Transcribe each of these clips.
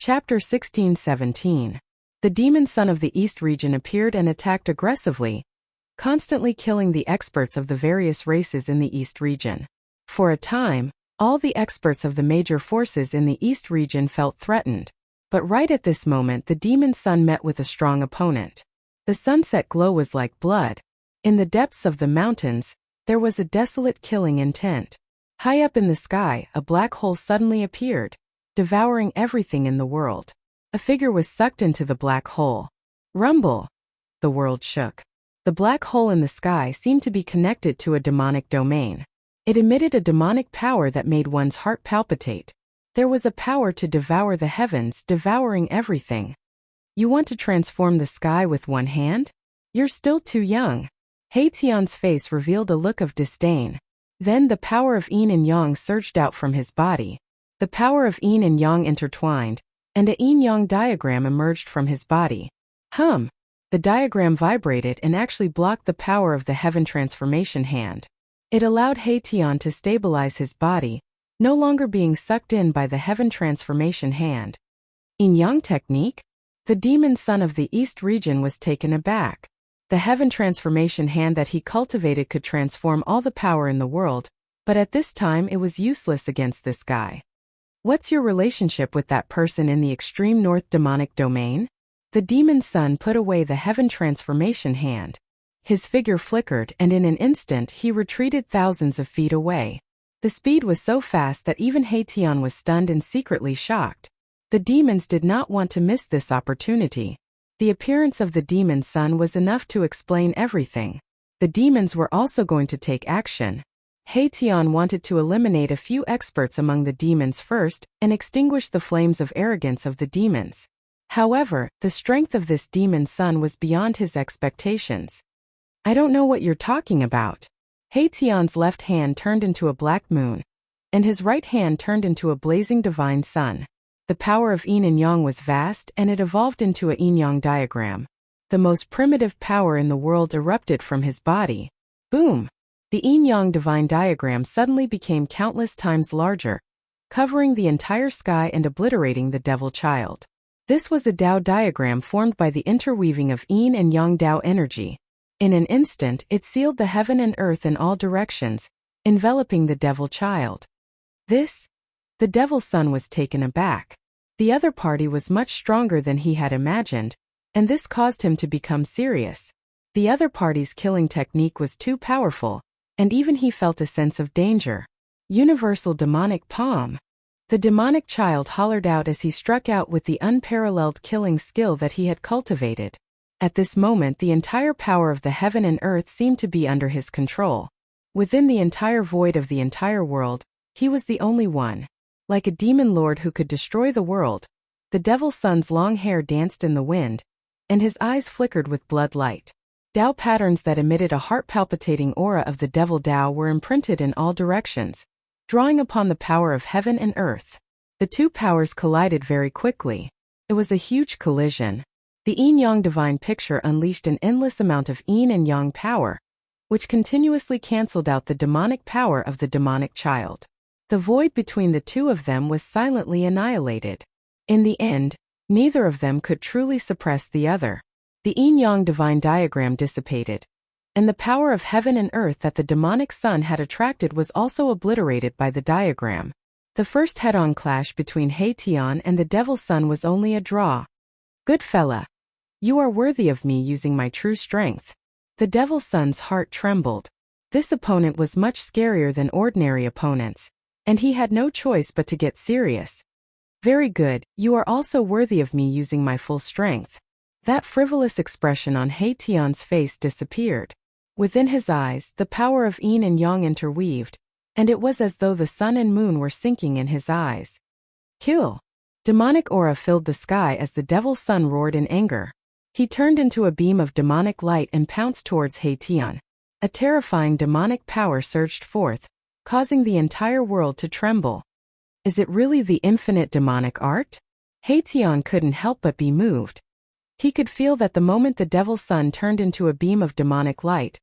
Chapter 16-17. The demon son of the East region appeared and attacked aggressively, constantly killing the experts of the various races in the East region. For a time, all the experts of the major forces in the East region felt threatened. But right at this moment the demon sun met with a strong opponent. The sunset glow was like blood. In the depths of the mountains, there was a desolate killing intent. High up in the sky, a black hole suddenly appeared, devouring everything in the world. A figure was sucked into the black hole. Rumble! The world shook. The black hole in the sky seemed to be connected to a demonic domain. It emitted a demonic power that made one's heart palpitate. There was a power to devour the heavens, devouring everything. You want to transform the sky with one hand? You're still too young. Haitian's face revealed a look of disdain. Then the power of yin and yang surged out from his body. The power of yin and yang intertwined, and a yin-yang diagram emerged from his body. The diagram vibrated and actually blocked the power of the heaven transformation hand. It allowed Haitian to stabilize his body, no longer being sucked in by the heaven transformation hand. Yin-yang technique? The demon son of the East region was taken aback. The heaven transformation hand that he cultivated could transform all the power in the world, but at this time it was useless against this guy. What's your relationship with that person in the extreme north demonic domain? The demon son put away the heaven transformation hand. His figure flickered and in an instant he retreated thousands of feet away. The speed was so fast that even Haitian was stunned and secretly shocked. The demons did not want to miss this opportunity. The appearance of the demon son was enough to explain everything. The demons were also going to take action. Haitian wanted to eliminate a few experts among the demons first and extinguish the flames of arrogance of the demons. However, the strength of this demon son was beyond his expectations. I don't know what you're talking about. Haitian's left hand turned into a black moon, and his right hand turned into a blazing divine sun. The power of yin and yang was vast and it evolved into a yin-yang diagram. The most primitive power in the world erupted from his body. Boom! The yin-yang divine diagram suddenly became countless times larger, covering the entire sky and obliterating the devil child. This was a Dao diagram formed by the interweaving of yin and yang Dao energy. In an instant, it sealed the heaven and earth in all directions, enveloping the devil child. The devil's son was taken aback. The other party was much stronger than he had imagined, and this caused him to become serious. The other party's killing technique was too powerful, and even he felt a sense of danger. Universal demonic palm. The demonic child hollered out as he struck out with the unparalleled killing skill that he had cultivated. At this moment the entire power of the heaven and earth seemed to be under his control. Within the entire void of the entire world, he was the only one. Like a demon lord who could destroy the world, the devil's son's long hair danced in the wind, and his eyes flickered with blood light. Dao patterns that emitted a heart-palpitating aura of the devil Dao were imprinted in all directions, drawing upon the power of heaven and earth. The two powers collided very quickly. It was a huge collision. The yin-yang divine picture unleashed an endless amount of yin and yang power, which continuously cancelled out the demonic power of the demonic child. The void between the two of them was silently annihilated. In the end, neither of them could truly suppress the other. The yin-yang divine diagram dissipated, and the power of heaven and earth that the demonic son had attracted was also obliterated by the diagram. The first head-on clash between Haitian and the devil's son was only a draw. Good fella. You are worthy of me using my true strength. The devil's son's heart trembled. This opponent was much scarier than ordinary opponents, and he had no choice but to get serious. Very good, you are also worthy of me using my full strength. That frivolous expression on Haitian's face disappeared. Within his eyes, the power of yin and yang interweaved, and it was as though the sun and moon were sinking in his eyes. Kill! Demonic aura filled the sky as the devil's son roared in anger. He turned into a beam of demonic light and pounced towards Haitian. A terrifying demonic power surged forth, causing the entire world to tremble. Is it really the infinite demonic art? Haitian couldn't help but be moved. He could feel that the moment the devil's son turned into a beam of demonic light,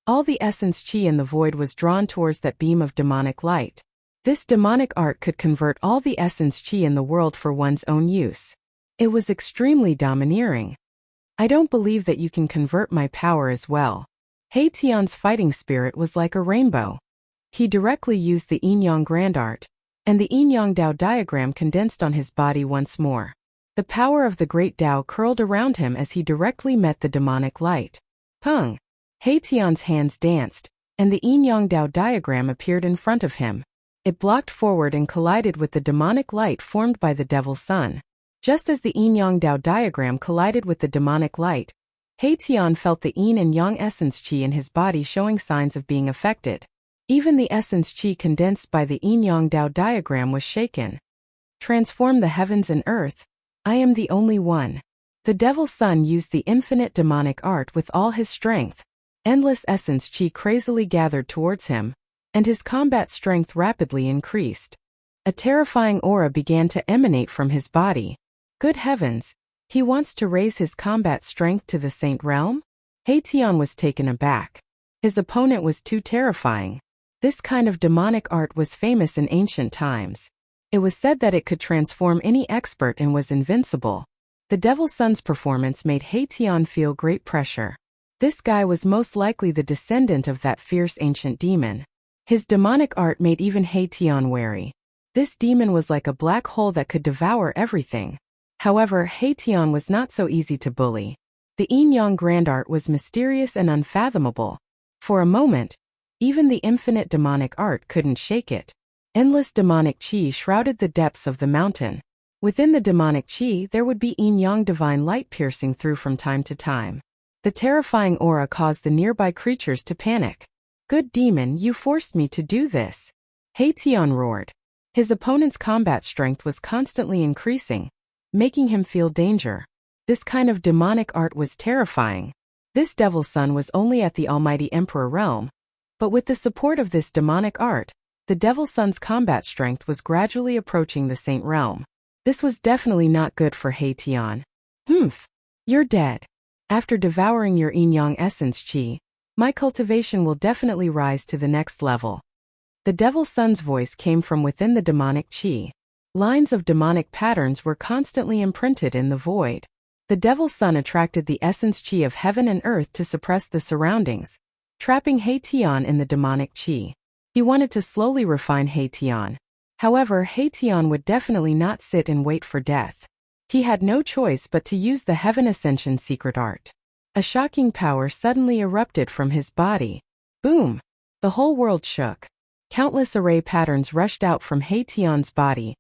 all the essence chi in the void was drawn towards that beam of demonic light. This demonic art could convert all the essence chi in the world for one's own use. It was extremely domineering. I don't believe that you can convert my power as well. He Tian's fighting spirit was like a rainbow. He directly used the Yin-Yang Grand Art, and the Yin-Yang Dao diagram condensed on his body once more. The power of the great Dao curled around him as he directly met the demonic light. Pung! He Tian's hands danced, and the Yin-Yang Dao diagram appeared in front of him. It blocked forward and collided with the demonic light formed by the Devil's Sun. Just as the Yin-Yang Dao diagram collided with the demonic light, He Tian felt the Yin and Yang essence chi in his body showing signs of being affected. Even the essence chi condensed by the Yin-Yang Dao diagram was shaken. Transform the heavens and earth. I am the only one. The Devil's Son used the infinite demonic art with all his strength. Endless essence chi crazily gathered towards him, and his combat strength rapidly increased. A terrifying aura began to emanate from his body. Good heavens! He wants to raise his combat strength to the Saint Realm? He Tian was taken aback. His opponent was too terrifying. This kind of demonic art was famous in ancient times. It was said that it could transform any expert and was invincible. The Devil's Son's performance made He Tian feel great pressure. This guy was most likely the descendant of that fierce ancient demon. His demonic art made even He Tian wary. This demon was like a black hole that could devour everything. However, He Tian was not so easy to bully. The Yin-Yang Grand Art was mysterious and unfathomable. For a moment, even the infinite demonic art couldn't shake it. Endless demonic chi shrouded the depths of the mountain. Within the demonic chi, there would be Yin-Yang divine light piercing through from time to time. The terrifying aura caused the nearby creatures to panic. Good demon, you forced me to do this. He Tian roared. His opponent's combat strength was constantly increasing, making him feel danger. This kind of demonic art was terrifying. This Devil's Son was only at the Almighty Emperor realm, but with the support of this demonic art, the Devil's Son's combat strength was gradually approaching the Saint Realm. This was definitely not good for He Tian. You're dead. After devouring your Yin-Yang essence chi, my cultivation will definitely rise to the next level. The Devil's Son's voice came from within the demonic chi. Lines of demonic patterns were constantly imprinted in the void. The Devil's Son attracted the essence chi of heaven and earth to suppress the surroundings, trapping He Tian in the demonic chi. He wanted to slowly refine He Tian. However, He Tian would definitely not sit and wait for death. He had no choice but to use the Heaven Ascension secret art. A shocking power suddenly erupted from his body. Boom! The whole world shook. Countless array patterns rushed out from He Tian's body,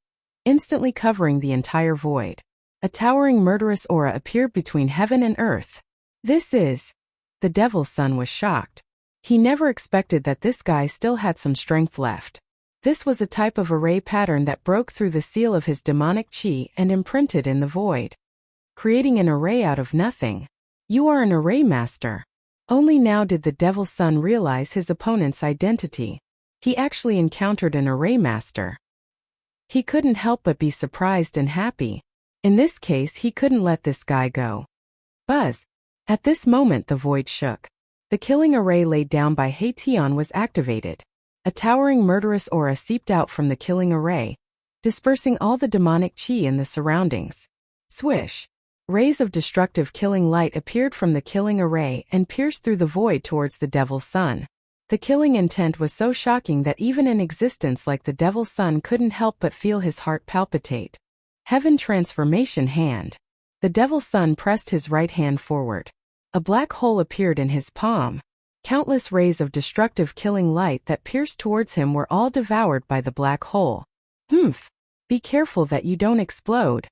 instantly covering the entire void. A towering murderous aura appeared between heaven and earth. This is... The Devil's Son was shocked. He never expected that this guy still had some strength left. This was a type of array pattern that broke through the seal of his demonic chi and imprinted in the void, creating an array out of nothing. You are an array master. Only now did the Devil's Son realize his opponent's identity. He actually encountered an array master. He couldn't help but be surprised and happy. In this case, he couldn't let this guy go. Buzz! At this moment the void shook. The killing array laid down by He Tian was activated. A towering murderous aura seeped out from the killing array, dispersing all the demonic chi in the surroundings. Swish! Rays of destructive killing light appeared from the killing array and pierced through the void towards the Devil's Son. The killing intent was so shocking that even an existence like the Devil's Son couldn't help but feel his heart palpitate. Heaven Transformation Hand. The Devil's Son pressed his right hand forward. A black hole appeared in his palm. Countless rays of destructive killing light that pierced towards him were all devoured by the black hole. Be careful that you don't explode.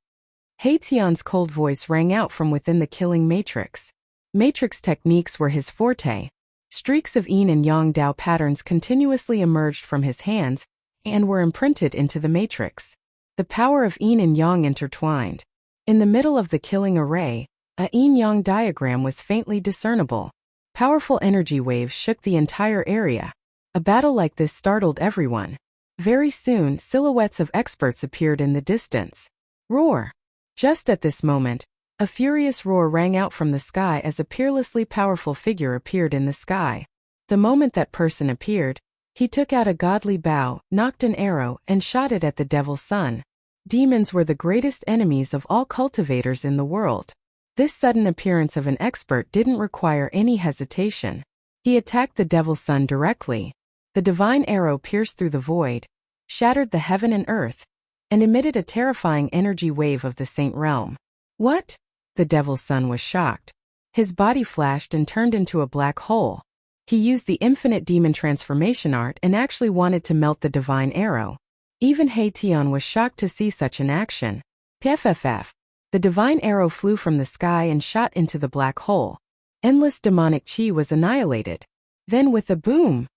He Tian's cold voice rang out from within the killing matrix. Matrix techniques were his forte. Streaks of Yin and Yang Dao patterns continuously emerged from his hands and were imprinted into the matrix. The power of Yin and Yang intertwined. In the middle of the killing array, a Yin-Yang diagram was faintly discernible. Powerful energy waves shook the entire area. A battle like this startled everyone. Very soon, silhouettes of experts appeared in the distance. Roar! Just at this moment, a furious roar rang out from the sky as a peerlessly powerful figure appeared in the sky. The moment that person appeared, He took out a godly bow, nocked an arrow, and shot it at the devil's son. Demons were the greatest enemies of all cultivators in the world. This sudden appearance of an expert didn't require any hesitation. He attacked the devil's son directly. The divine arrow pierced through the void, shattered the heaven and earth, and emitted a terrifying energy wave of the saint realm. What? The devil's son was shocked. His body flashed and turned into a black hole. He used the infinite demon transformation art and actually wanted to melt the divine arrow. Even Haitian was shocked to see such an action. PFFF. The divine arrow flew from the sky and shot into the black hole. Endless demonic chi was annihilated. Then with a boom,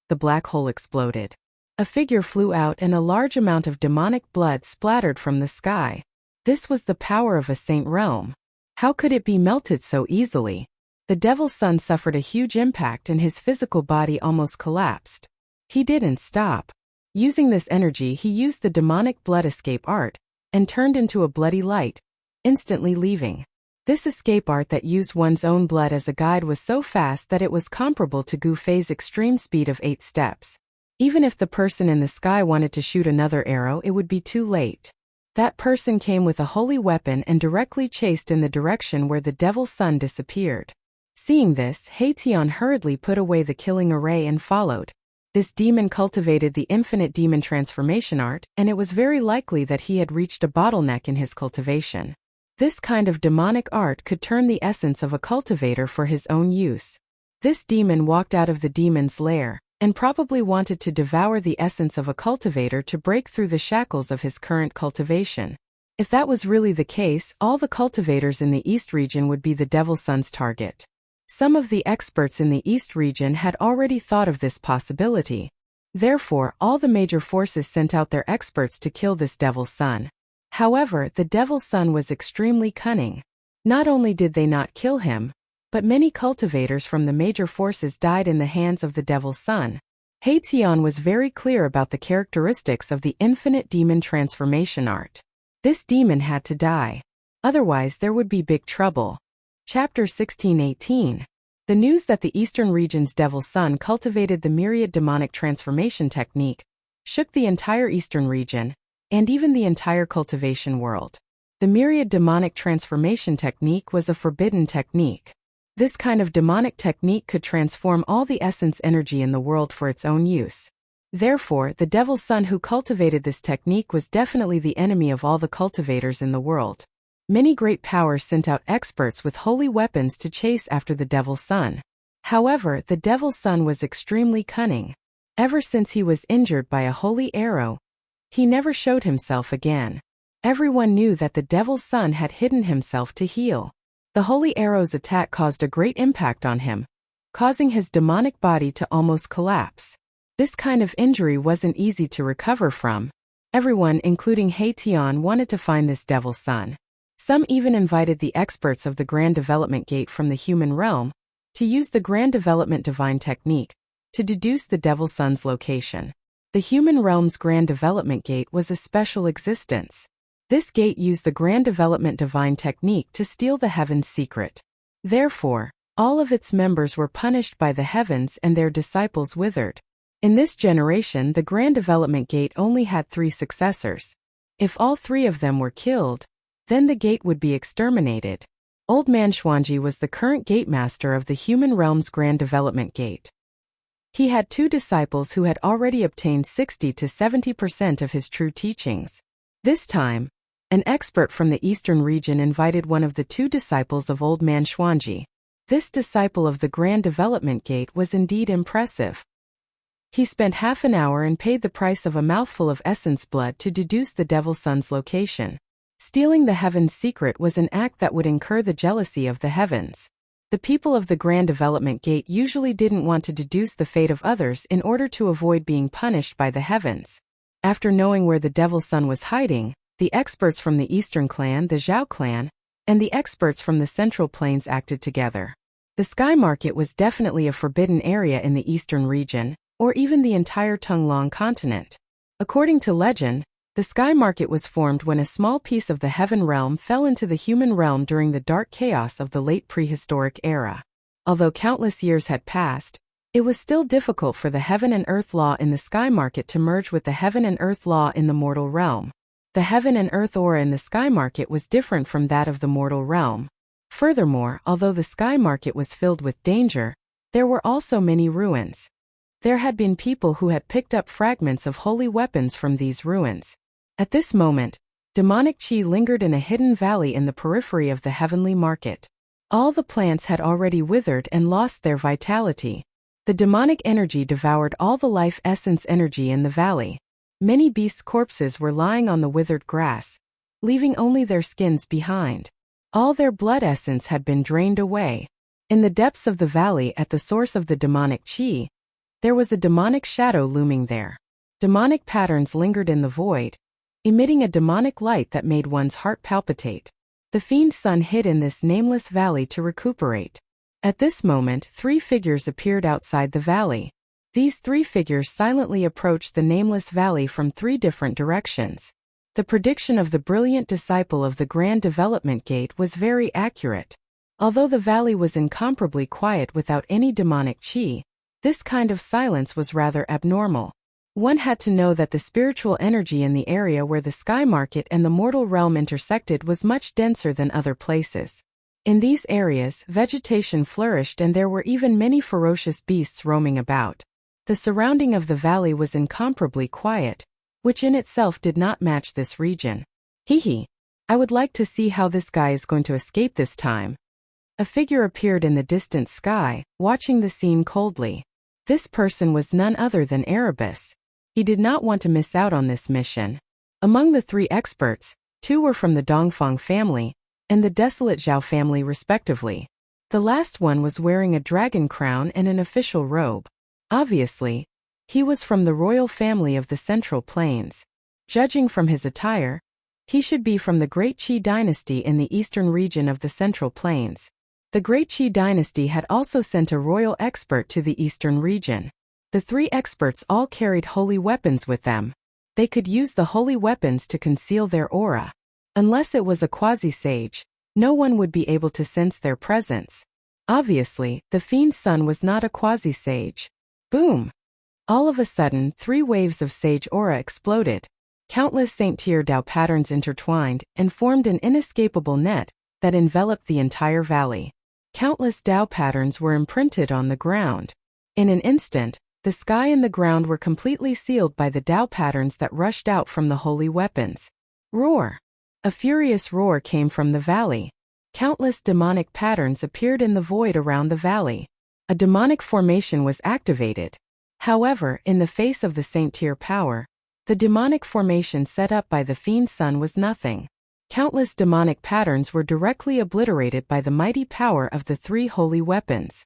the black hole exploded. A figure flew out and a large amount of demonic blood splattered from the sky. This was the power of a saint realm. How could it be melted so easily? The devil's son suffered a huge impact and his physical body almost collapsed. He didn't stop. Using this energy, he used the demonic blood escape art and turned into a bloody light, instantly leaving. This escape art that used one's own blood as a guide was so fast that it was comparable to Gu Fei's extreme speed of 8 steps. Even if the person in the sky wanted to shoot another arrow, it would be too late. That person came with a holy weapon and directly chased in the direction where the devil's son disappeared. Seeing this, Haitian hurriedly put away the killing array and followed. This demon cultivated the infinite demon transformation art, and it was very likely that he had reached a bottleneck in his cultivation. This kind of demonic art could turn the essence of a cultivator for his own use. This demon walked out of the demon's lair, and probably wanted to devour the essence of a cultivator to break through the shackles of his current cultivation. If that was really the case, all the cultivators in the East region would be the devil's son's target. Some of the experts in the East region had already thought of this possibility. Therefore, all the major forces sent out their experts to kill this devil's son. However, the devil's son was extremely cunning. Not only did they not kill him, but many cultivators from the major forces died in the hands of the devil's son. Haitian was very clear about the characteristics of the infinite demon transformation art. This demon had to die. Otherwise there would be big trouble. Chapter 16:18. The news that the Eastern region's devil's son cultivated the myriad demonic transformation technique shook the entire Eastern region, and even the entire cultivation world. The myriad demonic transformation technique was a forbidden technique. This kind of demonic technique could transform all the essence energy in the world for its own use. Therefore, the devil's son who cultivated this technique was definitely the enemy of all the cultivators in the world. Many great powers sent out experts with holy weapons to chase after the devil's son. However, the devil's son was extremely cunning. Ever since he was injured by a holy arrow, he never showed himself again. Everyone knew that the devil's son had hidden himself to heal. The holy arrow's attack caused a great impact on him, causing his demonic body to almost collapse. This kind of injury wasn't easy to recover from. Everyone, including Haitian, wanted to find this devil's son. Some even invited the experts of the Grand Development Gate from the human realm to use the Grand Development Divine Technique to deduce the devil's son's location. The human realm's Grand Development Gate was a special existence. This gate used the Grand Development Divine Technique to steal the heaven's secret. Therefore, all of its members were punished by the heavens and their disciples withered. In this generation, the Grand Development Gate only had 3 successors. If all 3 of them were killed, then the gate would be exterminated. Old Man Xuanji was the current gate master of the human realm's Grand Development Gate. He had 2 disciples who had already obtained 60 to 70% of his true teachings. This time, an expert from the Eastern region invited one of the 2 disciples of Old Man Xuanji. This disciple of the Grand Development Gate was indeed impressive. He spent half an hour and paid the price of a mouthful of essence blood to deduce the devil's son's location. Stealing the heaven's secret was an act that would incur the jealousy of the heavens. The people of the Grand Development Gate usually didn't want to deduce the fate of others in order to avoid being punished by the heavens. After knowing where the devil's son was hiding, the experts from the Eastern clan, the Zhao clan, and the experts from the Central Plains acted together. The Sky Market was definitely a forbidden area in the Eastern region, or even the entire Tunglong continent. According to legend, the Sky Market was formed when a small piece of the heaven realm fell into the human realm during the dark chaos of the late prehistoric era. Although countless years had passed, It was still difficult for the heaven and earth law in the sky market to merge with the heaven and earth law in the mortal realm. The heaven and earth aura in the sky market was different from that of the mortal realm. Furthermore, although the sky market was filled with danger, there were also many ruins. There had been people who had picked up fragments of holy weapons from these ruins. At this moment, demonic chi lingered in a hidden valley in the periphery of the heavenly market. All the plants had already withered and lost their vitality. The demonic energy devoured all the life essence energy in the valley. Many beasts' corpses were lying on the withered grass, leaving only their skins behind. All their blood essence had been drained away. In the depths of the valley at the source of the demonic chi, there was a demonic shadow looming there. Demonic patterns lingered in the void, emitting a demonic light that made one's heart palpitate. The fiend sun hid in this nameless valley to recuperate. At this moment, 3 figures appeared outside the valley. These 3 figures silently approached the nameless valley from 3 different directions. The prediction of the brilliant disciple of the Grand Development Gate was very accurate. Although the valley was incomparably quiet without any demonic chi, this kind of silence was rather abnormal. One had to know that the spiritual energy in the area where the sky market and the mortal realm intersected was much denser than other places. In these areas, vegetation flourished and there were even many ferocious beasts roaming about. The surrounding of the valley was incomparably quiet, which in itself did not match this region. Hee, I would like to see how this guy is going to escape this time. A figure appeared in the distant sky, watching the scene coldly. This person was none other than Erebus. He did not want to miss out on this mission. Among the 3 experts, 2 were from the Dongfang family and the Desolate Zhao family respectively. The last one was wearing a dragon crown and an official robe. Obviously, he was from the royal family of the Central Plains. Judging from his attire, he should be from the Great Qi dynasty in the eastern region of the Central Plains. The Great Qi dynasty had also sent a royal expert to the eastern region. The 3 experts all carried holy weapons with them. They could use the holy weapons to conceal their aura. Unless it was a quasi-sage, no one would be able to sense their presence. Obviously, the fiend sun was not a quasi-sage. Boom! All of a sudden, 3 waves of sage aura exploded. Countless Saint Tier Dao patterns intertwined and formed an inescapable net that enveloped the entire valley. Countless Dao patterns were imprinted on the ground. In an instant, the sky and the ground were completely sealed by the Dao patterns that rushed out from the holy weapons. Roar! A furious roar came from the valley. Countless demonic patterns appeared in the void around the valley. A demonic formation was activated. However, in the face of the Saint Tier power, the demonic formation set up by the fiend sun was nothing. Countless demonic patterns were directly obliterated by the mighty power of the 3 holy weapons.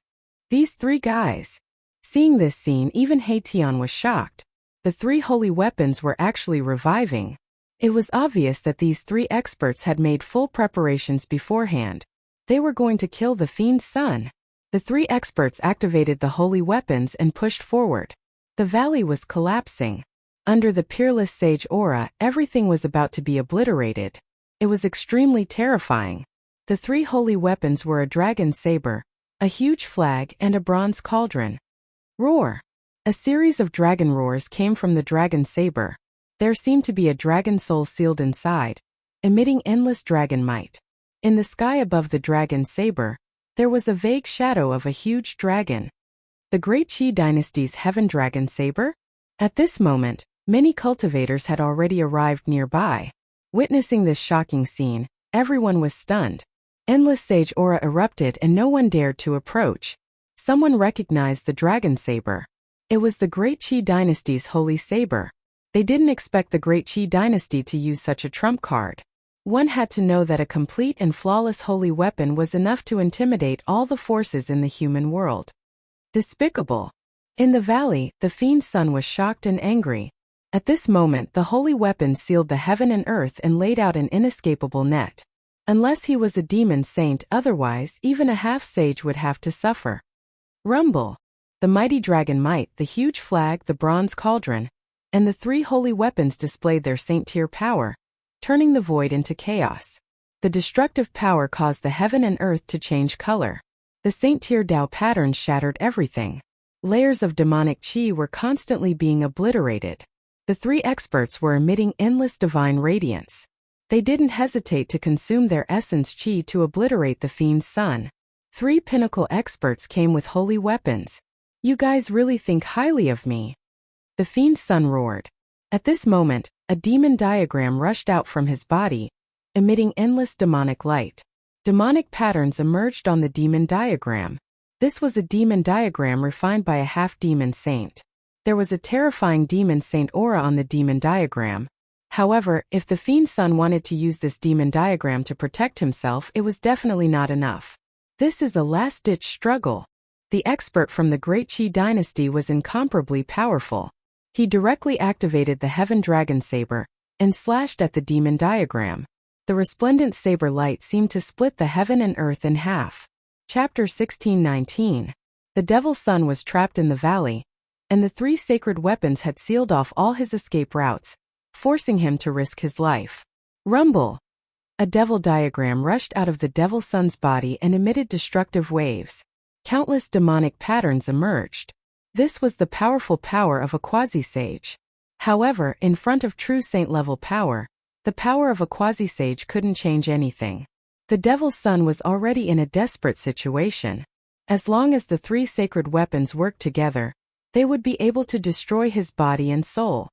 These 3 guys. Seeing this scene, even Haitian was shocked. The 3 holy weapons were actually reviving. It was obvious that these 3 experts had made full preparations beforehand. They were going to kill the fiend sun. The 3 experts activated the holy weapons and pushed forward. The valley was collapsing. Under the peerless sage aura, everything was about to be obliterated. It was extremely terrifying. The 3 holy weapons were a dragon saber, a huge flag, and a bronze cauldron. Roar! A series of dragon roars came from the dragon saber. There seemed to be a dragon soul sealed inside, emitting endless dragon might. In the sky above the dragon saber, there was a vague shadow of a huge dragon. The Great Qi dynasty's heaven dragon saber? At this moment, many cultivators had already arrived nearby. Witnessing this shocking scene, everyone was stunned. Endless sage aura erupted and no one dared to approach. Someone recognized the dragon saber. It was the Great Qi dynasty's holy saber. They didn't expect the Great Qi dynasty to use such a trump card. One had to know that a complete and flawless holy weapon was enough to intimidate all the forces in the human world. Despicable. In the valley, the fiend sun was shocked and angry. At this moment, the holy weapon sealed the heaven and earth and laid out an inescapable net. Unless he was a demon saint, otherwise, even a half-sage would have to suffer. Rumble. The mighty dragon might, the huge flag, the bronze cauldron, and the 3 holy weapons displayed their saint tier power, turning the void into chaos. The destructive power caused the heaven and earth to change color. The saint tier Dao pattern shattered everything. Layers of demonic chi were constantly being obliterated. The three experts were emitting endless divine radiance. They didn't hesitate to consume their essence chi to obliterate the fiend's son. Three pinnacle experts came with holy weapons. You guys really think highly of me. The fiend's son roared. At this moment, a demon diagram rushed out from his body, emitting endless demonic light. Demonic patterns emerged on the demon diagram. This was a demon diagram refined by a half-demon saint. There was a terrifying demon saint aura on the demon diagram. However, if the fiend's son wanted to use this demon diagram to protect himself, it was definitely not enough. This is a last-ditch struggle. The expert from the Great Qi dynasty was incomparably powerful. He directly activated the Heaven Dragon Saber and slashed at the demon diagram. The resplendent saber light seemed to split the heaven and earth in half. Chapter 1619. The Devil's Son was trapped in the valley, and the three sacred weapons had sealed off all his escape routes, forcing him to risk his life. Rumble! A devil diagram rushed out of the Devil's Son's body and emitted destructive waves. Countless demonic patterns emerged. This was the powerful power of a quasi-sage. However, in front of true saint-level power, the power of a quasi-sage couldn't change anything. The Devil's Son was already in a desperate situation. As long as the three sacred weapons worked together, they would be able to destroy his body and soul.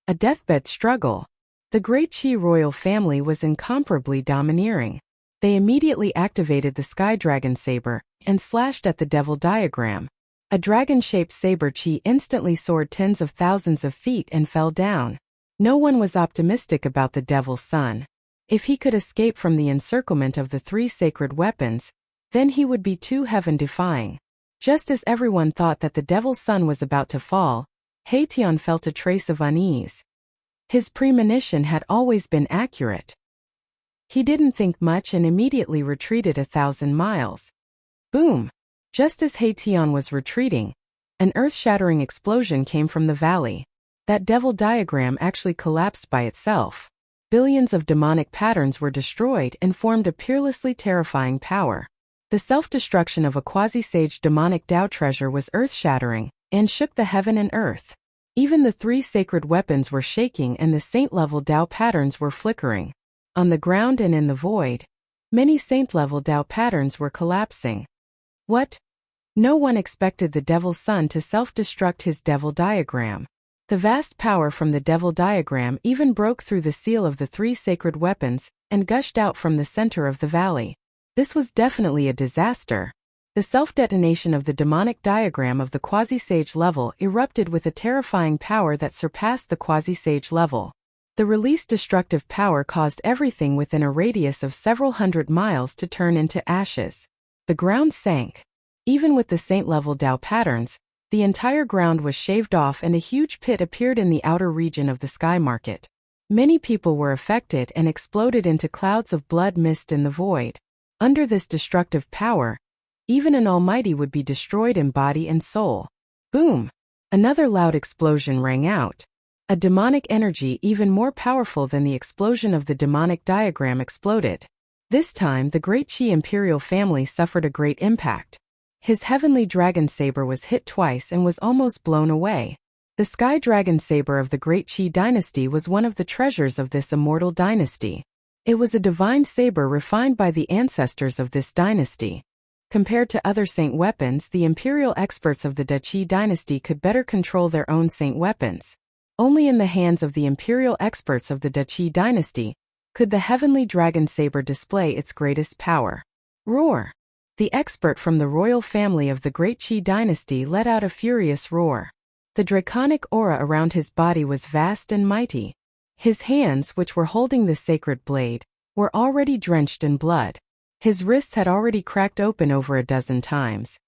A deathbed struggle. The Great Qi royal family was incomparably domineering. They immediately activated the Sky Dragon Saber and slashed at the devil diagram. A dragon-shaped saber chi instantly soared tens of thousands of feet and fell down. No one was optimistic about the Devil's Son. If he could escape from the encirclement of the three sacred weapons, then he would be too heaven-defying. Just as everyone thought that the Devil's Son was about to fall, Haitian felt a trace of unease. His premonition had always been accurate. He didn't think much and immediately retreated 1,000 miles. Boom! Just as Haitian was retreating, an earth-shattering explosion came from the valley. That devil diagram actually collapsed by itself. Billions of demonic patterns were destroyed and formed a peerlessly terrifying power. The self-destruction of a quasi-sage demonic Tao treasure was earth-shattering and shook the heaven and earth. Even the three sacred weapons were shaking and the saint-level Tao patterns were flickering. On the ground and in the void, many saint-level Tao patterns were collapsing. What? No one expected the Devil's Son to self-destruct his devil diagram. The vast power from the devil diagram even broke through the seal of the three sacred weapons and gushed out from the center of the valley. This was definitely a disaster. The self-detonation of the demonic diagram of the quasi-sage level erupted with a terrifying power that surpassed the quasi-sage level. The released destructive power caused everything within a radius of several hundred miles to turn into ashes. The ground sank. Even with the saint-level Tao patterns, the entire ground was shaved off and a huge pit appeared in the outer region of the sky market. Many people were affected and exploded into clouds of blood mist in the void. Under this destructive power, even an almighty would be destroyed in body and soul. Boom! Another loud explosion rang out. A demonic energy even more powerful than the explosion of the demonic diagram exploded. This time, the Great Qi imperial family suffered a great impact. His heavenly dragon saber was hit twice and was almost blown away. The Sky Dragon Saber of the Great Qi dynasty was one of the treasures of this immortal dynasty. It was a divine saber refined by the ancestors of this dynasty. Compared to other saint weapons, the imperial experts of the Da Qi dynasty could better control their own saint weapons. Only in the hands of the imperial experts of the Da Qi dynasty could the heavenly dragon saber display its greatest power. Roar! The expert from the royal family of the Great Qi dynasty let out a furious roar. The draconic aura around his body was vast and mighty. His hands, which were holding the sacred blade, were already drenched in blood. His wrists had already cracked open over a dozen times.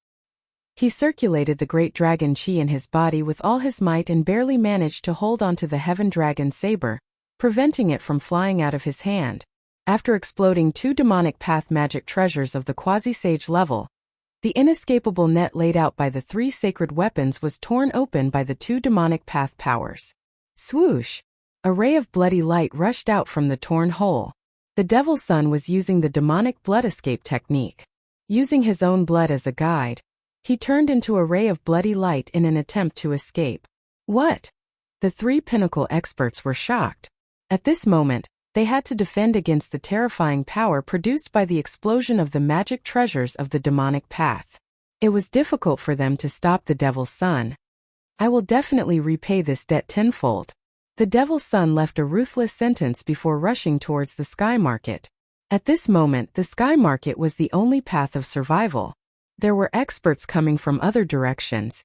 He circulated the great dragon Qi in his body with all his might and barely managed to hold onto the heaven dragon saber, preventing it from flying out of his hand. After exploding two demonic path magic treasures of the quasi-sage level, the inescapable net laid out by the three sacred weapons was torn open by the two demonic path powers. Swoosh! A ray of bloody light rushed out from the torn hole. The Devil's Son was using the demonic blood escape technique. Using his own blood as a guide, He turned into a ray of bloody light in an attempt to escape. What? The three pinnacle experts were shocked. At this moment, they had to defend against the terrifying power produced by the explosion of the magic treasures of the demonic path. It was difficult for them to stop the Devil's Son. I will definitely repay this debt tenfold. The Devil's Son left a ruthless sentence before rushing towards the Sky Market. At this moment, the Sky Market was the only path of survival. There were experts coming from other directions.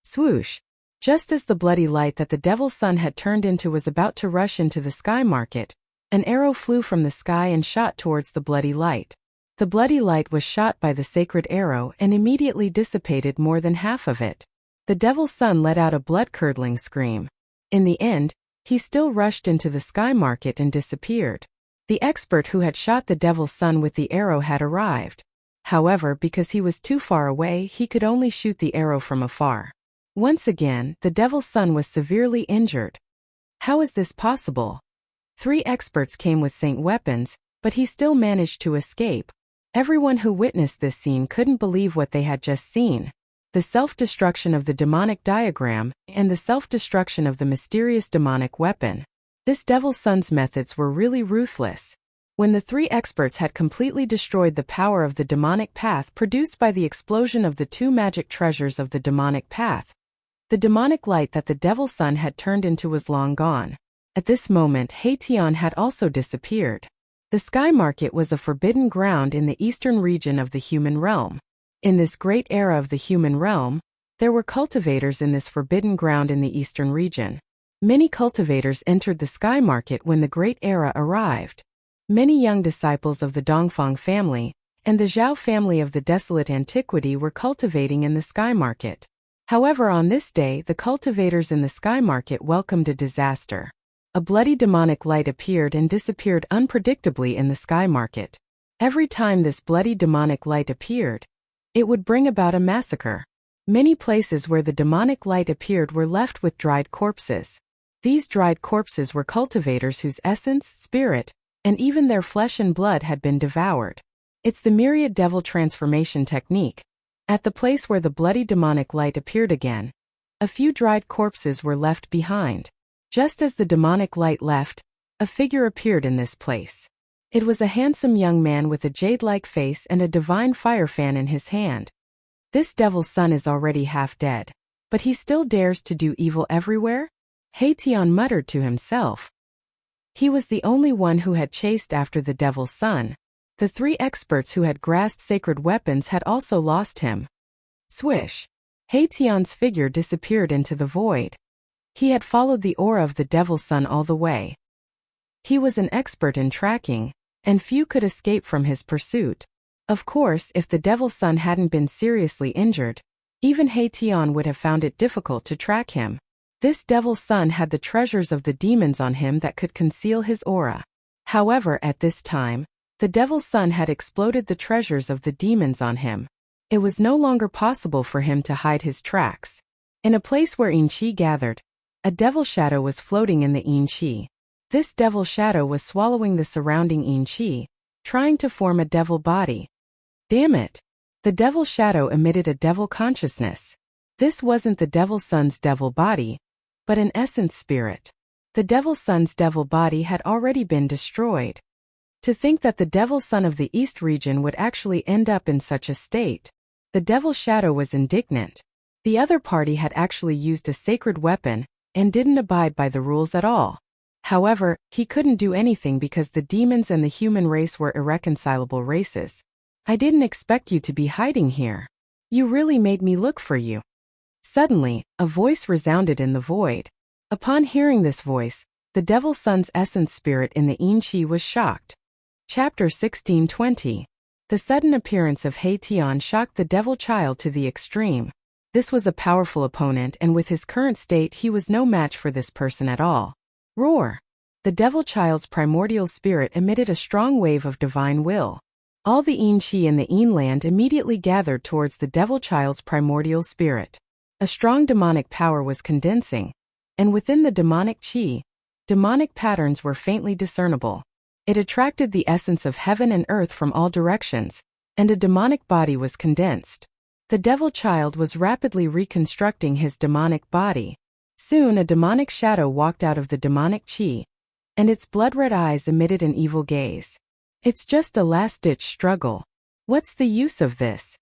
Swoosh! Just as the bloody light that the Devil's Son had turned into was about to rush into the Sky Market, an arrow flew from the sky and shot towards the bloody light. The bloody light was shot by the sacred arrow and immediately dissipated more than half of it. The Devil's Son let out a blood-curdling scream. In the end, he still rushed into the Sky Market and disappeared. The expert who had shot the Devil's Son with the arrow had arrived. However, because he was too far away, he could only shoot the arrow from afar. Once again, the Devil's Son was severely injured. How is this possible? 3 experts came with Saint weapons, but he still managed to escape. Everyone who witnessed this scene couldn't believe what they had just seen. The self-destruction of the demonic diagram and the self-destruction of the mysterious demonic weapon. This Devil's Son's methods were really ruthless. When the 3 experts had completely destroyed the power of the demonic path produced by the explosion of the 2 magic treasures of the demonic path, the demonic light that the Devil's Son had turned into was long gone. At this moment, Haitian had also disappeared. The Sky Market was a forbidden ground in the eastern region of the human realm. In this great era of the human realm, there were cultivators in this forbidden ground in the eastern region. Many cultivators entered the Sky Market when the great era arrived. Many young disciples of the Dongfang family and the Zhao family of the desolate antiquity were cultivating in the Sky Market. However, on this day, the cultivators in the Sky Market welcomed a disaster. A bloody demonic light appeared and disappeared unpredictably in the Sky Market. Every time this bloody demonic light appeared, it would bring about a massacre. Many places where the demonic light appeared were left with dried corpses. These dried corpses were cultivators whose essence, spirit, and even their flesh and blood had been devoured. It's the myriad devil transformation technique. At the place where the bloody demonic light appeared again, a few dried corpses were left behind. Just as the demonic light left, a figure appeared in this place. It was a handsome young man with a jade-like face and a divine fire fan in his hand. This Devil's Son is already half dead, but he still dares to do evil everywhere? Haitian muttered to himself. He was the only one who had chased after the Devil's Son. The 3 experts who had grasped sacred weapons had also lost him. Swish! Haitian's figure disappeared into the void. He had followed the aura of the Devil's Son all the way. He was an expert in tracking, and few could escape from his pursuit. Of course, if the Devil's Son hadn't been seriously injured, even Haitian would have found it difficult to track him. This Devil's Son had the treasures of the demons on him that could conceal his aura. However, at this time, the Devil's Son had exploded the treasures of the demons on him. It was no longer possible for him to hide his tracks. In a place where Yin-Chi gathered, a devil shadow was floating in the Yin-Chi. This devil shadow was swallowing the surrounding Yin-Chi, trying to form a devil body. Damn it! The devil shadow emitted a devil consciousness. This wasn't the Devil's Son's devil body, but an essence spirit. The Devil's Son's devil body had already been destroyed. To think that the Devil's Son of the East region would actually end up in such a state. The devil shadow was indignant. The other party had actually used a sacred weapon and didn't abide by the rules at all. However, he couldn't do anything because the demons and the human race were irreconcilable races. I didn't expect you to be hiding here. You really made me look for you. Suddenly, a voice resounded in the void. Upon hearing this voice, the Devil's Son's essence spirit in the Yin-Chi was shocked. Chapter 1620. The sudden appearance of Haitian shocked the devil child to the extreme. This was a powerful opponent, and with his current state he was no match for this person at all. Roar! The devil child's primordial spirit emitted a strong wave of divine will. All the Yin-Chi in the Yin land immediately gathered towards the devil child's primordial spirit. A strong demonic power was condensing, and within the demonic chi, demonic patterns were faintly discernible. It attracted the essence of heaven and earth from all directions, and a demonic body was condensed. The devil child was rapidly reconstructing his demonic body. Soon a demonic shadow walked out of the demonic chi, and its blood-red eyes emitted an evil gaze. It's just a last-ditch struggle. What's the use of this?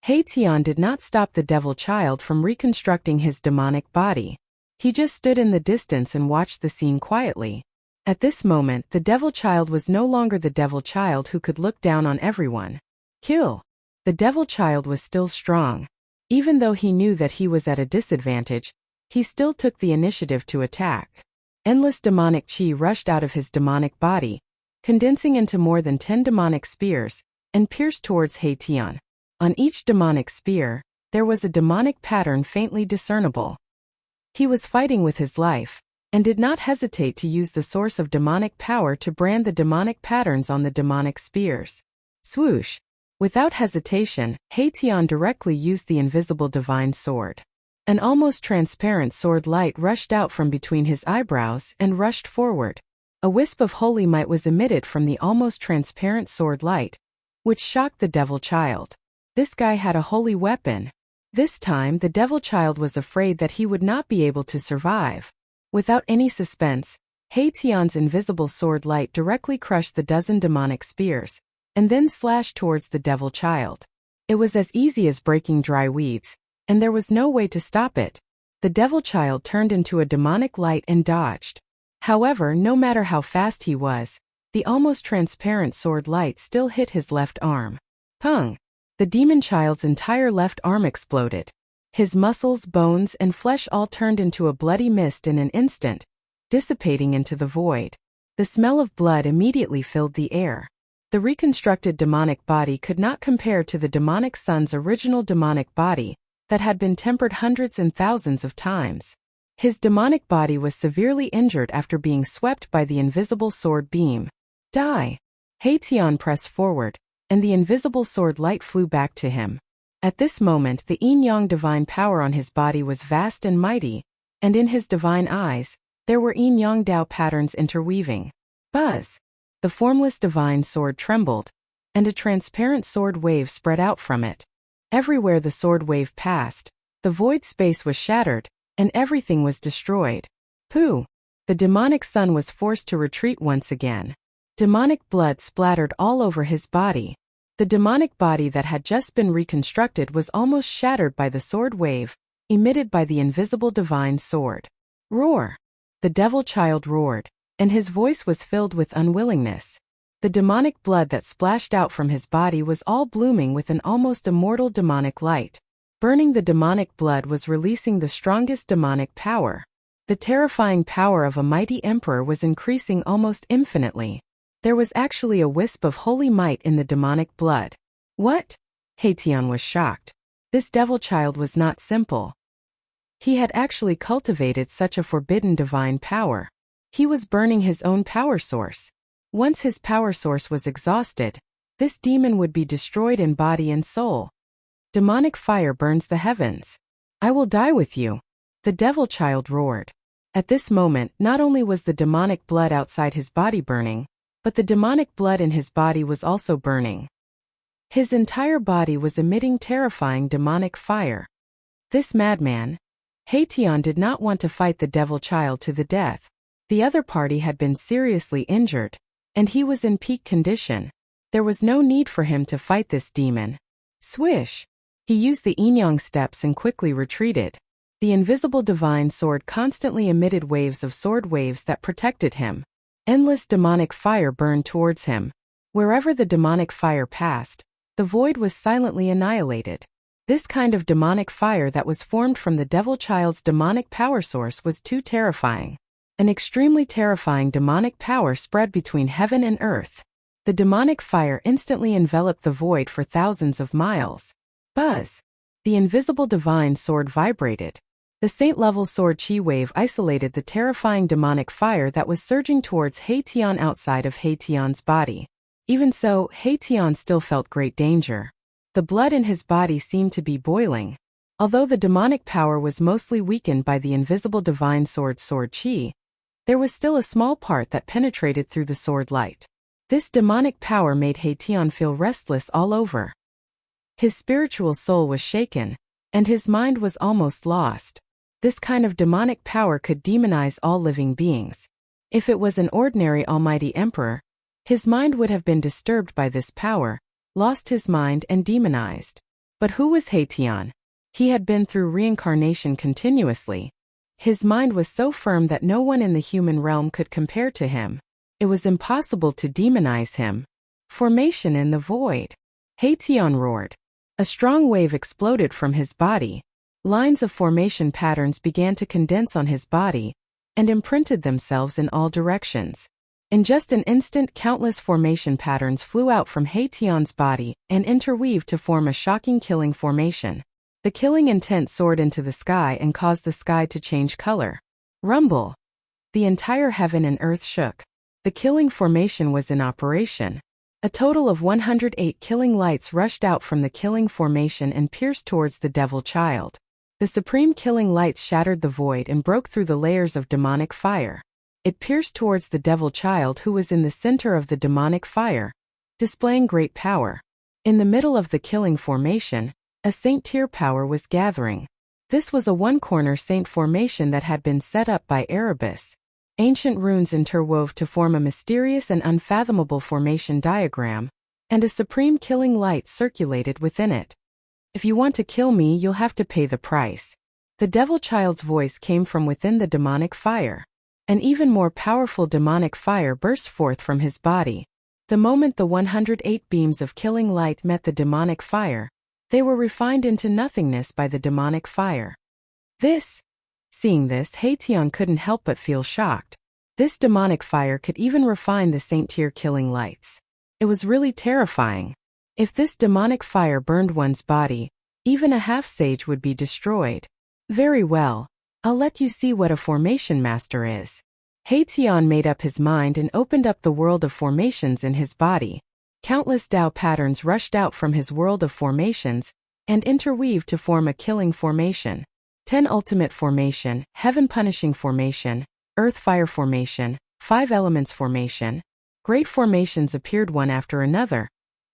Haitian did not stop the devil child from reconstructing his demonic body. He just stood in the distance and watched the scene quietly. At this moment, the devil child was no longer the devil child who could look down on everyone. Kill. The devil child was still strong. Even though he knew that he was at a disadvantage, he still took the initiative to attack. Endless demonic chi rushed out of his demonic body, condensing into more than 10 demonic spears, and pierced towards Haitian. On each demonic spear, there was a demonic pattern faintly discernible. He was fighting with his life, and did not hesitate to use the source of demonic power to brand the demonic patterns on the demonic spears. Swoosh! Without hesitation, Haitian directly used the invisible divine sword. An almost transparent sword light rushed out from between his eyebrows and rushed forward. A wisp of holy might was emitted from the almost transparent sword light, which shocked the devil child. This guy had a holy weapon. This time the devil child was afraid that he would not be able to survive. Without any suspense, Haitian's invisible sword light directly crushed the dozen demonic spears, and then slashed towards the devil child. It was as easy as breaking dry weeds, and there was no way to stop it. The devil child turned into a demonic light and dodged. However, no matter how fast he was, the almost transparent sword light still hit his left arm. Pung! The demon child's entire left arm exploded. His muscles, bones, and flesh all turned into a bloody mist in an instant, dissipating into the void. The smell of blood immediately filled the air. The reconstructed demonic body could not compare to the demonic son's original demonic body that had been tempered hundreds and thousands of times. His demonic body was severely injured after being swept by the invisible sword beam. Die! Haitian pressed forward, and the invisible sword light flew back to him. At this moment the yin-yang divine power on his body was vast and mighty, and in his divine eyes, there were yin-yang Dao patterns interweaving. Buzz! The formless divine sword trembled, and a transparent sword wave spread out from it. Everywhere the sword wave passed, the void space was shattered, and everything was destroyed. Pooh! The demonic son was forced to retreat once again. Demonic blood splattered all over his body. The demonic body that had just been reconstructed was almost shattered by the sword wave, emitted by the invisible divine sword. Roar! The devil child roared, and his voice was filled with unwillingness. The demonic blood that splashed out from his body was all blooming with an almost immortal demonic light. Burning the demonic blood was releasing the strongest demonic power. The terrifying power of a mighty emperor was increasing almost infinitely. There was actually a wisp of holy might in the demonic blood. What? Haitian was shocked. This devil child was not simple. He had actually cultivated such a forbidden divine power. He was burning his own power source. Once his power source was exhausted, this demon would be destroyed in body and soul. Demonic fire burns the heavens. I will die with you. The devil child roared. At this moment, not only was the demonic blood outside his body burning, but the demonic blood in his body was also burning. His entire body was emitting terrifying demonic fire. This madman, Haitian, did not want to fight the devil child to the death. The other party had been seriously injured, and he was in peak condition. There was no need for him to fight this demon. Swish! He used the yin-yang steps and quickly retreated. The invisible divine sword constantly emitted waves of sword waves that protected him. Endless demonic fire burned towards him. Wherever the demonic fire passed, the void was silently annihilated. This kind of demonic fire that was formed from the devil child's demonic power source was too terrifying. An extremely terrifying demonic power spread between heaven and earth. The demonic fire instantly enveloped the void for thousands of miles. Buzz! The invisible divine sword vibrated. The saint-level sword chi wave isolated the terrifying demonic fire that was surging towards Haitian outside of Haitian's body. Even so, Haitian still felt great danger. The blood in his body seemed to be boiling. Although the demonic power was mostly weakened by the invisible divine sword chi, there was still a small part that penetrated through the sword light. This demonic power made Haitian feel restless all over. His spiritual soul was shaken, and his mind was almost lost. This kind of demonic power could demonize all living beings. If it was an ordinary almighty emperor, his mind would have been disturbed by this power, lost his mind and demonized. But who was Haitian? He had been through reincarnation continuously. His mind was so firm that no one in the human realm could compare to him. It was impossible to demonize him. Formation in the void. Haitian roared. A strong wave exploded from his body. Lines of formation patterns began to condense on his body and imprinted themselves in all directions. In just an instant, countless formation patterns flew out from Haitian's body and interweaved to form a shocking killing formation. The killing intent soared into the sky and caused the sky to change color. Rumble. The entire heaven and earth shook. The killing formation was in operation. A total of 108 killing lights rushed out from the killing formation and pierced towards the devil child. The supreme killing lights shattered the void and broke through the layers of demonic fire. It pierced towards the devil child who was in the center of the demonic fire, displaying great power. In the middle of the killing formation, a saint tier power was gathering. This was a one-corner saint formation that had been set up by Erebus. Ancient runes interwove to form a mysterious and unfathomable formation diagram, and a supreme killing light circulated within it. If you want to kill me, you'll have to pay the price. The devil child's voice came from within the demonic fire. An even more powerful demonic fire burst forth from his body. The moment the 108 beams of killing light met the demonic fire, they were refined into nothingness by the demonic fire. Seeing this, Haitian couldn't help but feel shocked. This demonic fire could even refine the saint tier killing lights. It was really terrifying. If this demonic fire burned one's body, even a half-sage would be destroyed. Very well, I'll let you see what a formation master is. Haitian made up his mind and opened up the world of formations in his body. Countless Tao patterns rushed out from his world of formations and interweaved to form a killing formation. 10 ultimate formation, heaven punishing formation, earth fire formation, 5 elements formation. Great formations appeared one after another,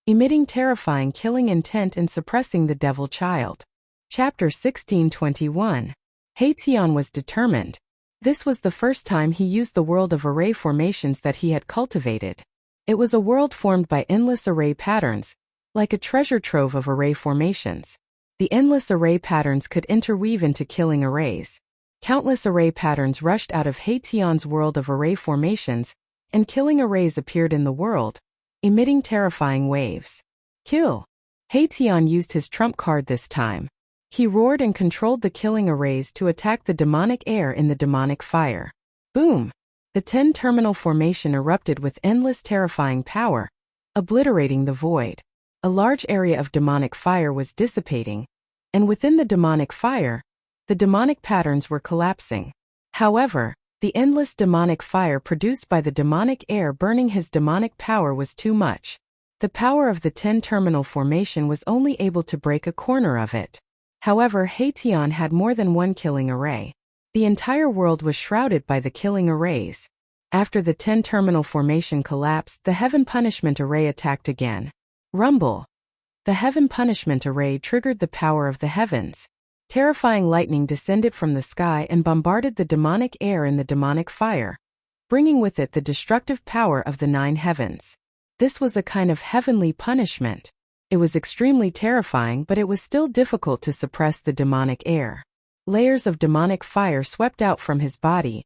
emitting terrifying killing intent and suppressing the devil child. Chapter 1621. Haitian was determined. This was the first time he used the world of array formations that he had cultivated. It was a world formed by endless array patterns, like a treasure trove of array formations. The endless array patterns could interweave into killing arrays. Countless array patterns rushed out of Haitian's world of array formations, and killing arrays appeared in the world, emitting terrifying waves. Kill! Haitian used his trump card this time. He roared and controlled the killing arrays to attack the demonic air in the demonic fire. Boom! The 10-terminal formation erupted with endless terrifying power, obliterating the void. A large area of demonic fire was dissipating, and within the demonic fire, the demonic patterns were collapsing. However, the endless demonic fire produced by the demonic air burning his demonic power was too much. The power of the 10-terminal formation was only able to break a corner of it. However, Haitian had more than one killing array. The entire world was shrouded by the killing arrays. After the 10-terminal formation collapsed, the heaven punishment array attacked again. Rumble! The heaven punishment array triggered the power of the heavens. Terrifying lightning descended from the sky and bombarded the demonic air in the demonic fire, bringing with it the destructive power of the 9 heavens. This was a kind of heavenly punishment. It was extremely terrifying, but it was still difficult to suppress the demonic air. Layers of demonic fire swept out from his body.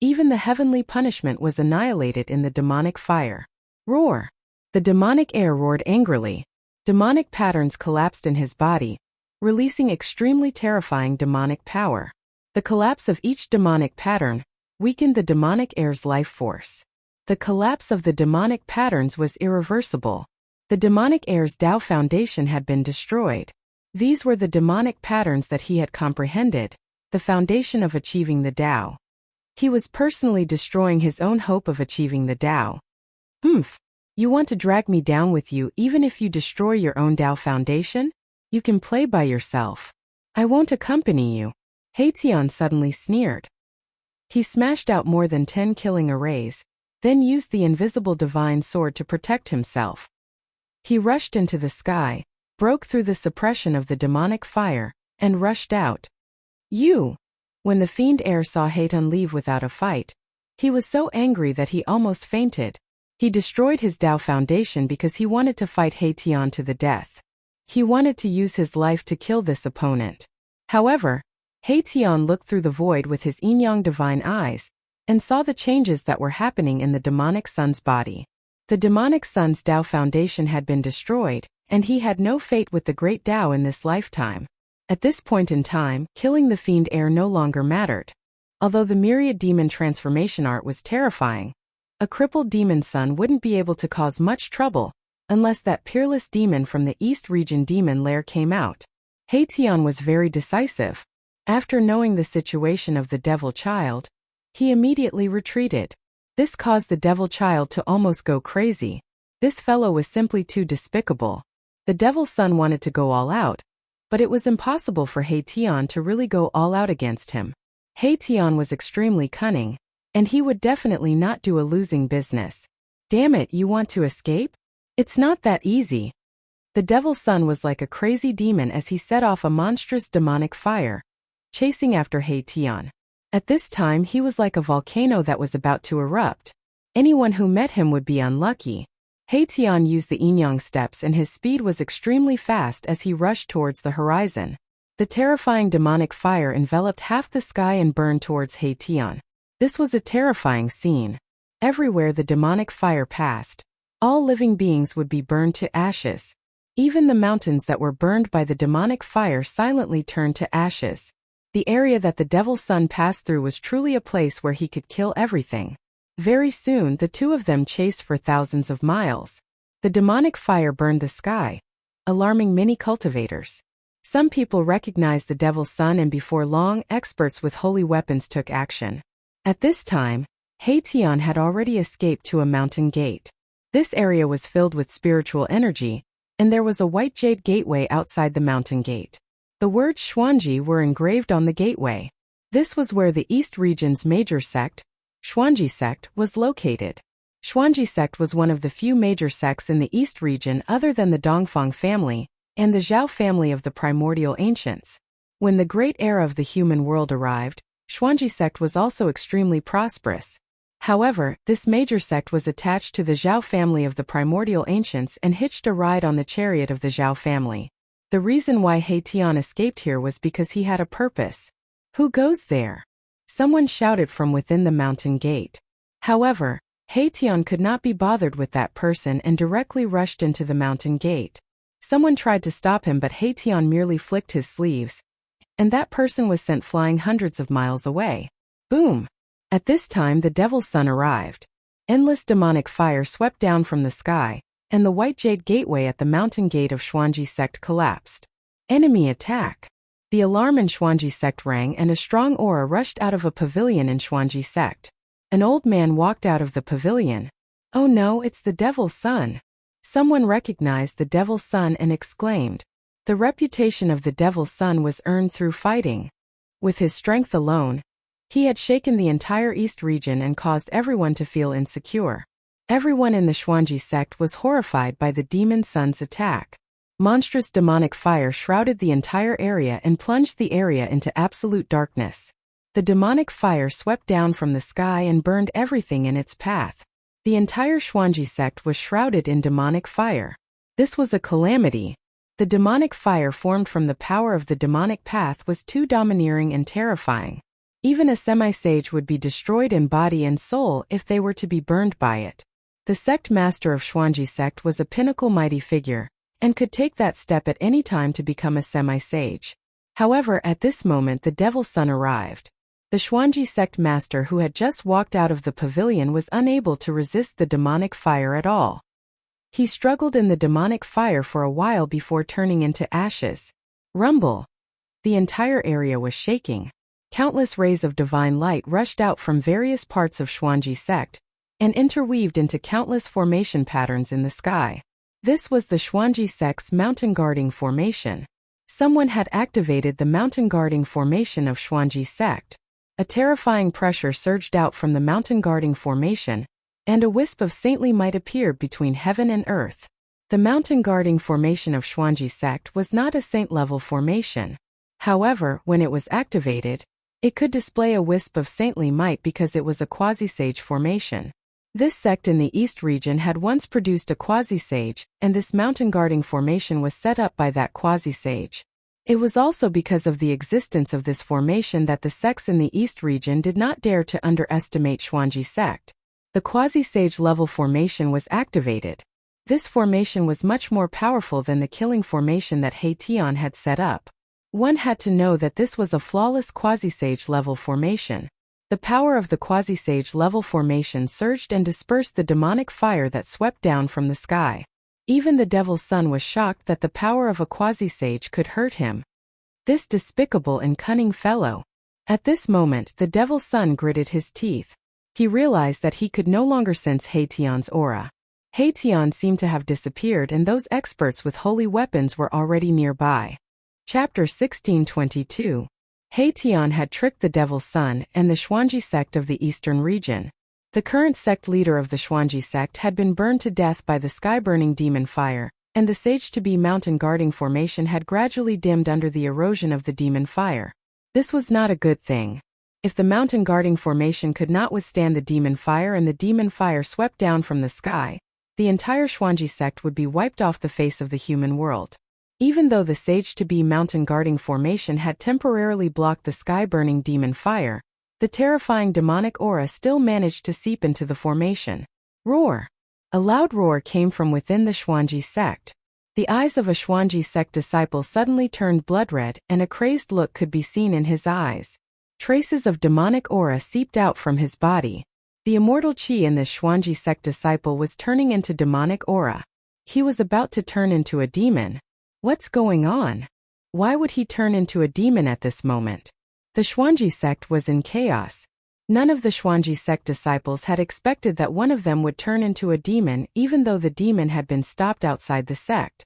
Even the heavenly punishment was annihilated in the demonic fire. Roar! The demonic air roared angrily. Demonic patterns collapsed in his body, releasing extremely terrifying demonic power. The collapse of each demonic pattern weakened the demonic air's life force. The collapse of the demonic patterns was irreversible. The demonic air's Tao foundation had been destroyed. These were the demonic patterns that he had comprehended, the foundation of achieving the Tao. He was personally destroying his own hope of achieving the Tao. You want to drag me down with you even if you destroy your own Tao foundation? You can play by yourself. I won't accompany you. Haitian suddenly sneered. He smashed out more than 10 killing arrays, then used the invisible divine sword to protect himself. He rushed into the sky, broke through the suppression of the demonic fire, and rushed out. You! When the fiend heir saw Haton leave without a fight, he was so angry that he almost fainted. He destroyed his Tao foundation because he wanted to fight Haton to the death. He wanted to use his life to kill this opponent. However, Haton looked through the void with his yin-yang divine eyes, and saw the changes that were happening in the demonic son's body. The demonic son's Tao foundation had been destroyed, and he had no fate with the great Tao in this lifetime. At this point in time, killing the fiend heir no longer mattered. Although the myriad demon transformation art was terrifying, a crippled demon son wouldn't be able to cause much trouble, unless that peerless demon from the East Region demon lair came out. Haton was very decisive. After knowing the situation of the devil child, he immediately retreated. This caused the devil child to almost go crazy. This fellow was simply too despicable. The devil's son wanted to go all out, but it was impossible for Haton to really go all out against him. Haton was extremely cunning, and he would definitely not do a losing business. Damn it, you want to escape? It's not that easy. The devil's son was like a crazy demon as he set off a monstrous demonic fire, chasing after Haton. At this time he was like a volcano that was about to erupt. Anyone who met him would be unlucky. Haton used the yin-yang steps and his speed was extremely fast as he rushed towards the horizon. The terrifying demonic fire enveloped half the sky and burned towards Haton. This was a terrifying scene. Everywhere the demonic fire passed, all living beings would be burned to ashes. Even the mountains that were burned by the demonic fire silently turned to ashes. The area that the devil's son passed through was truly a place where he could kill everything. Very soon the two of them chased for thousands of miles. The demonic fire burned the sky, alarming many cultivators. Some people recognized the devil's son, and before long experts with holy weapons took action. At this time, Haton had already escaped to a mountain gate. This area was filled with spiritual energy, and there was a white jade gateway outside the mountain gate. The words Xuanji were engraved on the gateway. This was where the East Region's major sect, Xuanji sect, was located. Xuanji sect was one of the few major sects in the East Region other than the Dongfang family and the Zhao family of the primordial ancients. When the great era of the human world arrived, Xuanji sect was also extremely prosperous. However, this major sect was attached to the Zhao family of the primordial ancients and hitched a ride on the chariot of the Zhao family. The reason why Haton escaped here was because he had a purpose. Who goes there? Someone shouted from within the mountain gate. However, Haton could not be bothered with that person and directly rushed into the mountain gate. Someone tried to stop him, but Haton merely flicked his sleeves, and that person was sent flying hundreds of miles away. Boom! At this time the devil's son arrived. Endless demonic fire swept down from the sky, and the white jade gateway at the mountain gate of Xuanji sect collapsed. Enemy attack! The alarm in Xuanji sect rang and a strong aura rushed out of a pavilion in Xuanji sect. An old man walked out of the pavilion. Oh no, it's the devil's son! Someone recognized the devil's son and exclaimed. The reputation of the devil's son was earned through fighting. With his strength alone, he had shaken the entire East region and caused everyone to feel insecure. Everyone in the Xuanji sect was horrified by the demon son's attack. Monstrous demonic fire shrouded the entire area and plunged the area into absolute darkness. The demonic fire swept down from the sky and burned everything in its path. The entire Xuanji sect was shrouded in demonic fire. This was a calamity. The demonic fire formed from the power of the demonic path was too domineering and terrifying. Even a semi-sage would be destroyed in body and soul if they were to be burned by it. The sect master of Xuanji sect was a pinnacle mighty figure, and could take that step at any time to become a semi-sage. However, at this moment the devil's son arrived. The Xuanji sect master who had just walked out of the pavilion was unable to resist the demonic fire at all. He struggled in the demonic fire for a while before turning into ashes. Rumble! The entire area was shaking. Countless rays of divine light rushed out from various parts of Xuanji sect, and interweaved into countless formation patterns in the sky. This was the Xuanji sect's mountain guarding formation. Someone had activated the mountain guarding formation of Xuanji sect. A terrifying pressure surged out from the mountain guarding formation, and a wisp of saintly might appeared between heaven and earth. The mountain-guarding formation of Xuanji sect was not a saint-level formation. However, when it was activated, it could display a wisp of saintly might because it was a quasi-sage formation. This sect in the East region had once produced a quasi-sage, and this mountain-guarding formation was set up by that quasi-sage. It was also because of the existence of this formation that the sects in the East region did not dare to underestimate Xuanji sect. The quasi-sage level formation was activated. This formation was much more powerful than the killing formation that Tian had set up. One had to know that this was a flawless quasi-sage level formation. The power of the quasi-sage level formation surged and dispersed the demonic fire that swept down from the sky. Even the devil's son was shocked that the power of a quasi-sage could hurt him. This despicable and cunning fellow. At this moment, the devil's son gritted his teeth. He realized that he could no longer sense Tian's aura. Tian seemed to have disappeared, and those experts with holy weapons were already nearby. Chapter 1622. Tian had tricked the devil's son and the Xuanji sect of the eastern region. The current sect leader of the Xuanji sect had been burned to death by the sky-burning demon fire, and the sage-to-be mountain-guarding formation had gradually dimmed under the erosion of the demon fire. This was not a good thing. If the mountain-guarding formation could not withstand the demon fire and the demon fire swept down from the sky, the entire Xuanji sect would be wiped off the face of the human world. Even though the sage-to-be mountain-guarding formation had temporarily blocked the sky-burning demon fire, the terrifying demonic aura still managed to seep into the formation. Roar! A loud roar came from within the Xuanji sect. The eyes of a Xuanji sect disciple suddenly turned blood-red, and a crazed look could be seen in his eyes. Traces of demonic aura seeped out from his body. The immortal chi in this Xuanji sect disciple was turning into demonic aura. He was about to turn into a demon. What's going on? Why would he turn into a demon at this moment? The Xuanji sect was in chaos. None of the Xuanji sect disciples had expected that one of them would turn into a demon, even though the demon had been stopped outside the sect.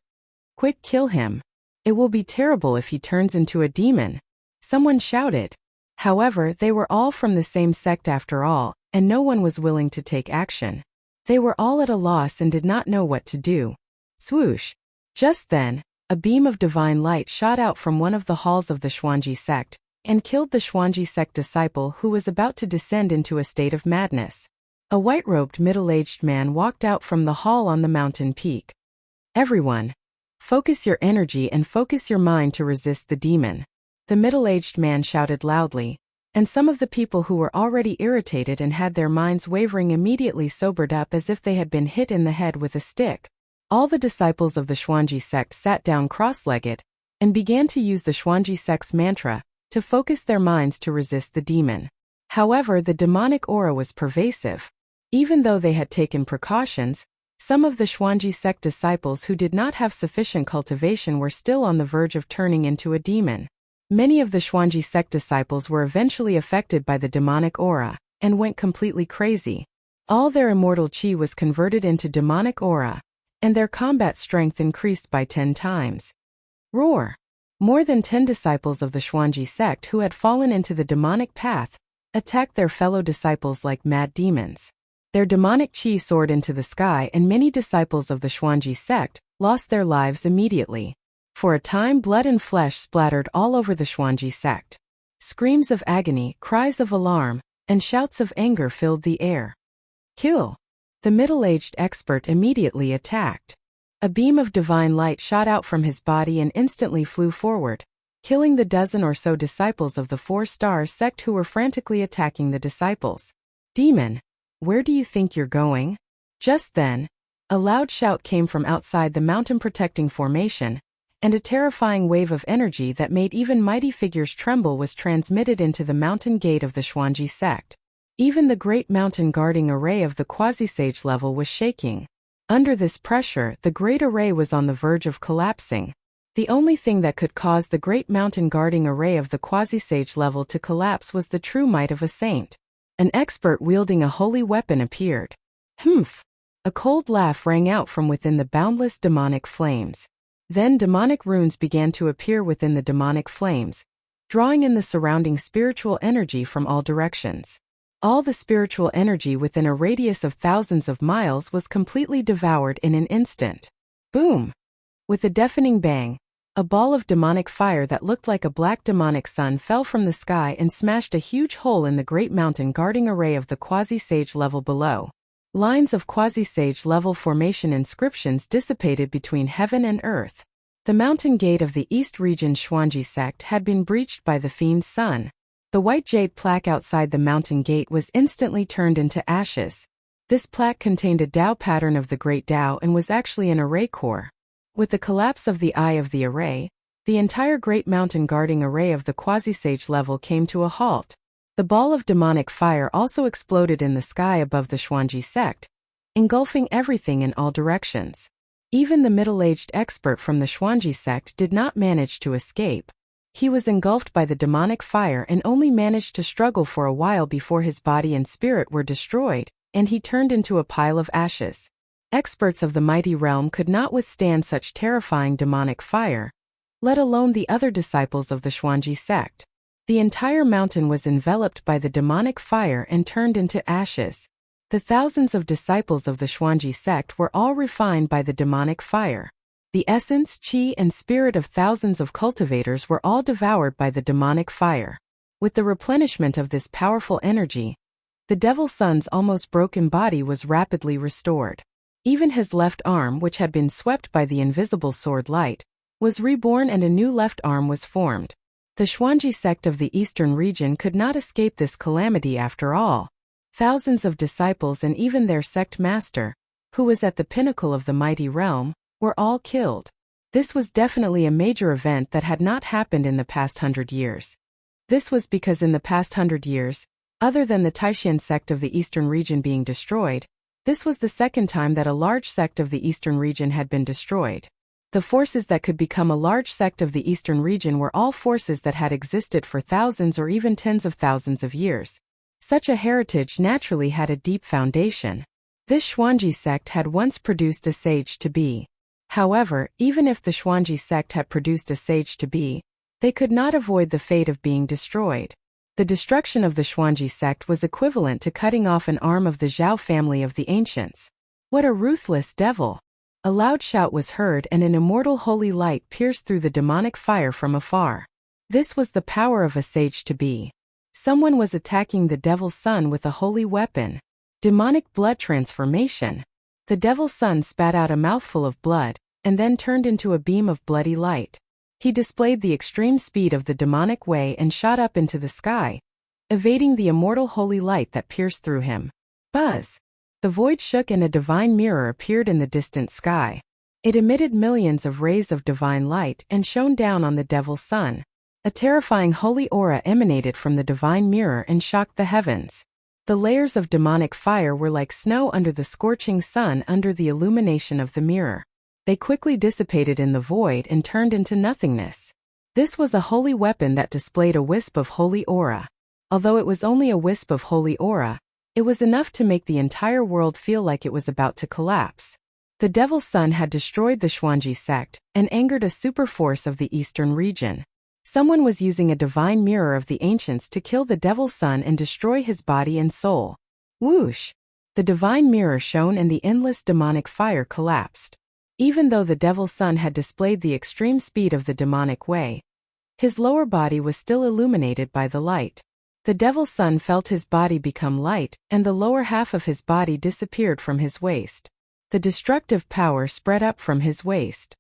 Quick, kill him. It will be terrible if he turns into a demon. Someone shouted. However, they were all from the same sect after all, and no one was willing to take action. They were all at a loss and did not know what to do. Swoosh! Just then, a beam of divine light shot out from one of the halls of the Xuanji sect, and killed the Xuanji sect disciple who was about to descend into a state of madness. A white-robed middle-aged man walked out from the hall on the mountain peak. Everyone, focus your energy and focus your mind to resist the demon. The middle-aged man shouted loudly, and some of the people who were already irritated and had their minds wavering immediately sobered up as if they had been hit in the head with a stick. All the disciples of the Xuanji sect sat down cross-legged and began to use the Xuanji sect's mantra to focus their minds to resist the demon. However, the demonic aura was pervasive. Even though they had taken precautions, some of the Xuanji sect disciples who did not have sufficient cultivation were still on the verge of turning into a demon. Many of the Xuanji sect disciples were eventually affected by the demonic aura and went completely crazy. All their immortal chi was converted into demonic aura, and their combat strength increased by 10 times. Roar! More than 10 disciples of the Xuanji sect who had fallen into the demonic path attacked their fellow disciples like mad demons. Their demonic chi soared into the sky, and many disciples of the Xuanji sect lost their lives immediately. For a time, blood and flesh splattered all over the Xuanji sect. Screams of agony, cries of alarm, and shouts of anger filled the air. Kill! The middle-aged expert immediately attacked. A beam of divine light shot out from his body and instantly flew forward, killing the dozen or so disciples of the 4-star sect who were frantically attacking the disciples. Demon, where do you think you're going? Just then, a loud shout came from outside the mountain-protecting formation, and a terrifying wave of energy that made even mighty figures tremble was transmitted into the mountain gate of the Xuanji sect. Even the great mountain-guarding array of the quasi-sage level was shaking. Under this pressure, the great array was on the verge of collapsing. The only thing that could cause the great mountain-guarding array of the quasi-sage level to collapse was the true might of a saint. An expert wielding a holy weapon appeared. Humph! A cold laugh rang out from within the boundless demonic flames. Then demonic runes began to appear within the demonic flames, drawing in the surrounding spiritual energy from all directions. All the spiritual energy within a radius of thousands of miles was completely devoured in an instant. Boom! With a deafening bang, a ball of demonic fire that looked like a black demonic sun fell from the sky and smashed a huge hole in the great mountain guarding array of the quasi-sage level below. Lines of quasi-sage level formation inscriptions dissipated between heaven and earth. The mountain gate of the East region Xuanji sect had been breached by the fiend's sun. The white jade plaque outside the mountain gate was instantly turned into ashes. This plaque contained a Tao pattern of the Great Tao and was actually an array core. With the collapse of the eye of the array, the entire Great Mountain guarding array of the quasi-sage level came to a halt. The ball of demonic fire also exploded in the sky above the Xuanji sect, engulfing everything in all directions. Even the middle-aged expert from the Xuanji sect did not manage to escape. He was engulfed by the demonic fire and only managed to struggle for a while before his body and spirit were destroyed, and he turned into a pile of ashes. Experts of the mighty realm could not withstand such terrifying demonic fire, let alone the other disciples of the Xuanji sect. The entire mountain was enveloped by the demonic fire and turned into ashes. The thousands of disciples of the Xuanji sect were all refined by the demonic fire. The essence, qi, and spirit of thousands of cultivators were all devoured by the demonic fire. With the replenishment of this powerful energy, the Devil Son's almost broken body was rapidly restored. Even his left arm, which had been swept by the invisible sword light, was reborn and a new left arm was formed. The Xuanji sect of the eastern region could not escape this calamity after all. Thousands of disciples and even their sect master, who was at the pinnacle of the mighty realm, were all killed. This was definitely a major event that had not happened in the past 100 years. This was because in the past 100 years, other than the Taishan sect of the eastern region being destroyed, this was the second time that a large sect of the eastern region had been destroyed. The forces that could become a large sect of the eastern region were all forces that had existed for thousands or even tens of thousands of years. Such a heritage naturally had a deep foundation. This Xuanji sect had once produced a sage to be. However, even if the Xuanji sect had produced a sage to be, they could not avoid the fate of being destroyed. The destruction of the Xuanji sect was equivalent to cutting off an arm of the Zhao family of the ancients. What a ruthless devil! A loud shout was heard and an immortal holy light pierced through the demonic fire from afar. This was the power of a sage to be. Someone was attacking the Devil's Son with a holy weapon. Demonic blood transformation. The Devil's Son spat out a mouthful of blood, and then turned into a beam of bloody light. He displayed the extreme speed of the demonic way and shot up into the sky, evading the immortal holy light that pierced through him. Buzz! The void shook and a divine mirror appeared in the distant sky. It emitted millions of rays of divine light and shone down on the Devil's Son. A terrifying holy aura emanated from the divine mirror and shocked the heavens. The layers of demonic fire were like snow under the scorching sun under the illumination of the mirror. They quickly dissipated in the void and turned into nothingness. This was a holy weapon that displayed a wisp of holy aura. Although it was only a wisp of holy aura, it was enough to make the entire world feel like it was about to collapse. The Devil's Son had destroyed the Xuanji sect and angered a superforce of the eastern region. Someone was using a divine mirror of the ancients to kill the Devil's Son and destroy his body and soul. Whoosh! The divine mirror shone and the endless demonic fire collapsed. Even though the Devil's Son had displayed the extreme speed of the demonic way, his lower body was still illuminated by the light. The Devil's Son felt his body become light, and the lower half of his body disappeared from his waist. The destructive power spread up from his waist.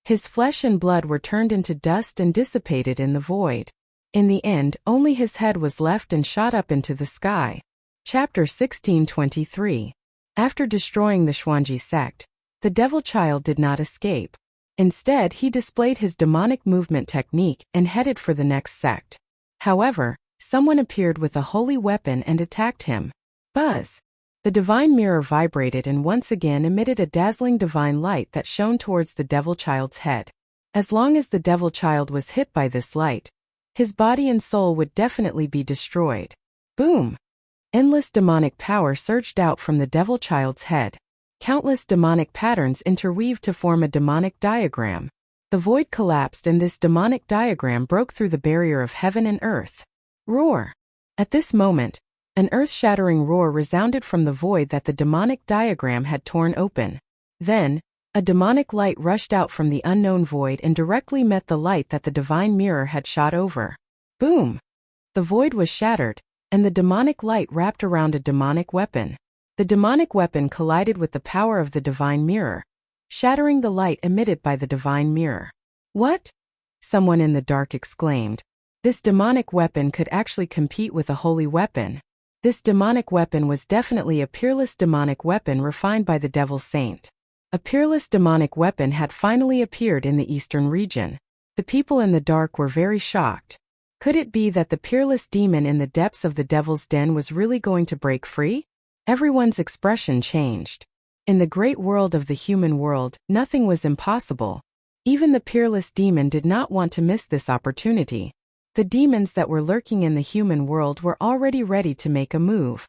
His flesh and blood were turned into dust and dissipated in the void. In the end, only his head was left and shot up into the sky. Chapter 1623. After destroying the Xuanji sect, the Devil Child did not escape. Instead, he displayed his demonic movement technique and headed for the next sect. However, someone appeared with a holy weapon and attacked him. Buzz! The divine mirror vibrated and once again emitted a dazzling divine light that shone towards the Devil Child's head. As long as the Devil Child was hit by this light, his body and soul would definitely be destroyed. Boom! Endless demonic power surged out from the Devil Child's head. Countless demonic patterns interweaved to form a demonic diagram. The void collapsed and this demonic diagram broke through the barrier of heaven and earth. Roar! At this moment, an earth-shattering roar resounded from the void that the demonic diagram had torn open. Then, A demonic light rushed out from the unknown void and directly met the light that the divine mirror had shot over. Boom! The void was shattered, and the demonic light wrapped around a demonic weapon. The demonic weapon collided with the power of the divine mirror, shattering the light emitted by the divine mirror. What? Someone in the dark exclaimed. This demonic weapon could actually compete with a holy weapon. This demonic weapon was definitely a peerless demonic weapon refined by the devil's saint. A peerless demonic weapon had finally appeared in the eastern region. The people in the dark were very shocked. Could it be that the peerless demon in the depths of the devil's den was really going to break free? Everyone's expression changed. In the great world of the human world, nothing was impossible. Even the peerless demon did not want to miss this opportunity. The demons that were lurking in the human world were already ready to make a move.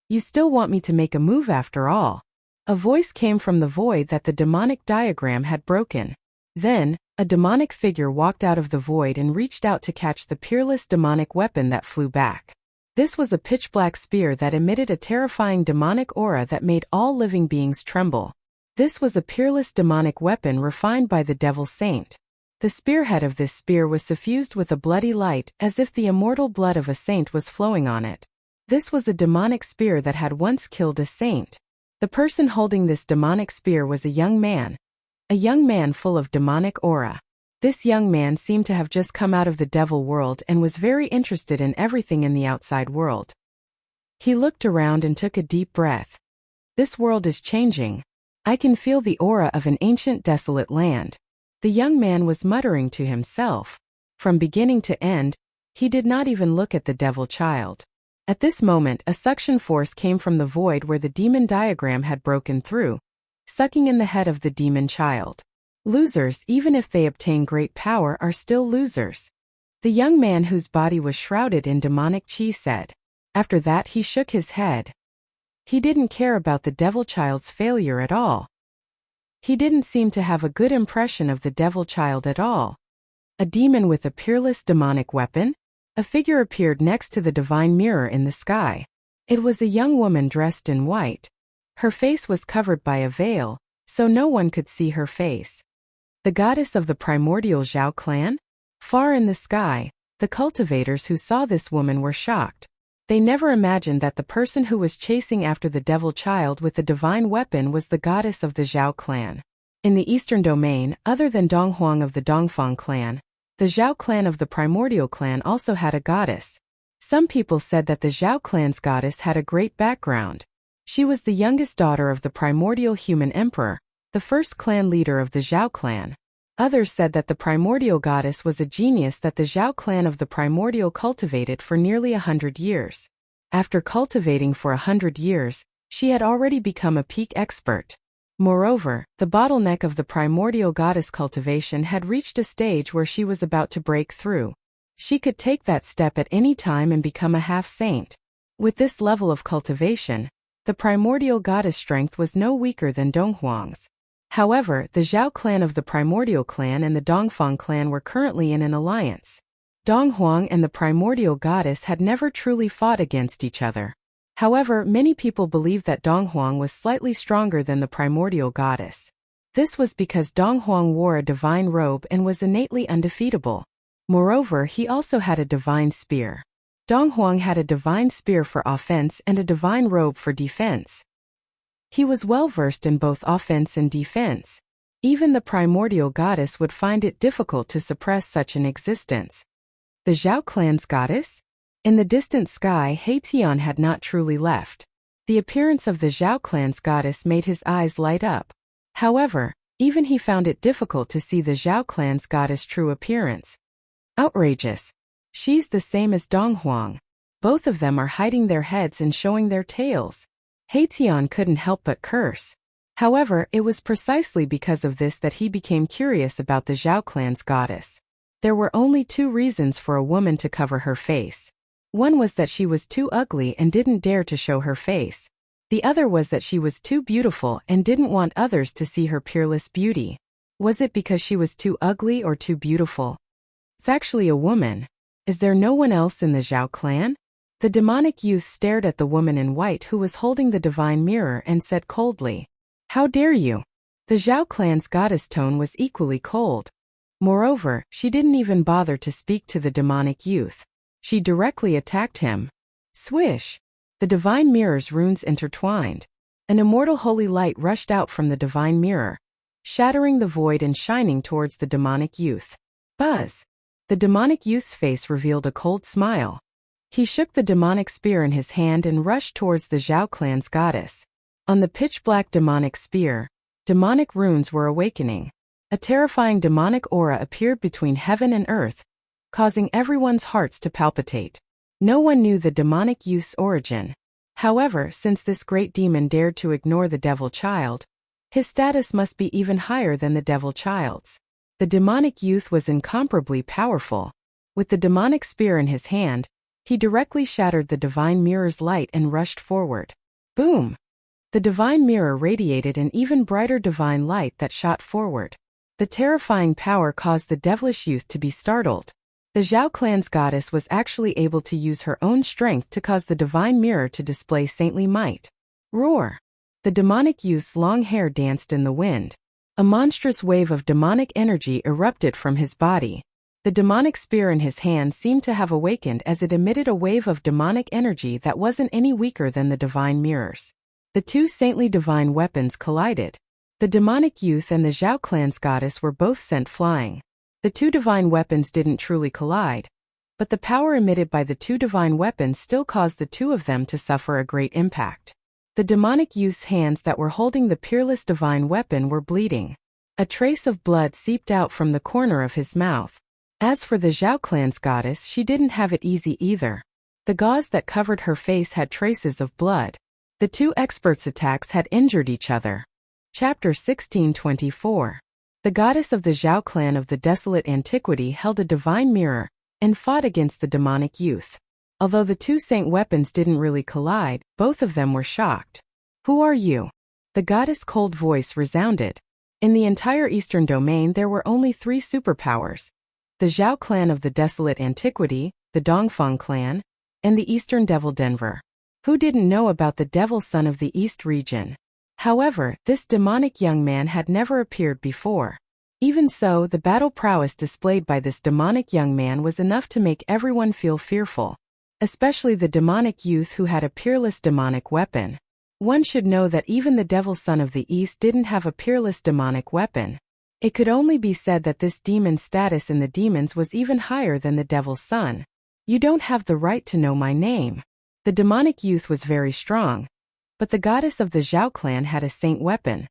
You still want me to make a move after all? A voice came from the void that the demonic diagram had broken. Then, a demonic figure walked out of the void and reached out to catch the peerless demonic weapon that flew back. This was a pitch-black spear that emitted a terrifying demonic aura that made all living beings tremble. This was a peerless demonic weapon refined by the devil's saint. The spearhead of this spear was suffused with a bloody light, as if the immortal blood of a saint was flowing on it. This was a demonic spear that had once killed a saint. The person holding this demonic spear was a young man full of demonic aura. This young man seemed to have just come out of the devil world and was very interested in everything in the outside world. He looked around and took a deep breath. This world is changing. I can feel the aura of an ancient desolate land. The young man was muttering to himself. From beginning to end, he did not even look at the devil child. At this moment, a suction force came from the void where the demon diagram had broken through, sucking in the head of the demon child. Losers, even if they obtain great power, are still losers. The young man whose body was shrouded in demonic chi said. After that he shook his head. He didn't care about the devil child's failure at all. He didn't seem to have a good impression of the devil child at all. A demon with a peerless demonic weapon? A figure appeared next to the divine mirror in the sky. It was a young woman dressed in white. Her face was covered by a veil, so no one could see her face. The goddess of the primordial Zhao clan? Far in the sky, the cultivators who saw this woman were shocked. They never imagined that the person who was chasing after the devil child with the divine weapon was the goddess of the Zhao clan. In the eastern domain, other than Donghuang of the Dongfang clan, the Zhao clan of the primordial clan also had a goddess. Some people said that the Zhao clan's goddess had a great background. She was the youngest daughter of the primordial human emperor, the first clan leader of the Zhao clan. Others said that the primordial goddess was a genius that the Zhao clan of the primordial cultivated for nearly 100 years. After cultivating for 100 years, she had already become a peak expert. Moreover, the bottleneck of the primordial goddess cultivation had reached a stage where she was about to break through. She could take that step at any time and become a half-saint. With this level of cultivation, the primordial goddess strength was no weaker than Donghuang's. However, the Zhao clan of the primordial clan and the Dongfang clan were currently in an alliance. Donghuang and the primordial goddess had never truly fought against each other. However, many people believed that Donghuang was slightly stronger than the primordial goddess. This was because Donghuang wore a divine robe and was innately undefeatable. Moreover, he also had a divine spear. Donghuang had a divine spear for offense and a divine robe for defense. He was well versed in both offense and defense. Even the primordial goddess would find it difficult to suppress such an existence. The Zhao clan's goddess? In the distant sky, Tian had not truly left. The appearance of the Zhao clan's goddess made his eyes light up. However, even he found it difficult to see the Zhao clan's goddess' true appearance. Outrageous. She's the same as Donghuang. Both of them are hiding their heads and showing their tails. Tian couldn't help but curse. However, it was precisely because of this that he became curious about the Zhao clan's goddess. There were only two reasons for a woman to cover her face. One was that she was too ugly and didn't dare to show her face. The other was that she was too beautiful and didn't want others to see her peerless beauty. Was it because she was too ugly or too beautiful? It's actually a woman. Is there no one else in the Zhao clan? The demonic youth stared at the woman in white who was holding the divine mirror and said coldly, "How dare you?" The Zhao clan's goddess tone was equally cold. Moreover, she didn't even bother to speak to the demonic youth. She directly attacked him. Swish! The divine mirror's runes intertwined. An immortal holy light rushed out from the divine mirror, shattering the void and shining towards the demonic youth. Buzz! The demonic youth's face revealed a cold smile. He shook the demonic spear in his hand and rushed towards the Zhao clan's goddess. On the pitch-black demonic spear, demonic runes were awakening. A terrifying demonic aura appeared between heaven and earth, causing everyone's hearts to palpitate. No one knew the demonic youth's origin. However, since this great demon dared to ignore the devil child, his status must be even higher than the devil child's. The demonic youth was incomparably powerful. With the demonic spear in his hand, he directly shattered the divine mirror's light and rushed forward. Boom! The divine mirror radiated an even brighter divine light that shot forward. The terrifying power caused the devilish youth to be startled. The Zhao clan's goddess was actually able to use her own strength to cause the divine mirror to display saintly might. Roar! The demonic youth's long hair danced in the wind. A monstrous wave of demonic energy erupted from his body. The demonic spear in his hand seemed to have awakened as it emitted a wave of demonic energy that wasn't any weaker than the divine mirrors. The two saintly divine weapons collided. The demonic youth and the Zhao clan's goddess were both sent flying. The two divine weapons didn't truly collide, but the power emitted by the two divine weapons still caused the two of them to suffer a great impact. The demonic youth's hands that were holding the peerless divine weapon were bleeding. A trace of blood seeped out from the corner of his mouth. As for the Zhao clan's goddess, she didn't have it easy either. The gauze that covered her face had traces of blood. The two experts' attacks had injured each other. Chapter 1624. The goddess of the Zhao clan of the desolate antiquity held a divine mirror and fought against the demonic youth. Although the two saint weapons didn't really collide, both of them were shocked. Who are you? The goddess' cold voice resounded. In the entire eastern domain there were only 3 superpowers: the Zhao clan of the desolate antiquity, the Dongfang clan, and the eastern devil Denver. Who didn't know about the devil son of the east region? However, this demonic young man had never appeared before. Even so, the battle prowess displayed by this demonic young man was enough to make everyone feel fearful, especially the demonic youth who had a peerless demonic weapon. One should know that even the devil son of the east didn't have a peerless demonic weapon. It could only be said that this demon's status in the demons was even higher than the devil's son. You don't have the right to know my name. The demonic youth was very strong, but the goddess of the Zhao clan had a saint weapon.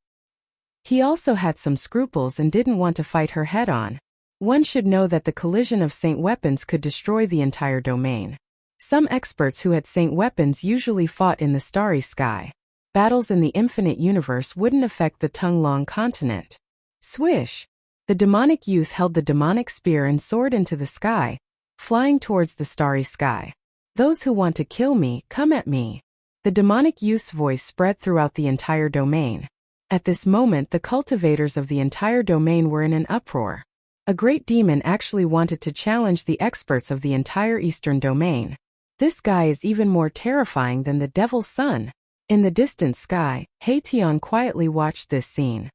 He also had some scruples and didn't want to fight her head-on. One should know that the collision of saint weapons could destroy the entire domain. Some experts who had saint weapons usually fought in the starry sky. Battles in the infinite universe wouldn't affect the Tonglong continent. Swish! The demonic youth held the demonic spear and soared into the sky, flying towards the starry sky. Those who want to kill me, come at me. The demonic youth's voice spread throughout the entire domain. At this moment, the cultivators of the entire domain were in an uproar. A great demon actually wanted to challenge the experts of the entire eastern domain. This guy is even more terrifying than the devil's son. In the distant sky, Haetian quietly watched this scene.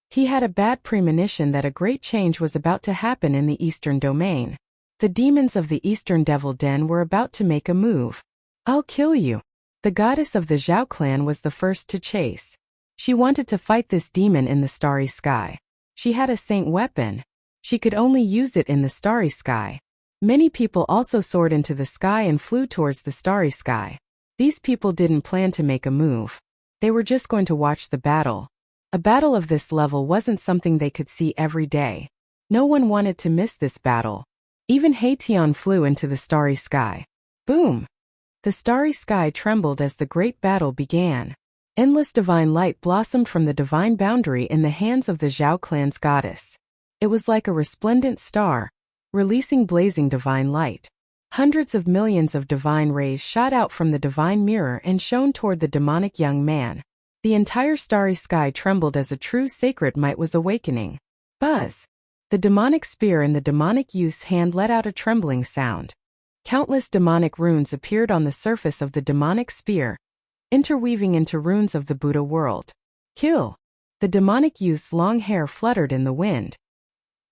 He had a bad premonition that a great change was about to happen in the eastern domain. The demons of the eastern devil den were about to make a move. I'll kill you. The goddess of the Zhao clan was the first to chase. She wanted to fight this demon in the starry sky. She had a saint weapon. She could only use it in the starry sky. Many people also soared into the sky and flew towards the starry sky. These people didn't plan to make a move. They were just going to watch the battle. A battle of this level wasn't something they could see every day. No one wanted to miss this battle. Even Haetian flew into the starry sky. Boom! The starry sky trembled as the great battle began. Endless divine light blossomed from the divine boundary in the hands of the Zhao clan's goddess. It was like a resplendent star, releasing blazing divine light. Hundreds of millions of divine rays shot out from the divine mirror and shone toward the demonic young man. The entire starry sky trembled as a true sacred might was awakening. Buzz! The demonic spear in the demonic youth's hand let out a trembling sound. Countless demonic runes appeared on the surface of the demonic spear, interweaving into runes of the Buddha world. Kill! The demonic youth's long hair fluttered in the wind.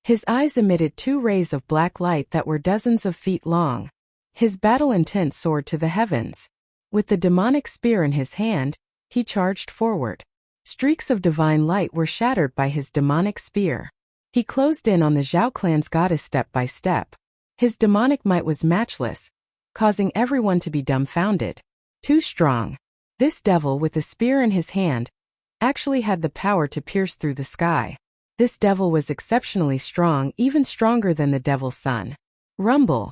His eyes emitted 2 rays of black light that were dozens of feet long. His battle intent soared to the heavens. With the demonic spear in his hand, he charged forward. Streaks of divine light were shattered by his demonic spear. He closed in on the Zhao clan's goddess step by step. His demonic might was matchless, causing everyone to be dumbfounded. Too strong. This devil with the spear in his hand actually had the power to pierce through the sky. This devil was exceptionally strong, even stronger than the devil's son. Rumble.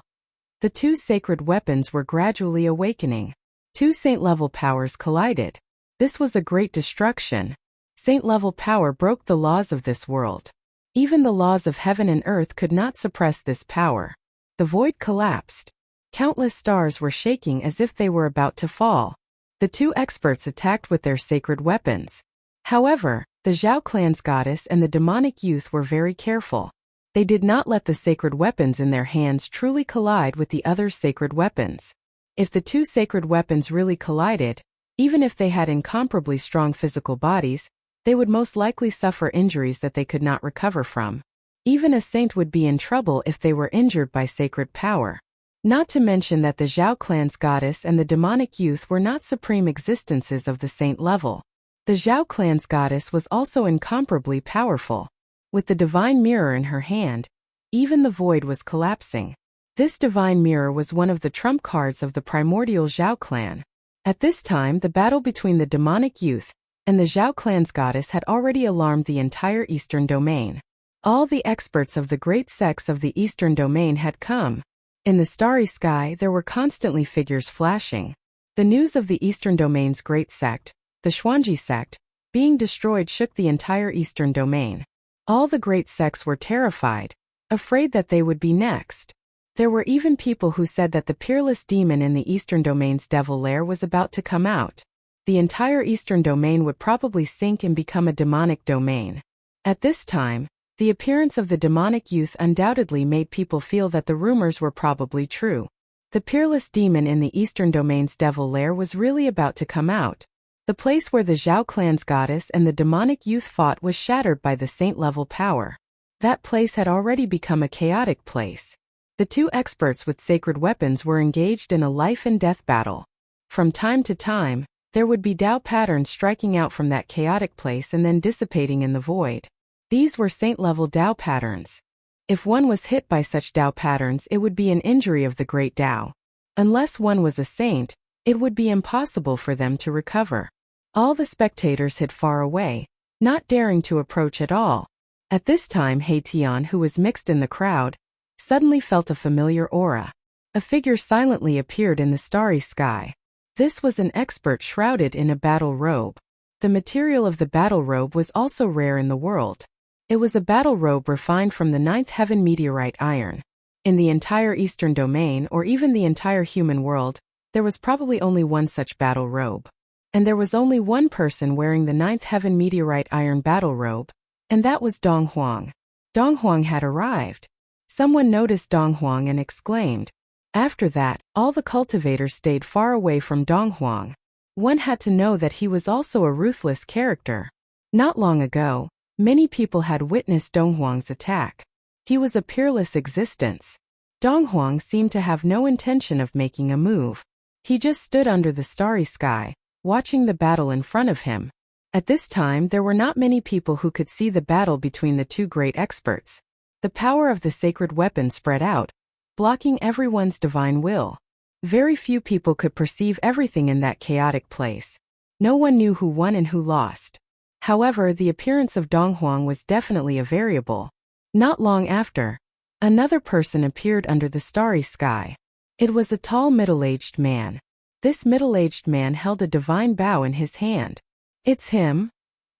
The 2 sacred weapons were gradually awakening. 2 saint-level powers collided. This was a great destruction. Saint-level power broke the laws of this world. Even the laws of heaven and earth could not suppress this power. The void collapsed. Countless stars were shaking as if they were about to fall. The 2 experts attacked with their sacred weapons. However, the Zhao clan's goddess and the demonic youth were very careful. They did not let the sacred weapons in their hands truly collide with the other sacred weapons. If the 2 sacred weapons really collided, even if they had incomparably strong physical bodies, they would most likely suffer injuries that they could not recover from. Even a saint would be in trouble if they were injured by sacred power. Not to mention that the Zhao clan's goddess and the demonic youth were not supreme existences of the saint level. The Zhao clan's goddess was also incomparably powerful. With the divine mirror in her hand, even the void was collapsing. This divine mirror was one of the trump cards of the primordial Zhao clan. At this time, the battle between the demonic youth and the Zhao clan's goddess had already alarmed the entire Eastern Domain. All the experts of the great sects of the Eastern Domain had come. In the starry sky, there were constantly figures flashing. The news of the Eastern Domain's great sect, the Xuanji sect, being destroyed shook the entire Eastern Domain. All the great sects were terrified, afraid that they would be next. There were even people who said that the peerless demon in the Eastern Domain's devil lair was about to come out. The entire Eastern Domain would probably sink and become a demonic domain. At this time, the appearance of the demonic youth undoubtedly made people feel that the rumors were probably true. The peerless demon in the Eastern Domain's devil lair was really about to come out. The place where the Zhao clan's goddess and the demonic youth fought was shattered by the saint-level power. That place had already become a chaotic place. The 2 experts with sacred weapons were engaged in a life-and-death battle. From time to time, there would be Dao patterns striking out from that chaotic place and then dissipating in the void. These were saint-level Dao patterns. If one was hit by such Dao patterns, it would be an injury of the great Dao. Unless one was a saint, it would be impossible for them to recover. All the spectators hid far away, not daring to approach at all. At this time, He Tian, who was mixed in the crowd, suddenly felt a familiar aura. A figure silently appeared in the starry sky. This was an expert shrouded in a battle robe. The material of the battle robe was also rare in the world. It was a battle robe refined from the 9th heaven meteorite iron. In the entire Eastern Domain, or even the entire human world, there was probably only one such battle robe. And there was only one person wearing the 9th heaven meteorite iron battle robe, and that was Dong Huang. Dong Huang had arrived. Someone noticed Dong Huang and exclaimed. After that, all the cultivators stayed far away from Dong Huang. One had to know that he was also a ruthless character. Not long ago, many people had witnessed Dong Huang's attack. He was a peerless existence. Dong Huang seemed to have no intention of making a move. He just stood under the starry sky, watching the battle in front of him. At this time, there were not many people who could see the battle between the 2 great experts. The power of the sacred weapon spread out, blocking everyone's divine will. Very few people could perceive everything in that chaotic place. No one knew who won and who lost. However, the appearance of Dong Huang was definitely a variable. Not long after, another person appeared under the starry sky. It was a tall middle-aged man. This middle-aged man held a divine bow in his hand. It's him.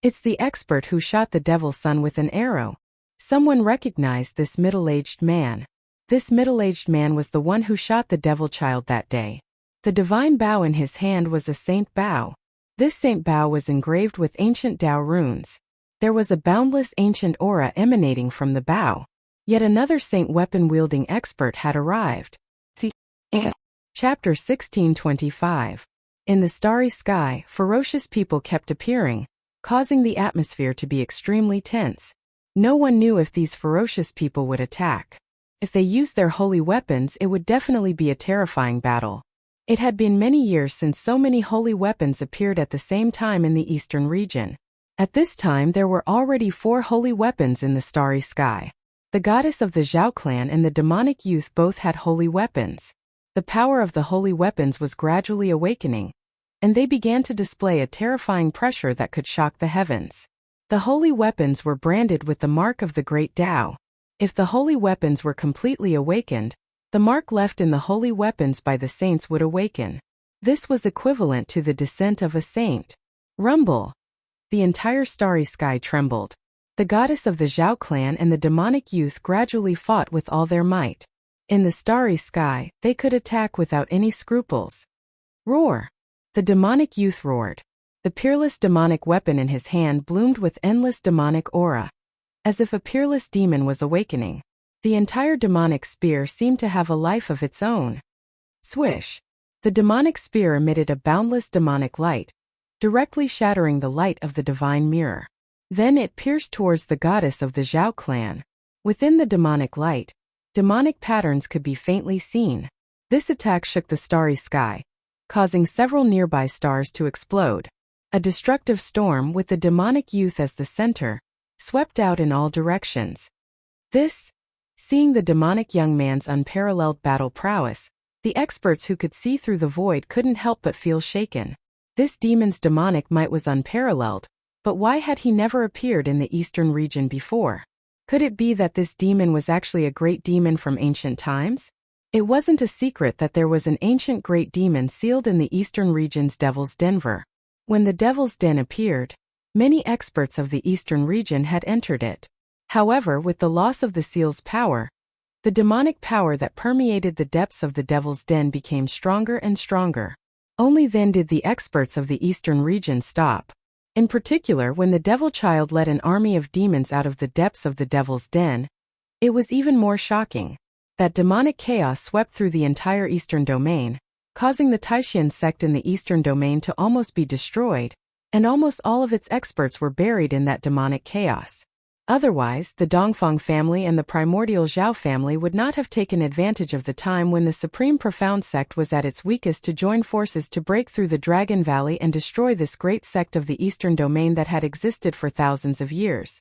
It's the expert who shot the devil's son with an arrow. Someone recognized this middle-aged man. This middle-aged man was the one who shot the devil child that day. The divine bow in his hand was a saint bow. This saint bow was engraved with ancient Dao runes. There was a boundless ancient aura emanating from the bow. Yet another saint weapon-wielding expert had arrived. Chapter 1625. In the starry sky, ferocious people kept appearing, causing the atmosphere to be extremely tense. No one knew if these ferocious people would attack. If they used their holy weapons, it would definitely be a terrifying battle. It had been many years since so many holy weapons appeared at the same time in the eastern region. At this time there were already 4 holy weapons in the starry sky. The goddess of the Zhao clan and the demonic youth both had holy weapons. The power of the holy weapons was gradually awakening, and they began to display a terrifying pressure that could shock the heavens. The holy weapons were branded with the mark of the great Tao. If the holy weapons were completely awakened, the mark left in the holy weapons by the saints would awaken. This was equivalent to the descent of a saint. Rumble! The entire starry sky trembled. The goddess of the Zhao clan and the demonic youth gradually fought with all their might. In the starry sky, they could attack without any scruples. Roar! The demonic youth roared. The peerless demonic weapon in his hand bloomed with endless demonic aura. As if a peerless demon was awakening. The entire demonic spear seemed to have a life of its own. Swish! The demonic spear emitted a boundless demonic light, directly shattering the light of the divine mirror. Then it pierced towards the goddess of the Zhao clan. Within the demonic light, demonic patterns could be faintly seen. This attack shook the starry sky, causing several nearby stars to explode. A destructive storm with the demonic youth as the center swept out in all directions. Seeing the demonic young man's unparalleled battle prowess, the experts who could see through the void couldn't help but feel shaken. This demon's demonic might was unparalleled, but why had he never appeared in the eastern region before? Could it be that this demon was actually a great demon from ancient times? It wasn't a secret that there was an ancient great demon sealed in the eastern region's Devil's Den. When the Devil's Den appeared, many experts of the eastern region had entered it. However, with the loss of the seal's power, the demonic power that permeated the depths of the Devil's Den became stronger and stronger. Only then did the experts of the eastern region stop. In particular, when the Devil Child led an army of demons out of the depths of the Devil's Den, it was even more shocking. That demonic chaos swept through the entire eastern domain, causing the Taishan sect in the eastern domain to almost be destroyed, and almost all of its experts were buried in that demonic chaos. Otherwise, the Dongfang family and the primordial Zhao family would not have taken advantage of the time when the Supreme Profound sect was at its weakest to join forces to break through the Dragon Valley and destroy this great sect of the eastern domain that had existed for thousands of years.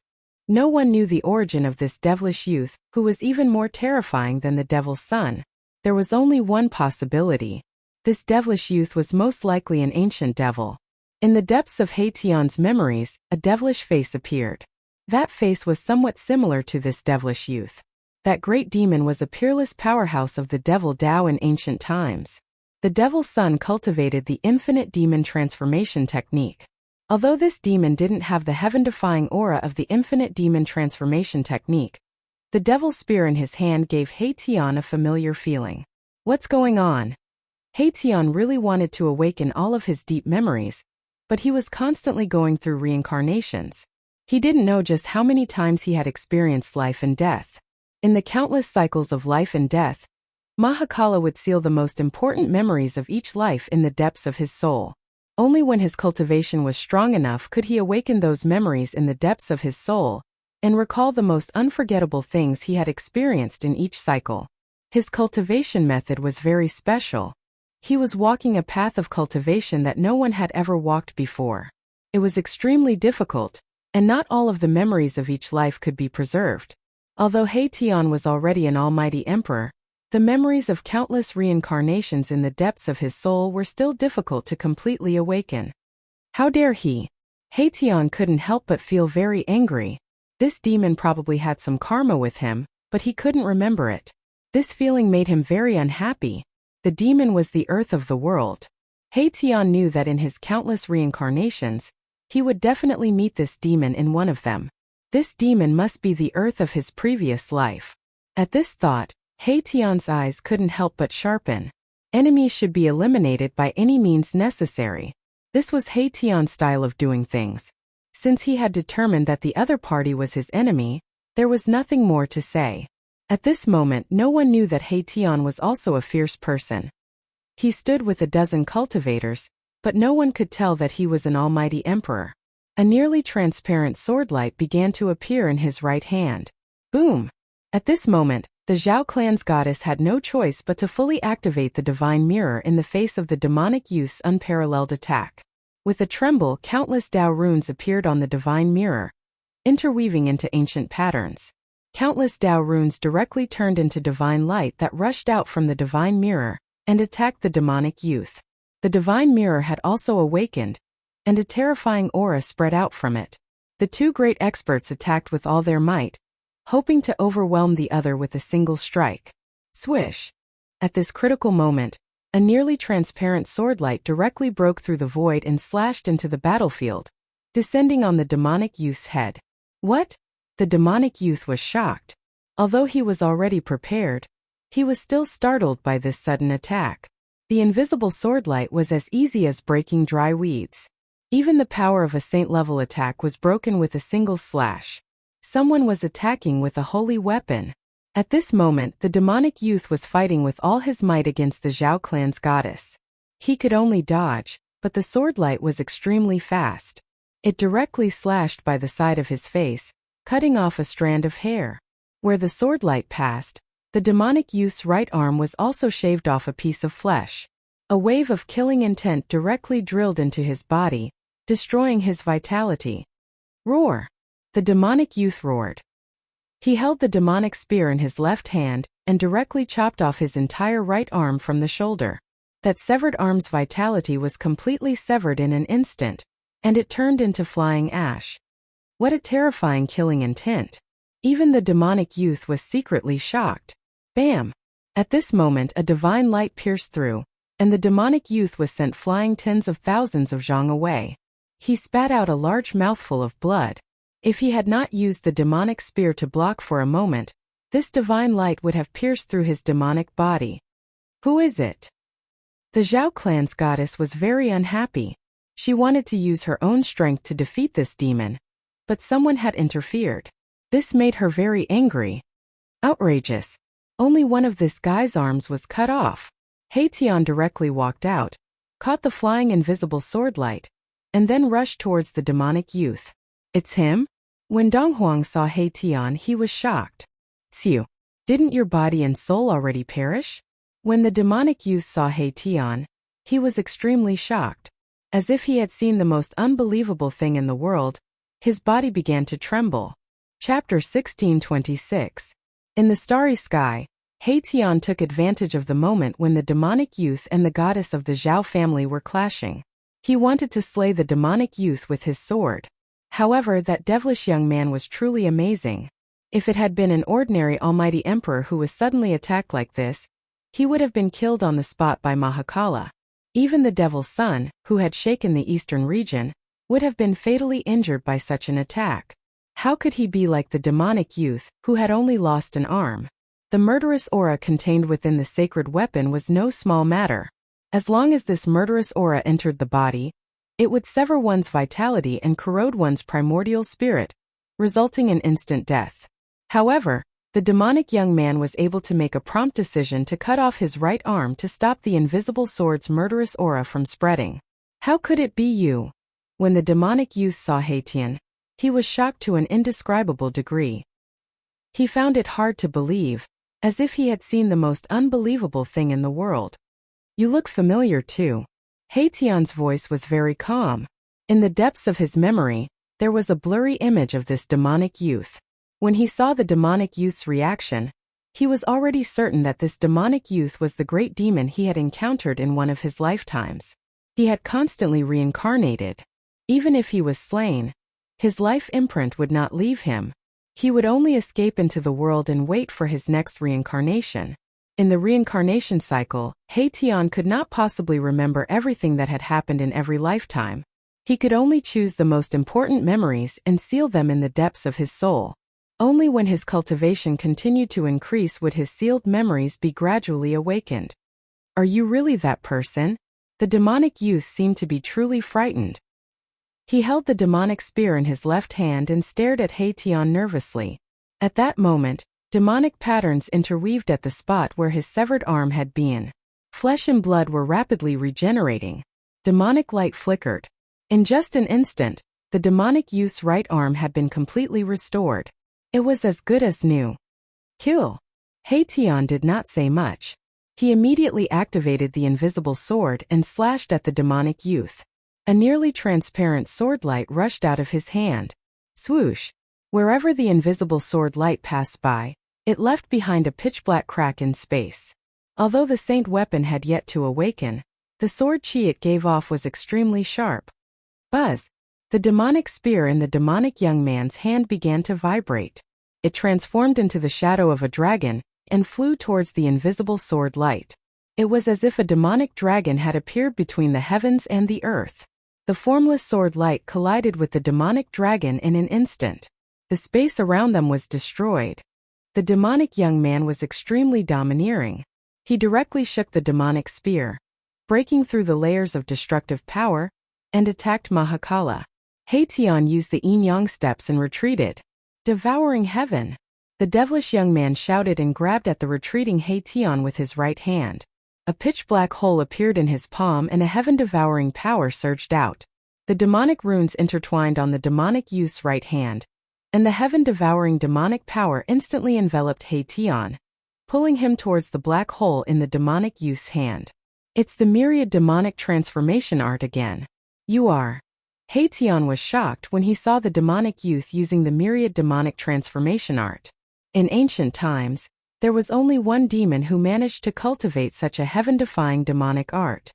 No one knew the origin of this devilish youth, who was even more terrifying than the devil's son. There was only one possibility. This devilish youth was most likely an ancient devil. In the depths of He Tian's memories, a devilish face appeared. That face was somewhat similar to this devilish youth. That great demon was a peerless powerhouse of the devil Tao in ancient times. The devil's son cultivated the infinite demon transformation technique. Although this demon didn't have the heaven-defying aura of the infinite demon transformation technique, the devil's spear in his hand gave He Tian a familiar feeling. What's going on? He Tian really wanted to awaken all of his deep memories, but he was constantly going through reincarnations. He didn't know just how many times he had experienced life and death. In the countless cycles of life and death, Mahakala would seal the most important memories of each life in the depths of his soul. Only when his cultivation was strong enough could he awaken those memories in the depths of his soul and recall the most unforgettable things he had experienced in each cycle. His cultivation method was very special. He was walking a path of cultivation that no one had ever walked before. It was extremely difficult, and not all of the memories of each life could be preserved. Although He Tian was already an almighty emperor, the memories of countless reincarnations in the depths of his soul were still difficult to completely awaken. How dare he? He Tian couldn't help but feel very angry. This demon probably had some karma with him, but he couldn't remember it. This feeling made him very unhappy. The demon was the earth of the world. He Tian knew that in his countless reincarnations, he would definitely meet this demon in one of them. This demon must be the earth of his previous life. At this thought, He Tian's eyes couldn't help but sharpen. Enemies should be eliminated by any means necessary. This was He Tian's style of doing things. Since he had determined that the other party was his enemy, there was nothing more to say. At this moment, no one knew that He Tian was also a fierce person. He stood with a dozen cultivators, but no one could tell that he was an almighty emperor. A nearly transparent sword light began to appear in his right hand. Boom! At this moment, the Zhao clan's goddess had no choice but to fully activate the divine mirror in the face of the demonic youth's unparalleled attack. With a tremble, countless Dao runes appeared on the divine mirror, interweaving into ancient patterns. Countless Dao runes directly turned into divine light that rushed out from the divine mirror and attacked the demonic youth. The divine mirror had also awakened, and a terrifying aura spread out from it. The two great experts attacked with all their might, hoping to overwhelm the other with a single strike. Swish! At this critical moment, a nearly transparent sword light directly broke through the void and slashed into the battlefield, descending on the demonic youth's head. What? The demonic youth was shocked. Although he was already prepared, he was still startled by this sudden attack. The invisible sword light was as easy as breaking dry weeds. Even the power of a saint-level attack was broken with a single slash. Someone was attacking with a holy weapon. At this moment, the demonic youth was fighting with all his might against the Zhao clan's goddess. He could only dodge, but the sword light was extremely fast. It directly slashed by the side of his face, cutting off a strand of hair. Where the sword light passed, the demonic youth's right arm was also shaved off a piece of flesh. A wave of killing intent directly drilled into his body, destroying his vitality. Roar! The demonic youth roared. He held the demonic spear in his left hand and directly chopped off his entire right arm from the shoulder. That severed arm's vitality was completely severed in an instant, and it turned into flying ash. What a terrifying killing intent! Even the demonic youth was secretly shocked. Bam! At this moment a divine light pierced through, and the demonic youth was sent flying tens of thousands of zhang away. He spat out a large mouthful of blood. If he had not used the demonic spear to block for a moment, this divine light would have pierced through his demonic body. Who is it? The Zhao clan's goddess was very unhappy. She wanted to use her own strength to defeat this demon, but someone had interfered. This made her very angry. Outrageous! Only one of this guy's arms was cut off. He Tian directly walked out, caught the flying invisible sword light, and then rushed towards the demonic youth. It's him? When Dong Huang saw He Tian, he was shocked. Xiu, didn't your body and soul already perish? When the demonic youth saw He Tian, he was extremely shocked. As if he had seen the most unbelievable thing in the world, his body began to tremble. Chapter 1626. In the starry sky, He Tian took advantage of the moment when the demonic youth and the goddess of the Zhao family were clashing. He wanted to slay the demonic youth with his sword. However, that devilish young man was truly amazing. If it had been an ordinary almighty emperor who was suddenly attacked like this, he would have been killed on the spot by Mahakala. Even the devil's son, who had shaken the eastern region, would have been fatally injured by such an attack. How could he be like the demonic youth, who had only lost an arm? The murderous aura contained within the sacred weapon was no small matter. As long as this murderous aura entered the body, it would sever one's vitality and corrode one's primordial spirit, resulting in instant death. However, the demonic young man was able to make a prompt decision to cut off his right arm to stop the invisible sword's murderous aura from spreading. How could it be you? When the demonic youth saw He Tian, he was shocked to an indescribable degree. He found it hard to believe, as if he had seen the most unbelievable thing in the world. You look familiar too. He Tian's voice was very calm. In the depths of his memory, there was a blurry image of this demonic youth. When he saw the demonic youth's reaction, he was already certain that this demonic youth was the great demon he had encountered in one of his lifetimes. He had constantly reincarnated. Even if he was slain, his life imprint would not leave him. He would only escape into the world and wait for his next reincarnation. In the reincarnation cycle, He Tian could not possibly remember everything that had happened in every lifetime. He could only choose the most important memories and seal them in the depths of his soul. Only when his cultivation continued to increase would his sealed memories be gradually awakened. Are you really that person? The demonic youth seemed to be truly frightened. He held the demonic spear in his left hand and stared at He Tian nervously. At that moment, demonic patterns interweaved at the spot where his severed arm had been. Flesh and blood were rapidly regenerating. Demonic light flickered. In just an instant, The demonic youth's right arm had been completely restored. It was as good as new. Kill. Haetian did not say much. He immediately activated the invisible sword and slashed at the demonic youth. A nearly transparent sword light rushed out of his hand. Swoosh. Wherever the invisible sword light passed by, it left behind a pitch-black crack in space. Although the saint weapon had yet to awaken, the sword chi it gave off was extremely sharp. Buzz. The demonic spear in the demonic young man's hand began to vibrate. It transformed into the shadow of a dragon and flew towards the invisible sword light. It was as if a demonic dragon had appeared between the heavens and the earth. The formless sword light collided with the demonic dragon in an instant. The space around them was destroyed. The demonic young man was extremely domineering. He directly shook the demonic spear, breaking through the layers of destructive power, and attacked Mahakala. Haetian used the yin-yang steps and retreated, devouring heaven. The devilish young man shouted and grabbed at the retreating Haetian with his right hand. A pitch-black hole appeared in his palm and a heaven-devouring power surged out. The demonic runes intertwined on the demonic youth's right hand, and the heaven-devouring demonic power instantly enveloped Haetian, pulling him towards the black hole in the demonic youth's hand. It's the myriad demonic transformation art again. You are. Haetian was shocked when he saw the demonic youth using the myriad demonic transformation art. In ancient times, there was only one demon who managed to cultivate such a heaven-defying demonic art.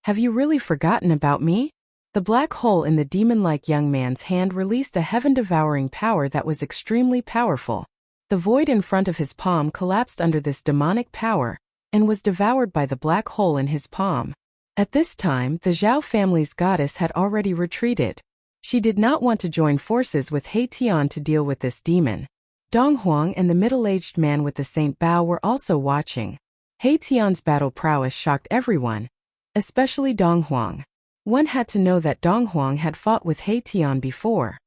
Have you really forgotten about me? The black hole in the demon-like young man's hand released a heaven-devouring power that was extremely powerful. The void in front of his palm collapsed under this demonic power and was devoured by the black hole in his palm. At this time, the Zhao family's goddess had already retreated. She did not want to join forces with Haetian to deal with this demon. Dong Huang and the middle-aged man with the Saint Bao were also watching. Haetian's battle prowess shocked everyone, especially Dong Huang. One had to know that Dong Huang had fought with Haetian before.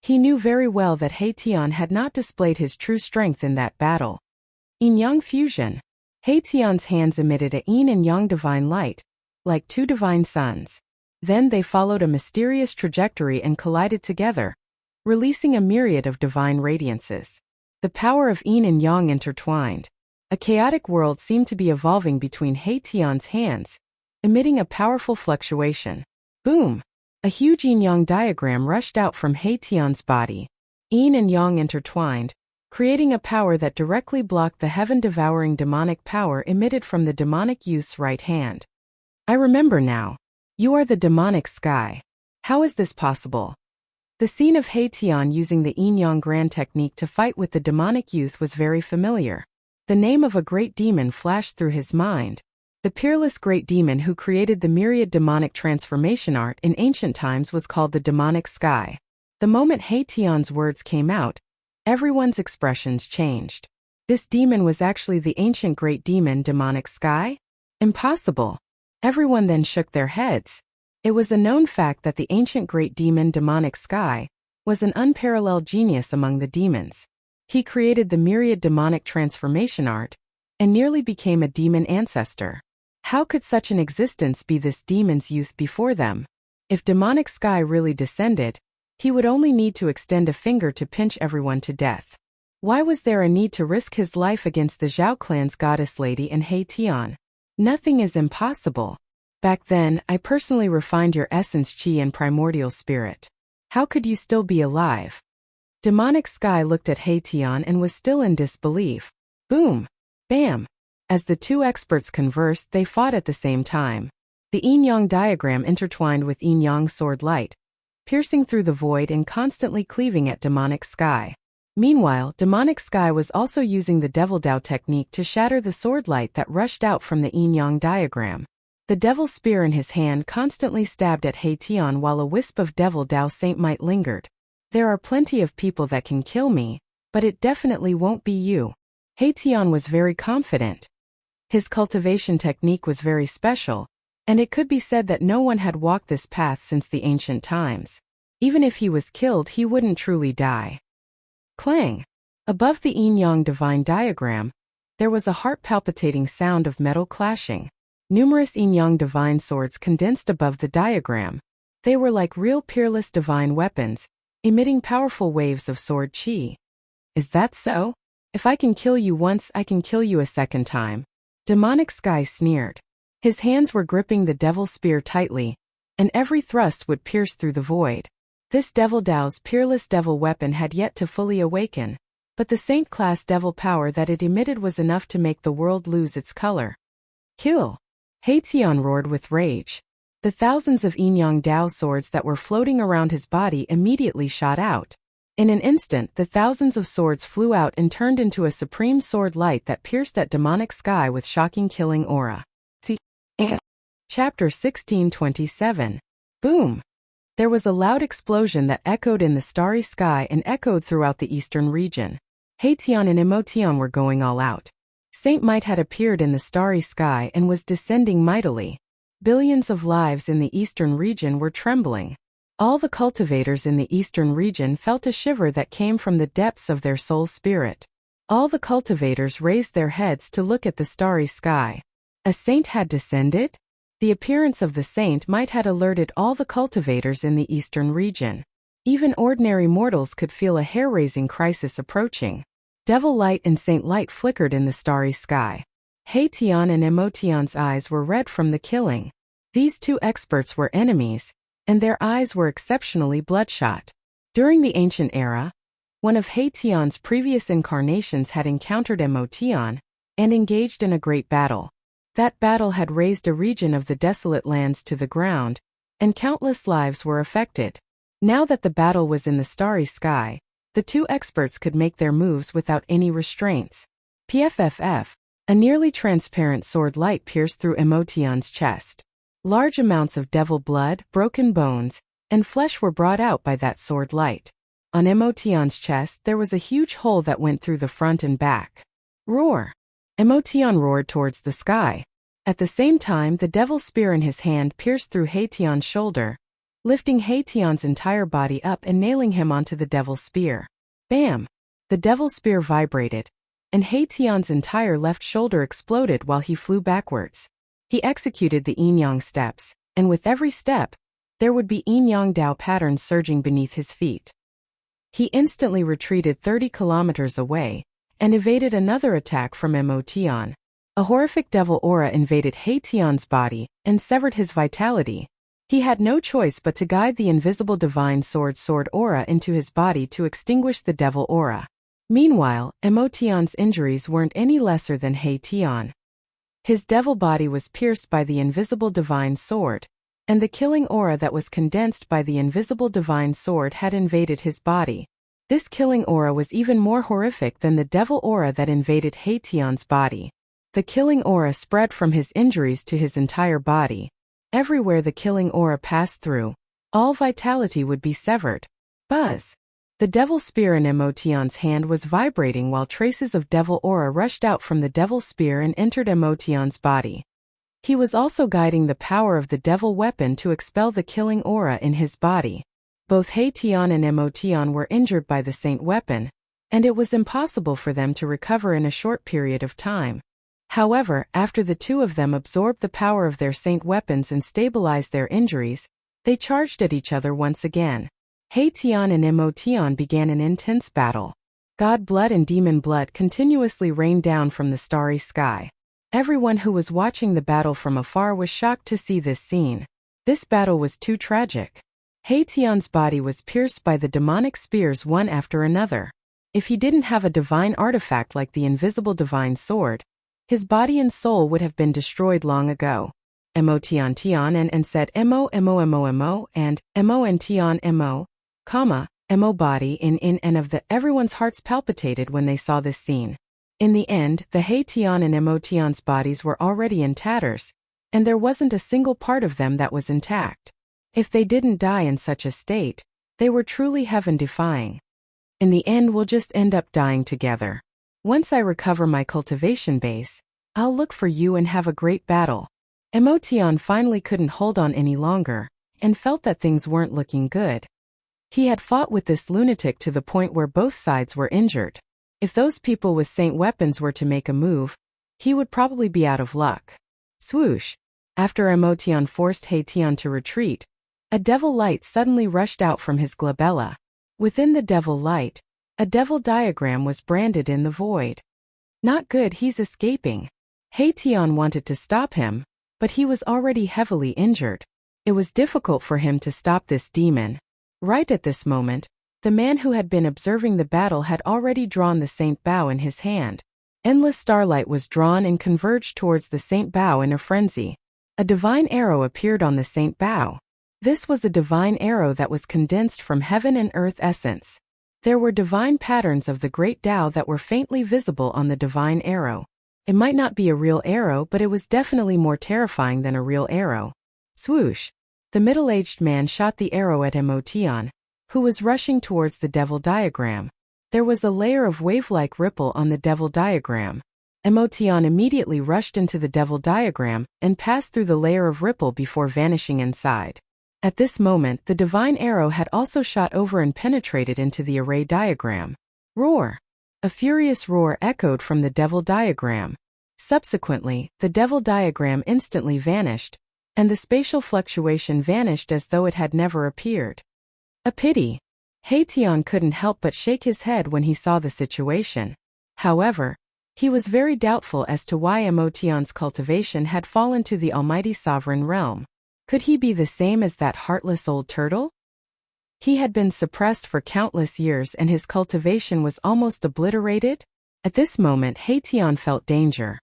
He knew very well that Haetian had not displayed his true strength in that battle. Yin-yang fusion. Haetian's hands emitted a yin and yang divine light, like two divine suns. Then they followed a mysterious trajectory and collided together, releasing a myriad of divine radiances. The power of yin and yang intertwined. A chaotic world seemed to be evolving between Haetian's hands, emitting a powerful fluctuation. Boom! A huge yin-yang diagram rushed out from Haetian's body. Yin and yang intertwined, creating a power that directly blocked the heaven-devouring demonic power emitted from the demonic youth's right hand. I remember now. You are the demonic sky. How is this possible? The scene of Haetian using the yin-yang grand technique to fight with the demonic youth was very familiar. The name of a great demon flashed through his mind. The peerless great demon who created the myriad demonic transformation art in ancient times was called the demonic sky. The moment Haetian's words came out, everyone's expressions changed. This demon was actually the ancient great demon demonic sky? Impossible. Everyone then shook their heads. It was a known fact that the ancient great demon demonic sky was an unparalleled genius among the demons. He created the myriad demonic transformation art and nearly became a demon ancestor. How could such an existence be this demon's youth before them? If demonic sky really descended, he would only need to extend a finger to pinch everyone to death. Why was there a need to risk his life against the Zhao clan's goddess lady and Haetian? Nothing is impossible. Back then, I personally refined your essence chi and primordial spirit. How could you still be alive? Demonic sky looked at Haetian and was still in disbelief. Boom! Bam! As the two experts conversed, they fought at the same time. The yin-yang diagram intertwined with yin-yang sword light, piercing through the void and constantly cleaving at demonic sky. Meanwhile, demonic sky was also using the devil Dao technique to shatter the sword light that rushed out from the yin-yang diagram. The devil spear in his hand constantly stabbed at Haetian while a wisp of devil Dao saint might lingered. There are plenty of people that can kill me, but it definitely won't be you. Haetian was very confident. His cultivation technique was very special, and it could be said that no one had walked this path since the ancient times. Even if he was killed, he wouldn't truly die. Clang! Above the yin-yang divine diagram, there was a heart-palpitating sound of metal clashing. Numerous yin-yang divine swords condensed above the diagram. They were like real peerless divine weapons, emitting powerful waves of sword chi. Is that so? If I can kill you once, I can kill you a second time. Demonic Sky sneered. His hands were gripping the devil spear tightly, and every thrust would pierce through the void. This Devil Dao's peerless devil weapon had yet to fully awaken, but the saint-class devil power that it emitted was enough to make the world lose its color. Kill! Haitian roared with rage. The thousands of Yin-Yang Dao swords that were floating around his body immediately shot out. In an instant, the thousands of swords flew out and turned into a supreme sword light that pierced at Demonic Sky with shocking killing aura. Chapter 1627. Boom! There was a loud explosion that echoed in the starry sky and echoed throughout the eastern region. Haitian and Emotion were going all out. Saint Might had appeared in the starry sky and was descending mightily. Billions of lives in the eastern region were trembling. All the cultivators in the eastern region felt a shiver that came from the depths of their soul spirit. All the cultivators raised their heads to look at the starry sky. A saint had descended? The appearance of the Saint Might had alerted all the cultivators in the eastern region. Even ordinary mortals could feel a hair-raising crisis approaching. Devil Light and Saint Light flickered in the starry sky. Haitian and Emotion's eyes were red from the killing. These two experts were enemies, and their eyes were exceptionally bloodshot. During the ancient era, one of Haitian's previous incarnations had encountered Emotion and engaged in a great battle. That battle had razed a region of the desolate lands to the ground, and countless lives were affected. Now that the battle was in the starry sky, the two experts could make their moves without any restraints. PFFF, a nearly transparent sword light pierced through Emotion's chest. Large amounts of devil blood, broken bones, and flesh were brought out by that sword light. On Emotion's chest there was a huge hole that went through the front and back. Roar! Emotion roared towards the sky. At the same time, the devil spear in his hand pierced through Haitian's shoulder, lifting Haitian's entire body up and nailing him onto the devil spear. Bam! The devil spear vibrated, and Haitian's entire left shoulder exploded while he flew backwards. He executed the Yin-Yang steps, and with every step, there would be Yin-Yang Dao patterns surging beneath his feet. He instantly retreated 30 kilometers away, and evaded another attack from Emotion. A horrific devil aura invaded Haitian's body and severed his vitality. He had no choice but to guide the invisible divine sword aura into his body to extinguish the devil aura. Meanwhile, Emotion's injuries weren't any lesser than Haitian. His devil body was pierced by the invisible divine sword, and the killing aura that was condensed by the invisible divine sword had invaded his body. This killing aura was even more horrific than the devil aura that invaded Haitian's body. The killing aura spread from his injuries to his entire body. Everywhere the killing aura passed through, all vitality would be severed. Buzz! The devil spear in Emotion's hand was vibrating while traces of devil aura rushed out from the devil spear and entered Emotion's body. He was also guiding the power of the devil weapon to expel the killing aura in his body. Both Haitian and Emotion were injured by the saint weapon, and it was impossible for them to recover in a short period of time. However, after the two of them absorbed the power of their saint weapons and stabilized their injuries, they charged at each other once again. Haitian and Emotion began an intense battle. God blood and demon blood continuously rained down from the starry sky. Everyone who was watching the battle from afar was shocked to see this scene. This battle was too tragic. Haitian's body was pierced by the demonic spears one after another. If he didn't have a divine artifact like the invisible divine sword, his body and soul would have been destroyed long ago. Emotion Tian and said Emo and Tian Emo body in and of the everyone's hearts palpitated when they saw this scene. In the end, the Haitian and Emotion's bodies were already in tatters, and there wasn't a single part of them that was intact. If they didn't die in such a state, they were truly heaven-defying. In the end, we'll just end up dying together. Once I recover my cultivation base, I'll look for you and have a great battle. Emotion finally couldn't hold on any longer, and felt that things weren't looking good. He had fought with this lunatic to the point where both sides were injured. If those people with saint weapons were to make a move, he would probably be out of luck. Swoosh! After Emotion forced Haitian to retreat, A devil light suddenly rushed out from his glabella. Within the devil light, a devil diagram was branded in the void. Not good, he's escaping. Haitian wanted to stop him, but he was already heavily injured. It was difficult for him to stop this demon. Right at this moment, the man who had been observing the battle had already drawn the Saint Bow in his hand. Endless starlight was drawn and converged towards the Saint Bow in a frenzy. A divine arrow appeared on the Saint Bow. This was a divine arrow that was condensed from heaven and earth essence. There were divine patterns of the great Tao that were faintly visible on the divine arrow. It might not be a real arrow, but it was definitely more terrifying than a real arrow. Swoosh! The middle-aged man shot the arrow at Emotion, who was rushing towards the devil diagram. There was a layer of wave-like ripple on the devil diagram. Emotion immediately rushed into the devil diagram and passed through the layer of ripple before vanishing inside. At this moment, the divine arrow had also shot over and penetrated into the array diagram. Roar! A furious roar echoed from the devil diagram. Subsequently, the devil diagram instantly vanished, and the spatial fluctuation vanished as though it had never appeared. A pity. Haitian couldn't help but shake his head when he saw the situation. However, he was very doubtful as to why Emotion's cultivation had fallen to the almighty sovereign realm. Could he be the same as that heartless old turtle? He had been suppressed for countless years and his cultivation was almost obliterated? At this moment Haitian felt danger.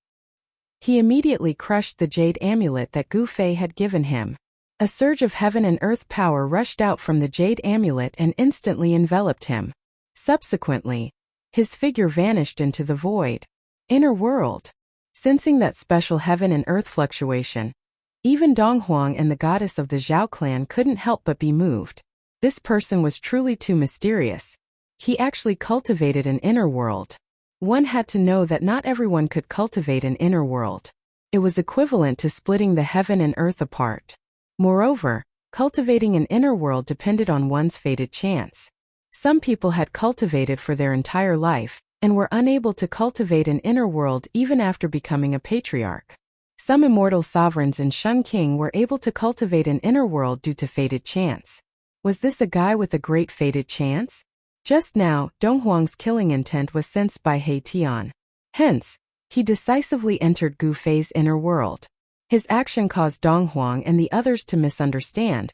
He immediately crushed the jade amulet that Gu Fei had given him. A surge of heaven and earth power rushed out from the jade amulet and instantly enveloped him. Subsequently, his figure vanished into the void. Inner world. Sensing that special heaven and earth fluctuation, even Dong Huang and the goddess of the Zhao clan couldn't help but be moved. This person was truly too mysterious. He actually cultivated an inner world. One had to know that not everyone could cultivate an inner world. It was equivalent to splitting the heaven and earth apart. Moreover, cultivating an inner world depended on one's fated chance. Some people had cultivated for their entire life, and were unable to cultivate an inner world even after becoming a patriarch. Some immortal sovereigns in Shun King were able to cultivate an inner world due to fated chance. Was this a guy with a great fated chance? Just now, Dong Huang's killing intent was sensed by Haitian. Hence, he decisively entered Gu Fei's inner world. His action caused Dong Huang and the others to misunderstand,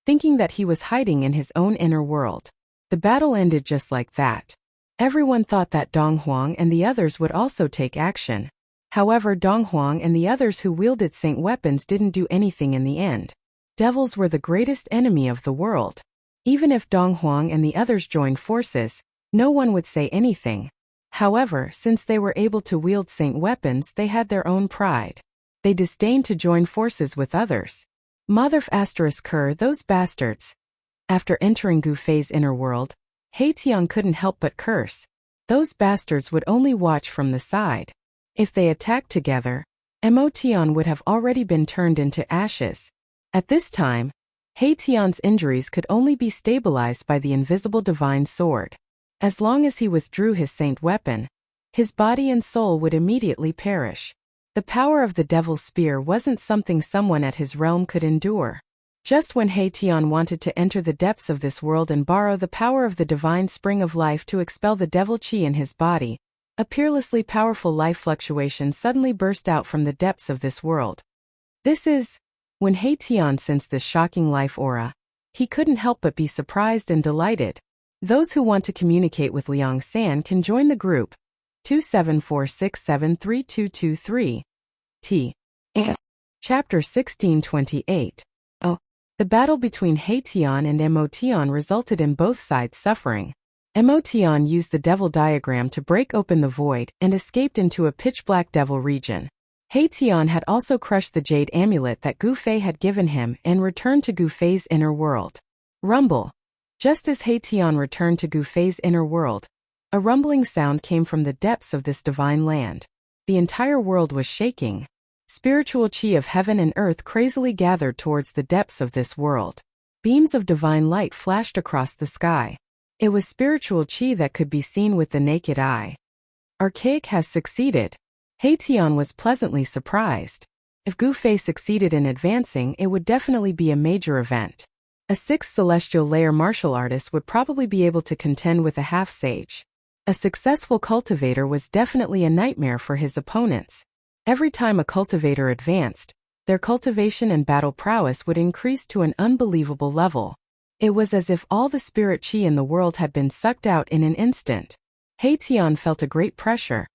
thinking that he was hiding in his own inner world. The battle ended just like that. Everyone thought that Dong Huang and the others would also take action. However, Dong Huang and the others who wielded saint weapons didn't do anything in the end. Devils were the greatest enemy of the world. Even if Dong Huang and the others joined forces, no one would say anything. However, since they were able to wield saint weapons, they had their own pride. They disdained to join forces with others. Motherf ***, those bastards. After entering Gu Fei's inner world, Haitian couldn't help but curse. Those bastards would only watch from the side. If they attacked together, Emotion would have already been turned into ashes. At this time, Haitian's injuries could only be stabilized by the invisible divine sword. As long as he withdrew his saint weapon, his body and soul would immediately perish. The power of the devil's spear wasn't something someone at his realm could endure. Just when Haitian wanted to enter the depths of this world and borrow the power of the divine spring of life to expel the devil chi in his body, a peerlessly powerful life fluctuation suddenly burst out from the depths of this world. When Haitian sensed this shocking life aura, he couldn't help but be surprised and delighted. Those who want to communicate with Liang San can join the group 274673223. Chapter 1628. The battle between Haitian and Emotion resulted in both sides suffering. Emotion used the devil diagram to break open the void and escaped into a pitch-black devil region. Haitian had also crushed the jade amulet that Gu Fei had given him and returned to Gu Fei's inner world. Rumble. Just as Haitian returned to Gu Fei's inner world, a rumbling sound came from the depths of this divine land. The entire world was shaking. Spiritual chi of heaven and earth crazily gathered towards the depths of this world. Beams of divine light flashed across the sky. It was spiritual chi that could be seen with the naked eye. Archaic has succeeded. Haitian was pleasantly surprised. If Gu Fei succeeded in advancing, it would definitely be a major event. A sixth celestial layer martial artist would probably be able to contend with a half-sage. A successful cultivator was definitely a nightmare for his opponents. Every time a cultivator advanced, their cultivation and battle prowess would increase to an unbelievable level. It was as if all the spirit chi in the world had been sucked out in an instant. Haitian felt a great pressure,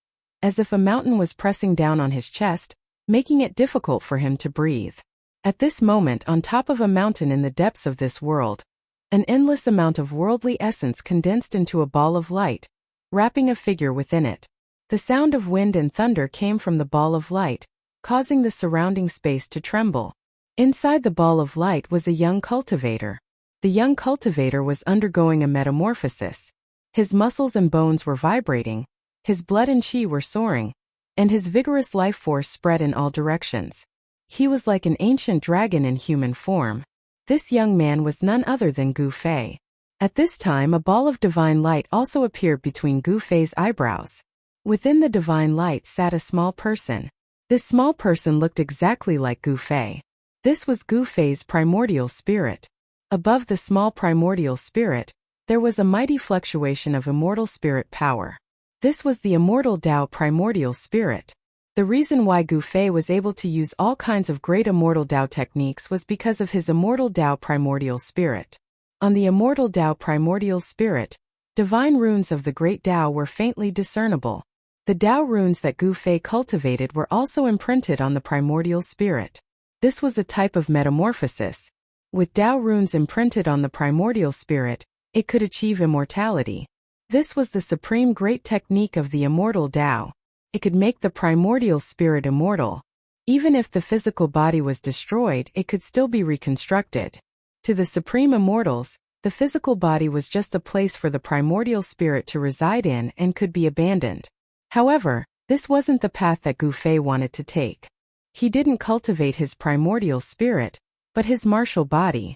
as if a mountain was pressing down on his chest, making it difficult for him to breathe. At this moment, on top of a mountain in the depths of this world, an endless amount of worldly essence condensed into a ball of light, wrapping a figure within it. The sound of wind and thunder came from the ball of light, causing the surrounding space to tremble. Inside the ball of light was a young cultivator. The young cultivator was undergoing a metamorphosis. His muscles and bones were vibrating, his blood and chi were soaring, and his vigorous life force spread in all directions. He was like an ancient dragon in human form. This young man was none other than Gu Fei. At this time, a ball of divine light also appeared between Gu Fei's eyebrows. Within the divine light sat a small person. This small person looked exactly like Gu Fei. This was Gu Fei's primordial spirit. Above the small primordial spirit, there was a mighty fluctuation of immortal spirit power. This was the immortal Tao primordial spirit. The reason why Gu Fei was able to use all kinds of great immortal Tao techniques was because of his immortal Tao primordial spirit. On the immortal Tao primordial spirit, divine runes of the great Tao were faintly discernible. The Tao runes that Gu Fei cultivated were also imprinted on the primordial spirit. This was a type of metamorphosis. With Tao runes imprinted on the primordial spirit, it could achieve immortality. This was the supreme great technique of the immortal Tao. It could make the primordial spirit immortal. Even if the physical body was destroyed, it could still be reconstructed. To the supreme immortals, the physical body was just a place for the primordial spirit to reside in and could be abandoned. However, this wasn't the path that Gu Fei wanted to take. He didn't cultivate his primordial spirit, but his martial body.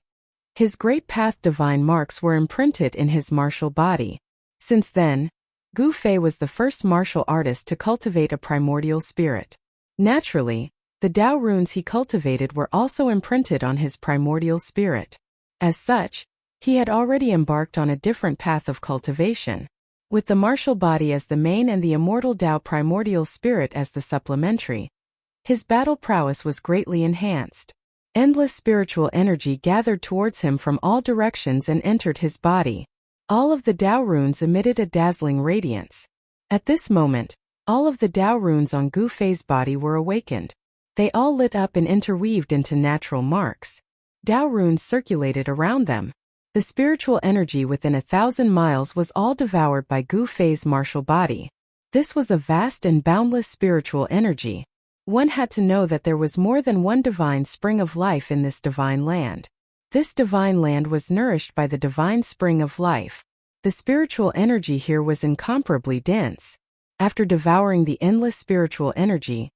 His great path divine marks were imprinted in his martial body. Since then, Gu Fei was the first martial artist to cultivate a primordial spirit. Naturally, the Tao runes he cultivated were also imprinted on his primordial spirit. As such, he had already embarked on a different path of cultivation. With the martial body as the main and the immortal Tao primordial spirit as the supplementary, his battle prowess was greatly enhanced. Endless spiritual energy gathered towards him from all directions and entered his body. All of the Tao runes emitted a dazzling radiance. At this moment, all of the Tao runes on Gu Fei's body were awakened. They all lit up and interweaved into natural marks. Tao runes circulated around them. The spiritual energy within 1,000 miles was all devoured by Gu Fei's martial body. This was a vast and boundless spiritual energy. One had to know that there was more than one divine spring of life in this divine land. This divine land was nourished by the divine spring of life. The spiritual energy here was incomparably dense. After devouring the endless spiritual energy,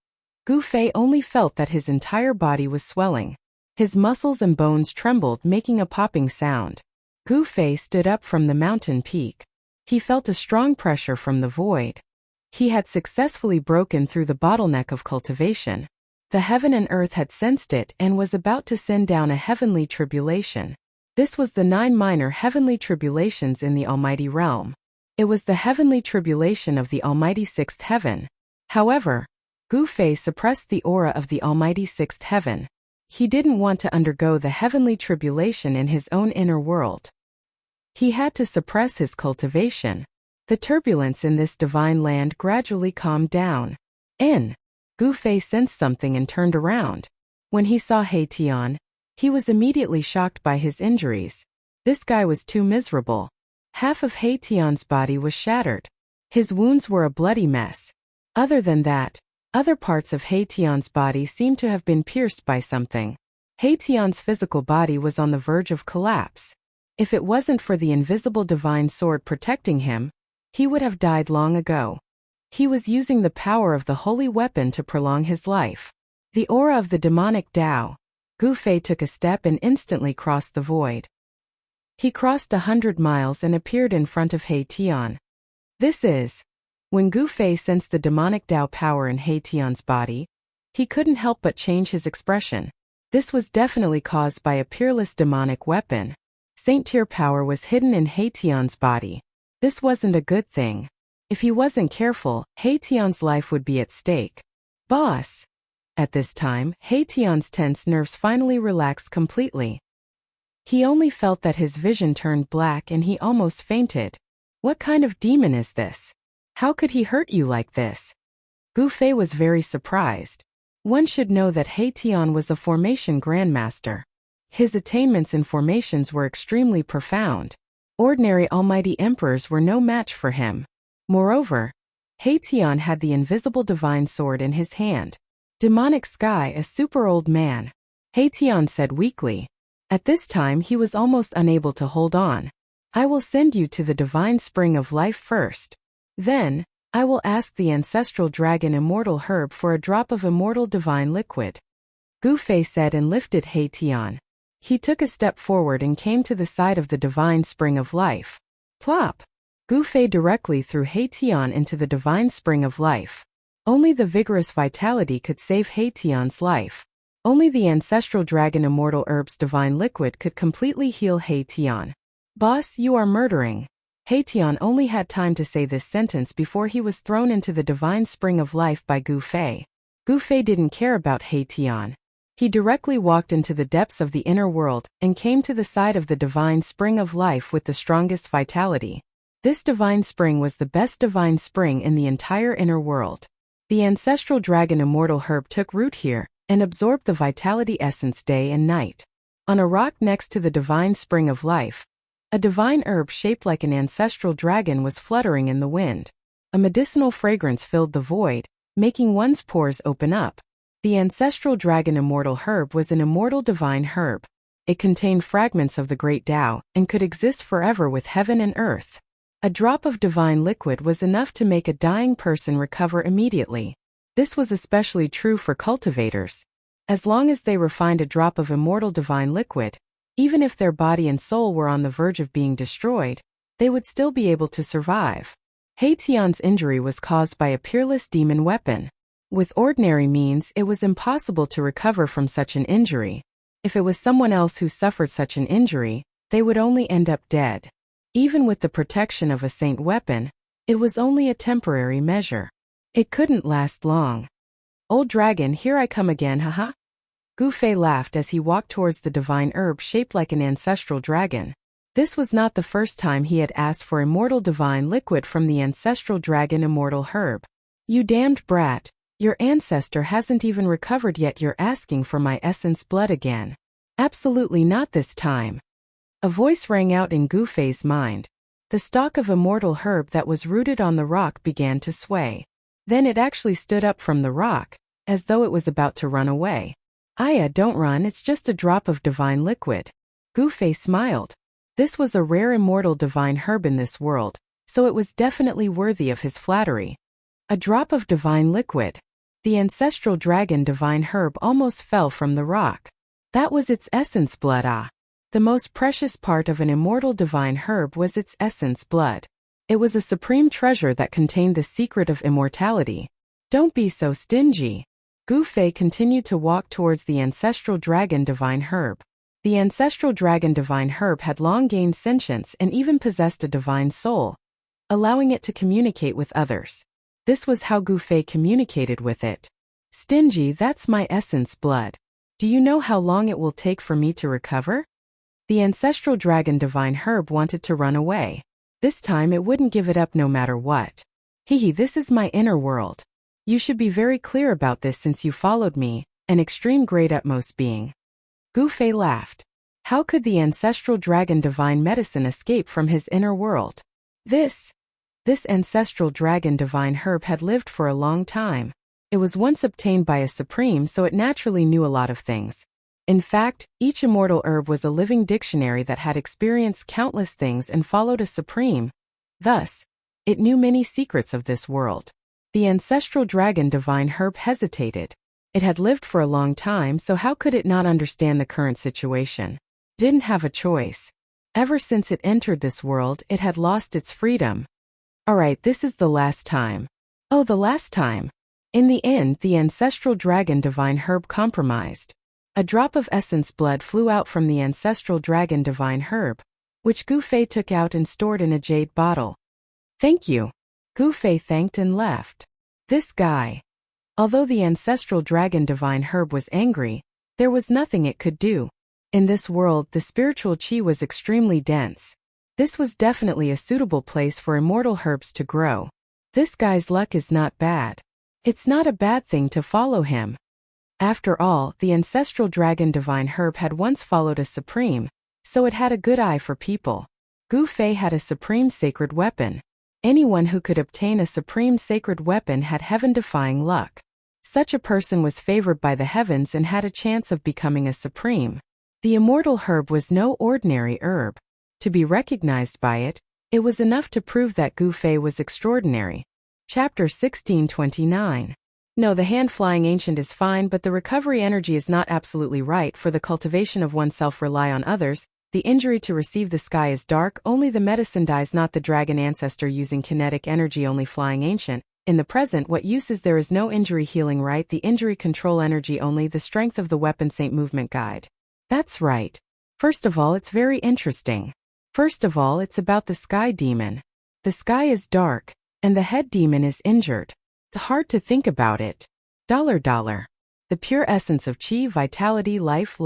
Gu Fei only felt that his entire body was swelling. His muscles and bones trembled, making a popping sound. Gu Fei stood up from the mountain peak. He felt a strong pressure from the void. He had successfully broken through the bottleneck of cultivation. The heaven and earth had sensed it and was about to send down a heavenly tribulation. This was the 9 minor heavenly tribulations in the Almighty Realm. It was the heavenly tribulation of the Almighty Sixth Heaven. However, Gu Fei suppressed the aura of the Almighty Sixth Heaven. He didn't want to undergo the heavenly tribulation in his own inner world. He had to suppress his cultivation. The turbulence in this divine land gradually calmed down. Gu Fei sensed something and turned around. When he saw Haitian, he was immediately shocked by his injuries. This guy was too miserable. Half of Haitian's body was shattered. His wounds were a bloody mess. Other than that, other parts of Haitian's body seemed to have been pierced by something. Haitian's physical body was on the verge of collapse. If it wasn't for the invisible divine sword protecting him, he would have died long ago. He was using the power of the holy weapon to prolong his life. The aura of the demonic Tao. Gu Fei took a step and instantly crossed the void. He crossed 100 miles and appeared in front of Haitian. When Gu Fei sensed the demonic Tao power in Haitian's body, he couldn't help but change his expression. This was definitely caused by a peerless demonic weapon. Saint tier power was hidden in Haetion's body. This wasn't a good thing. If he wasn't careful, Haetion's life would be at stake. Boss! At this time, Haetion's tense nerves finally relaxed completely. He only felt that his vision turned black and he almost fainted. What kind of demon is this? How could he hurt you like this? Gu Fei was very surprised. One should know that Haetion was a formation grandmaster. His attainments in formations were extremely profound. Ordinary almighty emperors were no match for him. Moreover, Haetion had the invisible divine sword in his hand. Demonic Sky, a super old man. Haetion said weakly. At this time he was almost unable to hold on. I will send you to the divine spring of life first. Then, I will ask the ancestral dragon Immortal Herb for a drop of immortal divine liquid. Gu Fei said and lifted Haetion. He took a step forward and came to the side of the divine spring of life. Plop! Gu Fei directly threw Haetion into the divine spring of life. Only the vigorous vitality could save Haetion's life. Only the ancestral dragon Immortal Herb's divine liquid could completely heal Haetion. Boss, you are murdering. Haetion only had time to say this sentence before he was thrown into the divine spring of life by Gu Fei. Gu Fei didn't care about Haetion. He directly walked into the depths of the inner world and came to the side of the divine spring of life with the strongest vitality. This divine spring was the best divine spring in the entire inner world. The ancestral dragon Immortal Herb took root here and absorbed the vitality essence day and night. On a rock next to the divine spring of life, a divine herb shaped like an ancestral dragon was fluttering in the wind. A medicinal fragrance filled the void, making one's pores open up. The ancestral dragon Immortal Herb was an immortal divine herb. It contained fragments of the great Tao and could exist forever with heaven and earth. A drop of divine liquid was enough to make a dying person recover immediately. This was especially true for cultivators. As long as they refined a drop of immortal divine liquid, even if their body and soul were on the verge of being destroyed, they would still be able to survive. Haetion's injury was caused by a peerless demon weapon. With ordinary means, it was impossible to recover from such an injury. If it was someone else who suffered such an injury, they would only end up dead. Even with the protection of a saint weapon, it was only a temporary measure. It couldn't last long. Old dragon, here I come again, haha. Gu Fei laughed as he walked towards the divine herb shaped like an ancestral dragon. This was not the first time he had asked for immortal divine liquid from the ancestral dragon Immortal Herb. You damned brat, your ancestor hasn't even recovered yet, you're asking for my essence blood again. Absolutely not this time. A voice rang out in Gu Fei's mind. The stalk of Immortal Herb that was rooted on the rock began to sway. Then it actually stood up from the rock, as though it was about to run away. Aya, don't run, it's just a drop of divine liquid. Gu Fei smiled. This was a rare immortal divine herb in this world, so it was definitely worthy of his flattery. A drop of divine liquid. The ancestral dragon divine herb almost fell from the rock. That was its essence blood, ah. The most precious part of an immortal divine herb was its essence blood. It was a supreme treasure that contained the secret of immortality. Don't be so stingy. Gu Fei continued to walk towards the ancestral dragon divine herb. The ancestral dragon divine herb had long gained sentience and even possessed a divine soul, allowing it to communicate with others. This was how Gu Fei communicated with it. Stingy, that's my essence blood. Do you know how long it will take for me to recover? The ancestral dragon divine herb wanted to run away. This time it wouldn't give it up no matter what. Hehe, this is my inner world. You should be very clear about this since you followed me, an extreme great utmost being. Gu Fei laughed. How could the ancestral dragon divine medicine escape from his inner world? This ancestral dragon divine herb had lived for a long time. It was once obtained by a supreme, so it naturally knew a lot of things. In fact, each immortal herb was a living dictionary that had experienced countless things and followed a supreme. Thus, it knew many secrets of this world. The ancestral dragon divine herb hesitated. It had lived for a long time, so how could it not understand the current situation? Didn't have a choice. Ever since it entered this world, it had lost its freedom. Alright, this is the last time. Oh, the last time. In the end, the ancestral dragon divine herb compromised. A drop of essence blood flew out from the ancestral dragon divine herb, which Gu Fei took out and stored in a jade bottle. Thank you. Gu Fei thanked and left. This guy. Although the ancestral dragon divine herb was angry, there was nothing it could do. In this world, the spiritual qi was extremely dense. This was definitely a suitable place for immortal herbs to grow. This guy's luck is not bad. It's not a bad thing to follow him. After all, the ancestral dragon divine herb had once followed a supreme, so it had a good eye for people. Gu Fei had a supreme sacred weapon. Anyone who could obtain a supreme sacred weapon had heaven-defying luck. Such a person was favored by the heavens and had a chance of becoming a supreme. The immortal herb was no ordinary herb. To be recognized by it, it was enough to prove that Gu Fei was extraordinary. Chapter 1629. No, the hand-flying ancient is fine, but the recovery energy is not absolutely right. For the cultivation of oneself rely on others. The injury to receive the sky is dark, only the medicine dies, not the dragon ancestor using kinetic energy, only flying ancient. In the present, what use is there is no injury healing right, the injury control energy only, the strength of the weapon Saint movement guide. That's right. First of all, it's very interesting. First of all, it's about the sky demon. The sky is dark, and the head demon is injured. It's hard to think about it. $. The pure essence of qi, vitality, life,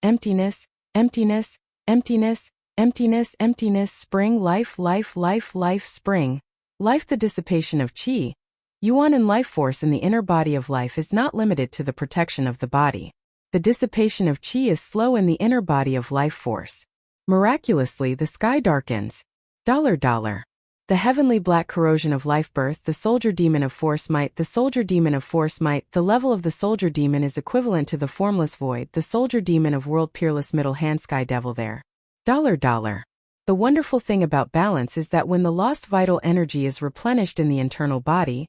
emptiness, emptiness, emptiness, emptiness, emptiness, spring, life, spring. Life, the dissipation of qi. Yuan and life force in the inner body of life is not limited to the protection of the body. The dissipation of qi is slow in the inner body of life force. Miraculously, the sky darkens. $. The heavenly black corrosion of life birth, the soldier demon of force might, the soldier demon of force might, the level of the soldier demon is equivalent to the formless void, the soldier demon of world peerless middle hand sky devil there. $. The wonderful thing about balance is that when the lost vital energy is replenished in the internal body,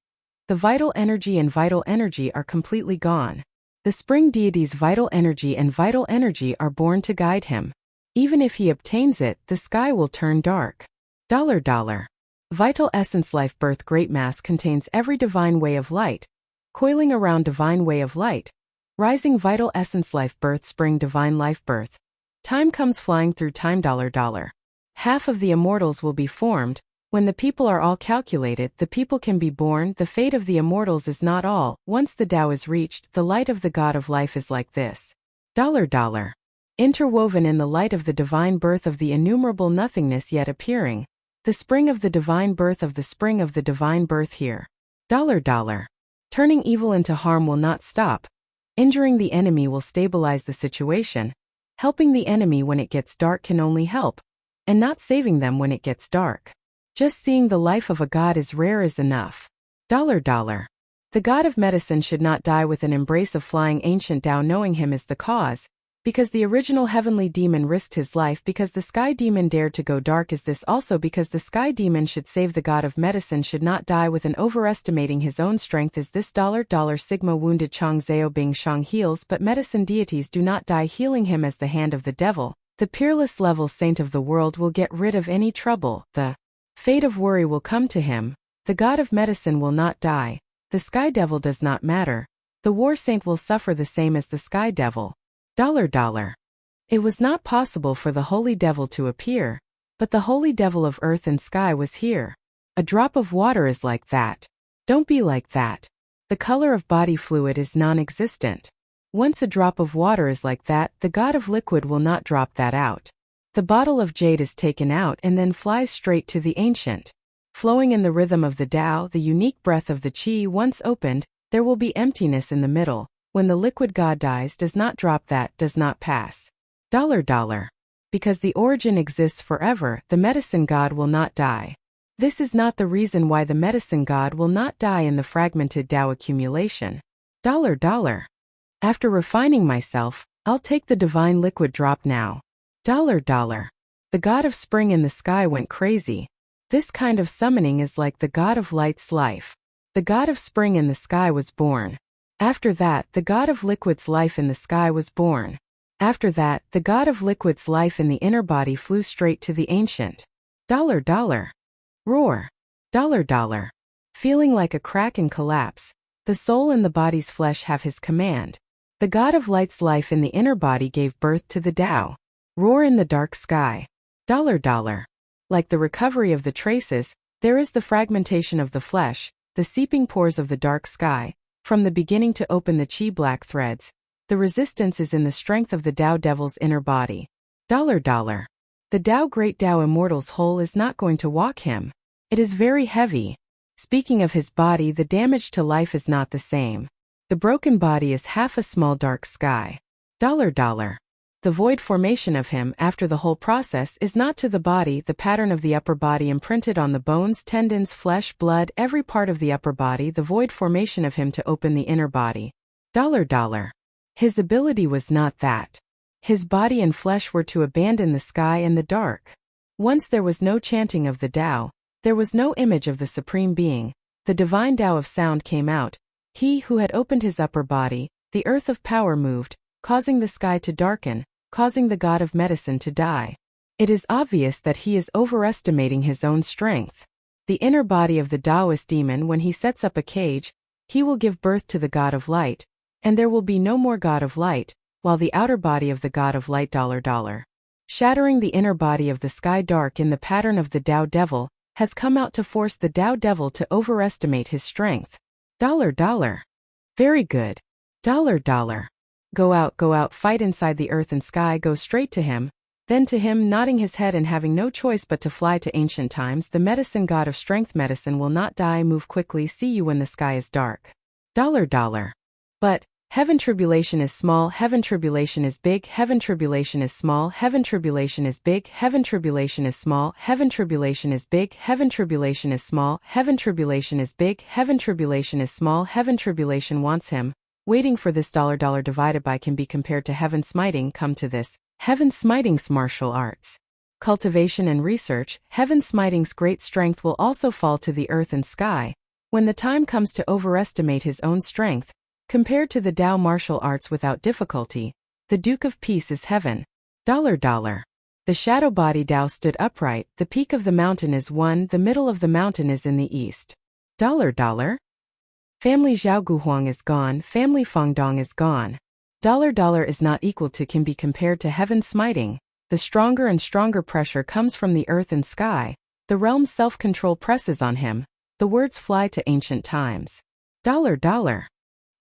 the vital energy and vital energy are completely gone. The spring deity's vital energy and vital energy are born to guide him. Even if he obtains it, the sky will turn dark. $. Vital essence life birth great mass contains every divine way of light, coiling around divine way of light, rising vital essence life birth spring divine life birth. Time comes flying through time. $. Half of the immortals will be formed. When the people are all calculated, the people can be born. The fate of the immortals is not all. Once the Tao is reached, the light of the God of life is like this. $. Interwoven in the light of the divine birth of the innumerable nothingness yet appearing. The spring of the divine birth of the spring of the divine birth here. $. Turning evil into harm will not stop. Injuring the enemy will stabilize the situation. Helping the enemy when it gets dark can only help, and not saving them when it gets dark. Just seeing the life of a god is rare is enough. $. The god of medicine should not die with an embrace of flying ancient Tao knowing him is the cause, because the original heavenly demon risked his life because the sky demon dared to go dark. Is this also because the sky demon should save the god of medicine should not die with an overestimating his own strength? Is this $? Wounded Chang Zhao Bing Shang heals, but medicine deities do not die, healing him as the hand of the devil. The peerless level saint of the world will get rid of any trouble. The fate of worry will come to him. The god of medicine will not die. The sky devil does not matter. The war saint will suffer the same as the sky devil. $. It was not possible for the holy devil to appear, but the holy devil of earth and sky was here. A drop of water is like that. Don't be like that. The color of body fluid is non-existent. Once a drop of water is like that, the god of liquid will not drop that out. The bottle of jade is taken out and then flies straight to the ancient. Flowing in the rhythm of the Tao, the unique breath of the qi once opened, there will be emptiness in the middle. When the liquid god dies, does not drop that, does not pass. $. Because the origin exists forever, the medicine god will not die. This is not the reason why the medicine god will not die in the fragmented Tao accumulation. $. After refining myself, I'll take the divine liquid drop now. $. The god of spring in the sky went crazy. This kind of summoning is like the god of light's life. The god of spring in the sky was born. After that, the god of liquid's life in the sky was born. After that, the god of liquid's life in the inner body flew straight to the ancient. $. Roar. $. Feeling like a crack and collapse, the soul and the body's flesh have his command. The god of light's life in the inner body gave birth to the Tao. Roar in the dark sky. $. Like the recovery of the traces, there is the fragmentation of the flesh, the seeping pores of the dark sky, from the beginning to open the chi black threads. The resistance is in the strength of the Tao devil's inner body. $. The Tao great Tao immortal's whole is not going to walk him. It is very heavy. Speaking of his body, the damage to life is not the same. The broken body is half a small dark sky. $. The void formation of him after the whole process is not to the body, the pattern of the upper body imprinted on the bones, tendons, flesh, blood, every part of the upper body, the void formation of him to open the inner body. $. His ability was not that. His body and flesh were to abandon the sky and the dark. Once there was no chanting of the Tao, there was no image of the Supreme Being, the divine Tao of sound came out. He who had opened his upper body, the earth of power moved, causing the sky to darken, causing the god of medicine to die. It is obvious that he is overestimating his own strength. The inner body of the Taoist demon, when he sets up a cage, he will give birth to the god of light, and there will be no more god of light, while the outer body of the god of light $. Shattering the inner body of the sky dark in the pattern of the Tao devil, has come out to force the Tao devil to overestimate his strength. $. Very good. $. Go out, fight inside the earth and sky, go straight to him, then to him, nodding his head and having no choice but to fly to ancient times. The medicine god of strength, medicine will not die, move quickly, see you when the sky is dark. $. But, heaven tribulation is small, heaven tribulation is big, heaven tribulation is small, heaven tribulation is big, heaven tribulation is small, heaven tribulation is big, heaven tribulation is small, heaven tribulation is big, heaven tribulation is small, heaven tribulation wants him. Waiting for this $. Divided by can be compared to heaven smiting. Come to this. Heaven smiting's martial arts. Cultivation and research. Heaven smiting's great strength will also fall to the earth and sky. When the time comes to overestimate his own strength, compared to the Tao martial arts without difficulty, the Duke of Peace is heaven. $. The shadow body Tao stood upright, the peak of the mountain is one, the middle of the mountain is in the east. $. Family Zhaoguhuang is gone, family Fangdong is gone. $. Is not equal to, can be compared to heaven smiting. The stronger and stronger pressure comes from the earth and sky. The realm's self-control presses on him. The words fly to ancient times. $.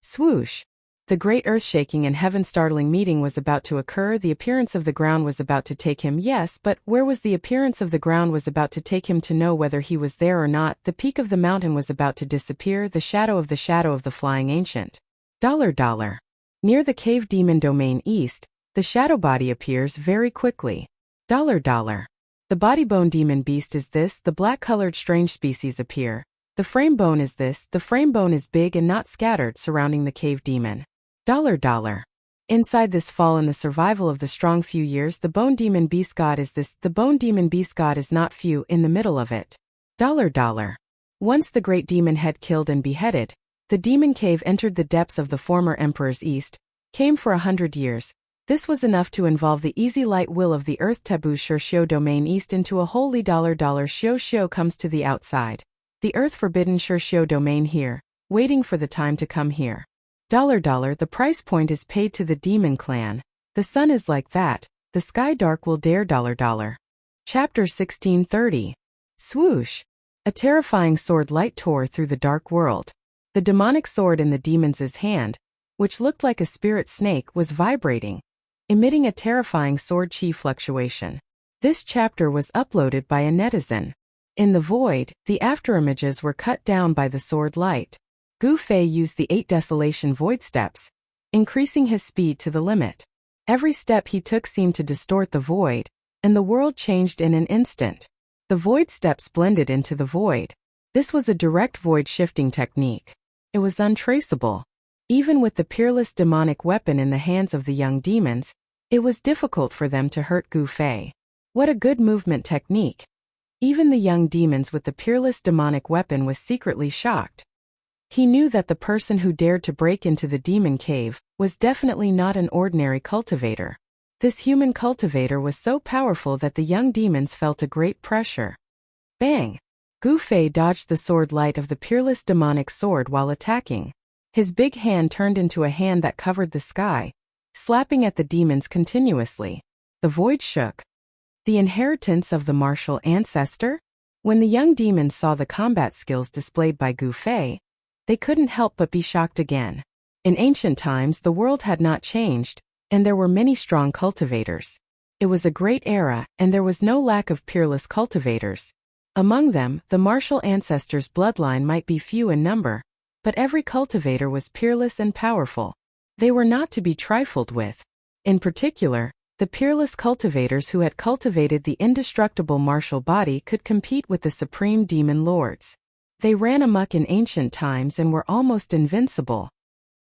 Swoosh. The great earth-shaking and heaven-startling meeting was about to occur. The appearance of the ground was about to take him. Yes, but where was the appearance of the ground was about to take him to know whether he was there or not. The peak of the mountain was about to disappear. The shadow of the flying ancient. $. Near the cave demon domain east, the shadow body appears very quickly. $. The body bone demon beast is this. The black-colored strange species appear. The frame bone is this. The frame bone is big and not scattered surrounding the cave demon. $. Inside this fall and the survival of the strong few years, the bone demon beast god is this. The bone demon beast god is not few in the middle of it. $. Once the great demon had killed and beheaded, the demon cave entered the depths of the former emperor's east, came for 100 years. This was enough to involve the easy light will of the earth taboo Shio domain east into a holy $. Comes to the outside. The earth forbidden Shio domain here, waiting for the time to come here. $. The price point is paid to the demon clan. The sun is like that, the sky dark will dare $. Chapter 1630. Swoosh. A terrifying sword light tore through the dark world. The demonic sword in the demon's hand, which looked like a spirit snake, was vibrating, emitting a terrifying sword chi fluctuation. This chapter was uploaded by a netizen. In the void, the afterimages were cut down by the sword light. Gu Fei used the 8 desolation void steps, increasing his speed to the limit. Every step he took seemed to distort the void, and the world changed in an instant. The void steps blended into the void. This was a direct void shifting technique. It was untraceable. Even with the peerless demonic weapon in the hands of the young demons, it was difficult for them to hurt Gu Fei. What a good movement technique! Even the young demons with the peerless demonic weapon was secretly shocked. He knew that the person who dared to break into the demon cave was definitely not an ordinary cultivator. This human cultivator was so powerful that the young demons felt a great pressure. Bang! Gu Fei dodged the sword light of the peerless demonic sword while attacking. His big hand turned into a hand that covered the sky, slapping at the demons continuously. The void shook. The inheritance of the martial ancestor? When the young demons saw the combat skills displayed by Gu Fei, they couldn't help but be shocked again. In ancient times, the world had not changed, and there were many strong cultivators. It was a great era, and there was no lack of peerless cultivators. Among them, the martial ancestors' bloodline might be few in number, but every cultivator was peerless and powerful. They were not to be trifled with. In particular, the peerless cultivators who had cultivated the indestructible martial body could compete with the supreme demon lords. They ran amok in ancient times and were almost invincible.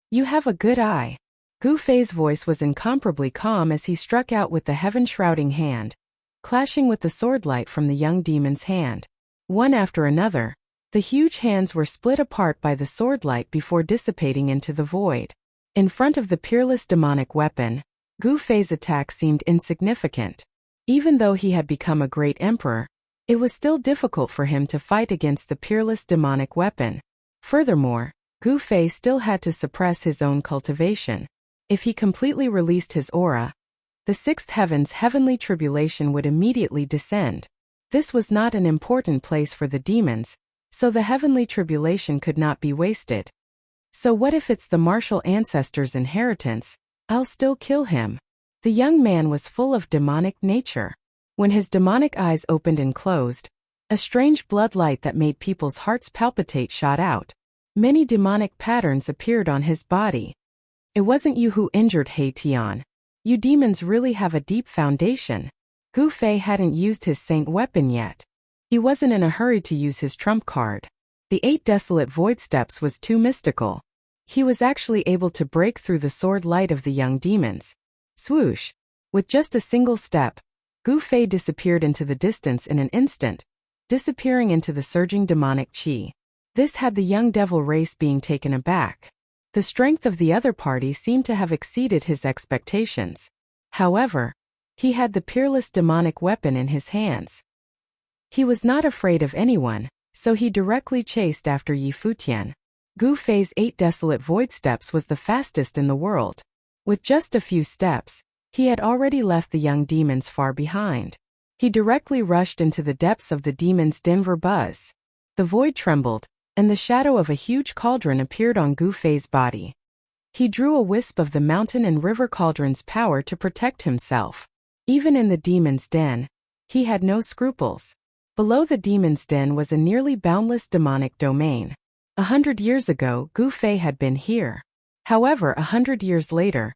You have a good eye. Gu Fei's voice was incomparably calm as he struck out with the heaven-shrouding hand, clashing with the swordlight from the young demon's hand. One after another, the huge hands were split apart by the swordlight before dissipating into the void. In front of the peerless demonic weapon, Gu Fei's attack seemed insignificant. Even though he had become a great emperor, it was still difficult for him to fight against the peerless demonic weapon. Furthermore, Gu Fei still had to suppress his own cultivation. If he completely released his aura, the sixth heaven's heavenly tribulation would immediately descend. This was not an important place for the demons, so the heavenly tribulation could not be wasted. So what if it's the martial ancestor's inheritance? I'll still kill him. The young man was full of demonic nature. When his demonic eyes opened and closed, a strange bloodlight that made people's hearts palpitate shot out. Many demonic patterns appeared on his body. It wasn't you who injured He Tian. You demons really have a deep foundation. Gu Fei hadn't used his saint weapon yet. He wasn't in a hurry to use his trump card. The 8 desolate void steps was too mystical. He was actually able to break through the sword light of the young demons. Swoosh! With just a single step, Gu Fei disappeared into the distance in an instant, disappearing into the surging demonic qi. This had the young devil race being taken aback. The strength of the other party seemed to have exceeded his expectations. However, he had the peerless demonic weapon in his hands. He was not afraid of anyone, so he directly chased after Yi Futian. Gu Fei's 8 desolate void steps was the fastest in the world. With just a few steps, he had already left the young demons far behind. He directly rushed into the depths of the demon's Denver buzz. The void trembled, and the shadow of a huge cauldron appeared on Gu Fei's body. He drew a wisp of the mountain and river cauldron's power to protect himself. Even in the demon's den, he had no scruples. Below the demon's den was a nearly boundless demonic domain. 100 years ago, Gu Fei had been here. However, 100 years later,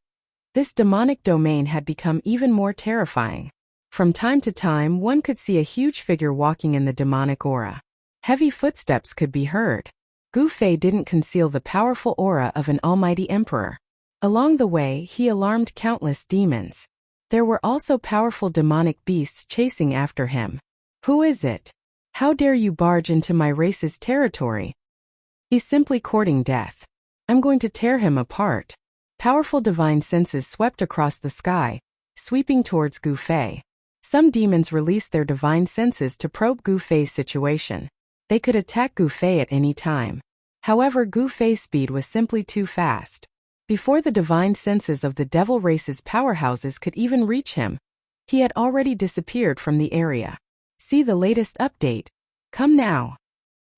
this demonic domain had become even more terrifying. From time to time, one could see a huge figure walking in the demonic aura. Heavy footsteps could be heard. Gu Fei didn't conceal the powerful aura of an almighty emperor. Along the way, he alarmed countless demons. There were also powerful demonic beasts chasing after him. Who is it? How dare you barge into my race's territory? He's simply courting death. I'm going to tear him apart. Powerful divine senses swept across the sky, sweeping towards Gu Fei. Some demons released their divine senses to probe Gu Fei's situation. They could attack Gu Fei at any time. However, Gu Fei's speed was simply too fast. Before the divine senses of the devil race's powerhouses could even reach him, he had already disappeared from the area. See the latest update. Come now.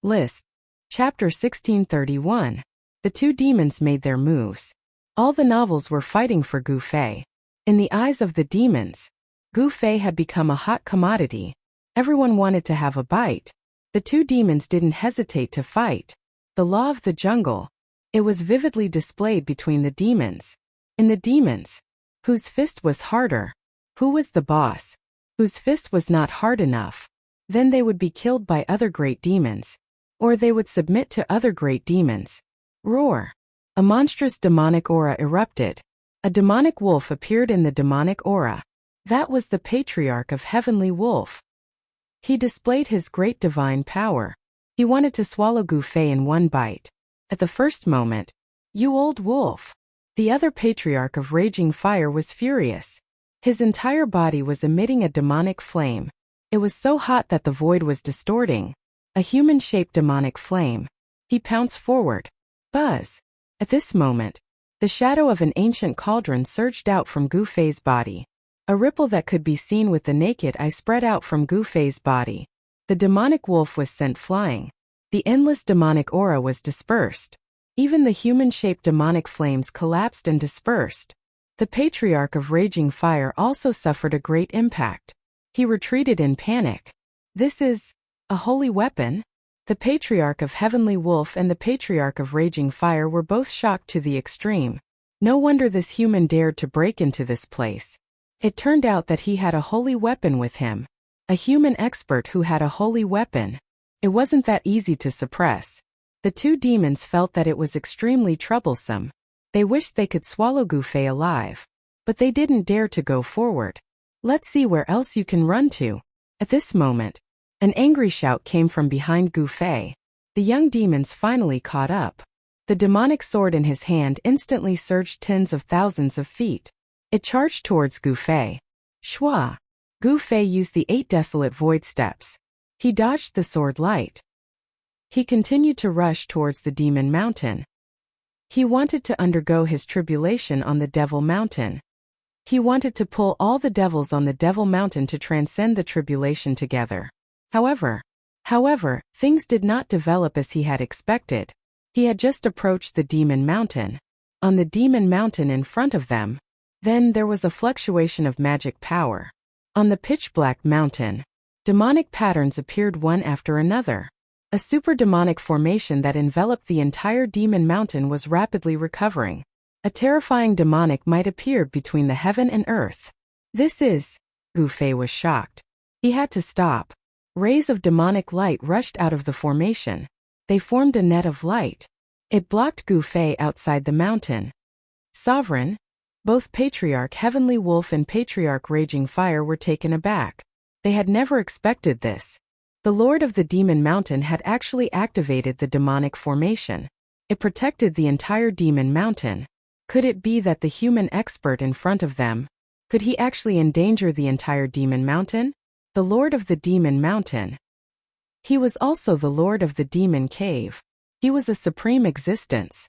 List. Chapter 1631. The two demons made their moves. All the novels were fighting for Gu Fei. In the eyes of the demons, Gu Fei had become a hot commodity. Everyone wanted to have a bite. The two demons didn't hesitate to fight. The law of the jungle. It was vividly displayed between the demons. In the demons, whose fist was harder? Who was the boss? Whose fist was not hard enough? Then they would be killed by other great demons. Or they would submit to other great demons. Roar! A monstrous demonic aura erupted. A demonic wolf appeared in the demonic aura. That was the patriarch of Heavenly Wolf. He displayed his great divine power. He wanted to swallow Gu Fei in one bite. At the first moment, you old wolf. The other patriarch of Raging Fire was furious. His entire body was emitting a demonic flame. It was so hot that the void was distorting. A human-shaped demonic flame. He pounced forward. Buzz! At this moment, the shadow of an ancient cauldron surged out from Gu Fei's body. A ripple that could be seen with the naked eye spread out from Gu Fei's body. The demonic wolf was sent flying. The endless demonic aura was dispersed. Even the human-shaped demonic flames collapsed and dispersed. The Patriarch of Raging Fire also suffered a great impact. He retreated in panic. This is a holy weapon? The Patriarch of Heavenly Wolf and the Patriarch of Raging Fire were both shocked to the extreme. No wonder this human dared to break into this place. It turned out that he had a holy weapon with him. A human expert who had a holy weapon. It wasn't that easy to suppress. The two demons felt that it was extremely troublesome. They wished they could swallow Gu Fei alive. But they didn't dare to go forward. Let's see where else you can run to. At this moment, an angry shout came from behind Gu Fei. The young demons finally caught up. The demonic sword in his hand instantly surged tens of thousands of feet. It charged towards Gu Fei. Shua! Gu Fei used the 8 desolate void steps. He dodged the sword light. He continued to rush towards the demon mountain. He wanted to undergo his tribulation on the Devil Mountain. He wanted to pull all the devils on the Devil Mountain to transcend the tribulation together. However, things did not develop as he had expected. He had just approached the Demon Mountain. On the Demon Mountain in front of them, then there was a fluctuation of magic power. On the pitch-black mountain, demonic patterns appeared one after another. A super-demonic formation that enveloped the entire Demon Mountain was rapidly recovering. A terrifying demonic might appear between the heaven and earth. Gu Fei was shocked. He had to stop. Rays of demonic light rushed out of the formation. They formed a net of light. It blocked Gu Fei outside the mountain. Sovereign? Both Patriarch Heavenly Wolf and Patriarch Raging Fire were taken aback. They had never expected this. The Lord of the Demon Mountain had actually activated the demonic formation. It protected the entire Demon Mountain. Could it be that the human expert in front of them? Could he actually endanger the entire Demon Mountain? The Lord of the Demon Mountain. He was also the Lord of the Demon Cave. He was a supreme existence.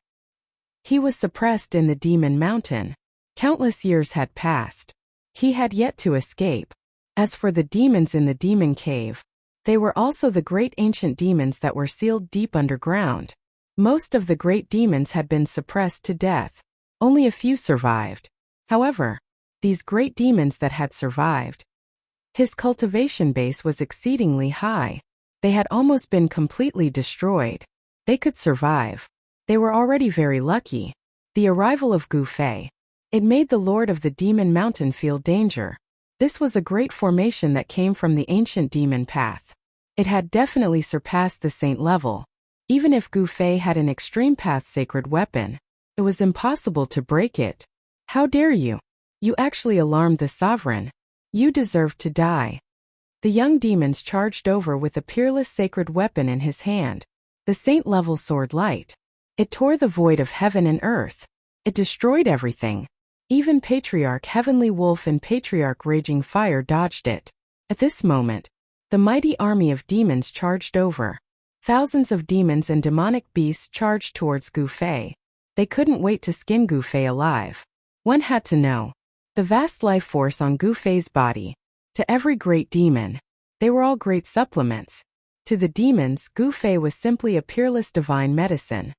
He was suppressed in the Demon Mountain. Countless years had passed. He had yet to escape. As for the demons in the Demon Cave, they were also the great ancient demons that were sealed deep underground. Most of the great demons had been suppressed to death. Only a few survived. However, these great demons that had survived, his cultivation base was exceedingly high. They had almost been completely destroyed. They could survive. They were already very lucky. The arrival of Gu Fei. It made the Lord of the Demon Mountain feel danger. This was a great formation that came from the ancient demon path. It had definitely surpassed the saint level. Even if Gu Fei had an extreme path sacred weapon, it was impossible to break it. How dare you? You actually alarmed the sovereign. You deserve to die. The young demons charged over with a peerless sacred weapon in his hand. The saint-level sword light. It tore the void of heaven and earth. It destroyed everything. Even Patriarch Heavenly Wolf and Patriarch Raging Fire dodged it. At this moment, the mighty army of demons charged over. Thousands of demons and demonic beasts charged towards Gu Fei. They couldn't wait to skin Gu Fei alive. One had to know. The vast life force on Gu Fei's body. To every great demon, they were all great supplements. To the demons, Gu Fei was simply a peerless divine medicine.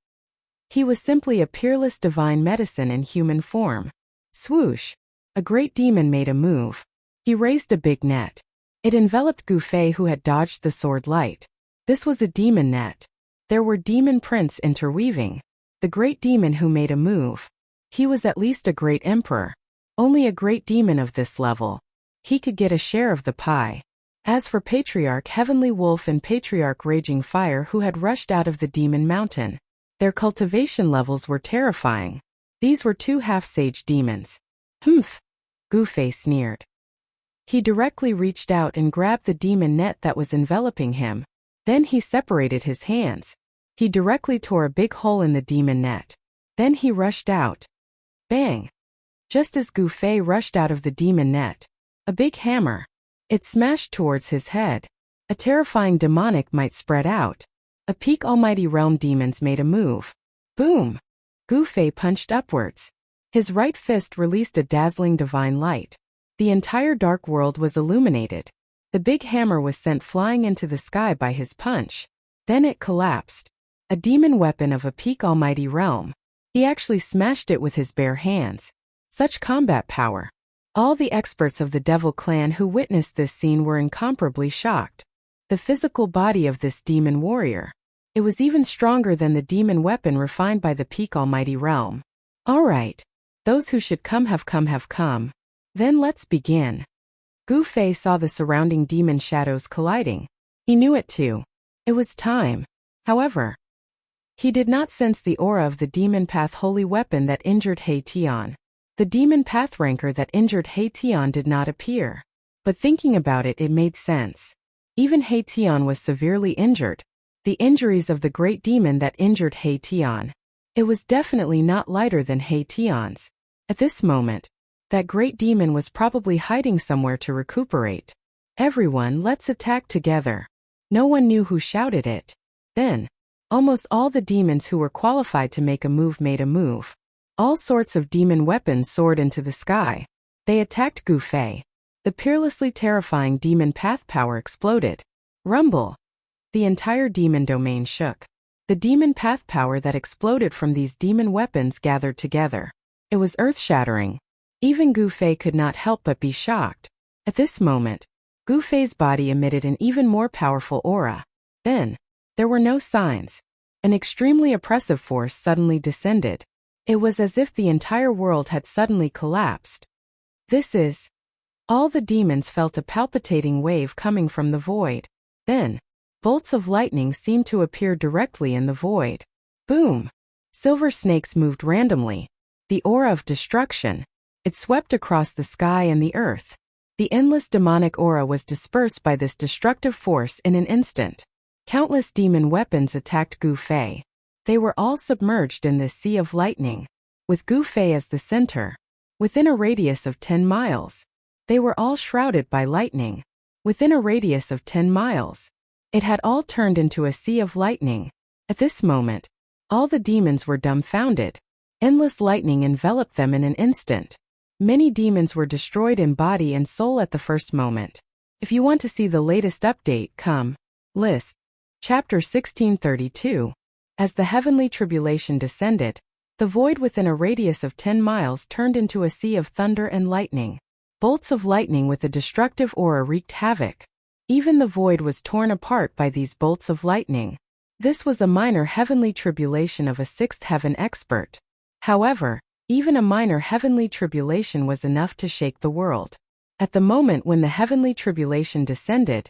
He was simply a peerless divine medicine in human form. Swoosh! A great demon made a move. He raised a big net. It enveloped Gu Fei, who had dodged the sword light. This was a demon net. There were demon prints interweaving. The great demon who made a move. He was at least a great emperor. Only a great demon of this level. He could get a share of the pie. As for Patriarch Heavenly Wolf and Patriarch Raging Fire, who had rushed out of the Demon Mountain, their cultivation levels were terrifying. These were 2 half-sage demons. Humph! Gu Fei sneered. He directly reached out and grabbed the demon net that was enveloping him. Then he separated his hands. He directly tore a big hole in the demon net. Then he rushed out. Bang! Just as Gu Fei rushed out of the demon net, a big hammer. It smashed towards his head. A terrifying demonic might spread out. A peak almighty realm demons made a move. Boom! Gu Fei punched upwards. His right fist released a dazzling divine light. The entire dark world was illuminated. The big hammer was sent flying into the sky by his punch. Then it collapsed. A demon weapon of a peak almighty realm. He actually smashed it with his bare hands. Such combat power. All the experts of the Devil clan who witnessed this scene were incomparably shocked. The physical body of this demon warrior. It was even stronger than the demon weapon refined by the peak almighty realm. All right. Those who should come have come. Then let's begin. Gu Fei saw the surrounding demon shadows colliding. He knew it too. It was time. However, he did not sense the aura of the demon path holy weapon that injured He Tian. The demon path rancor that injured He Tian did not appear. But thinking about it, it made sense. Even He Tian was severely injured. The injuries of the great demon that injured He Tian. It was definitely not lighter than He Tian's. At this moment, that great demon was probably hiding somewhere to recuperate. Everyone, let's attack together. No one knew who shouted it. Then, almost all the demons who were qualified to make a move made a move. All sorts of demon weapons soared into the sky. They attacked Gu Fei. The peerlessly terrifying demon path power exploded. Rumble. The entire demon domain shook. The demon path power that exploded from these demon weapons gathered together. It was earth-shattering. Even Gu Fei could not help but be shocked. At this moment, Gu Fei's body emitted an even more powerful aura. Then, there were no signs. An extremely oppressive force suddenly descended. It was as if the entire world had suddenly collapsed. This is... All the demons felt a palpitating wave coming from the void. Then, bolts of lightning seemed to appear directly in the void. Boom! Silver snakes moved randomly. The aura of destruction. It swept across the sky and the earth. The endless demonic aura was dispersed by this destructive force in an instant. Countless demon weapons attacked Gu Fei. They were all submerged in this sea of lightning, with Gu Fei as the center. Within a radius of 10 miles, they were all shrouded by lightning. Within a radius of 10 miles, it had all turned into a sea of lightning. At this moment, all the demons were dumbfounded. Endless lightning enveloped them in an instant. Many demons were destroyed in body and soul at the first moment. If you want to see the latest update, come. List. Chapter 1632. As the heavenly tribulation descended, the void within a radius of 10 miles turned into a sea of thunder and lightning. Bolts of lightning with a destructive aura wreaked havoc. Even the void was torn apart by these bolts of lightning. This was a minor heavenly tribulation of a sixth heaven expert. However, even a minor heavenly tribulation was enough to shake the world. At the moment when the heavenly tribulation descended,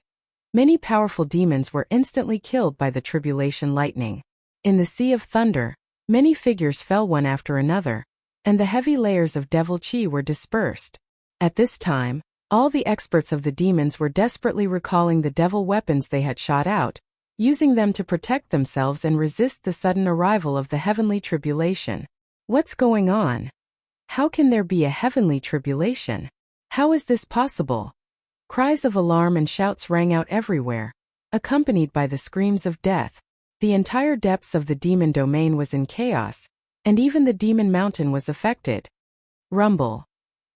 many powerful demons were instantly killed by the tribulation lightning. In the sea of thunder, many figures fell one after another, and the heavy layers of devil chi were dispersed. At this time, all the experts of the demons were desperately recalling the devil weapons they had shot out, using them to protect themselves and resist the sudden arrival of the heavenly tribulation. What's going on? How can there be a heavenly tribulation? How is this possible? Cries of alarm and shouts rang out everywhere, accompanied by the screams of death. The entire depths of the demon domain was in chaos, and even the demon mountain was affected. Rumble.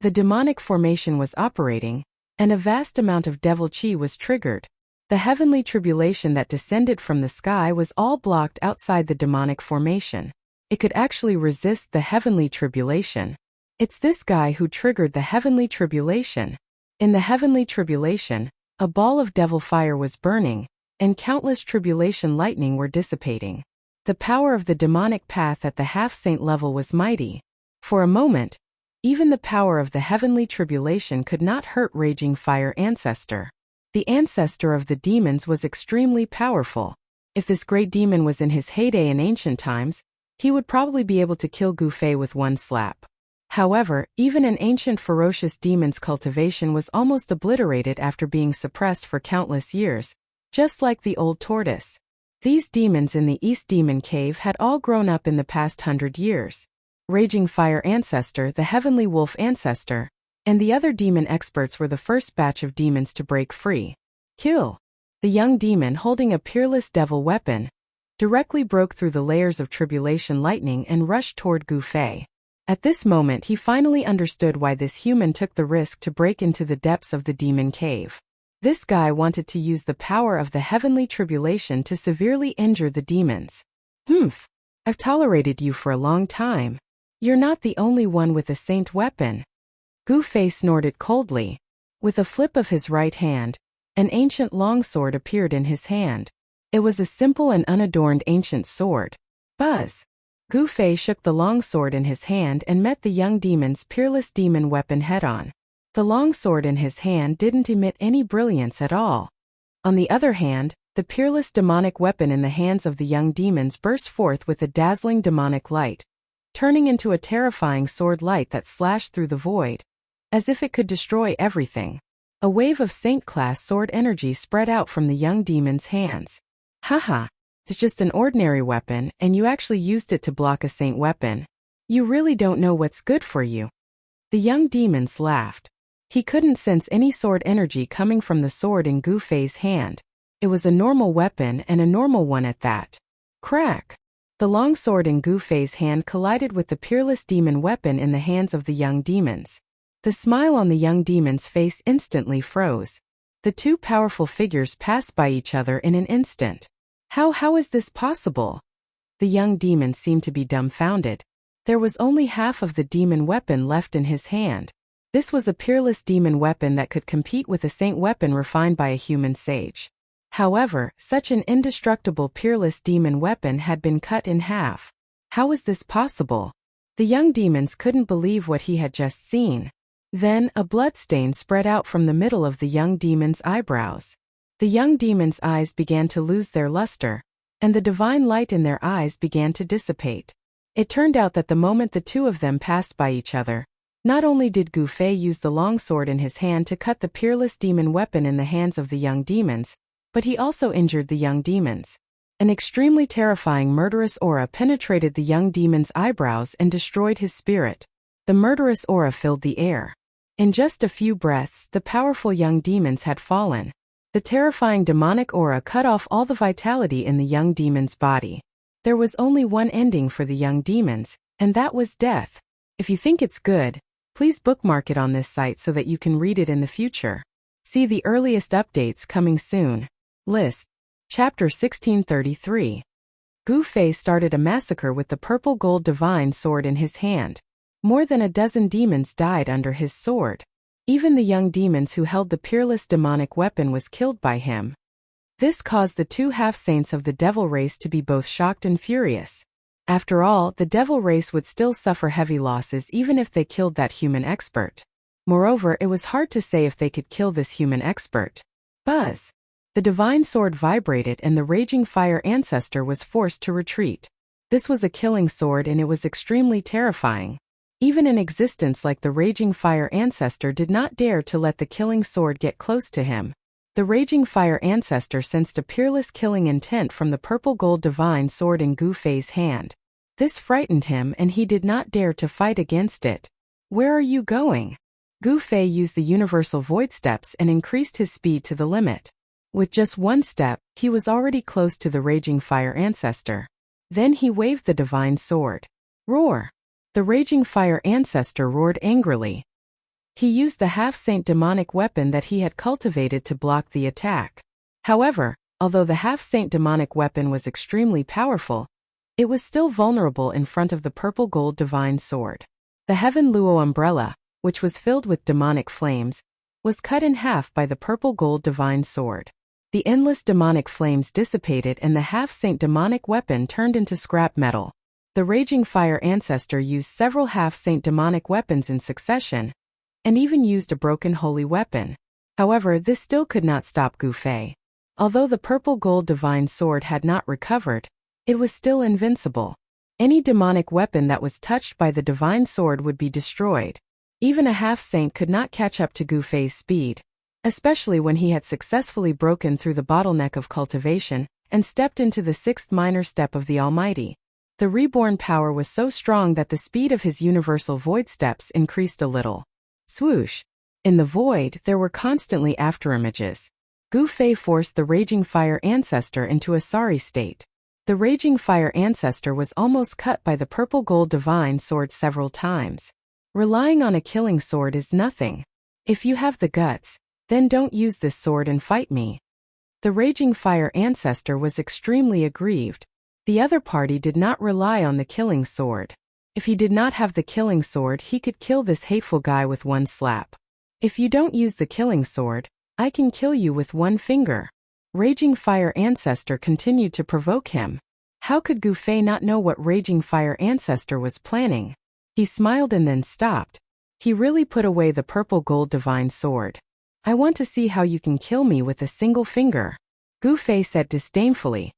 The demonic formation was operating, and a vast amount of devil chi was triggered. The heavenly tribulation that descended from the sky was all blocked outside the demonic formation. It could actually resist the heavenly tribulation. It's this guy who triggered the heavenly tribulation. In the heavenly tribulation, a ball of devil fire was burning, and countless tribulation lightning were dissipating. The power of the demonic path at the half-saint level was mighty. For a moment, even the power of the heavenly tribulation could not hurt Raging Fire Ancestor. The ancestor of the demons was extremely powerful. If this great demon was in his heyday in ancient times, he would probably be able to kill Gu Fei with one slap. However, even an ancient ferocious demon's cultivation was almost obliterated after being suppressed for countless years, just like the old tortoise. These demons in the East Demon Cave had all grown up in the past 100 years. Raging Fire Ancestor, the Heavenly Wolf Ancestor, and the other demon experts were the first batch of demons to break free. Kill. The young demon holding a peerless devil weapon. directly broke through the layers of tribulation lightning and rushed toward Gu Fei. At this moment he finally understood why this human took the risk to break into the depths of the demon cave. This guy wanted to use the power of the heavenly tribulation to severely injure the demons. I've tolerated you for a long time. You're not the only one with a saint weapon. Gu Fei snorted coldly. With a flip of his right hand, an ancient longsword appeared in his hand. It was a simple and unadorned ancient sword. Buzz! Gu Fei shook the longsword in his hand and met the young demon's peerless demon weapon head-on. The longsword in his hand didn't emit any brilliance at all. On the other hand, the peerless demonic weapon in the hands of the young demons burst forth with a dazzling demonic light, turning into a terrifying sword light that slashed through the void, as if it could destroy everything. A wave of saint-class sword energy spread out from the young demon's hands. Haha, it's just an ordinary weapon, and you actually used it to block a saint weapon. You really don't know what's good for you. The young demons laughed. He couldn't sense any sword energy coming from the sword in Gu Fei's hand. It was a normal weapon, and a normal one at that. Crack! The long sword in Gu Fei's hand collided with the peerless demon weapon in the hands of the young demons. The smile on the young demon's face instantly froze. The two powerful figures passed by each other in an instant. How is this possible? The young demon seemed to be dumbfounded. There was only half of the demon weapon left in his hand. This was a peerless demon weapon that could compete with a saint weapon refined by a human sage. However, such an indestructible peerless demon weapon had been cut in half. How was this possible? The young demons couldn't believe what he had just seen. Then, a bloodstain spread out from the middle of the young demon's eyebrows. The young demon's eyes began to lose their luster, and the divine light in their eyes began to dissipate. It turned out that the moment the two of them passed by each other, not only did Gu Fei use the longsword in his hand to cut the peerless demon weapon in the hands of the young demons, but he also injured the young demons. An extremely terrifying murderous aura penetrated the young demon's eyebrows and destroyed his spirit. The murderous aura filled the air. In just a few breaths, the powerful young demons had fallen. The terrifying demonic aura cut off all the vitality in the young demon's body. There was only one ending for the young demons, and that was death. If you think it's good, please bookmark it on this site so that you can read it in the future. See the earliest updates coming soon. List. Chapter 1633. Gu Fei started a massacre with the purple gold divine sword in his hand. More than a dozen demons died under his sword. Even the young demons who held the peerless demonic weapon was killed by him. This caused the two half-saints of the devil race to be both shocked and furious. After all, the devil race would still suffer heavy losses even if they killed that human expert. Moreover, it was hard to say if they could kill this human expert. Buzz! The divine sword vibrated and the raging fire ancestor was forced to retreat. This was a killing sword and it was extremely terrifying. Even an existence like the raging fire ancestor did not dare to let the killing sword get close to him. The raging fire ancestor sensed a peerless killing intent from the purple gold divine sword in Gu Fei's hand. This frightened him and he did not dare to fight against it. Where are you going? Gu Fei used the universal void steps and increased his speed to the limit. With just one step, he was already close to the raging fire ancestor. Then he waved the divine sword. Roar! The raging fire ancestor roared angrily. He used the half-saint demonic weapon that he had cultivated to block the attack. However, although the half-saint demonic weapon was extremely powerful, it was still vulnerable in front of the purple gold divine sword. The Heaven Luo umbrella, which was filled with demonic flames, was cut in half by the purple gold divine sword. The endless demonic flames dissipated and the half-saint demonic weapon turned into scrap metal. The raging fire ancestor used several half-saint demonic weapons in succession, and even used a broken holy weapon. However, this still could not stop Gu Fei. Although the purple gold divine sword had not recovered, it was still invincible. Any demonic weapon that was touched by the divine sword would be destroyed. Even a half-saint could not catch up to Gu Fei's speed, especially when he had successfully broken through the bottleneck of cultivation and stepped into the sixth minor step of the Almighty. The reborn power was so strong that the speed of his universal void steps increased a little. Swoosh! In the void, there were constantly afterimages. Gu Fei forced the raging fire ancestor into a sorry state. The Raging Fire Ancestor was almost cut by the purple gold divine sword several times. Relying on a killing sword is nothing. If you have the guts, then don't use this sword and fight me. The Raging Fire Ancestor was extremely aggrieved. The other party did not rely on the killing sword. If he did not have the killing sword, he could kill this hateful guy with one slap. If you don't use the killing sword, I can kill you with one finger. Raging Fire Ancestor continued to provoke him. How could Gu Fei not know what Raging Fire Ancestor was planning? He smiled and then stopped. He really put away the purple gold divine sword. I want to see how you can kill me with a single finger, Gu Fei said disdainfully.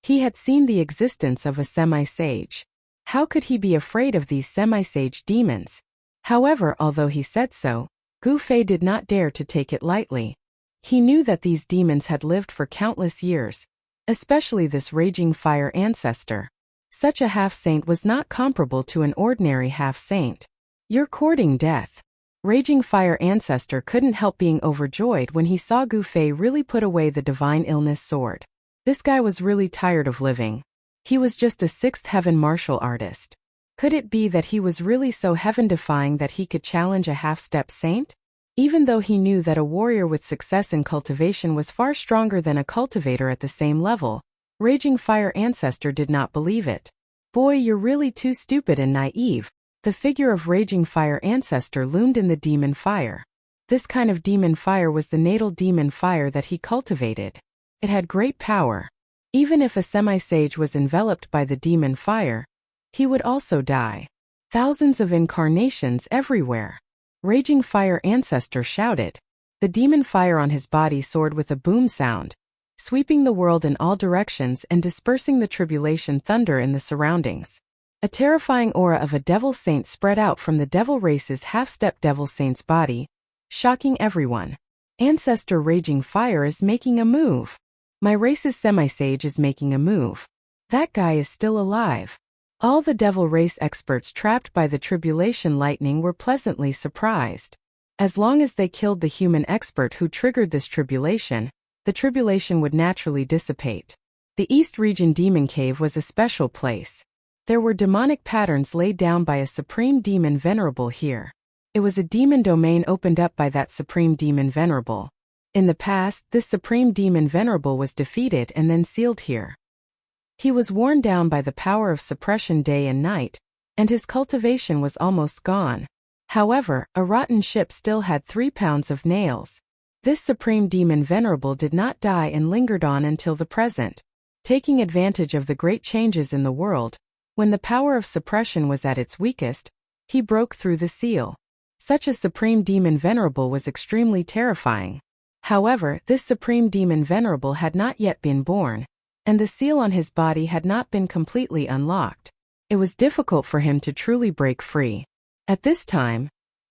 He had seen the existence of a semi-sage. How could he be afraid of these semi-sage demons? However, although he said so, Gu Fei did not dare to take it lightly. He knew that these demons had lived for countless years, especially this Raging Fire Ancestor. Such a half-saint was not comparable to an ordinary half-saint. You're courting death. Raging Fire Ancestor couldn't help being overjoyed when he saw Gu Fei really put away the divine illness sword. This guy was really tired of living. He was just a sixth heaven martial artist. Could it be that he was really so heaven-defying that he could challenge a half-step saint? Even though he knew that a warrior with success in cultivation was far stronger than a cultivator at the same level, Raging Fire Ancestor did not believe it. Boy, you're really too stupid and naive. The figure of Raging Fire Ancestor loomed in the demon fire. This kind of demon fire was the natal demon fire that he cultivated. It had great power. Even if a semi-sage was enveloped by the demon fire, he would also die. Thousands of incarnations everywhere. Raging Fire Ancestor shouted. The demon fire on his body soared with a boom sound, sweeping the world in all directions and dispersing the tribulation thunder in the surroundings. A terrifying aura of a devil saint spread out from the devil race's half-step devil saint's body, shocking everyone. Ancestor Raging Fire is making a move. My race's semi-sage is making a move. That guy is still alive. All the devil race experts trapped by the tribulation lightning were pleasantly surprised. As long as they killed the human expert who triggered this tribulation, the tribulation would naturally dissipate. The East Region Demon Cave was a special place. There were demonic patterns laid down by a supreme demon venerable here. It was a demon domain opened up by that supreme demon venerable. In the past, this supreme demon venerable was defeated and then sealed here. He was worn down by the power of suppression day and night, and his cultivation was almost gone. However, a rotten ship still had 3 pounds of nails. This supreme demon venerable did not die and lingered on until the present. Taking advantage of the great changes in the world, when the power of suppression was at its weakest, he broke through the seal. Such a supreme demon venerable was extremely terrifying. However, this supreme demon venerable had not yet been born, and the seal on his body had not been completely unlocked. It was difficult for him to truly break free. At this time,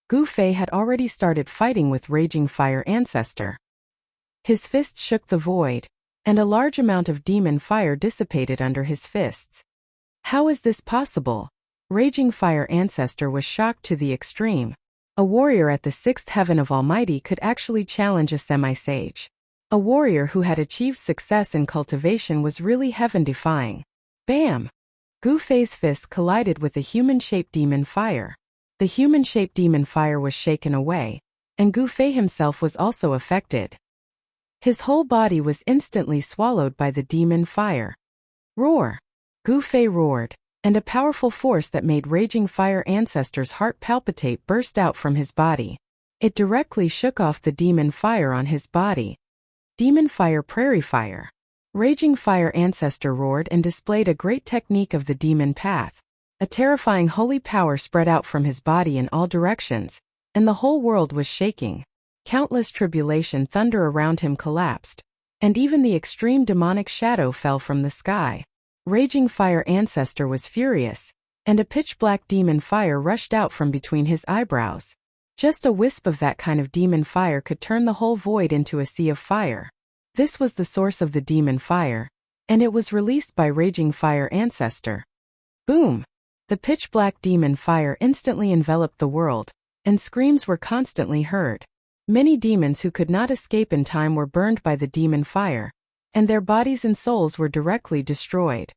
Gu Fei had already started fighting with Raging Fire Ancestor. His fists shook the void, and a large amount of demon fire dissipated under his fists. How is this possible? Raging Fire Ancestor was shocked to the extreme. A warrior at the sixth heaven of Almighty could actually challenge a semi-sage. A warrior who had achieved success in cultivation was really heaven-defying. Bam! Gu Fei's fist collided with a human-shaped demon fire. The human-shaped demon fire was shaken away, and Gu Fei himself was also affected. His whole body was instantly swallowed by the demon fire. Roar! Gu Fei roared, and a powerful force that made Raging Fire Ancestor's heart palpitate burst out from his body. It directly shook off the demon fire on his body. Demon Fire Prairie Fire. Raging Fire Ancestor roared and displayed a great technique of the demon path. A terrifying holy power spread out from his body in all directions, and the whole world was shaking. Countless tribulation thunder around him collapsed, and even the extreme demonic shadow fell from the sky. Raging Fire Ancestor was furious, and a pitch-black demon fire rushed out from between his eyebrows. Just a wisp of that kind of demon fire could turn the whole void into a sea of fire. This was the source of the demon fire, and it was released by Raging Fire Ancestor. Boom! The pitch-black demon fire instantly enveloped the world, and screams were constantly heard. Many demons who could not escape in time were burned by the demon fire, and their bodies and souls were directly destroyed.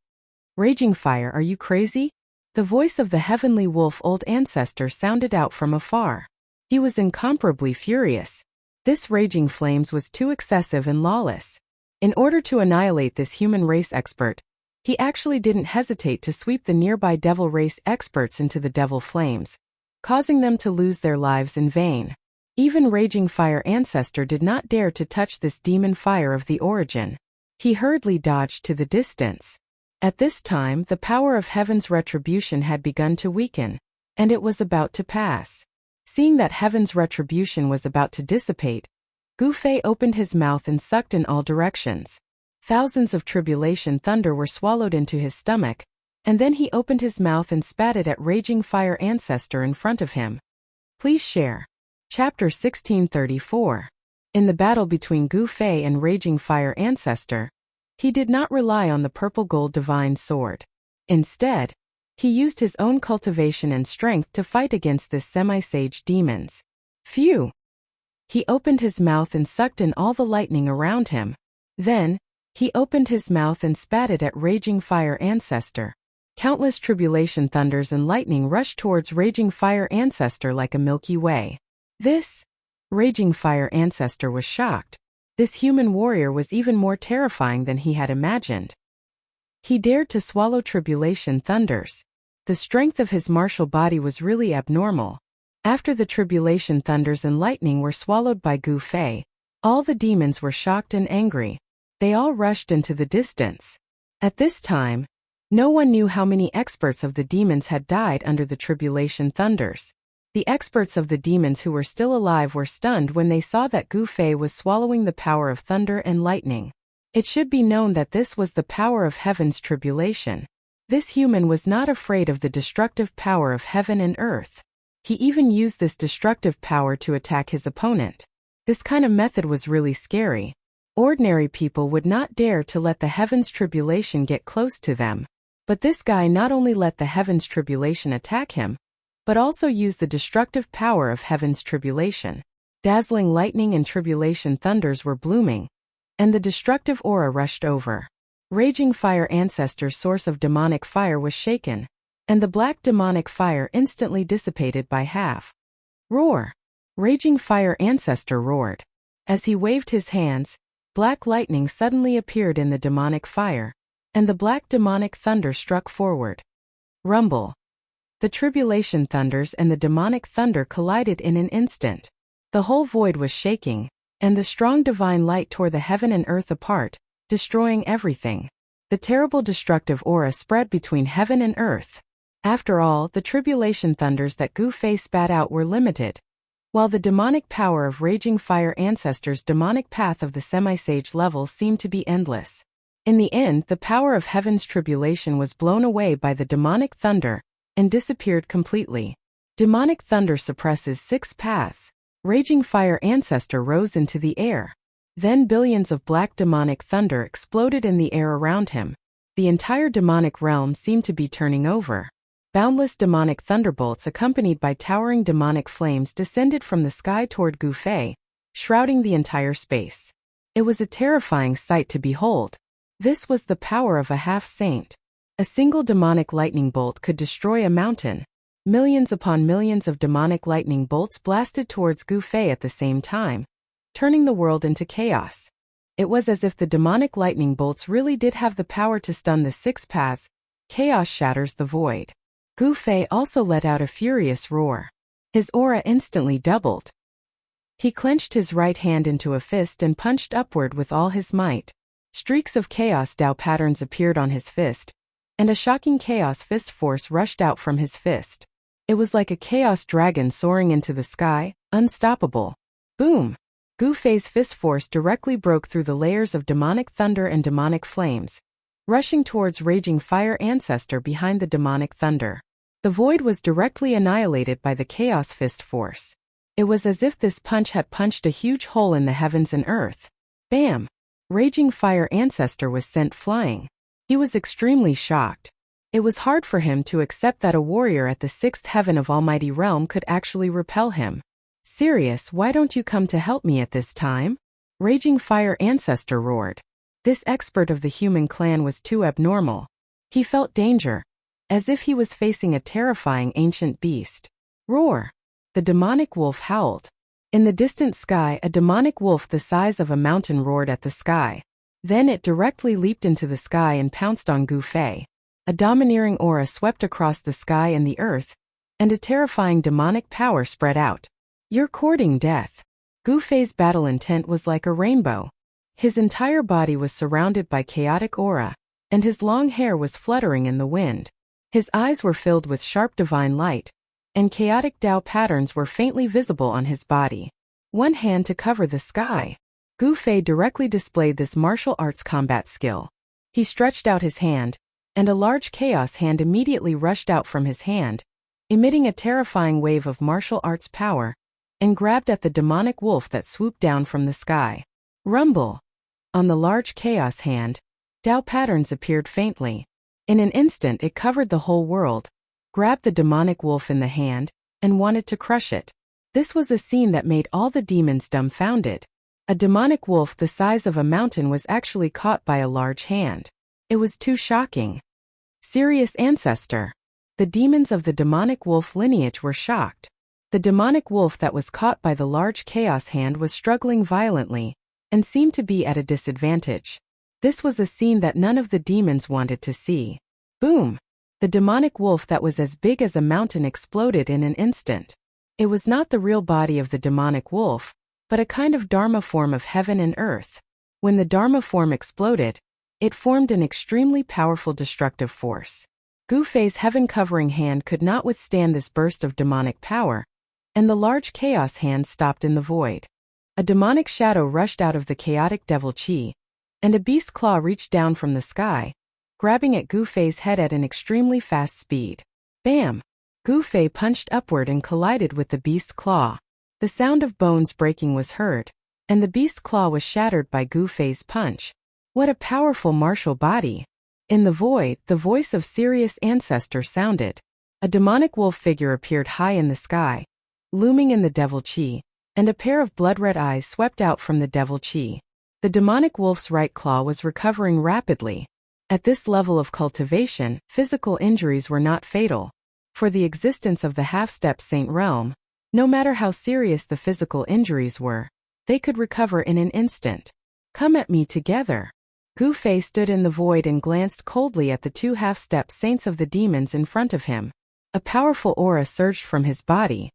Raging fire, are you crazy? The voice of the heavenly wolf old ancestor sounded out from afar. He was incomparably furious. This raging flames was too excessive and lawless. In order to annihilate this human race expert, he actually didn't hesitate to sweep the nearby devil race experts into the devil flames, causing them to lose their lives in vain. Even Raging Fire Ancestor did not dare to touch this demon fire of the origin. He hurriedly dodged to the distance. At this time, the power of heaven's retribution had begun to weaken, and it was about to pass. Seeing that heaven's retribution was about to dissipate, Gu Fei opened his mouth and sucked in all directions. Thousands of tribulation thunder were swallowed into his stomach, and then he opened his mouth and spat it at Raging Fire Ancestor in front of him. Please share. Chapter 1634. In the battle between Gu Fei and Raging Fire Ancestor, he did not rely on the purple gold divine sword. Instead, he used his own cultivation and strength to fight against this semi-sage demons. Phew! He opened his mouth and sucked in all the lightning around him. Then, he opened his mouth and spat it at Raging Fire Ancestor. Countless tribulation thunders and lightning rushed towards Raging Fire Ancestor like a Milky Way. This Raging Fire Ancestor was shocked. This human warrior was even more terrifying than he had imagined. He dared to swallow tribulation thunders. The strength of his martial body was really abnormal. After the tribulation thunders and lightning were swallowed by Gu Fei, all the demons were shocked and angry. They all rushed into the distance. At this time, no one knew how many experts of the demons had died under the tribulation thunders. The experts of the demons who were still alive were stunned when they saw that Gu Fei was swallowing the power of thunder and lightning. It should be known that this was the power of heaven's tribulation. This human was not afraid of the destructive power of heaven and earth. He even used this destructive power to attack his opponent. This kind of method was really scary. Ordinary people would not dare to let the heaven's tribulation get close to them. But this guy not only let the heaven's tribulation attack him, but also used the destructive power of heaven's tribulation. Dazzling lightning and tribulation thunders were blooming, and the destructive aura rushed over. Raging Fire Ancestor's source of demonic fire was shaken, and the black demonic fire instantly dissipated by half. Roar! Raging Fire Ancestor roared. As he waved his hands, black lightning suddenly appeared in the demonic fire, and the black demonic thunder struck forward. Rumble! The tribulation thunders and the demonic thunder collided in an instant. The whole void was shaking, and the strong divine light tore the heaven and earth apart, destroying everything. The terrible destructive aura spread between heaven and earth. After all, the tribulation thunders that Gu Fei spat out were limited, while the demonic power of Raging Fire Ancestor's demonic path of the semi-sage level seemed to be endless. In the end, the power of heaven's tribulation was blown away by the demonic thunder and disappeared completely. Demonic thunder suppresses 6 paths. Raging Fire Ancestor rose into the air. Then billions of black demonic thunder exploded in the air around him. The entire demonic realm seemed to be turning over. Boundless demonic thunderbolts accompanied by towering demonic flames descended from the sky toward Gu Fei, shrouding the entire space. It was a terrifying sight to behold. This was the power of a half-saint. A single demonic lightning bolt could destroy a mountain. Millions upon millions of demonic lightning bolts blasted towards Gu Fei at the same time, turning the world into chaos. It was as if the demonic lightning bolts really did have the power to stun the 6 paths. Chaos shatters the void. Gu Fei also let out a furious roar. His aura instantly doubled. He clenched his right hand into a fist and punched upward with all his might. Streaks of chaos Dao patterns appeared on his fist, and a shocking chaos fist force rushed out from his fist. It was like a chaos dragon soaring into the sky, unstoppable. Boom! Gu Fei's fist force directly broke through the layers of demonic thunder and demonic flames, rushing towards Raging Fire Ancestor behind the demonic thunder. The void was directly annihilated by the chaos fist force. It was as if this punch had punched a huge hole in the heavens and earth. Bam! Raging Fire Ancestor was sent flying. He was extremely shocked. It was hard for him to accept that a warrior at the 6th heaven of Almighty Realm could actually repel him. Sirius, why don't you come to help me at this time? Raging Fire Ancestor roared. This expert of the human clan was too abnormal. He felt danger, as if he was facing a terrifying ancient beast. Roar! The demonic wolf howled. In the distant sky, a demonic wolf the size of a mountain roared at the sky. Then it directly leaped into the sky and pounced on Gu Fei. A domineering aura swept across the sky and the earth, and a terrifying demonic power spread out. You're courting death. Gu Fei's battle intent was like a rainbow. His entire body was surrounded by chaotic aura, and his long hair was fluttering in the wind. His eyes were filled with sharp divine light, and chaotic Tao patterns were faintly visible on his body. One hand to cover the sky. Gu Fei directly displayed this martial arts combat skill. He stretched out his hand, and a large chaos hand immediately rushed out from his hand, emitting a terrifying wave of martial arts power, and grabbed at the demonic wolf that swooped down from the sky. Rumble! On the large chaos hand, Tao patterns appeared faintly. In an instant it covered the whole world, grabbed the demonic wolf in the hand, and wanted to crush it. This was a scene that made all the demons dumbfounded. A demonic wolf the size of a mountain was actually caught by a large hand. It was too shocking. Serious ancestor. The demons of the demonic wolf lineage were shocked. The demonic wolf that was caught by the large chaos hand was struggling violently, and seemed to be at a disadvantage. This was a scene that none of the demons wanted to see. Boom! The demonic wolf that was as big as a mountain exploded in an instant. It was not the real body of the demonic wolf, but a kind of Dharma form of heaven and earth. When the Dharma form exploded, it formed an extremely powerful destructive force. Gu Fei's heaven-covering hand could not withstand this burst of demonic power, and the large chaos hand stopped in the void. A demonic shadow rushed out of the chaotic devil chi, and a beast claw reached down from the sky, grabbing at Gu Fei's head at an extremely fast speed. Bam! Gu Fei punched upward and collided with the beast's claw. The sound of bones breaking was heard, and the beast's claw was shattered by Gu Fei's punch. What a powerful martial body! In the void, the voice of Sirius' ancestor sounded. A demonic wolf figure appeared high in the sky, looming in the devil chi, and a pair of blood-red eyes swept out from the devil chi. The demonic wolf's right claw was recovering rapidly. At this level of cultivation, physical injuries were not fatal. For the existence of the half-step saint realm, no matter how serious the physical injuries were, they could recover in an instant. Come at me together. Gu Fei stood in the void and glanced coldly at the two half-step saints of the demons in front of him. A powerful aura surged from his body.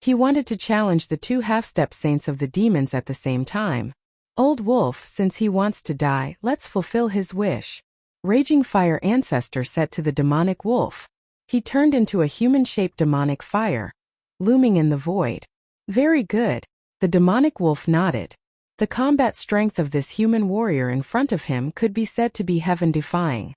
He wanted to challenge the two half-step saints of the demons at the same time. Old wolf, since he wants to die, let's fulfill his wish. Raging fire ancestor said to the demonic wolf. He turned into a human-shaped demonic fire, looming in the void. Very good. The demonic wolf nodded. The combat strength of this human warrior in front of him could be said to be heaven-defying.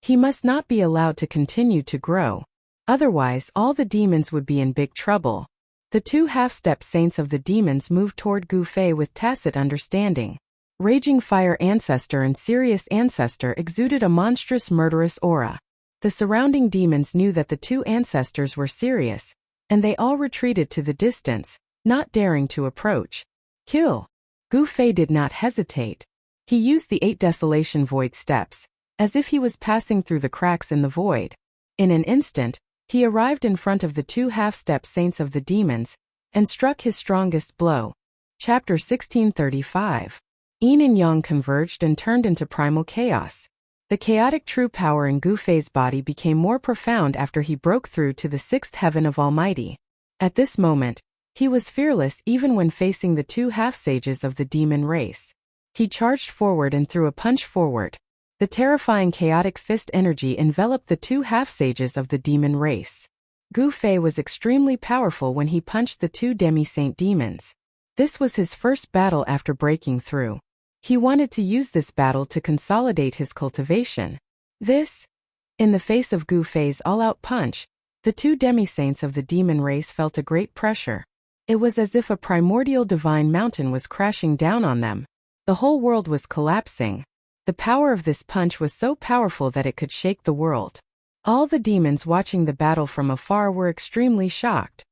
He must not be allowed to continue to grow. Otherwise, all the demons would be in big trouble. The two half-step saints of the demons moved toward Gu Fei with tacit understanding. Raging fire ancestor and Sirius ancestor exuded a monstrous murderous aura. The surrounding demons knew that the two ancestors were serious, and they all retreated to the distance, not daring to approach. Kill! Gu Fei did not hesitate. He used the 8 desolation void steps, as if he was passing through the cracks in the void. In an instant, he arrived in front of the two half-step saints of the demons, and struck his strongest blow. Chapter 1635. Yin and Yang converged and turned into primal chaos. The chaotic true power in Gu Fei's body became more profound after he broke through to the 6th heaven of Almighty. At this moment, he was fearless even when facing the two half-sages of the demon race. He charged forward and threw a punch forward. The terrifying chaotic fist energy enveloped the two half-sages of the demon race. Gu Fei was extremely powerful when he punched the two demi-saint demons. This was his first battle after breaking through. He wanted to use this battle to consolidate his cultivation. In the face of Gu Fei's all-out punch, the two demi-saints of the demon race felt a great pressure. It was as if a primordial divine mountain was crashing down on them. The whole world was collapsing. The power of this punch was so powerful that it could shake the world. All the demons watching the battle from afar were extremely shocked.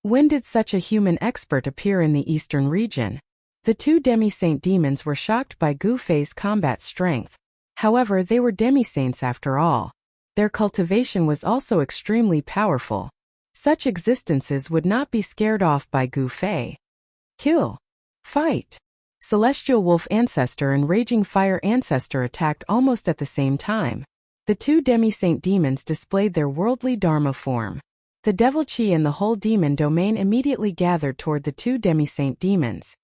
When did such a human expert appear in the eastern region? The two demi-saint demons were shocked by Gu Fei's combat strength. However, they were demi-saints after all. Their cultivation was also extremely powerful. Such existences would not be scared off by Gu Fei. Kill. Fight. Celestial Wolf Ancestor and Raging Fire Ancestor attacked almost at the same time. The two demi-saint demons displayed their worldly Dharma form. The devil chi and the whole demon domain immediately gathered toward the two demi-saint demons.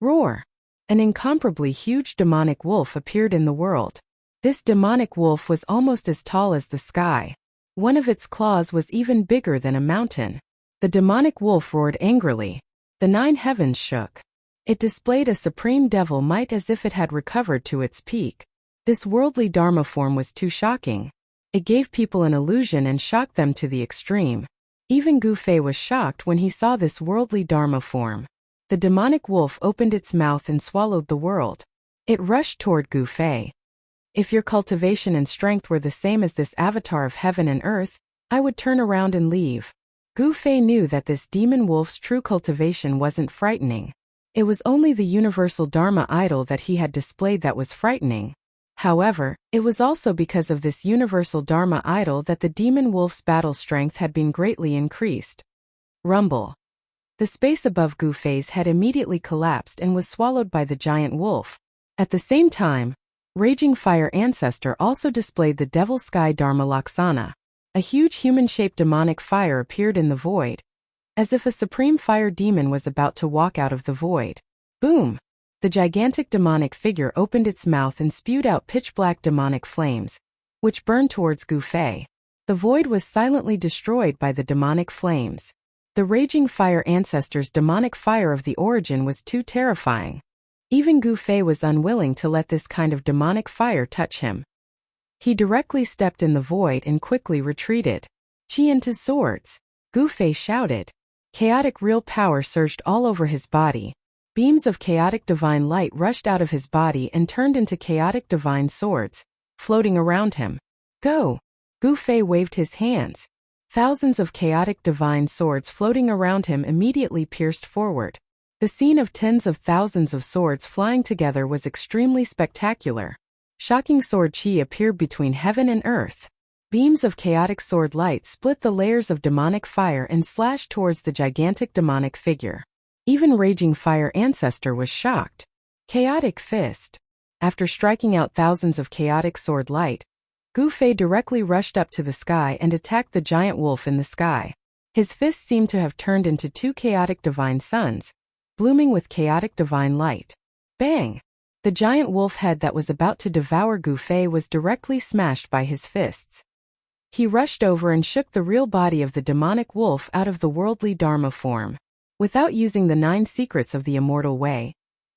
Roar! An incomparably huge demonic wolf appeared in the world. This demonic wolf was almost as tall as the sky. One of its claws was even bigger than a mountain. The demonic wolf roared angrily. The 9 heavens shook. It displayed a supreme devil might as if it had recovered to its peak. This worldly Dharma form was too shocking. It gave people an illusion and shocked them to the extreme. Even Gu Fei was shocked when he saw this worldly Dharma form. The demonic wolf opened its mouth and swallowed the world. It rushed toward Gu Fei. If your cultivation and strength were the same as this avatar of heaven and earth, I would turn around and leave. Gu Fei knew that this demon wolf's true cultivation wasn't frightening. It was only the universal Dharma idol that he had displayed that was frightening. However, it was also because of this universal Dharma idol that the demon wolf's battle strength had been greatly increased. Rumble. The space above Gu Fei's head immediately collapsed and was swallowed by the giant wolf. At the same time, Raging Fire Ancestor also displayed the Devil Sky Dharma Laksana. A huge human-shaped demonic fire appeared in the void, as if a supreme fire demon was about to walk out of the void. Boom! The gigantic demonic figure opened its mouth and spewed out pitch-black demonic flames, which burned towards Gu Fei. The void was silently destroyed by the demonic flames. The Raging Fire Ancestor's demonic fire of the origin was too terrifying. Even Gu Fei was unwilling to let this kind of demonic fire touch him. He directly stepped in the void and quickly retreated. Chi into swords! Gu Fei shouted. Chaotic real power surged all over his body. Beams of chaotic divine light rushed out of his body and turned into chaotic divine swords, floating around him. Go! Gu Fei waved his hands. Thousands of chaotic divine swords floating around him immediately pierced forward. The scene of tens of thousands of swords flying together was extremely spectacular. Shocking sword chi appeared between heaven and earth. Beams of chaotic sword light split the layers of demonic fire and slashed towards the gigantic demonic figure. Even Raging Fire Ancestor was shocked. Chaotic Fist. After striking out thousands of chaotic sword light, Gu Fei directly rushed up to the sky and attacked the giant wolf in the sky. His fists seemed to have turned into 2 chaotic divine suns, blooming with chaotic divine light. Bang! The giant wolf head that was about to devour Gu Fei was directly smashed by his fists. He rushed over and shook the real body of the demonic wolf out of the worldly Dharma form. Without using the 9 secrets of the immortal way,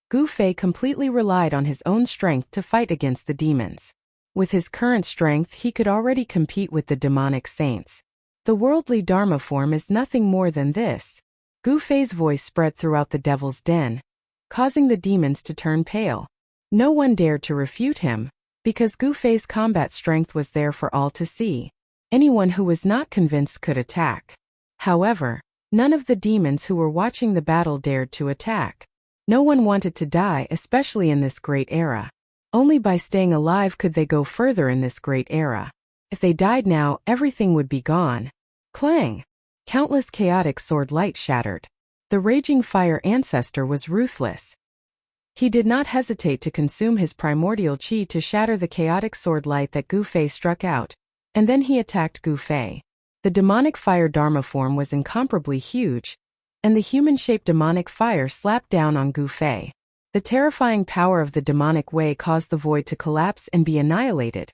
Gu Fei completely relied on his own strength to fight against the demons. With his current strength, he could already compete with the demonic saints. The worldly Dharma form is nothing more than this. Gu Fei's voice spread throughout the devil's den, causing the demons to turn pale. No one dared to refute him, because Gu Fei's combat strength was there for all to see. Anyone who was not convinced could attack. However, none of the demons who were watching the battle dared to attack. No one wanted to die, especially in this great era. Only by staying alive could they go further in this great era. If they died now, everything would be gone. Clang! Countless chaotic sword light shattered. The Raging Fire Ancestor was ruthless. He did not hesitate to consume his primordial chi to shatter the chaotic sword light that Gu Fei struck out, and then he attacked Gu Fei. The demonic fire Dharma form was incomparably huge, and the human-shaped demonic fire slapped down on Gu Fei. The terrifying power of the demonic way caused the void to collapse and be annihilated,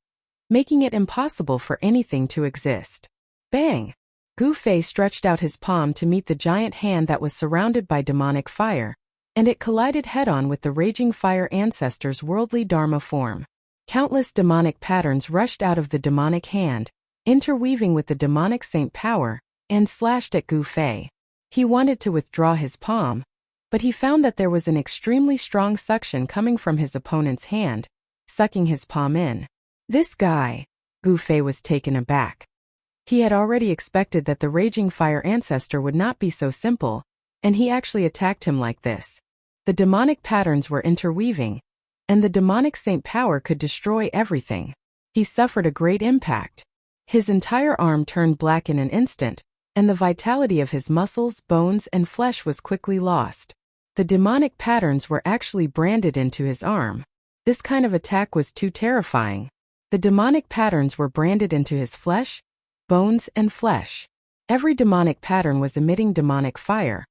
making it impossible for anything to exist. Bang! Gu Fei stretched out his palm to meet the giant hand that was surrounded by demonic fire, and it collided head-on with the Raging Fire Ancestor's worldly Dharma form. Countless demonic patterns rushed out of the demonic hand, interweaving with the demonic saint power, and slashed at Gu Fei. He wanted to withdraw his palm, but he found that there was an extremely strong suction coming from his opponent's hand, sucking his palm in. This guy! Gu Fei was taken aback. He had already expected that the Raging Fire Ancestor would not be so simple, and he actually attacked him like this. The demonic patterns were interweaving, and the demonic saint power could destroy everything. He suffered a great impact. His entire arm turned black in an instant, and the vitality of his muscles, bones, and flesh was quickly lost. The demonic patterns were actually branded into his arm. This kind of attack was too terrifying. The demonic patterns were branded into his flesh, bones, and flesh. Every demonic pattern was emitting demonic fire,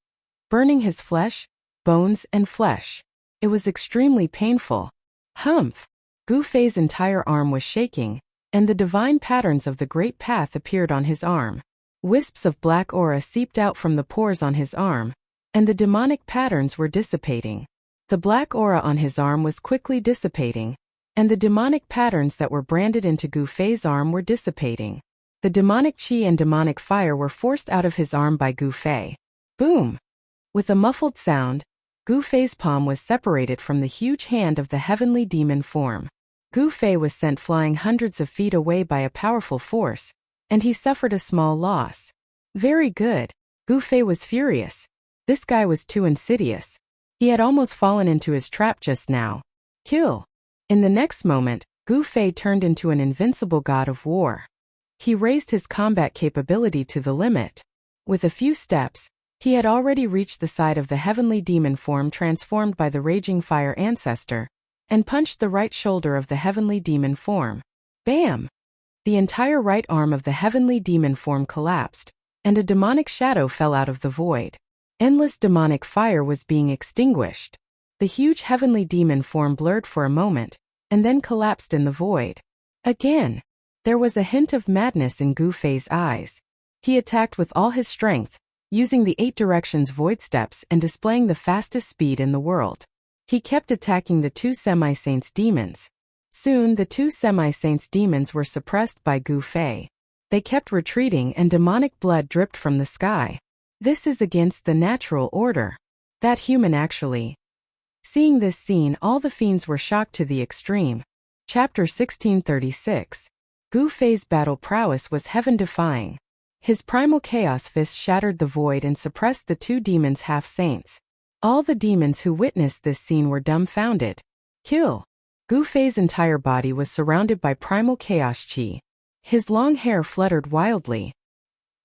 burning his flesh, bones, and flesh. It was extremely painful. Humph! Gu Fei's entire arm was shaking, and the divine patterns of the Great Path appeared on his arm. Wisps of black aura seeped out from the pores on his arm, and the demonic patterns were dissipating. The black aura on his arm was quickly dissipating, and the demonic patterns that were branded into Gu Fei's arm were dissipating. The demonic qi and demonic fire were forced out of his arm by Gu Fei. Boom! With a muffled sound, Gu Fei's palm was separated from the huge hand of the heavenly demon form. Gu Fei was sent flying hundreds of feet away by a powerful force, and he suffered a small loss. Very good. Gu Fei was furious. This guy was too insidious. He had almost fallen into his trap just now. Kill! In the next moment, Gu Fei turned into an invincible god of war. He raised his combat capability to the limit. With a few steps, he had already reached the side of the heavenly demon form transformed by the raging fire ancestor, and punched the right shoulder of the heavenly demon form. Bam! The entire right arm of the heavenly demon form collapsed, and a demonic shadow fell out of the void. Endless demonic fire was being extinguished. The huge heavenly demon form blurred for a moment, and then collapsed in the void. Again! There was a hint of madness in Gu Fei's eyes. He attacked with all his strength, using the 8 directions void steps and displaying the fastest speed in the world. He kept attacking the 2 semi-saints demons. Soon the 2 semi-saints demons were suppressed by Gu Fei. They kept retreating and demonic blood dripped from the sky. This is against the natural order. That human actually. Seeing this scene, all the fiends were shocked to the extreme. Chapter 1636. Gu Fei's battle prowess was heaven-defying. His primal chaos fist shattered the void and suppressed the 2 demons half-saints. All the demons who witnessed this scene were dumbfounded. Kill! Gu Fei's entire body was surrounded by primal chaos qi. His long hair fluttered wildly.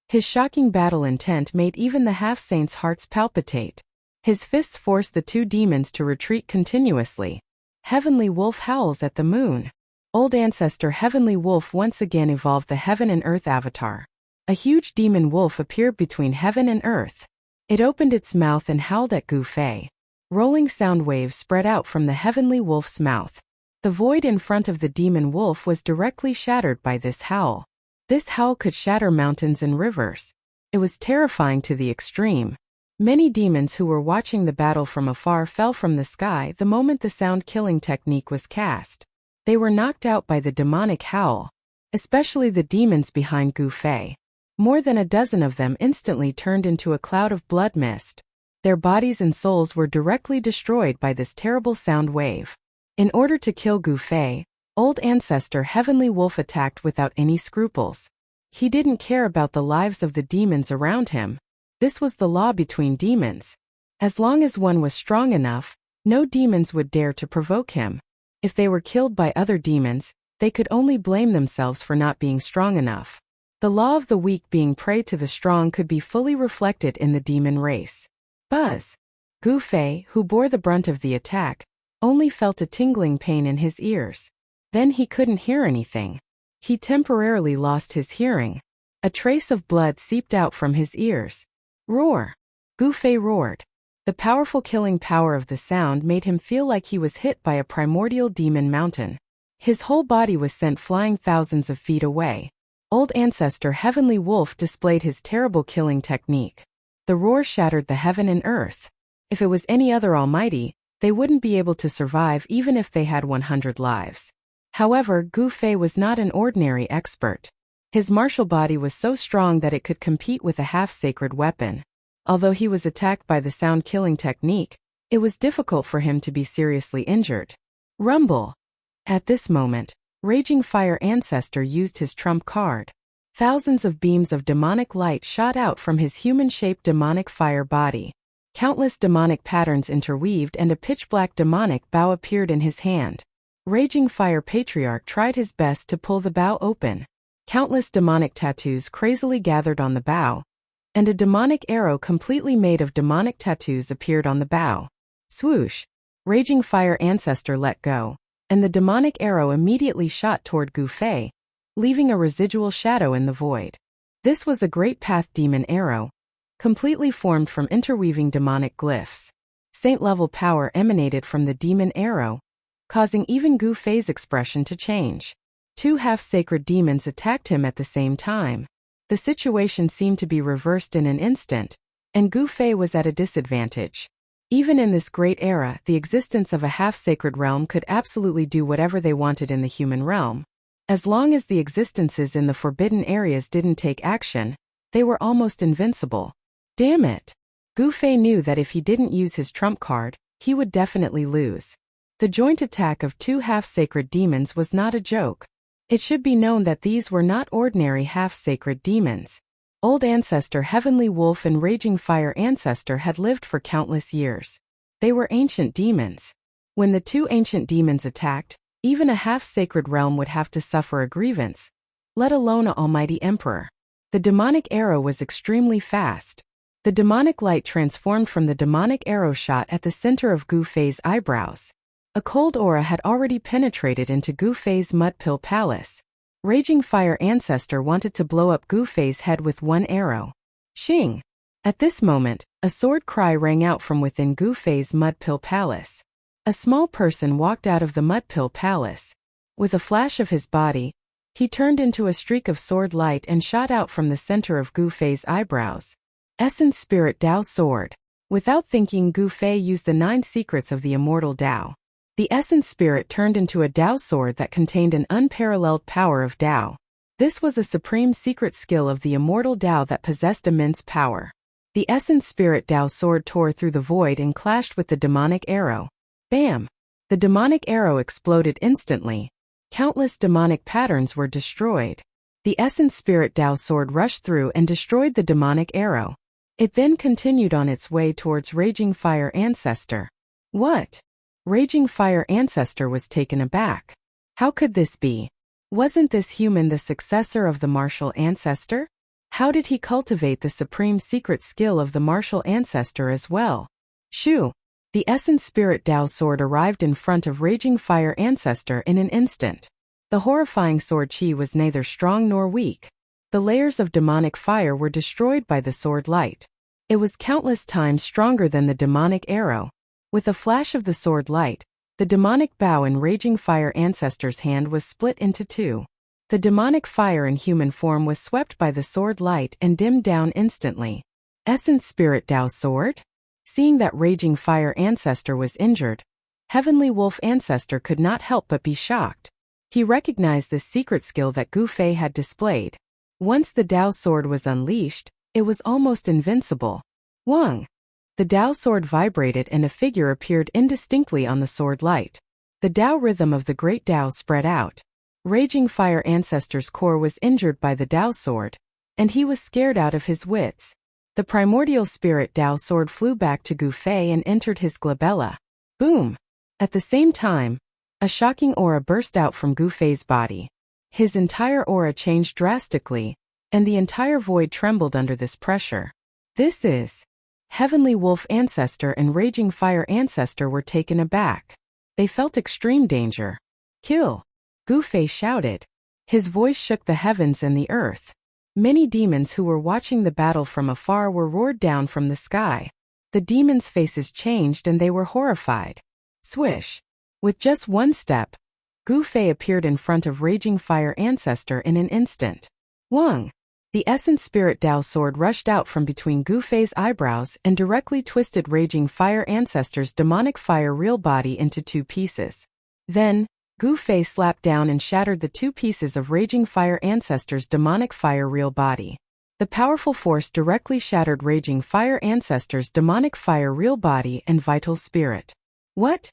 His shocking battle intent made even the half-saints' hearts palpitate. His fists forced the 2 demons to retreat continuously. Heavenly Wolf howls at the moon. Old ancestor Heavenly Wolf once again evolved the Heaven and Earth avatar. A huge demon wolf appeared between heaven and earth. It opened its mouth and howled at Gu Fei. Rolling sound waves spread out from the Heavenly Wolf's mouth. The void in front of the demon wolf was directly shattered by this howl. This howl could shatter mountains and rivers. It was terrifying to the extreme. Many demons who were watching the battle from afar fell from the sky the moment the sound-killing technique was cast. They were knocked out by the demonic howl, especially the demons behind Gu Fei. More than a dozen of them instantly turned into a cloud of blood mist. Their bodies and souls were directly destroyed by this terrible sound wave. In order to kill Gu Fei, old ancestor Heavenly Wolf attacked without any scruples. He didn't care about the lives of the demons around him. This was the law between demons. As long as one was strong enough, no demons would dare to provoke him. If they were killed by other demons, they could only blame themselves for not being strong enough. The law of the weak being prey to the strong could be fully reflected in the demon race. Buzz! Gu Fei, who bore the brunt of the attack, only felt a tingling pain in his ears. Then he couldn't hear anything. He temporarily lost his hearing. A trace of blood seeped out from his ears. Roar! Gu Fei roared. The powerful killing power of the sound made him feel like he was hit by a primordial demon mountain. His whole body was sent flying thousands of feet away. Old ancestor Heavenly Wolf displayed his terrible killing technique. The roar shattered the heaven and earth. If it was any other almighty, they wouldn't be able to survive even if they had 100 lives. However, Gu Fei was not an ordinary expert. His martial body was so strong that it could compete with a half-sacred weapon. Although he was attacked by the sound-killing technique, it was difficult for him to be seriously injured. Rumble! At this moment, Raging Fire Ancestor used his trump card. Thousands of beams of demonic light shot out from his human-shaped demonic fire body. Countless demonic patterns interweaved and a pitch-black demonic bow appeared in his hand. Raging Fire Patriarch tried his best to pull the bow open. Countless demonic tattoos crazily gathered on the bow, and a demonic arrow completely made of demonic tattoos appeared on the bow. Swoosh! Raging Fire Ancestor let go, and the demonic arrow immediately shot toward Gu Fei, leaving a residual shadow in the void. This was a Great Path Demon arrow, completely formed from interweaving demonic glyphs. Saint-level power emanated from the demon arrow, causing even Gu Fei's expression to change. Two half-sacred demons attacked him at the same time. The situation seemed to be reversed in an instant, and Gu Fei was at a disadvantage. Even in this great era, the existence of a half-sacred realm could absolutely do whatever they wanted in the human realm. As long as the existences in the forbidden areas didn't take action, they were almost invincible. Damn it! Gu Fei knew that if he didn't use his trump card, he would definitely lose. The joint attack of two half-sacred demons was not a joke. It should be known that these were not ordinary half-sacred demons. Old Ancestor Heavenly Wolf and Raging Fire Ancestor had lived for countless years. They were ancient demons. When the two ancient demons attacked, even a half-sacred realm would have to suffer a grievance, let alone an almighty emperor. The demonic arrow was extremely fast. The demonic light transformed from the demonic arrow shot at the center of Gu Fei's eyebrows. A cold aura had already penetrated into Gu Fei's Mudpill Palace. Raging Fire Ancestor wanted to blow up Gu Fei's head with one arrow. Xing! At this moment, a sword cry rang out from within Gu Fei's Mudpill Palace. A small person walked out of the Mudpill Palace. With a flash of his body, he turned into a streak of sword light and shot out from the center of Gu Fei's eyebrows. Essence Spirit Dao Sword. Without thinking, Gu Fei used the 9 secrets of the immortal Dao. The Essence Spirit turned into a Dao sword that contained an unparalleled power of Dao. This was a supreme secret skill of the immortal Dao that possessed immense power. The Essence Spirit Dao sword tore through the void and clashed with the demonic arrow. Bam! The demonic arrow exploded instantly. Countless demonic patterns were destroyed. The Essence Spirit Dao sword rushed through and destroyed the demonic arrow. It then continued on its way towards Raging Fire Ancestor. What? Raging Fire Ancestor was taken aback. How could this be? Wasn't this human the successor of the martial ancestor? How did he cultivate the supreme secret skill of the martial ancestor as well? Shoo! The Essence Spirit Dao sword arrived in front of Raging Fire Ancestor in an instant. The horrifying sword chi was neither strong nor weak. The layers of demonic fire were destroyed by the sword light. It was countless times stronger than the demonic arrow. With a flash of the sword light, the demonic bow in Raging Fire Ancestor's hand was split into 2. The demonic fire in human form was swept by the sword light and dimmed down instantly. Essence Spirit Dao Sword? Seeing that Raging Fire Ancestor was injured, Heavenly Wolf Ancestor could not help but be shocked. He recognized this secret skill that Gu Fei had displayed. Once the Dao sword was unleashed, it was almost invincible. Wang! The Dao sword vibrated and a figure appeared indistinctly on the sword light. The Dao rhythm of the great Dao spread out. Raging Fire Ancestor's core was injured by the Dao sword, and he was scared out of his wits. The primordial spirit Dao sword flew back to Gu Fei and entered his glabella. Boom! At the same time, a shocking aura burst out from Gu Fei's body. His entire aura changed drastically, and the entire void trembled under this pressure. This is... Heavenly Wolf Ancestor and Raging Fire Ancestor were taken aback. They felt extreme danger. Kill! Gu Fei shouted. His voice shook the heavens and the earth. Many demons who were watching the battle from afar were roared down from the sky. The demons' faces changed and they were horrified. Swish! With just one step, Gu Fei appeared in front of Raging Fire Ancestor in an instant. Wang! The Essence Spirit Dao sword rushed out from between Gu Fei's eyebrows and directly twisted Raging Fire Ancestor's demonic fire real body into 2 pieces. Then, Gu Fei slapped down and shattered the 2 pieces of Raging Fire Ancestor's demonic fire real body. The powerful force directly shattered Raging Fire Ancestor's demonic fire real body and vital spirit. What?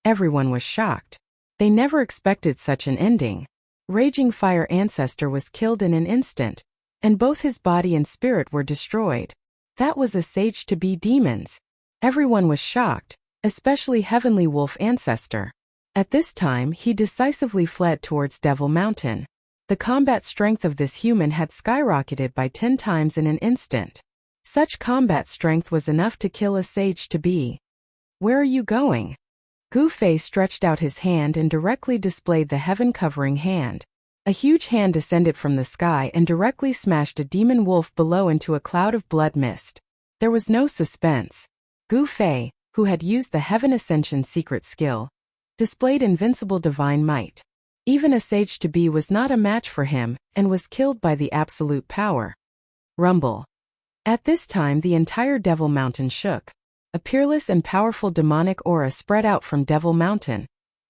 Everyone was shocked. They never expected such an ending. Raging Fire Ancestor was killed in an instant, and both his body and spirit were destroyed. That was a sage to be demons. Everyone was shocked, especially Heavenly Wolf Ancestor. At this time, he decisively fled towards Devil Mountain. The combat strength of this human had skyrocketed by 10 times in an instant. Such combat strength was enough to kill a sage-to-be. "Where are you going?" Gu Fei stretched out his hand and directly displayed the heaven-covering hand. A huge hand descended from the sky and directly smashed a demon wolf below into a cloud of blood mist. There was no suspense. Gu Fei, who had used the Heaven Ascension secret skill, displayed invincible divine might. Even a sage-to-be was not a match for him and was killed by the absolute power. Rumble. At this time the entire Devil Mountain shook. A peerless and powerful demonic aura spread out from Devil Mountain,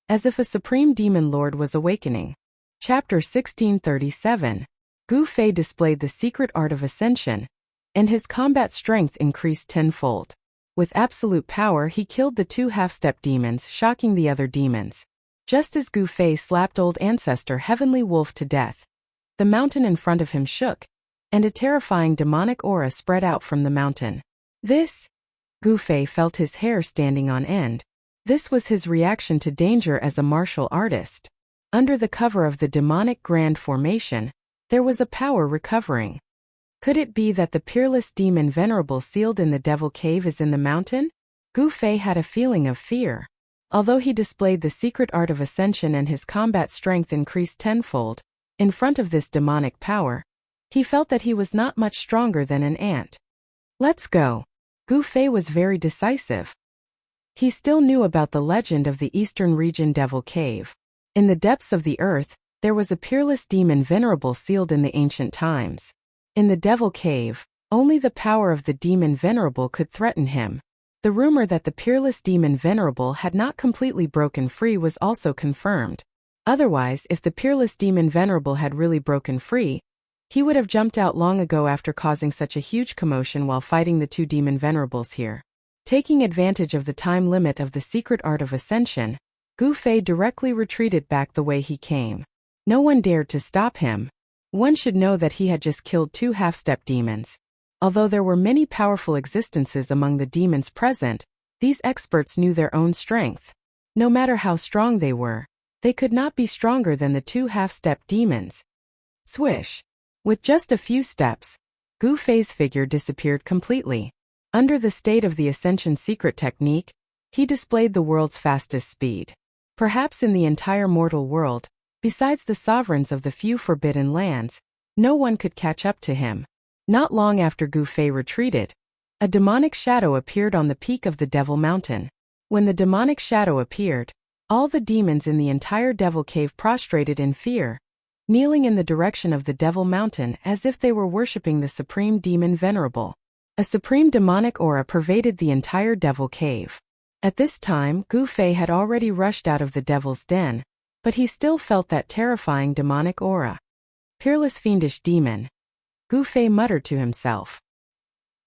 as if a supreme demon lord was awakening. Chapter 1637. Gu Fei displayed the secret art of ascension, and his combat strength increased tenfold. With absolute power he killed the 2 half-step demons, shocking the other demons. Just as Gu Fei slapped old ancestor Heavenly Wolf to death, the mountain in front of him shook, and a terrifying demonic aura spread out from the mountain. Gu Fei felt his hair standing on end. This was his reaction to danger as a martial artist. Under the cover of the demonic grand formation, there was a power recovering. Could it be that the peerless demon venerable sealed in the devil cave is in the mountain? Gu Fei had a feeling of fear. Although he displayed the secret art of ascension and his combat strength increased tenfold, in front of this demonic power, he felt that he was not much stronger than an ant. "Let's go." Gu Fei was very decisive. He still knew about the legend of the Eastern Region Devil Cave. In the depths of the earth, there was a peerless demon venerable sealed in the ancient times. In the Devil Cave, only the power of the demon venerable could threaten him. The rumor that the peerless demon venerable had not completely broken free was also confirmed. Otherwise, if the peerless demon venerable had really broken free, he would have jumped out long ago after causing such a huge commotion while fighting the 2 demon venerables here. Taking advantage of the time limit of the secret art of ascension, Gu Fei directly retreated back the way he came. No one dared to stop him. One should know that he had just killed 2 half-step demons. Although there were many powerful existences among the demons present, these experts knew their own strength. No matter how strong they were, they could not be stronger than the 2 half-step demons. Swish. With just a few steps, Gu Fei's figure disappeared completely. Under the state of the Ascension secret technique, he displayed the world's fastest speed. Perhaps in the entire mortal world, besides the sovereigns of the few forbidden lands, no one could catch up to him. Not long after Gu Fei retreated, a demonic shadow appeared on the peak of the Devil Mountain. When the demonic shadow appeared, all the demons in the entire Devil Cave prostrated in fear, kneeling in the direction of the Devil Mountain as if they were worshipping the Supreme Demon Venerable. A supreme demonic aura pervaded the entire Devil Cave. At this time, Gu Fei had already rushed out of the Devil's Den, but he still felt that terrifying demonic aura. "Peerless fiendish demon," Gu Fei muttered to himself.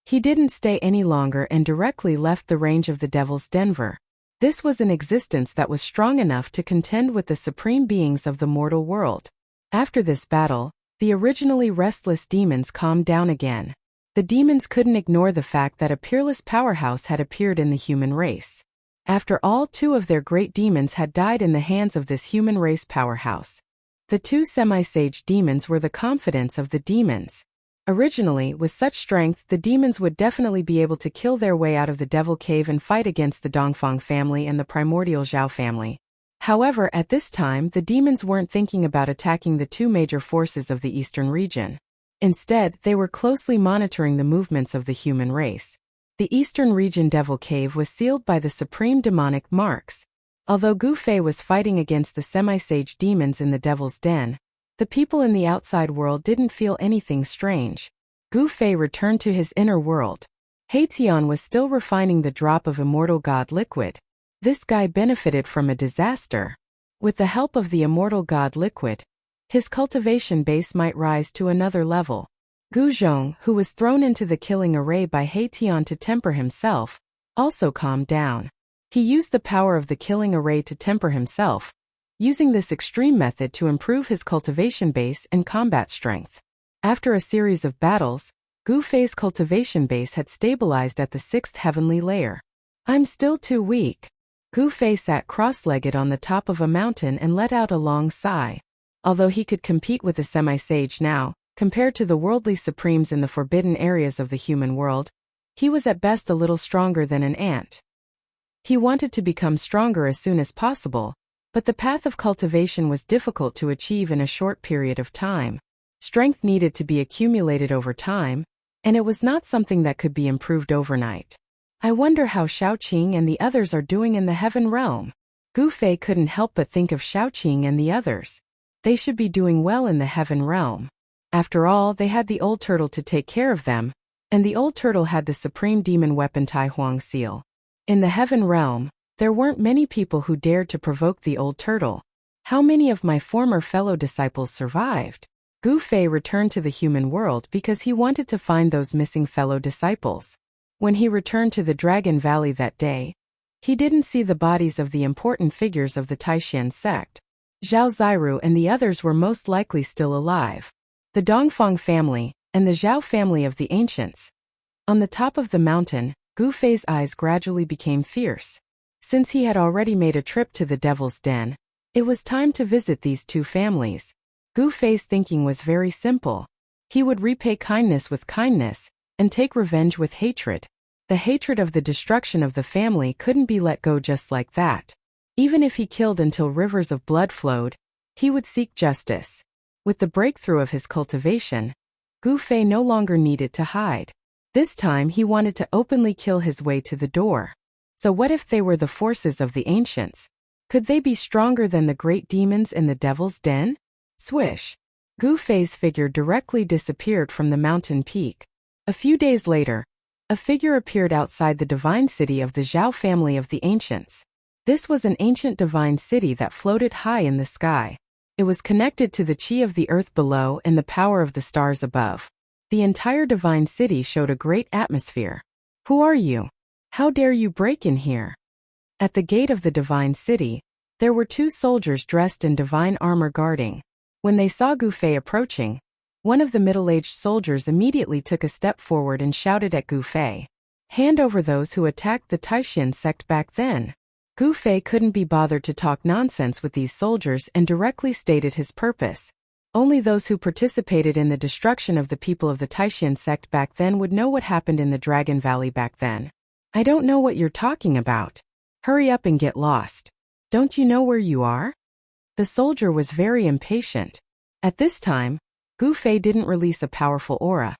He didn't stay any longer and directly left the range of the Devil's Denver. This was an existence that was strong enough to contend with the supreme beings of the mortal world. After this battle, the originally restless demons calmed down again. The demons couldn't ignore the fact that a peerless powerhouse had appeared in the human race. After all, 2 of their great demons had died in the hands of this human race powerhouse. The 2 semi-sage demons were the confidence of the demons. Originally, with such strength, the demons would definitely be able to kill their way out of the Devil Cave and fight against the Dongfang family and the primordial Zhao family. However, at this time, the demons weren't thinking about attacking the 2 major forces of the Eastern region. Instead, they were closely monitoring the movements of the human race. The Eastern region Devil Cave was sealed by the supreme demonic marks. Although Gu Fei was fighting against the semi-sage demons in the Devil's Den, the people in the outside world didn't feel anything strange. Gu Fei returned to his inner world. Haitian was still refining the drop of immortal god liquid. This guy benefited from a disaster. With the help of the immortal god liquid, his cultivation base might rise to another level. Gu Zhong, who was thrown into the killing array by Haitian to temper himself, also calmed down. He used the power of the killing array to temper himself, using this extreme method to improve his cultivation base and combat strength. After a series of battles, Gu Fei's cultivation base had stabilized at the 6th heavenly layer. I'm still too weak. Gu Fei sat cross-legged on the top of a mountain and let out a long sigh. Although he could compete with a semi-sage now, compared to the worldly supremes in the forbidden areas of the human world, he was at best a little stronger than an ant. He wanted to become stronger as soon as possible, but the path of cultivation was difficult to achieve in a short period of time. Strength needed to be accumulated over time, and it was not something that could be improved overnight. I wonder how Shaoqing and the others are doing in the heaven realm. Gu Fei couldn't help but think of Shaoqing and the others. They should be doing well in the heaven realm. After all, they had the old turtle to take care of them, and the old turtle had the supreme demon weapon Tai Huang seal. In the heaven realm, there weren't many people who dared to provoke the old turtle. How many of my former fellow disciples survived? Gu Fei returned to the human world because he wanted to find those missing fellow disciples. When he returned to the Dragon Valley that day, he didn't see the bodies of the important figures of the Taishan sect. Zhao Ziru and the others were most likely still alive. The Dongfang family, and the Zhao family of the ancients. On the top of the mountain, Gu Fei's eyes gradually became fierce. Since he had already made a trip to the Devil's Den, it was time to visit these two families. Gu Fei's thinking was very simple. He would repay kindness with kindness, and take revenge with hatred. The hatred of the destruction of the family couldn't be let go just like that. Even if he killed until rivers of blood flowed, he would seek justice. With the breakthrough of his cultivation, Gu Fei no longer needed to hide. This time he wanted to openly kill his way to the door. So what if they were the forces of the ancients? Could they be stronger than the great demons in the Devil's Den? Swish! Gu Fei's figure directly disappeared from the mountain peak. A few days later, a figure appeared outside the divine city of the Zhao family of the ancients. This was an ancient divine city that floated high in the sky. It was connected to the qi of the earth below and the power of the stars above. The entire divine city showed a great atmosphere. Who are you? How dare you break in here? At the gate of the divine city, there were two soldiers dressed in divine armor guarding. When they saw Gu Fei approaching, one of the middle-aged soldiers immediately took a step forward and shouted at Gu Fei. Hand over those who attacked the Taishan sect back then. Gu Fei couldn't be bothered to talk nonsense with these soldiers and directly stated his purpose. Only those who participated in the destruction of the people of the Taishan sect back then would know what happened in the Dragon Valley back then. I don't know what you're talking about. Hurry up and get lost. Don't you know where you are? The soldier was very impatient. At this time, Gu Fei didn't release a powerful aura.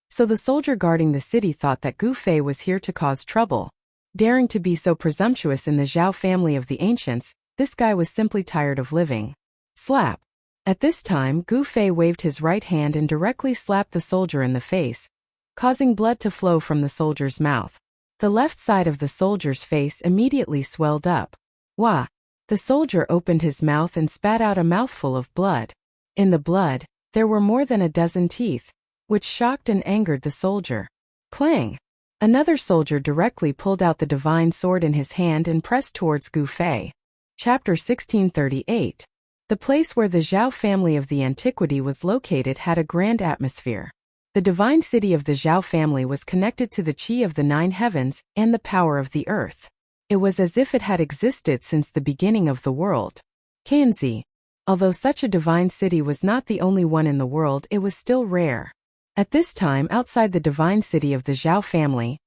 So the soldier guarding the city thought that Gu Fei was here to cause trouble. Daring to be so presumptuous in the Zhao family of the ancients, this guy was simply tired of living. Slap. At this time, Gu Fei waved his right hand and directly slapped the soldier in the face, causing blood to flow from the soldier's mouth. The left side of the soldier's face immediately swelled up. Wah! The soldier opened his mouth and spat out a mouthful of blood. In the blood, there were more than a dozen teeth, which shocked and angered the soldier. Clang! Another soldier directly pulled out the divine sword in his hand and pressed towards Gu Fei. Chapter 1638. The place where the Zhao family of the antiquity was located had a grand atmosphere. The divine city of the Zhao family was connected to the qi of the nine heavens and the power of the earth. It was as if it had existed since the beginning of the world. Kanzi. Although such a divine city was not the only one in the world, it was still rare. At this time, outside the divine city of the Zhao family,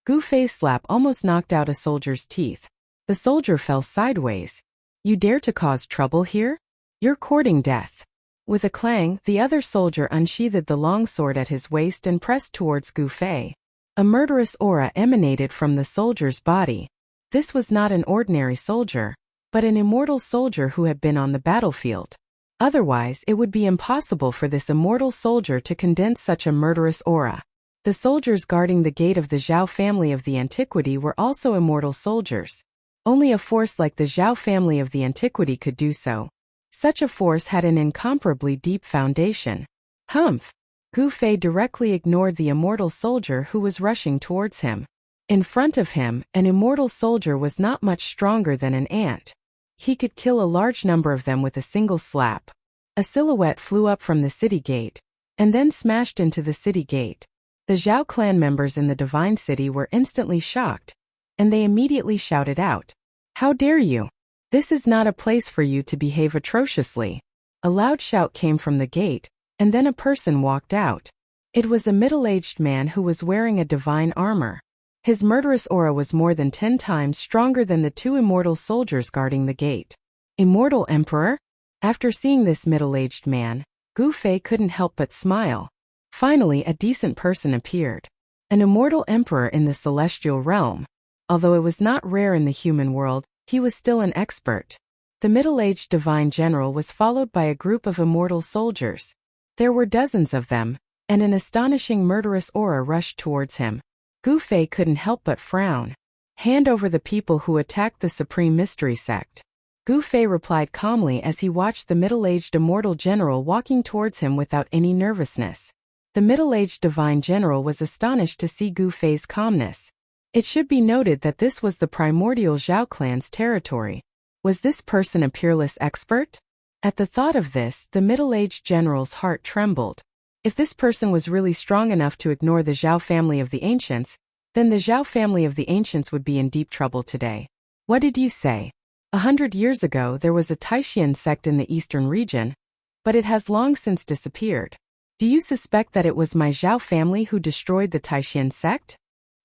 Gu Fei's slap almost knocked out a soldier's teeth. The soldier fell sideways. You dare to cause trouble here? You're courting death. With a clang, the other soldier unsheathed the long sword at his waist and pressed towards Gu Fei. A murderous aura emanated from the soldier's body. This was not an ordinary soldier, but an immortal soldier who had been on the battlefield. Otherwise, it would be impossible for this immortal soldier to condense such a murderous aura. The soldiers guarding the gate of the Zhao family of the antiquity were also immortal soldiers. Only a force like the Zhao family of the antiquity could do so. Such a force had an incomparably deep foundation. Humph! Gu Fei directly ignored the immortal soldier who was rushing towards him. In front of him, an immortal soldier was not much stronger than an ant. He could kill a large number of them with a single slap. A silhouette flew up from the city gate, and then smashed into the city gate. The Zhao clan members in the divine city were instantly shocked. and they immediately shouted out, "How dare you? This is not a place for you to behave atrociously." A loud shout came from the gate, and then a person walked out. It was a middle-aged man who was wearing a divine armor. His murderous aura was more than 10 times stronger than the 2 immortal soldiers guarding the gate. Immortal Emperor? After seeing this middle-aged man, Gu Fei couldn't help but smile. Finally, a decent person appeared. An immortal emperor in the celestial realm. Although it was not rare in the human world, he was still an expert. The middle-aged divine general was followed by a group of immortal soldiers. There were dozens of them, and an astonishing murderous aura rushed towards him. Gu Fei couldn't help but frown. "Hand over the people who attacked the Supreme Mystery Sect." Gu Fei replied calmly as he watched the middle-aged immortal general walking towards him without any nervousness. The middle-aged divine general was astonished to see Gu Fei's calmness. It should be noted that this was the primordial Zhao clan's territory. Was this person a peerless expert? At the thought of this, the middle-aged general's heart trembled. If this person was really strong enough to ignore the Zhao family of the ancients, then the Zhao family of the ancients would be in deep trouble today. What did you say? 100 years ago there was a Taishan sect in the eastern region, but it has long since disappeared. Do you suspect that it was my Zhao family who destroyed the Taishan sect?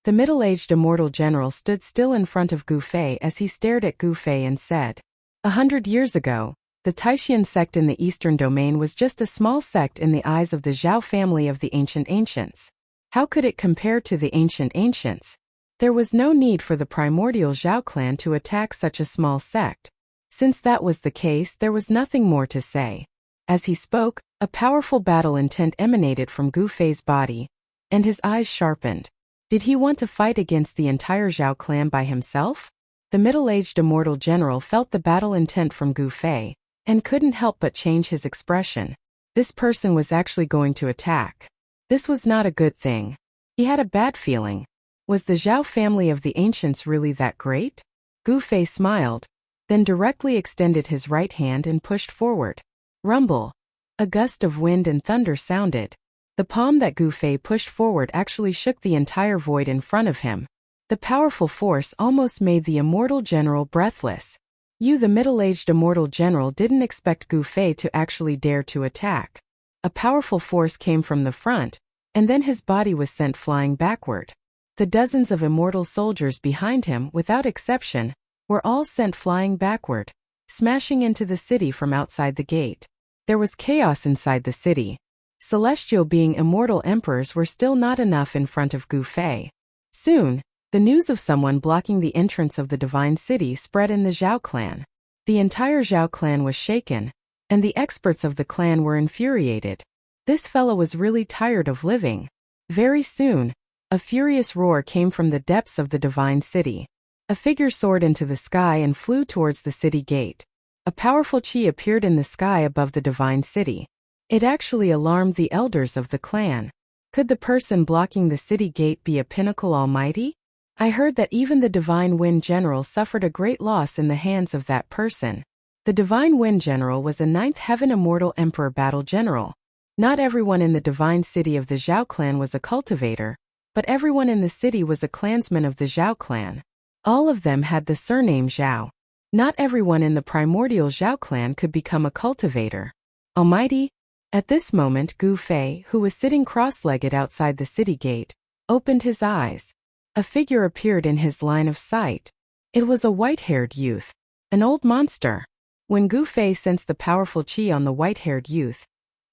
The middle-aged immortal general stood still in front of Gu Fei as he stared at Gu Fei and said, 100 years ago, the Taishan sect in the eastern domain was just a small sect in the eyes of the Zhao family of the ancient ancients. How could it compare to the ancient ancients? There was no need for the primordial Zhao clan to attack such a small sect. Since that was the case, there was nothing more to say. As he spoke, a powerful battle intent emanated from Gu Fei's body, and his eyes sharpened. Did he want to fight against the entire Zhao clan by himself? The middle-aged immortal general felt the battle intent from Gu Fei, and couldn't help but change his expression. This person was actually going to attack. This was not a good thing. He had a bad feeling. Was the Zhao family of the ancients really that great? Gu Fei smiled, then directly extended his right hand and pushed forward. Rumble. A gust of wind and thunder sounded. The palm that Gu Fei pushed forward actually shook the entire void in front of him. The powerful force almost made the immortal general breathless. The middle-aged immortal general didn't expect Gu Fei to actually dare to attack. A powerful force came from the front, and then his body was sent flying backward. The dozens of immortal soldiers behind him, without exception, were all sent flying backward, smashing into the city from outside the gate. There was chaos inside the city. Celestial being immortal emperors were still not enough in front of Gu Fei. Soon, the news of someone blocking the entrance of the divine city spread in the Zhao clan. The entire Zhao clan was shaken, and the experts of the clan were infuriated. This fellow was really tired of living. Very soon, a furious roar came from the depths of the divine city. A figure soared into the sky and flew towards the city gate. A powerful chi appeared in the sky above the divine city. It actually alarmed the elders of the clan. Could the person blocking the city gate be a pinnacle almighty? I heard that even the Divine Wind General suffered a great loss in the hands of that person. The Divine Wind General was a 9th Heaven Immortal Emperor Battle General. Not everyone in the divine city of the Zhao clan was a cultivator, but everyone in the city was a clansman of the Zhao clan. All of them had the surname Zhao. Not everyone in the primordial Zhao clan could become a cultivator. Almighty? At this moment, Gu Fei, who was sitting cross-legged outside the city gate, opened his eyes. A figure appeared in his line of sight. It was a white-haired youth, an old monster. When Gu Fei sensed the powerful chi on the white-haired youth,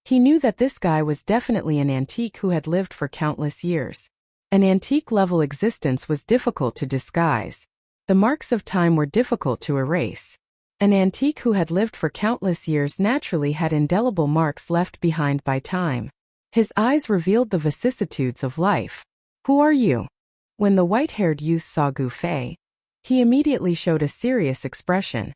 he knew that this guy was definitely an antique who had lived for countless years. An antique-level existence was difficult to disguise. The marks of time were difficult to erase. An antique who had lived for countless years naturally had indelible marks left behind by time. His eyes revealed the vicissitudes of life. Who are you? When the white-haired youth saw Gu Fei, he immediately showed a serious expression.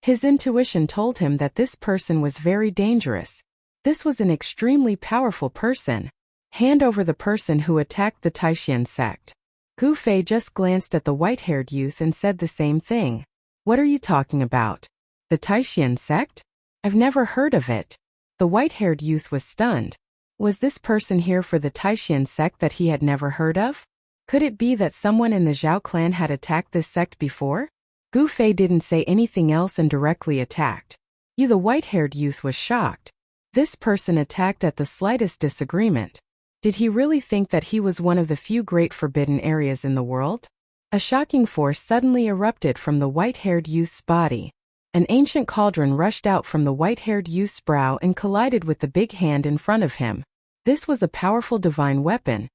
His intuition told him that this person was very dangerous. This was an extremely powerful person. Hand over the person who attacked the Taishan sect. Gu Fei just glanced at the white-haired youth and said the same thing. What are you talking about? The Taishan sect? I've never heard of it. The white-haired youth was stunned. Was this person here for the Taishan sect that he had never heard of? Could it be that someone in the Zhao clan had attacked this sect before? Gu Fei didn't say anything else and directly attacked. The white-haired youth was shocked. This person attacked at the slightest disagreement. Did he really think that he was one of the few great forbidden areas in the world? A shocking force suddenly erupted from the white-haired youth's body. An ancient cauldron rushed out from the white-haired youth's brow and collided with the big hand in front of him. This was a powerful divine weapon,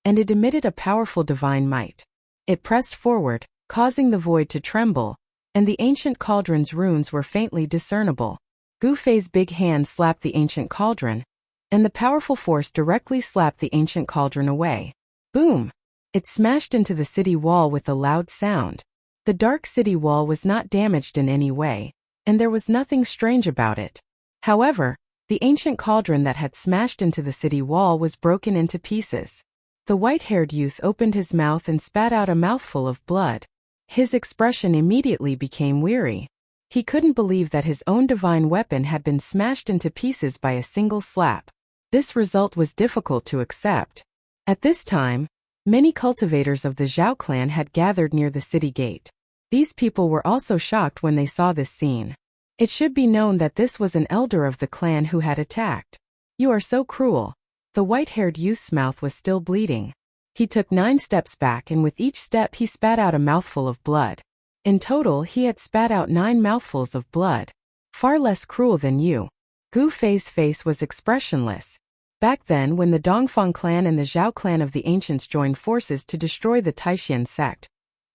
and it emitted a powerful divine might. It pressed forward, causing the void to tremble, and the ancient cauldron's runes were faintly discernible. Gu Fei's big hand slapped the ancient cauldron, and the powerful force directly slapped the ancient cauldron away. Boom! It smashed into the city wall with a loud sound. The dark city wall was not damaged in any way, and there was nothing strange about it. However, the ancient cauldron that had smashed into the city wall was broken into pieces. The white-haired youth opened his mouth and spat out a mouthful of blood. His expression immediately became weary. He couldn't believe that his own divine weapon had been smashed into pieces by a single slap. This result was difficult to accept. At this time, many cultivators of the Zhao clan had gathered near the city gate. These people were also shocked when they saw this scene. It should be known that this was an elder of the clan who had attacked. "You are so cruel." The white-haired youth's mouth was still bleeding. He took 9 steps back, and with each step he spat out a mouthful of blood. In total, he had spat out 9 mouthfuls of blood. Far less cruel than you. Gu Fei's face was expressionless. Back then, when the Dongfang clan and the Zhao clan of the ancients joined forces to destroy the Taishan sect,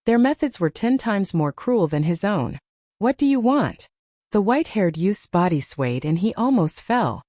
their methods were 10 times more cruel than his own. "What do you want?" The white-haired youth's body swayed and he almost fell.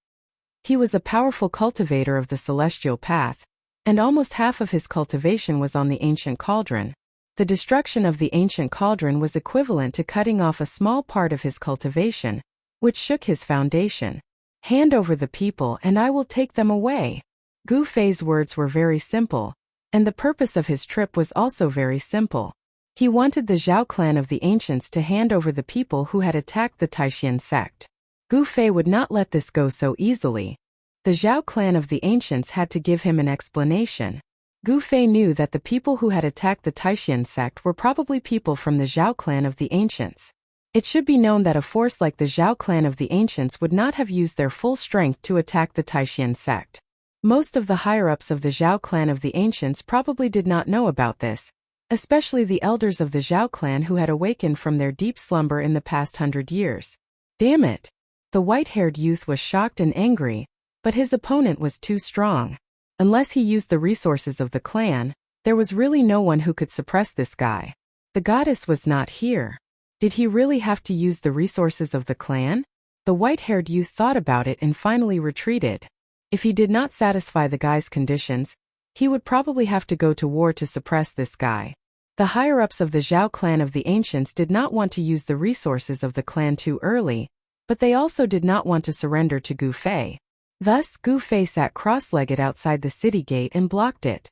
He was a powerful cultivator of the celestial path, and almost half of his cultivation was on the ancient cauldron. The destruction of the ancient cauldron was equivalent to cutting off a small part of his cultivation, which shook his foundation. "Hand over the people and I will take them away." Gu Fei's words were very simple, and the purpose of his trip was also very simple. He wanted the Zhao clan of the ancients to hand over the people who had attacked the Taishan sect. Gu Fei would not let this go so easily. The Zhao clan of the ancients had to give him an explanation. Gu Fei knew that the people who had attacked the Taishan sect were probably people from the Zhao clan of the ancients. It should be known that a force like the Zhao clan of the ancients would not have used their full strength to attack the Taishan sect. Most of the higher-ups of the Zhao clan of the ancients probably did not know about this, especially the elders of the Zhao clan who had awakened from their deep slumber in the past 100 years. Damn it! The white-haired youth was shocked and angry, but his opponent was too strong. Unless he used the resources of the clan, there was really no one who could suppress this guy. The goddess was not here. Did he really have to use the resources of the clan? The white-haired youth thought about it and finally retreated. If he did not satisfy the guy's conditions, he would probably have to go to war to suppress this guy. The higher-ups of the Zhao clan of the ancients did not want to use the resources of the clan too early, but they also did not want to surrender to Gu Fei. Thus, Gu Fei sat cross-legged outside the city gate and blocked it.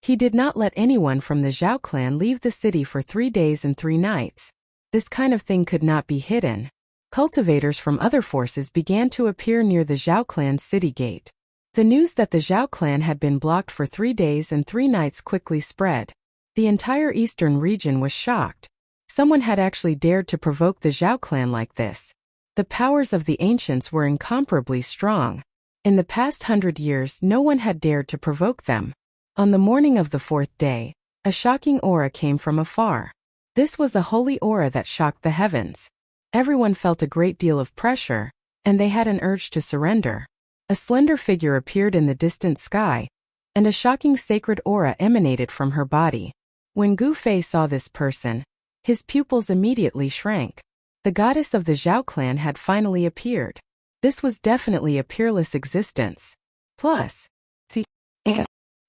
He did not let anyone from the Zhao clan leave the city for 3 days and 3 nights. This kind of thing could not be hidden. Cultivators from other forces began to appear near the Zhao clan's city gate. The news that the Zhao clan had been blocked for 3 days and 3 nights quickly spread. The entire eastern region was shocked. Someone had actually dared to provoke the Zhao clan like this. The powers of the ancients were incomparably strong. In the past 100 years, no one had dared to provoke them. On the morning of the 4th day, a shocking aura came from afar. This was a holy aura that shocked the heavens. Everyone felt a great deal of pressure, and they had an urge to surrender. A slender figure appeared in the distant sky, and a shocking sacred aura emanated from her body. When Gu Fei saw this person, his pupils immediately shrank. The goddess of the Zhao clan had finally appeared. This was definitely a peerless existence. Plus,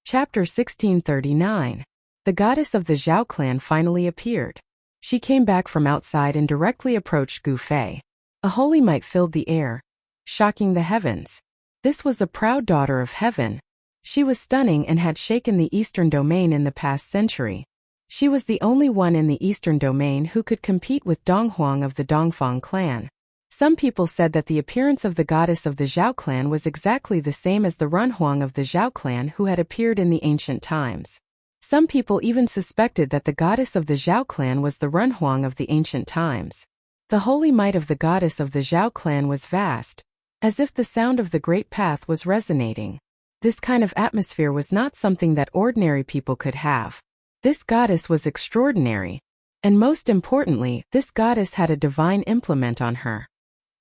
Chapter 1639. The goddess of the Zhao clan finally appeared. She came back from outside and directly approached Gu Fei. A holy might filled the air, shocking the heavens. This was a proud daughter of heaven. She was stunning and had shaken the Eastern Domain in the past century. She was the only one in the Eastern Domain who could compete with Donghuang of the Dongfang clan. Some people said that the appearance of the goddess of the Zhao clan was exactly the same as the Runhuang of the Zhao clan who had appeared in the ancient times. Some people even suspected that the goddess of the Zhao clan was the Runhuang of the ancient times. The holy might of the goddess of the Zhao clan was vast, as if the sound of the great path was resonating. This kind of atmosphere was not something that ordinary people could have. This goddess was extraordinary. And most importantly, this goddess had a divine implement on her.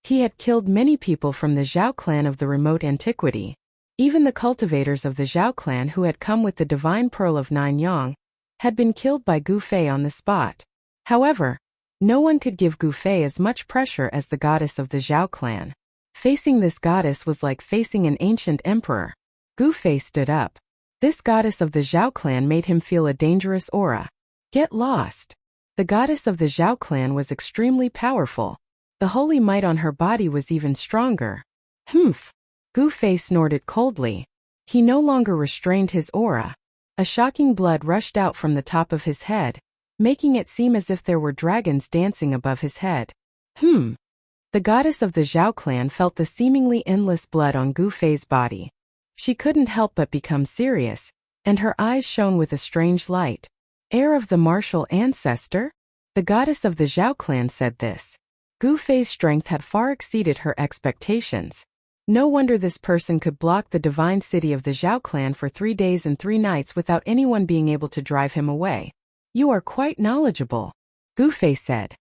He had killed many people from the Zhao clan of the remote antiquity. Even the cultivators of the Zhao clan who had come with the divine pearl of Nanyang had been killed by Gu Fei on the spot. However, no one could give Gu Fei as much pressure as the goddess of the Zhao clan. Facing this goddess was like facing an ancient emperor. Gu Fei stood up. This goddess of the Zhao clan made him feel a dangerous aura. Get lost. The goddess of the Zhao clan was extremely powerful. The holy might on her body was even stronger. Humph. Gu Fei snorted coldly. He no longer restrained his aura. A shocking blood rushed out from the top of his head, making it seem as if there were dragons dancing above his head. The goddess of the Zhao clan felt the seemingly endless blood on Gu Fei's body. She couldn't help but become serious, and her eyes shone with a strange light. Heir of the martial ancestor? The goddess of the Zhao clan said this. Gu Fei's strength had far exceeded her expectations. No wonder this person could block the divine city of the Zhao clan for 3 days and 3 nights without anyone being able to drive him away. You are quite knowledgeable, Gu Fei said.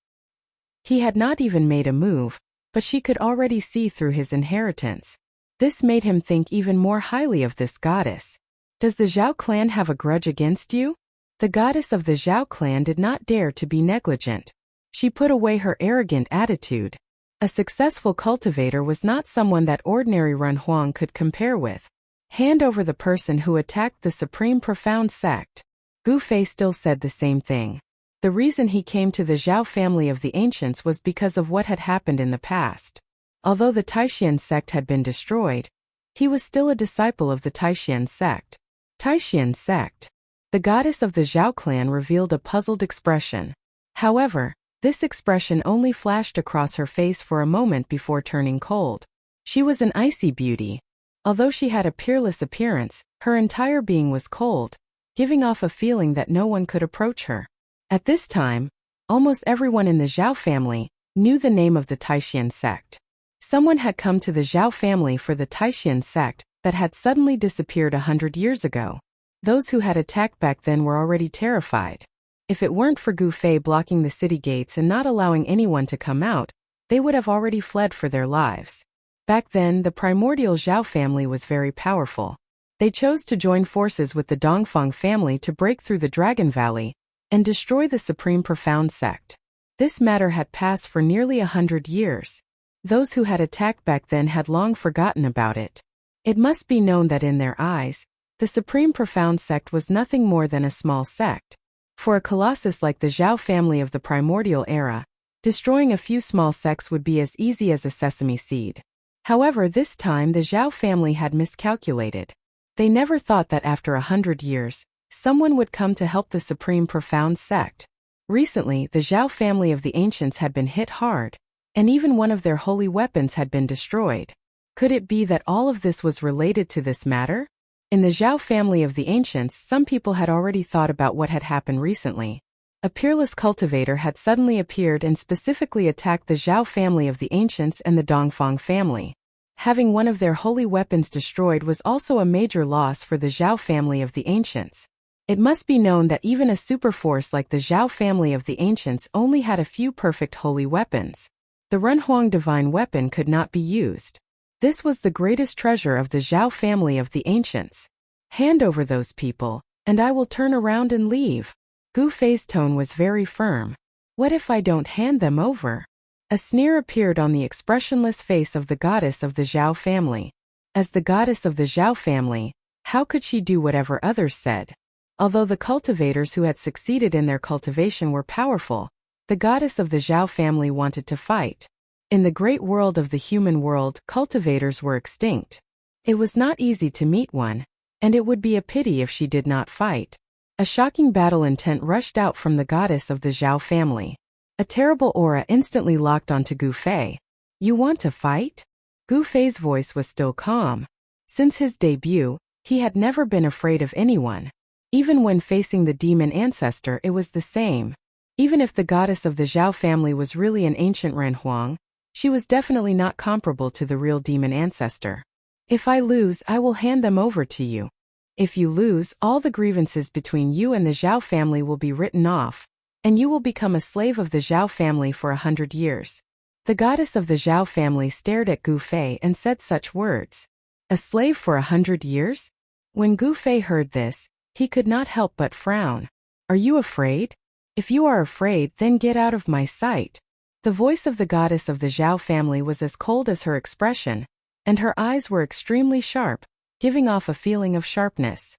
He had not even made a move, but she could already see through his inheritance. This made him think even more highly of this goddess. Does the Zhao clan have a grudge against you? The goddess of the Zhao clan did not dare to be negligent. She put away her arrogant attitude. A successful cultivator was not someone that ordinary Runhuang could compare with. Hand over the person who attacked the supreme profound sect. Gu Fei still said the same thing. The reason he came to the Zhao family of the ancients was because of what had happened in the past. Although the Taishan sect had been destroyed, he was still a disciple of the Taishan sect. Taishan sect. The goddess of the Zhao clan revealed a puzzled expression. However, this expression only flashed across her face for a moment before turning cold. She was an icy beauty. Although she had a peerless appearance, her entire being was cold, giving off a feeling that no one could approach her. At this time, almost everyone in the Zhao family knew the name of the Taishan sect. Someone had come to the Zhao family for the Taishan sect that had suddenly disappeared 100 years ago. Those who had attacked back then were already terrified. If it weren't for Gu Fei blocking the city gates and not allowing anyone to come out, they would have already fled for their lives. Back then, the primordial Zhao family was very powerful. They chose to join forces with the Dongfang family to break through the Dragon Valley and destroy the Supreme Profound sect. This matter had passed for nearly 100 years. Those who had attacked back then had long forgotten about it. It must be known that in their eyes, the Supreme Profound sect was nothing more than a small sect. For a colossus like the Zhao family of the primordial era, destroying a few small sects would be as easy as a sesame seed. However, this time the Zhao family had miscalculated. They never thought that after 100 years, someone would come to help the Supreme Profound sect. Recently, the Zhao family of the ancients had been hit hard, and even one of their holy weapons had been destroyed. Could it be that all of this was related to this matter? In the Zhao family of the ancients, some people had already thought about what had happened recently. A peerless cultivator had suddenly appeared and specifically attacked the Zhao family of the ancients and the Dongfang family. Having one of their holy weapons destroyed was also a major loss for the Zhao family of the ancients. It must be known that even a superforce like the Zhao family of the ancients only had a few perfect holy weapons. The Runhuang divine weapon could not be used. This was the greatest treasure of the Zhao family of the ancients. Hand over those people, and I will turn around and leave. Gu Fei's tone was very firm. What if I don't hand them over? A sneer appeared on the expressionless face of the goddess of the Zhao family. As the goddess of the Zhao family, how could she do whatever others said? Although the cultivators who had succeeded in their cultivation were powerful, the goddess of the Zhao family wanted to fight. In the great world of the human world, cultivators were extinct. It was not easy to meet one, and it would be a pity if she did not fight. A shocking battle intent rushed out from the goddess of the Zhao family. A terrible aura instantly locked onto Gu Fei. You want to fight? Gu Fei's voice was still calm. Since his debut, he had never been afraid of anyone. Even when facing the demon ancestor, it was the same. Even if the goddess of the Zhao family was really an ancient Renhuang, she was definitely not comparable to the real demon ancestor. If I lose, I will hand them over to you. If you lose, all the grievances between you and the Zhao family will be written off, and you will become a slave of the Zhao family for 100 years. The goddess of the Zhao family stared at Gu Fei and said such words. A slave for 100 years? When Gu Fei heard this, he could not help but frown. Are you afraid? If you are afraid, then get out of my sight. The voice of the goddess of the Zhao family was as cold as her expression, and her eyes were extremely sharp, giving off a feeling of sharpness.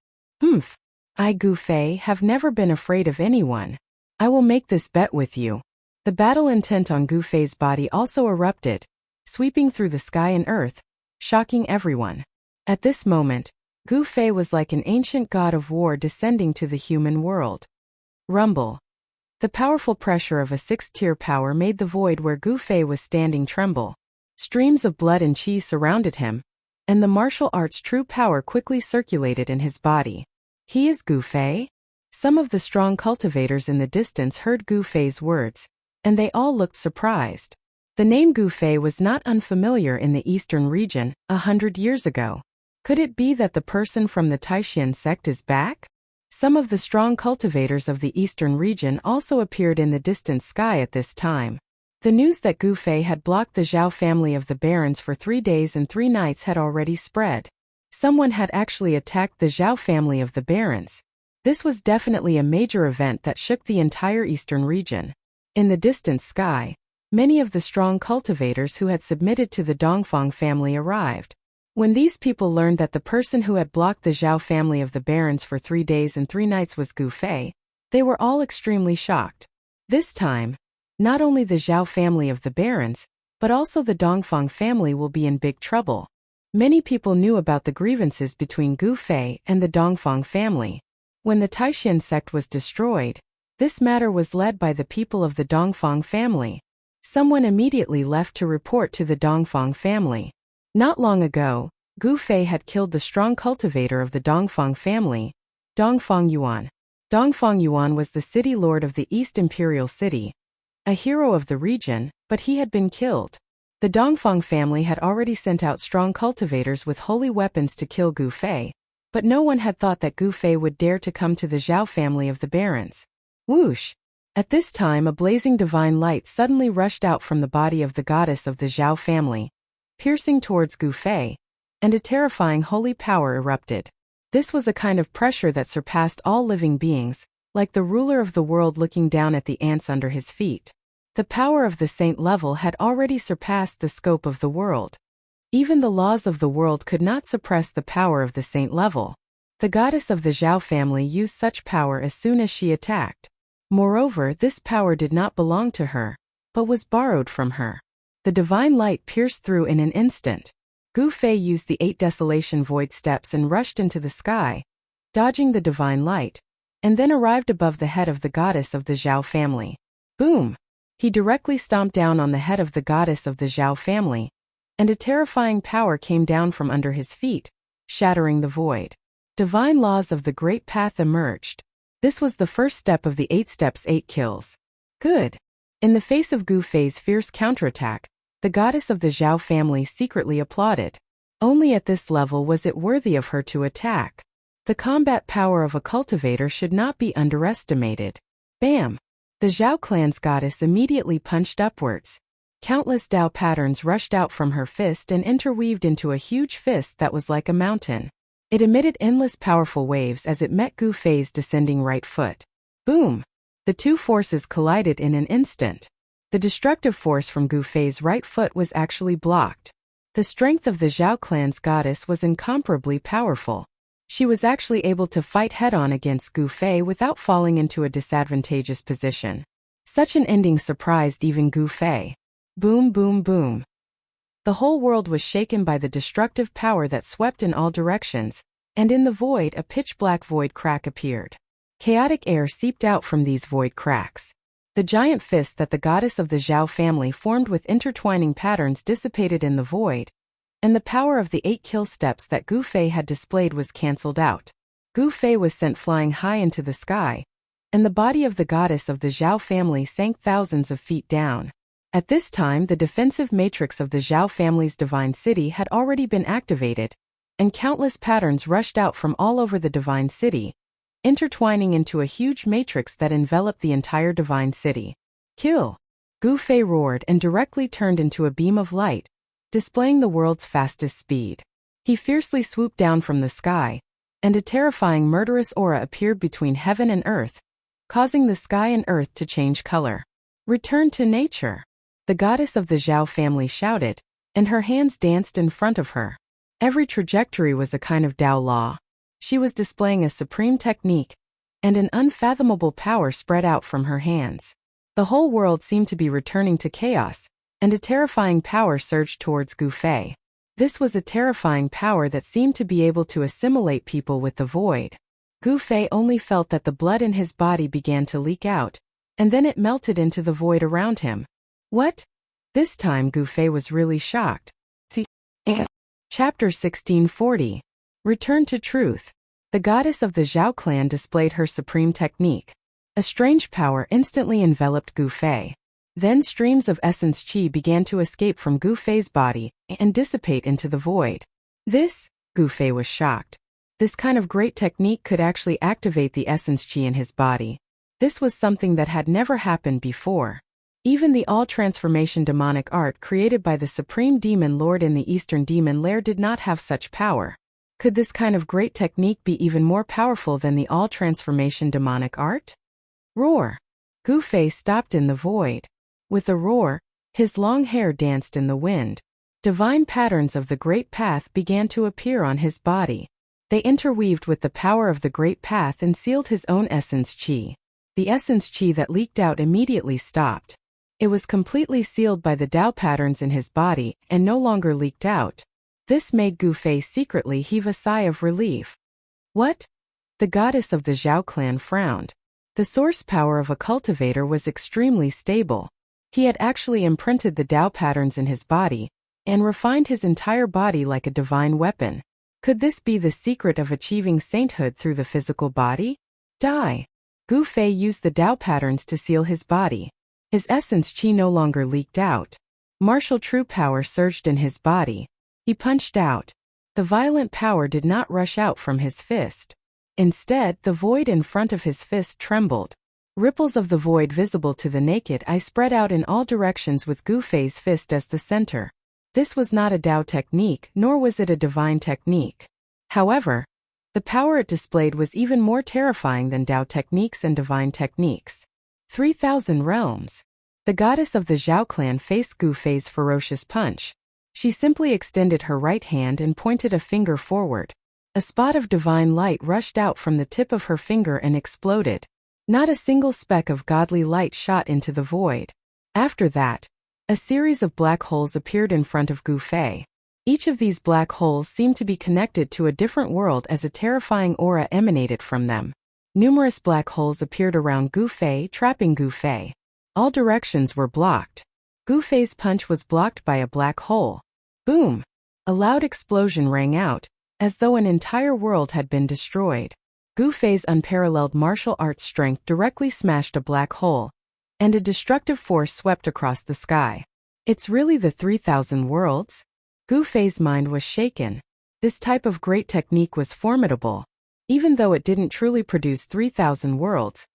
I, Gu Fei, have never been afraid of anyone. I will make this bet with you. The battle intent on Gu Fei's body also erupted, sweeping through the sky and earth, shocking everyone. At this moment, Gu Fei was like an ancient god of war descending to the human world. Rumble. The powerful pressure of a sixth-tier power made the void where Gu Fei was standing tremble. Streams of blood and chi surrounded him, and the martial arts' true power quickly circulated in his body. He is Gu Fei? Some of the strong cultivators in the distance heard Gu Fei's words, and they all looked surprised. The name Gu Fei was not unfamiliar in the eastern region 100 years ago. Could it be that the person from the Taishan sect is back? Some of the strong cultivators of the eastern region also appeared in the distant sky at this time. The news that Gu Fei had blocked the Zhao family of the barons for 3 days and 3 nights had already spread. Someone had actually attacked the Zhao family of the barons. This was definitely a major event that shook the entire eastern region. In the distant sky, many of the strong cultivators who had submitted to the Dongfang family arrived. When these people learned that the person who had blocked the Zhao family of the barons for 3 days and 3 nights was Gu Fei, they were all extremely shocked. This time, not only the Zhao family of the barons, but also the Dongfang family will be in big trouble. Many people knew about the grievances between Gu Fei and the Dongfang family. When the Taishan sect was destroyed, this matter was led by the people of the Dongfang family. Someone immediately left to report to the Dongfang family. Not long ago, Gu Fei had killed the strong cultivator of the Dongfang family, Dongfang Yuan. Dongfang Yuan was the city lord of the East Imperial City, a hero of the region, but he had been killed. The Dongfang family had already sent out strong cultivators with holy weapons to kill Gu Fei, but no one had thought that Gu Fei would dare to come to the Zhao family of the barons. Whoosh! At this time, a blazing divine light suddenly rushed out from the body of the goddess of the Zhao family, piercing towards Gu Fei, and a terrifying holy power erupted. This was a kind of pressure that surpassed all living beings, like the ruler of the world looking down at the ants under his feet. The power of the saint level had already surpassed the scope of the world. Even the laws of the world could not suppress the power of the saint level. The goddess of the Zhao family used such power as soon as she attacked. Moreover, this power did not belong to her, but was borrowed from her. The divine light pierced through in an instant. Gu Fei used the 8 desolation void steps and rushed into the sky, dodging the divine light, and then arrived above the head of the goddess of the Zhao family. Boom! He directly stomped down on the head of the goddess of the Zhao family, and a terrifying power came down from under his feet, shattering the void. Divine laws of the Great Path emerged. This was the first step of the 8 steps 8 kills. Good. In the face of Gu Fei's fierce counterattack, the goddess of the Zhao family secretly applauded. Only at this level was it worthy of her to attack. The combat power of a cultivator should not be underestimated. Bam! The Zhao clan's goddess immediately punched upwards. Countless Dao patterns rushed out from her fist and interweaved into a huge fist that was like a mountain. It emitted endless powerful waves as it met Gu Fei's descending right foot. Boom! The two forces collided in an instant. The destructive force from Gu Fei's right foot was actually blocked. The strength of the Zhao clan's goddess was incomparably powerful. She was actually able to fight head-on against Gu Fei without falling into a disadvantageous position. Such an ending surprised even Gu Fei. Boom, boom, boom. The whole world was shaken by the destructive power that swept in all directions, and in the void a pitch-black void crack appeared. Chaotic air seeped out from these void cracks. The giant fist that the goddess of the Zhao family formed with intertwining patterns dissipated in the void, and the power of the 8 kill steps that Gu Fei had displayed was cancelled out. Gu Fei was sent flying high into the sky, and the body of the goddess of the Zhao family sank thousands of feet down. At this time, the defensive matrix of the Zhao family's divine city had already been activated, and countless patterns rushed out from all over the divine city, intertwining into a huge matrix that enveloped the entire divine city. Kill! Gu Fei roared and directly turned into a beam of light, displaying the world's fastest speed. He fiercely swooped down from the sky, and a terrifying murderous aura appeared between heaven and earth, causing the sky and earth to change color. Return to nature! The goddess of the Zhao family shouted, and her hands danced in front of her. Every trajectory was a kind of Tao law. She was displaying a supreme technique, and an unfathomable power spread out from her hands. The whole world seemed to be returning to chaos, and a terrifying power surged towards Gu Fei. This was a terrifying power that seemed to be able to assimilate people with the void. Gu Fei only felt that the blood in his body began to leak out, and then it melted into the void around him. What? This time Gu Fei was really shocked. Chapter 1640. Return to Truth. The goddess of the Zhao clan displayed her supreme technique. A strange power instantly enveloped Gu Fei. Then streams of essence qi began to escape from Gu Fei's body and dissipate into the void. Gu Fei was shocked. This kind of great technique could actually activate the essence qi in his body. This was something that had never happened before. Even the all-transformation demonic art created by the Supreme Demon Lord in the Eastern Demon Lair did not have such power. Could this kind of great technique be even more powerful than the all-transformation demonic art? Roar! Gu Fei stopped in the void. With a roar, his long hair danced in the wind. Divine patterns of the Great Path began to appear on his body. They interweaved with the power of the Great Path and sealed his own essence qi. The essence qi that leaked out immediately stopped. It was completely sealed by the Tao patterns in his body and no longer leaked out. This made Gu Fei secretly heave a sigh of relief. What? The goddess of the Zhao clan frowned. The source power of a cultivator was extremely stable. He had actually imprinted the Tao patterns in his body and refined his entire body like a divine weapon. Could this be the secret of achieving sainthood through the physical body? Die! Gu Fei used the Tao patterns to seal his body. His essence qi no longer leaked out. Martial true power surged in his body. He punched out. The violent power did not rush out from his fist. Instead, the void in front of his fist trembled. Ripples of the void visible to the naked eye spread out in all directions with Gu Fei's fist as the center. This was not a Tao technique, nor was it a divine technique. However, the power it displayed was even more terrifying than Tao techniques and divine techniques. 3,000 realms. The goddess of the Zhao clan faced Gu Fei's ferocious punch. She simply extended her right hand and pointed a finger forward. A spot of divine light rushed out from the tip of her finger and exploded. Not a single speck of godly light shot into the void. After that, a series of black holes appeared in front of Gu Fei. Each of these black holes seemed to be connected to a different world as a terrifying aura emanated from them. Numerous black holes appeared around Gu Fei, trapping Gu Fei. All directions were blocked. Gu Fei's punch was blocked by a black hole. Boom! A loud explosion rang out, as though an entire world had been destroyed. Gu Fei's unparalleled martial arts strength directly smashed a black hole, and a destructive force swept across the sky. It's really the 3,000 worlds? Gu Fei's mind was shaken. This type of great technique was formidable. Even though it didn't truly produce 3,000 worlds,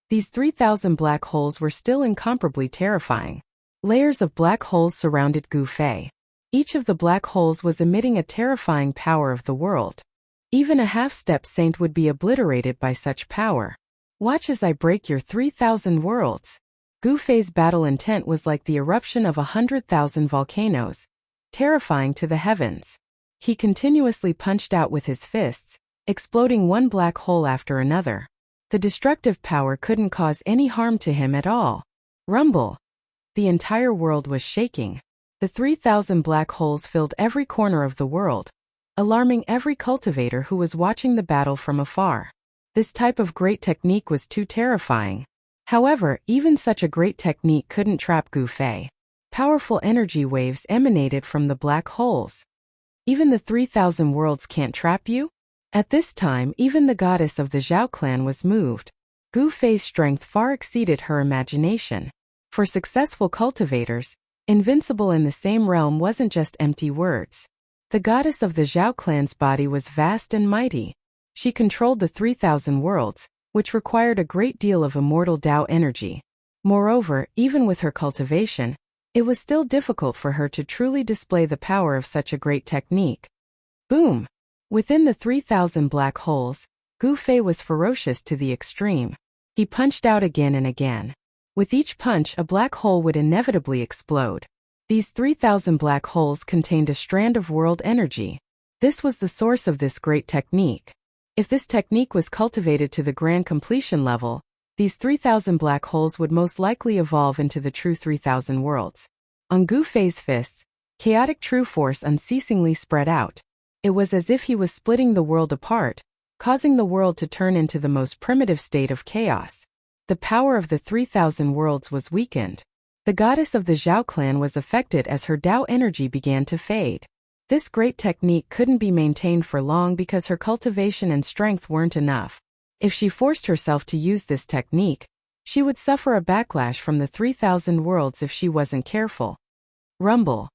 these 3,000 black holes were still incomparably terrifying. Layers of black holes surrounded Gu Fei. Each of the black holes was emitting a terrifying power of the world. Even a half-step saint would be obliterated by such power. Watch as I break your 3,000 worlds. Gu Fei's battle intent was like the eruption of 100,000 volcanoes, terrifying to the heavens. He continuously punched out with his fists, exploding one black hole after another. The destructive power couldn't cause any harm to him at all. Rumble! The entire world was shaking. The 3,000 black holes filled every corner of the world, alarming every cultivator who was watching the battle from afar. This type of great technique was too terrifying. However, even such a great technique couldn't trap Gu Fei. Powerful energy waves emanated from the black holes. Even the 3,000 worlds can't trap you? At this time, even the goddess of the Zhao clan was moved. Gu Fei's strength far exceeded her imagination. For successful cultivators, invincible in the same realm wasn't just empty words. The goddess of the Zhao clan's body was vast and mighty. She controlled the 3,000 worlds, which required a great deal of immortal Tao energy. Moreover, even with her cultivation, it was still difficult for her to truly display the power of such a great technique. Boom! Within the 3,000 black holes, Gu Fei was ferocious to the extreme. He punched out again and again. With each punch, a black hole would inevitably explode. These 3,000 black holes contained a strand of world energy. This was the source of this great technique. If this technique was cultivated to the grand completion level, these 3,000 black holes would most likely evolve into the true 3,000 worlds. On Gu Fei's fists, chaotic true force unceasingly spread out. It was as if he was splitting the world apart, causing the world to turn into the most primitive state of chaos. The power of the 3,000 worlds was weakened. The goddess of the Zhao clan was affected as her Tao energy began to fade. This great technique couldn't be maintained for long because her cultivation and strength weren't enough. If she forced herself to use this technique, she would suffer a backlash from the 3,000 worlds if she wasn't careful. Rumble.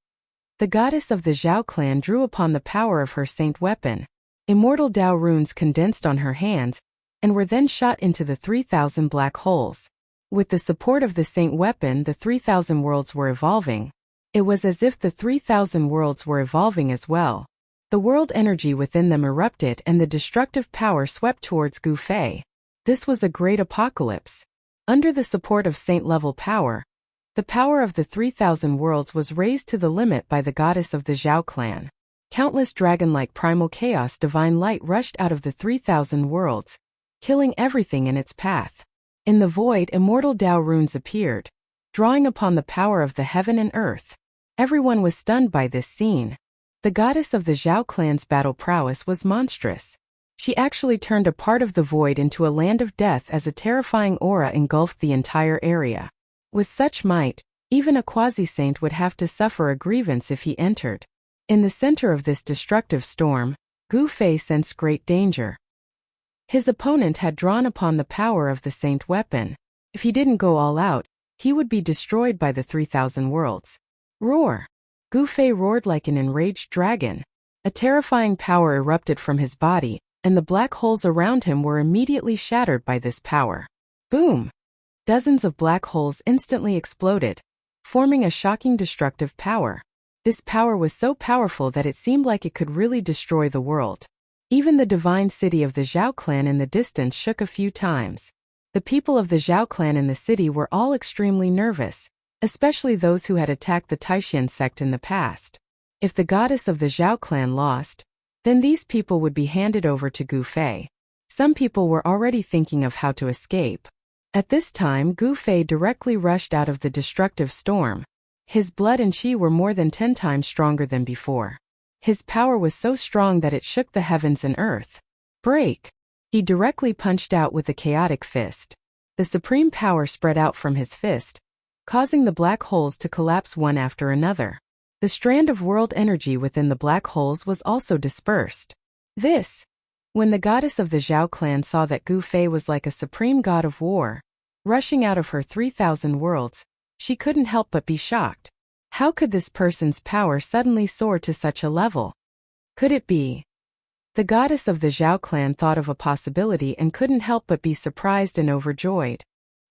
The goddess of the Zhao clan drew upon the power of her saint weapon. Immortal Tao runes condensed on her hands, and were then shot into the 3,000 black holes. With the support of the saint weapon, the 3,000 worlds were evolving. It was as if the 3,000 worlds were evolving as well. The world energy within them erupted and the destructive power swept towards Gu Fei. This was a great apocalypse. Under the support of saint-level power, the power of the 3,000 worlds was raised to the limit by the goddess of the Zhao clan. Countless dragon-like primal chaos divine light rushed out of the 3,000 worlds, killing everything in its path. In the void, immortal Tao runes appeared, drawing upon the power of the heaven and earth. Everyone was stunned by this scene. The goddess of the Zhao clan's battle prowess was monstrous. She actually turned a part of the void into a land of death as a terrifying aura engulfed the entire area. With such might, even a quasi-saint would have to suffer a grievance if he entered. In the center of this destructive storm, Gu Fei sensed great danger. His opponent had drawn upon the power of the saint weapon. If he didn't go all out, he would be destroyed by the 3,000 worlds. Roar! Gu Fei roared like an enraged dragon. A terrifying power erupted from his body, and the black holes around him were immediately shattered by this power. Boom! Dozens of black holes instantly exploded, forming a shocking destructive power. This power was so powerful that it seemed like it could really destroy the world. Even the divine city of the Zhao clan in the distance shook a few times. The people of the Zhao clan in the city were all extremely nervous, especially those who had attacked the Taishan sect in the past. If the goddess of the Zhao clan lost, then these people would be handed over to Gu Fei. Some people were already thinking of how to escape. At this time, Gu Fei directly rushed out of the destructive storm. His blood and qi were more than 10 times stronger than before. His power was so strong that it shook the heavens and earth. Break! He directly punched out with a chaotic fist. The supreme power spread out from his fist, causing the black holes to collapse one after another. The strand of world energy within the black holes was also dispersed. When the goddess of the Zhao clan saw that Gu Fei was like a supreme god of war, rushing out of her 3,000 worlds, she couldn't help but be shocked. How could this person's power suddenly soar to such a level? Could it be? The goddess of the Zhao clan thought of a possibility and couldn't help but be surprised and overjoyed.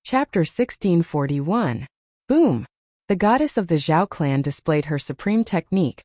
Chapter 1641. Boom! The goddess of the Zhao clan displayed her supreme technique,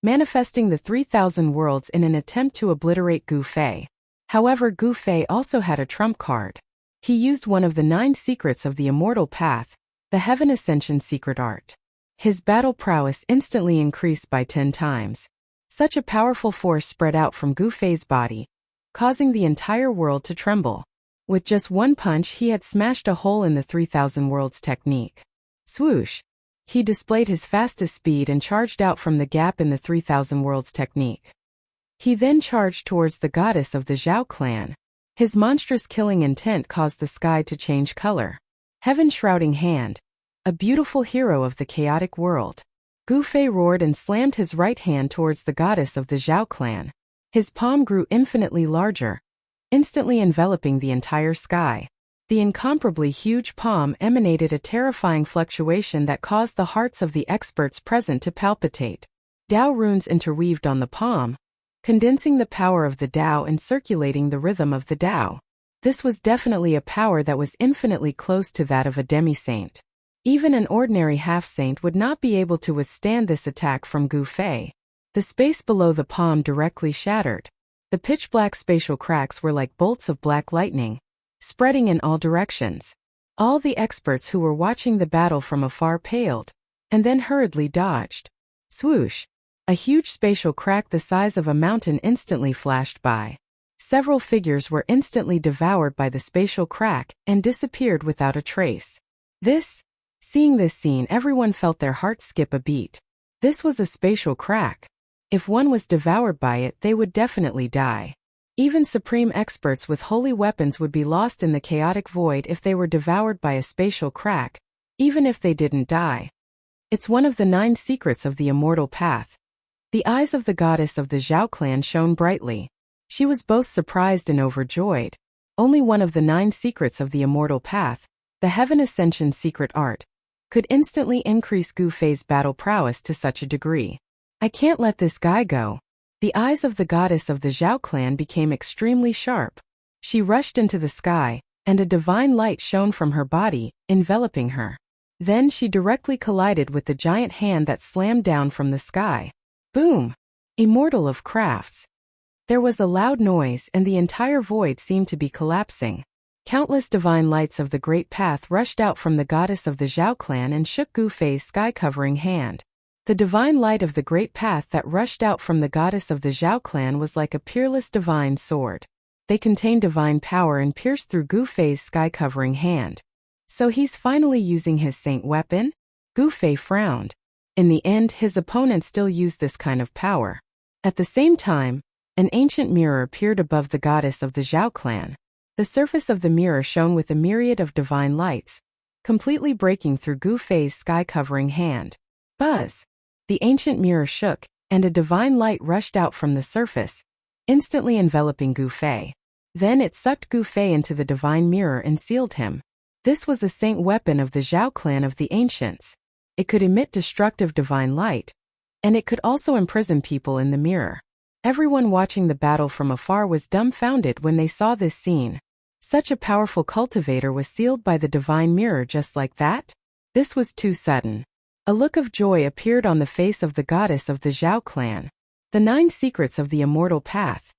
manifesting the 3,000 worlds in an attempt to obliterate Gu Fei. However, Gu Fei also had a trump card. He used one of the 9 secrets of the immortal path, the Heaven Ascension secret art. His battle prowess instantly increased by 10 times. Such a powerful force spread out from Gu Fei's body, causing the entire world to tremble. With just one punch, he had smashed a hole in the 3,000 worlds technique. Swoosh! He displayed his fastest speed and charged out from the gap in the 3,000 worlds technique. He then charged towards the goddess of the Zhao clan. His monstrous killing intent caused the sky to change color. Heaven shrouding hand, a beautiful hero of the chaotic world. Gu Fei roared and slammed his right hand towards the goddess of the Zhao clan. His palm grew infinitely larger, instantly enveloping the entire sky. The incomparably huge palm emanated a terrifying fluctuation that caused the hearts of the experts present to palpitate. Tao runes interweaved on the palm, condensing the power of the Tao and circulating the rhythm of the Tao. This was definitely a power that was infinitely close to that of a demi-saint. Even an ordinary half-saint would not be able to withstand this attack from Gu Fei. The space below the palm directly shattered. The pitch-black spatial cracks were like bolts of black lightning, spreading in all directions. All the experts who were watching the battle from afar paled, and then hurriedly dodged. Swoosh! A huge spatial crack the size of a mountain instantly flashed by. Several figures were instantly devoured by the spatial crack and disappeared without a trace. Seeing this scene, everyone felt their hearts skip a beat. This was a spatial crack. If one was devoured by it, they would definitely die. Even supreme experts with holy weapons would be lost in the chaotic void if they were devoured by a spatial crack, even if they didn't die. It's one of the 9 secrets of the immortal path. The eyes of the goddess of the Zhao clan shone brightly. She was both surprised and overjoyed. Only one of the 9 secrets of the immortal path, the Heaven Ascension secret art, could instantly increase Gu Fei's battle prowess to such a degree. I can't let this guy go. The eyes of the goddess of the Zhao clan became extremely sharp. She rushed into the sky, and a divine light shone from her body, enveloping her. Then she directly collided with the giant hand that slammed down from the sky. Boom! Immortal of crafts. There was a loud noise and the entire void seemed to be collapsing. Countless divine lights of the Great Path rushed out from the goddess of the Zhao clan and shook Gu Fei's sky-covering hand. The divine light of the Great Path that rushed out from the goddess of the Zhao clan was like a peerless divine sword. They contained divine power and pierced through Gu Fei's sky-covering hand. So he's finally using his saint weapon? Gu Fei frowned. In the end, his opponent still used this kind of power. At the same time, an ancient mirror appeared above the goddess of the Zhao clan. The surface of the mirror shone with a myriad of divine lights, completely breaking through Gu Fei's sky-covering hand. Buzz! The ancient mirror shook, and a divine light rushed out from the surface, instantly enveloping Gu Fei. Then it sucked Gu Fei into the divine mirror and sealed him. This was a saint weapon of the Zhao clan of the ancients. It could emit destructive divine light, and it could also imprison people in the mirror. Everyone watching the battle from afar was dumbfounded when they saw this scene. Such a powerful cultivator was sealed by the divine mirror just like that? This was too sudden. A look of joy appeared on the face of the goddess of the Zhao clan. The 9 secrets of the immortal path.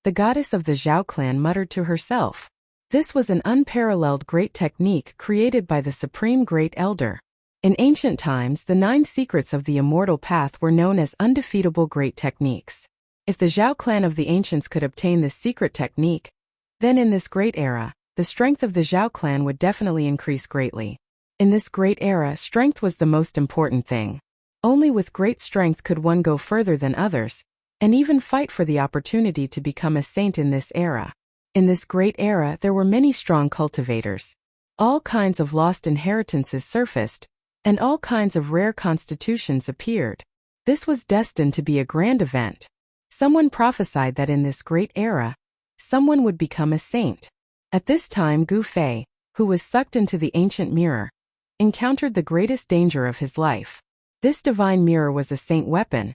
The goddess of the Zhao clan muttered to herself. This was an unparalleled great technique created by the Supreme Great Elder. In ancient times, the 9 secrets of the immortal path were known as undefeatable great techniques. If the Zhao clan of the ancients could obtain this secret technique, then in this great era, the strength of the Zhao clan would definitely increase greatly. In this great era, strength was the most important thing. Only with great strength could one go further than others, and even fight for the opportunity to become a saint in this era. In this great era, there were many strong cultivators. All kinds of lost inheritances surfaced, and all kinds of rare constitutions appeared. This was destined to be a grand event. Someone prophesied that in this great era, someone would become a saint. At this time, Gu Fei, who was sucked into the ancient mirror, encountered the greatest danger of his life. This divine mirror was a saint weapon,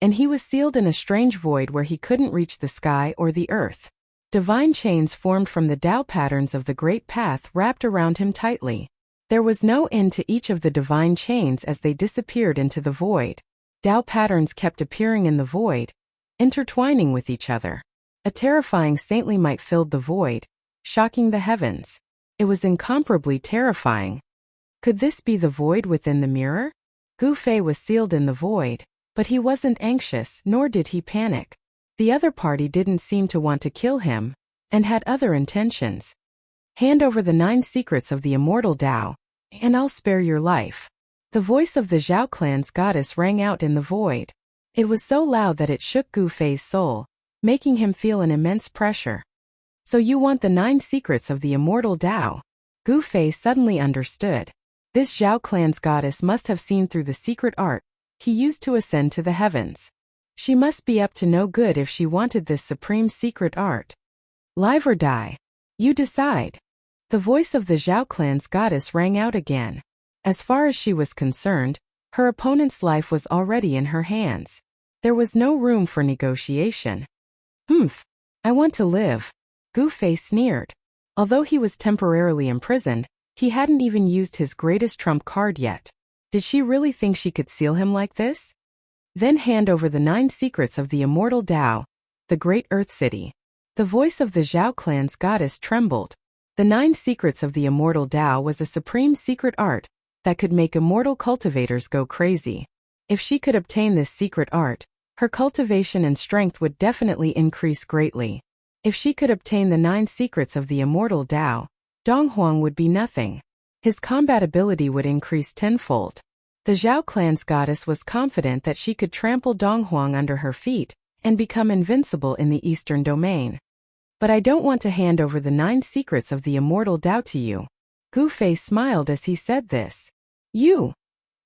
and he was sealed in a strange void where he couldn't reach the sky or the earth. Divine chains formed from the Tao patterns of the Great Path wrapped around him tightly. There was no end to each of the divine chains as they disappeared into the void. Tao patterns kept appearing in the void, intertwining with each other. A terrifying saintly might filled the void, shocking the heavens. It was incomparably terrifying. Could this be the void within the mirror? Gu Fei was sealed in the void, but he wasn't anxious nor did he panic. The other party didn't seem to want to kill him, and had other intentions. Hand over the 9 secrets of the immortal Tao, and I'll spare your life. The voice of the Zhao clan's goddess rang out in the void. It was so loud that it shook Gu Fei's soul, making him feel an immense pressure. So you want the 9 secrets of the immortal Tao? Gu Fei suddenly understood. This Zhao clan's goddess must have seen through the secret art he used to ascend to the heavens. She must be up to no good if she wanted this supreme secret art. Live or die. You decide. The voice of the Zhao clan's goddess rang out again. As far as she was concerned, her opponent's life was already in her hands. There was no room for negotiation. Humph. I want to live. Gu Fei sneered. Although he was temporarily imprisoned, he hadn't even used his greatest trump card yet. Did she really think she could seal him like this? Then hand over the 9 secrets of the immortal Tao, the great Earth City. The voice of the Zhao clan's goddess trembled. The 9 secrets of the immortal Tao was a supreme secret art that could make immortal cultivators go crazy. If she could obtain this secret art, her cultivation and strength would definitely increase greatly. If she could obtain the 9 secrets of the immortal Tao, Donghuang would be nothing. His combat ability would increase tenfold. The Zhao clan's goddess was confident that she could trample Donghuang under her feet and become invincible in the eastern domain. But I don't want to hand over the 9 secrets of the immortal Tao to you. Gu Fei smiled as he said this. You!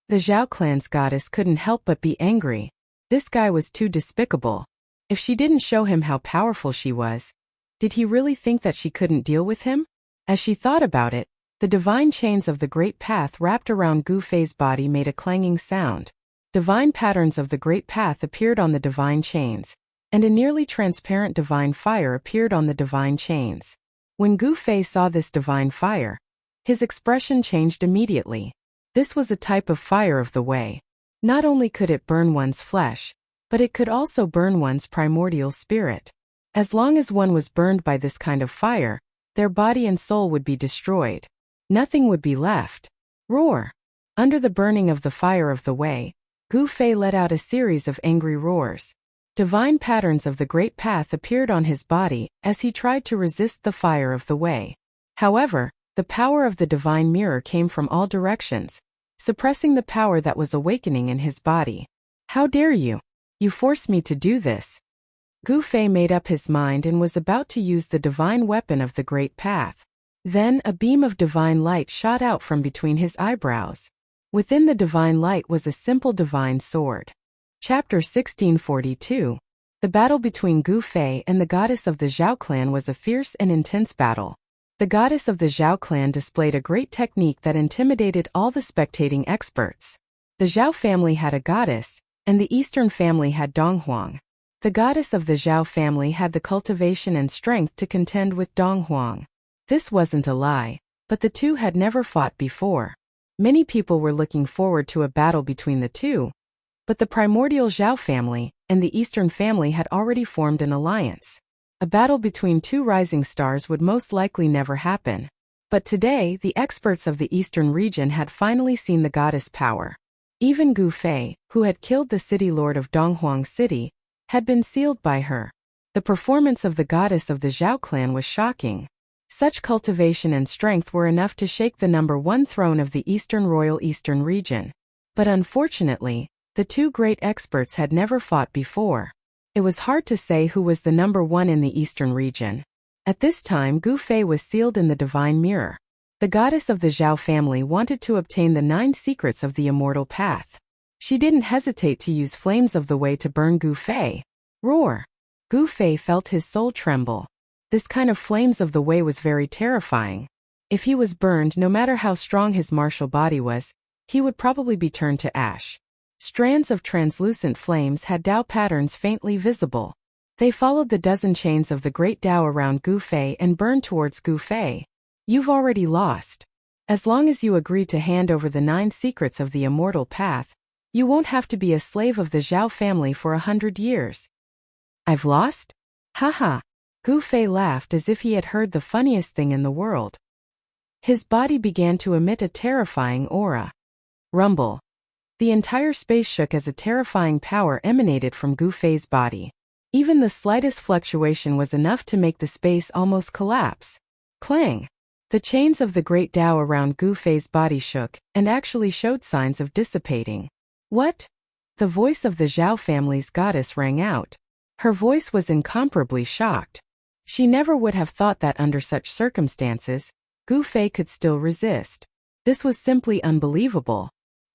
The Zhao clan's goddess couldn't help but be angry. This guy was too despicable. If she didn't show him how powerful she was, did he really think that she couldn't deal with him? As she thought about it, the divine chains of the Great Path wrapped around Gu Fei's body made a clanging sound. Divine patterns of the Great Path appeared on the divine chains, and a nearly transparent divine fire appeared on the divine chains. When Gu Fei saw this divine fire, his expression changed immediately. This was a type of fire of the way. Not only could it burn one's flesh, but it could also burn one's primordial spirit. As long as one was burned by this kind of fire, their body and soul would be destroyed. Nothing would be left. Roar! Under the burning of the fire of the way, Gu Fei let out a series of angry roars. Divine patterns of the Great Path appeared on his body as he tried to resist the fire of the way. However, the power of the divine mirror came from all directions, suppressing the power that was awakening in his body. How dare you! You forced me to do this. Gu Fei made up his mind and was about to use the divine weapon of the Great Path. Then a beam of divine light shot out from between his eyebrows. Within the divine light was a simple divine sword. Chapter 1642. The battle between Gu Fei and the goddess of the Zhao clan was a fierce and intense battle. The goddess of the Zhao clan displayed a great technique that intimidated all the spectating experts. The Zhao family had a goddess, and the eastern family had Donghuang. The goddess of the Zhao family had the cultivation and strength to contend with Donghuang. This wasn't a lie, but the two had never fought before. Many people were looking forward to a battle between the two, but the primordial Zhao family and the eastern family had already formed an alliance. A battle between two rising stars would most likely never happen. But today, the experts of the eastern region had finally seen the goddess' power. Even Gu Fei, who had killed the city lord of Donghuang City, had been sealed by her. The performance of the goddess of the Zhao clan was shocking. Such cultivation and strength were enough to shake the #1 throne of the Eastern Royal Eastern region. But unfortunately, the two great experts had never fought before. It was hard to say who was the #1 in the Eastern region. At this time, Gu Fei was sealed in the divine mirror. The goddess of the Zhao family wanted to obtain the 9 secrets of the immortal path. She didn't hesitate to use flames of the way to burn Gu Fei. Roar! Gu Fei felt his soul tremble. This kind of flames of the way was very terrifying. If he was burned, no matter how strong his martial body was, he would probably be turned to ash. Strands of translucent flames had Tao patterns faintly visible. They followed the dozen chains of the great Tao around Gu Fei and burned towards Gu Fei. You've already lost. As long as you agree to hand over the 9 secrets of the immortal path, you won't have to be a slave of the Zhao family for 100 years. I've lost? Haha. Gu Fei laughed as if he had heard the funniest thing in the world. His body began to emit a terrifying aura. Rumble. The entire space shook as a terrifying power emanated from Gu Fei's body. Even the slightest fluctuation was enough to make the space almost collapse. Clang! The chains of the great Tao around Gu Fei's body shook and actually showed signs of dissipating. What? The voice of the Zhao family's goddess rang out. Her voice was incomparably shocked. She never would have thought that under such circumstances, Gu Fei could still resist. This was simply unbelievable.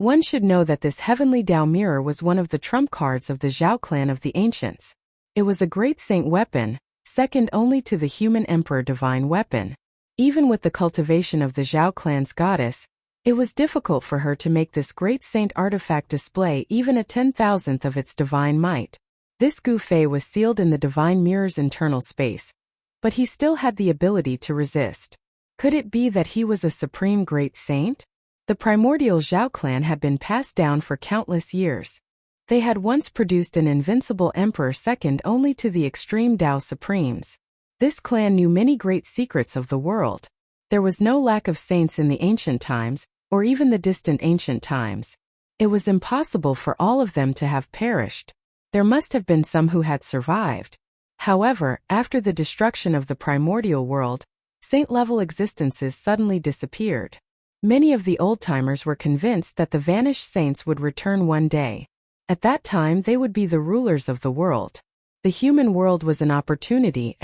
One should know that this heavenly Tao mirror was one of the trump cards of the Zhao clan of the ancients. It was a great saint weapon, second only to the human emperor divine weapon. Even with the cultivation of the Zhao clan's goddess, it was difficult for her to make this great saint artifact display even a 10,000th of its divine might. This Gu Fei was sealed in the divine mirror's internal space, but he still had the ability to resist. Could it be that he was a supreme great saint? The primordial Zhao clan had been passed down for countless years. They had once produced an invincible emperor second only to the extreme Tao supremes. This clan knew many great secrets of the world. There was no lack of saints in the ancient times, or even the distant ancient times. It was impossible for all of them to have perished. There must have been some who had survived. However, after the destruction of the primordial world, saint-level existences suddenly disappeared. Many of the old-timers were convinced that the vanished saints would return one day. At that time they would be the rulers of the world. The human world was an opportunity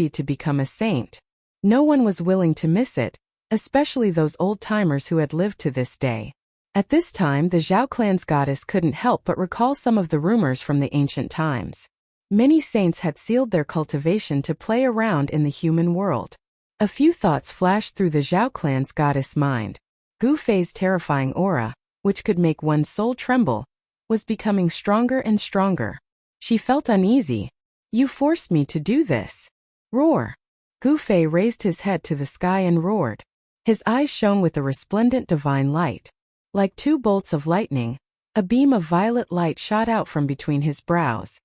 to become a saint. No one was willing to miss it, especially those old-timers who had lived to this day. At this time the Zhao clan's goddess couldn't help but recall some of the rumors from the ancient times. Many saints had sealed their cultivation to play around in the human world. A few thoughts flashed through the Zhao clan's goddess' mind. Gu Fei's terrifying aura, which could make one's soul tremble, was becoming stronger and stronger. She felt uneasy. "You forced me to do this." Roar! Gu Fei raised his head to the sky and roared. His eyes shone with a resplendent divine light. Like two bolts of lightning, a beam of violet light shot out from between his brows.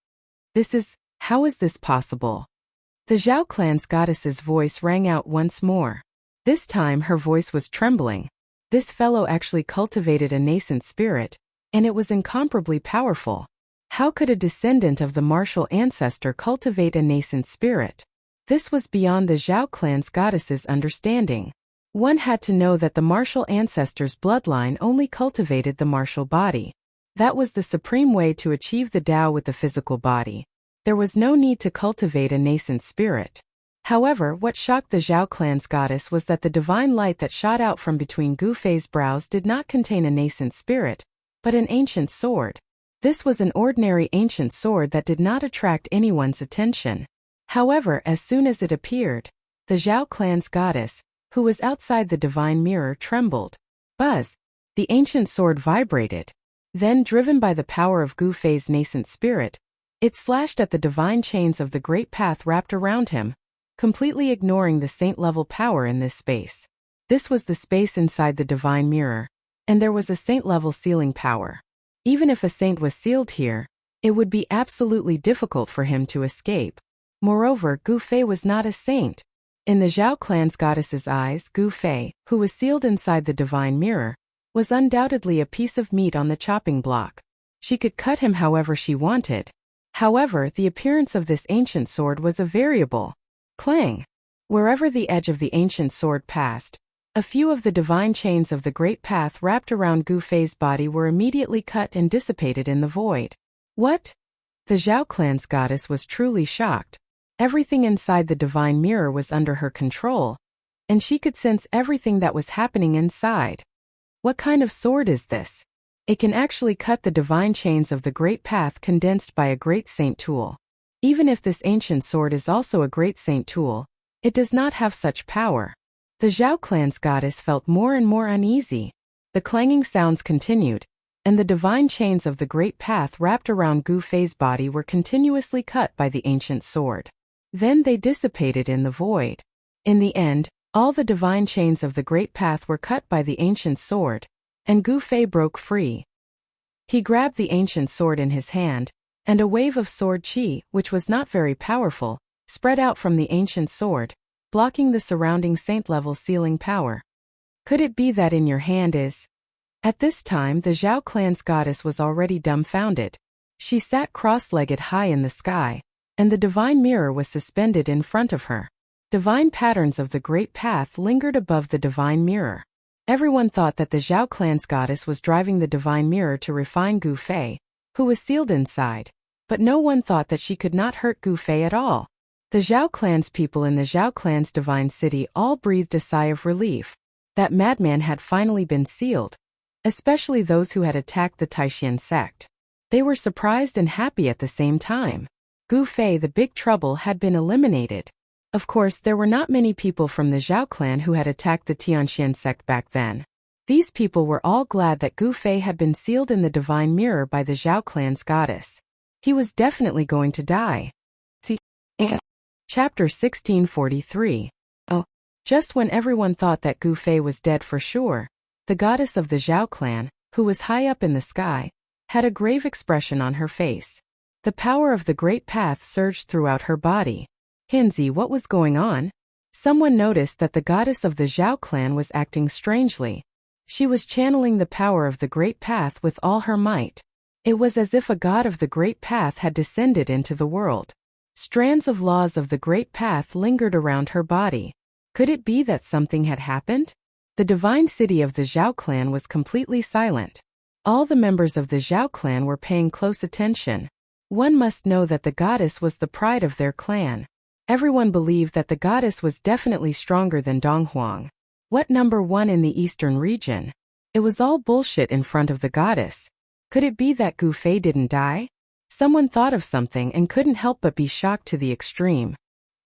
How is this possible? The Zhao clan's goddess's voice rang out once more. This time her voice was trembling. This fellow actually cultivated a nascent spirit, and it was incomparably powerful. How could a descendant of the martial ancestor cultivate a nascent spirit? This was beyond the Zhao clan's goddess's understanding. One had to know that the martial ancestor's bloodline only cultivated the martial body. That was the supreme way to achieve the Tao with the physical body. There was no need to cultivate a nascent spirit. However, what shocked the Zhao clan's goddess was that the divine light that shot out from between Gu Fei's brows did not contain a nascent spirit, but an ancient sword. This was an ordinary ancient sword that did not attract anyone's attention. However, as soon as it appeared, the Zhao clan's goddess, who was outside the divine mirror, trembled. Buzz! The ancient sword vibrated. Then, driven by the power of Gu Fei's nascent spirit, it slashed at the divine chains of the great path wrapped around him, completely ignoring the saint-level power in this space. This was the space inside the divine mirror, and there was a saint-level sealing power. Even if a saint was sealed here, it would be absolutely difficult for him to escape. Moreover, Gu Fei was not a saint. In the Zhao clan's goddess's eyes, Gu Fei, who was sealed inside the divine mirror, was undoubtedly a piece of meat on the chopping block. She could cut him however she wanted. However, the appearance of this ancient sword was a variable. Clang! Wherever the edge of the ancient sword passed, a few of the divine chains of the great path wrapped around Gu Fei's body were immediately cut and dissipated in the void. What? The Zhao clan's goddess was truly shocked. Everything inside the divine mirror was under her control, and she could sense everything that was happening inside. What kind of sword is this? It can actually cut the divine chains of the great path condensed by a great saint tool. Even if this ancient sword is also a great saint tool, it does not have such power. The Zhao clan's goddess felt more and more uneasy. The clanging sounds continued, and the divine chains of the great path wrapped around Gu Fei's body were continuously cut by the ancient sword. Then they dissipated in the void. In the end, all the divine chains of the great path were cut by the ancient sword, and Gu Fei broke free. He grabbed the ancient sword in his hand, and a wave of sword qi, which was not very powerful, spread out from the ancient sword, blocking the surrounding saint-level sealing power. Could it be that in your hand is? At this time the Zhao clan's goddess was already dumbfounded. She sat cross-legged high in the sky, and the divine mirror was suspended in front of her. Divine patterns of the great path lingered above the divine mirror. Everyone thought that the Zhao clan's goddess was driving the divine mirror to refine Gu Fei, who was sealed inside, but no one thought that she could not hurt Gu Fei at all. The Zhao clan's people in the Zhao clan's divine city all breathed a sigh of relief. That madman had finally been sealed. especially those who had attacked the Taishan sect. They were surprised and happy at the same time. Gu Fei, the big trouble, had been eliminated. Of course, there were not many people from the Zhao clan who had attacked the Tianxian sect back then. These people were all glad that Gu Fei had been sealed in the divine mirror by the Zhao clan's goddess. He was definitely going to die. Chapter 1643. Oh. Just when everyone thought that Gu Fei was dead for sure, the goddess of the Zhao clan, who was high up in the sky, had a grave expression on her face. The power of the Great Path surged throughout her body. Hinzi, what was going on? Someone noticed that the goddess of the Zhao clan was acting strangely. She was channeling the power of the Great Path with all her might. It was as if a god of the Great Path had descended into the world. Strands of laws of the Great Path lingered around her body. Could it be that something had happened? The divine city of the Zhao clan was completely silent. All the members of the Zhao clan were paying close attention. One must know that the goddess was the pride of their clan. Everyone believed that the goddess was definitely stronger than Donghuang. What number one in the eastern region? It was all bullshit in front of the goddess. Could it be that Gu Fei didn't die? Someone thought of something and couldn't help but be shocked to the extreme.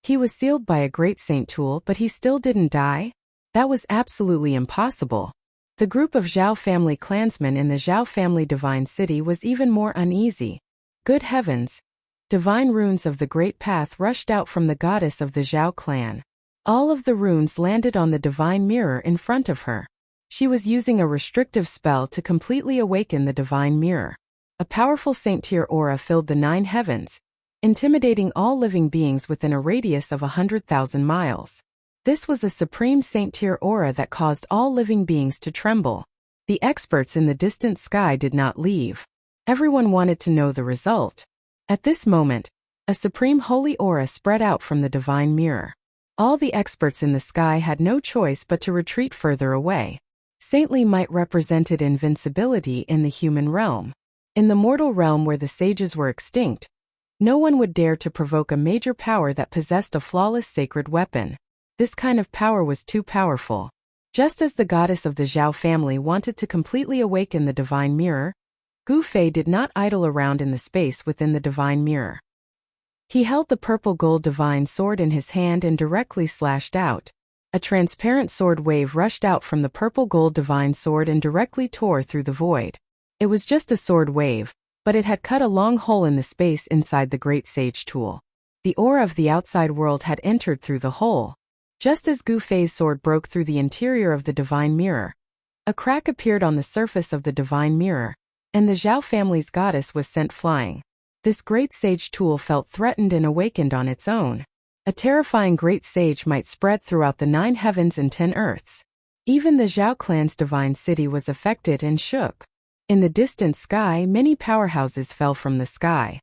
He was sealed by a great saint tool, but he still didn't die? That was absolutely impossible. The group of Zhao family clansmen in the Zhao family divine city was even more uneasy. Good heavens! Divine runes of the Great Path rushed out from the goddess of the Zhao clan. All of the runes landed on the divine mirror in front of her. She was using a restrictive spell to completely awaken the divine mirror. A powerful saint-tier aura filled the 9 heavens, intimidating all living beings within a radius of 100,000 miles. This was a supreme saint-tier aura that caused all living beings to tremble. The experts in the distant sky did not leave. Everyone wanted to know the result. At this moment, a supreme holy aura spread out from the divine mirror. All the experts in the sky had no choice but to retreat further away. Saintly might represented invincibility in the human realm. In the mortal realm where the sages were extinct, no one would dare to provoke a major power that possessed a flawless sacred weapon. This kind of power was too powerful. Just as the goddess of the Zhao family wanted to completely awaken the divine mirror, Gu Fei did not idle around in the space within the divine mirror. He held the purple gold divine sword in his hand and directly slashed out. A transparent sword wave rushed out from the purple gold divine sword and directly tore through the void. It was just a sword wave, but it had cut a long hole in the space inside the great sage tool. The aura of the outside world had entered through the hole. Just as Gu Fei's sword broke through the interior of the divine mirror, a crack appeared on the surface of the divine mirror, and the Zhao family's goddess was sent flying. This great sage tool felt threatened and awakened on its own. A terrifying great sage might spread throughout the 9 heavens and 10 earths. Even the Zhao clan's divine city was affected and shook. In the distant sky, many powerhouses fell from the sky.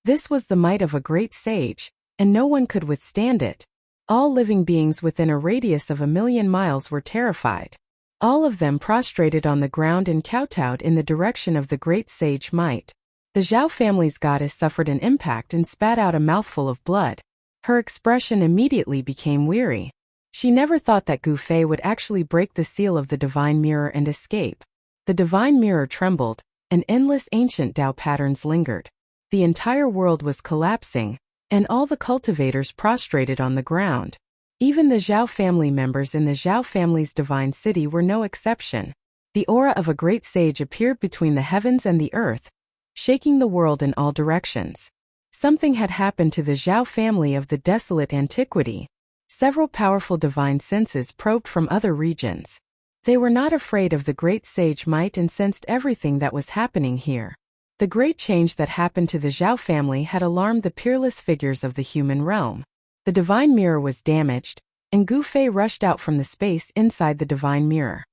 This was the might of a great sage, and no one could withstand it. All living beings within a radius of 1,000,000 miles were terrified. All of them prostrated on the ground and kowtowed in the direction of the great sage might. The Zhao family's goddess suffered an impact and spat out a mouthful of blood. Her expression immediately became weary. She never thought that Gu Fei would actually break the seal of the divine mirror and escape. The divine mirror trembled, and endless ancient Tao patterns lingered. The entire world was collapsing, and all the cultivators prostrated on the ground. Even the Zhao family members in the Zhao family's divine city were no exception. The aura of a great sage appeared between the heavens and the earth, shaking the world in all directions. Something had happened to the Zhao family of the desolate antiquity. Several powerful divine senses probed from other regions. They were not afraid of the great sage might and sensed everything that was happening here. The great change that happened to the Zhao family had alarmed the peerless figures of the human realm. The divine mirror was damaged, and Gu Fei rushed out from the space inside the divine mirror.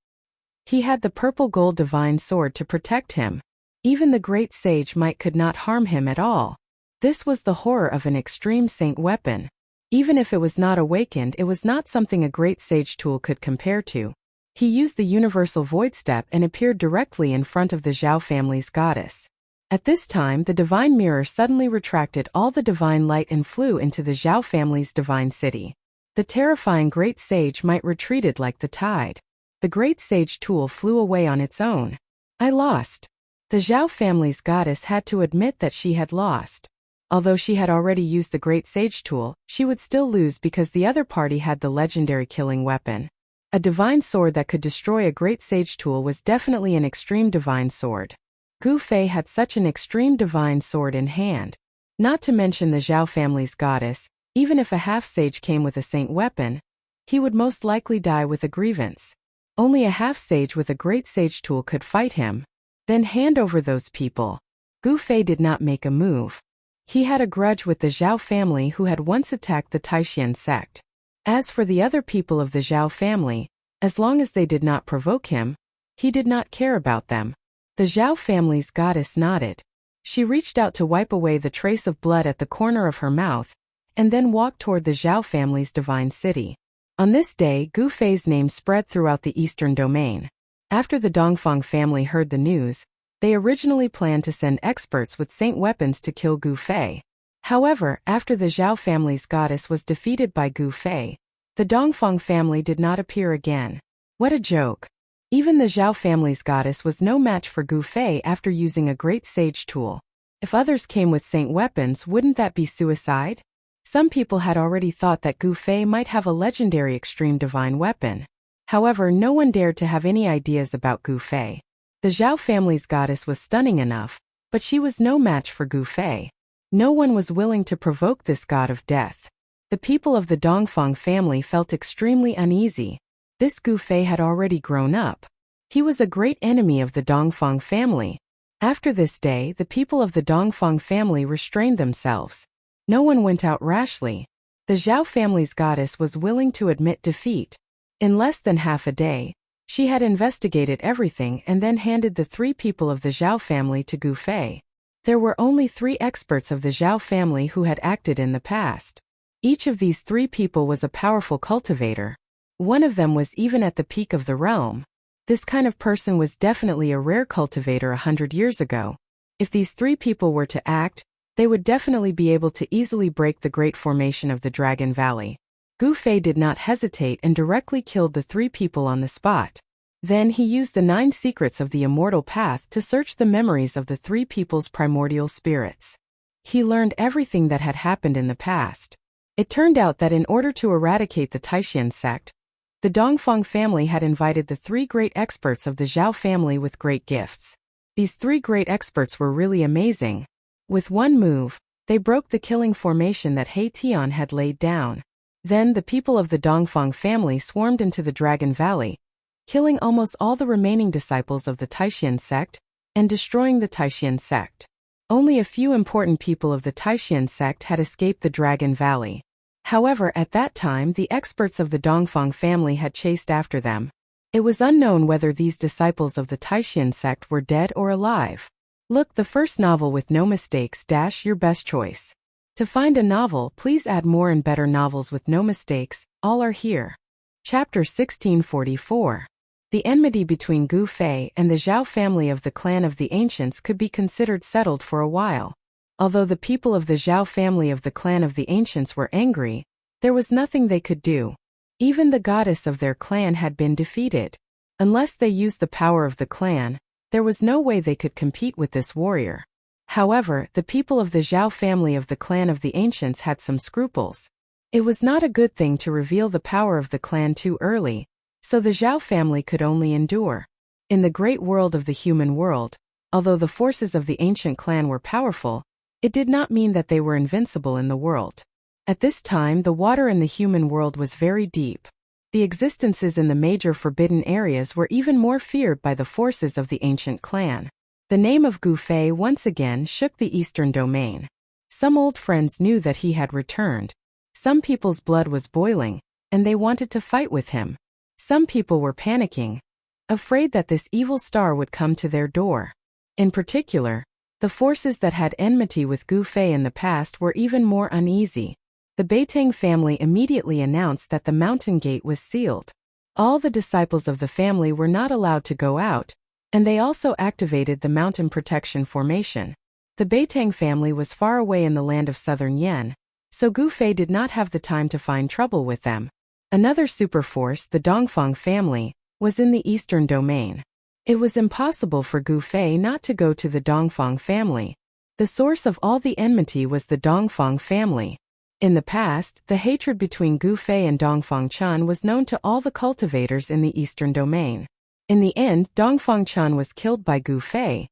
He had the purple gold divine sword to protect him. Even the great sage might could not harm him at all. This was the horror of an extreme saint weapon. Even if it was not awakened, it was not something a great sage tool could compare to. He used the universal void step and appeared directly in front of the Zhao family's goddess. At this time, the divine mirror suddenly retracted all the divine light and flew into the Zhao family's divine city. The terrifying great sage might retreated like the tide. The great sage tool flew away on its own. I lost. The Zhao family's goddess had to admit that she had lost. Although she had already used the Great Sage Tool, she would still lose because the other party had the legendary killing weapon. A divine sword that could destroy a Great Sage Tool was definitely an extreme divine sword. Gu Fei had such an extreme divine sword in hand. Not to mention the Zhao family's goddess, even if a half-sage came with a saint weapon, he would most likely die with a grievance. Only a half-sage with a Great Sage Tool could fight him. Then hand over those people. Gu Fei did not make a move. He had a grudge with the Zhao family who had once attacked the Taishan sect. As for the other people of the Zhao family, as long as they did not provoke him, he did not care about them. The Zhao family's goddess nodded. She reached out to wipe away the trace of blood at the corner of her mouth, and then walked toward the Zhao family's divine city. On this day, Gu Fei's name spread throughout the eastern domain. After the Dongfang family heard the news, they originally planned to send experts with saint weapons to kill Gu Fei. However, after the Zhao family's goddess was defeated by Gu Fei, the Dongfang family did not appear again. What a joke. Even the Zhao family's goddess was no match for Gu Fei after using a Great Sage Tool. If others came with saint weapons, wouldn't that be suicide? Some people had already thought that Gu Fei might have a legendary extreme divine weapon. However, no one dared to have any ideas about Gu Fei. The Zhao family's goddess was stunning enough, but she was no match for Gu Fei. No one was willing to provoke this god of death. The people of the Dongfang family felt extremely uneasy. This Gu Fei had already grown up. He was a great enemy of the Dongfang family. After this day, the people of the Dongfang family restrained themselves. No one went out rashly. The Zhao family's goddess was willing to admit defeat. In less than half a day, she had investigated everything and then handed the 3 people of the Zhao family to Gu Fei. There were only 3 experts of the Zhao family who had acted in the past. Each of these 3 people was a powerful cultivator. One of them was even at the peak of the realm. This kind of person was definitely a rare cultivator 100 years ago. If these 3 people were to act, they would definitely be able to easily break the great formation of the Dragon Valley. Gu Fei did not hesitate and directly killed the 3 people on the spot. Then he used the 9 secrets of the immortal path to search the memories of the 3 people's primordial spirits. He learned everything that had happened in the past. It turned out that in order to eradicate the Taishan sect, the Dongfang family had invited the 3 great experts of the Zhao family with great gifts. These 3 great experts were really amazing. With one move, they broke the killing formation that He Tian had laid down. Then the people of the Dongfang family swarmed into the Dragon Valley, killing almost all the remaining disciples of the Taishan sect, and destroying the Taishan sect. Only a few important people of the Taishan sect had escaped the Dragon Valley. However, at that time the experts of the Dongfang family had chased after them. It was unknown whether these disciples of the Taishan sect were dead or alive. Look, the first novel with no mistakes - your best choice. To find a novel, please add more and better novels with no mistakes, all are here. Chapter 1644. The enmity between Gu Fei and the Zhao family of the clan of the ancients could be considered settled for a while. Although the people of the Zhao family of the clan of the ancients were angry, there was nothing they could do. Even the goddess of their clan had been defeated. Unless they used the power of the clan, there was no way they could compete with this warrior. However, the people of the Zhao family of the clan of the ancients had some scruples. It was not a good thing to reveal the power of the clan too early, so the Zhao family could only endure. In the great world of the human world, although the forces of the ancient clan were powerful, it did not mean that they were invincible in the world. At this time, the water in the human world was very deep. The existences in the major forbidden areas were even more feared by the forces of the ancient clan. The name of Gu Fei once again shook the eastern domain. Some old friends knew that he had returned. Some people's blood was boiling, and they wanted to fight with him. Some people were panicking, afraid that this evil star would come to their door. In particular, the forces that had enmity with Gu Fei in the past were even more uneasy. The Beitang family immediately announced that the mountain gate was sealed. All the disciples of the family were not allowed to go out, and they also activated the mountain protection formation. The Beitang family was far away in the land of southern Yan, so Gu Fei did not have the time to find trouble with them. Another superforce, the Dongfang family, was in the eastern domain. It was impossible for Gu Fei not to go to the Dongfang family. The source of all the enmity was the Dongfang family. In the past, the hatred between Gu Fei and Dongfang Chan was known to all the cultivators in the eastern domain. In the end, Dongfang Chan was killed by Gu Fei,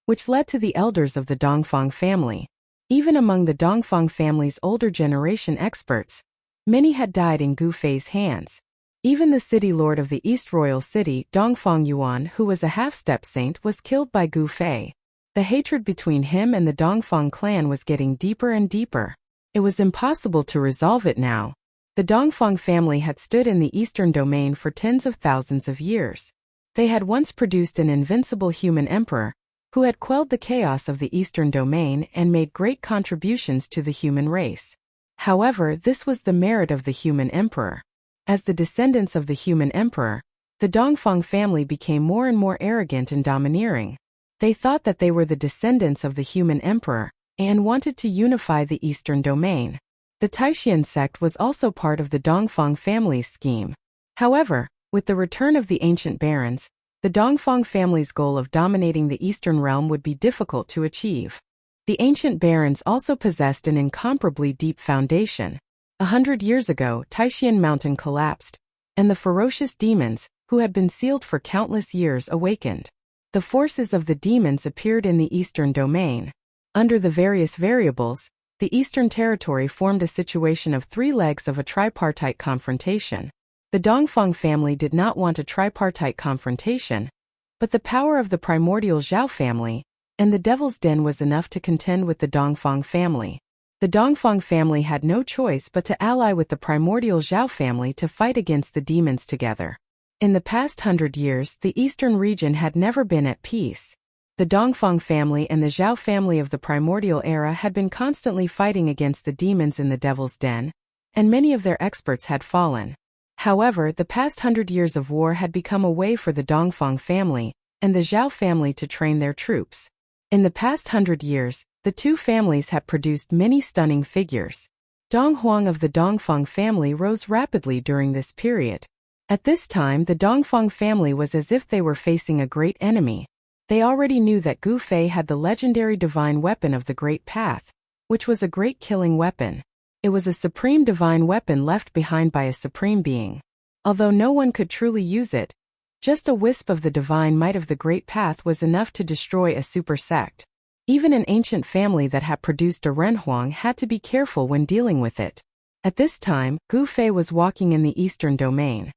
which led to the elders of the Dongfang family. Even among the Dongfang family's older generation experts, many had died in Gu Fei's hands. Even the city lord of the East Royal City, Dongfang Yuan, who was a half-step saint, was killed by Gu Fei. The hatred between him and the Dongfang clan was getting deeper and deeper. It was impossible to resolve it now. The Dongfang family had stood in the eastern domain for tens of thousands of years. They had once produced an invincible human emperor, who had quelled the chaos of the eastern domain and made great contributions to the human race. However, this was the merit of the human emperor. As the descendants of the human emperor, the Dongfang family became more and more arrogant and domineering. They thought that they were the descendants of the human emperor, and wanted to unify the eastern domain. The Taishan sect was also part of the Dongfang family's scheme. However, with the return of the ancient barons, the Dongfang family's goal of dominating the eastern realm would be difficult to achieve. The ancient barons also possessed an incomparably deep foundation. 100 years ago, Taishan Mountain collapsed, and the ferocious demons, who had been sealed for countless years, awakened. The forces of the demons appeared in the eastern domain. Under the various variables, the Eastern Territory formed a situation of three legs of a tripartite confrontation. The Dongfang family did not want a tripartite confrontation, but the power of the primordial Zhao family and the Devil's Den was enough to contend with the Dongfang family. The Dongfang family had no choice but to ally with the primordial Zhao family to fight against the demons together. In the past 100 years, the eastern region had never been at peace. The Dongfang family and the Zhao family of the primordial era had been constantly fighting against the demons in the Devil's Den, and many of their experts had fallen. However, the past 100 years of war had become a way for the Dongfang family and the Zhao family to train their troops. In the past 100 years, the two families had produced many stunning figures. Dong Huang of the Dongfang family rose rapidly during this period. At this time, the Dongfang family was as if they were facing a great enemy. They already knew that Gu Fei had the legendary divine weapon of the Great Path, which was a great killing weapon. It was a supreme divine weapon left behind by a supreme being. Although no one could truly use it, just a wisp of the divine might of the Great Path was enough to destroy a super sect. Even an ancient family that had produced a Renhuang had to be careful when dealing with it. At this time, Gu Fei was walking in the eastern domain.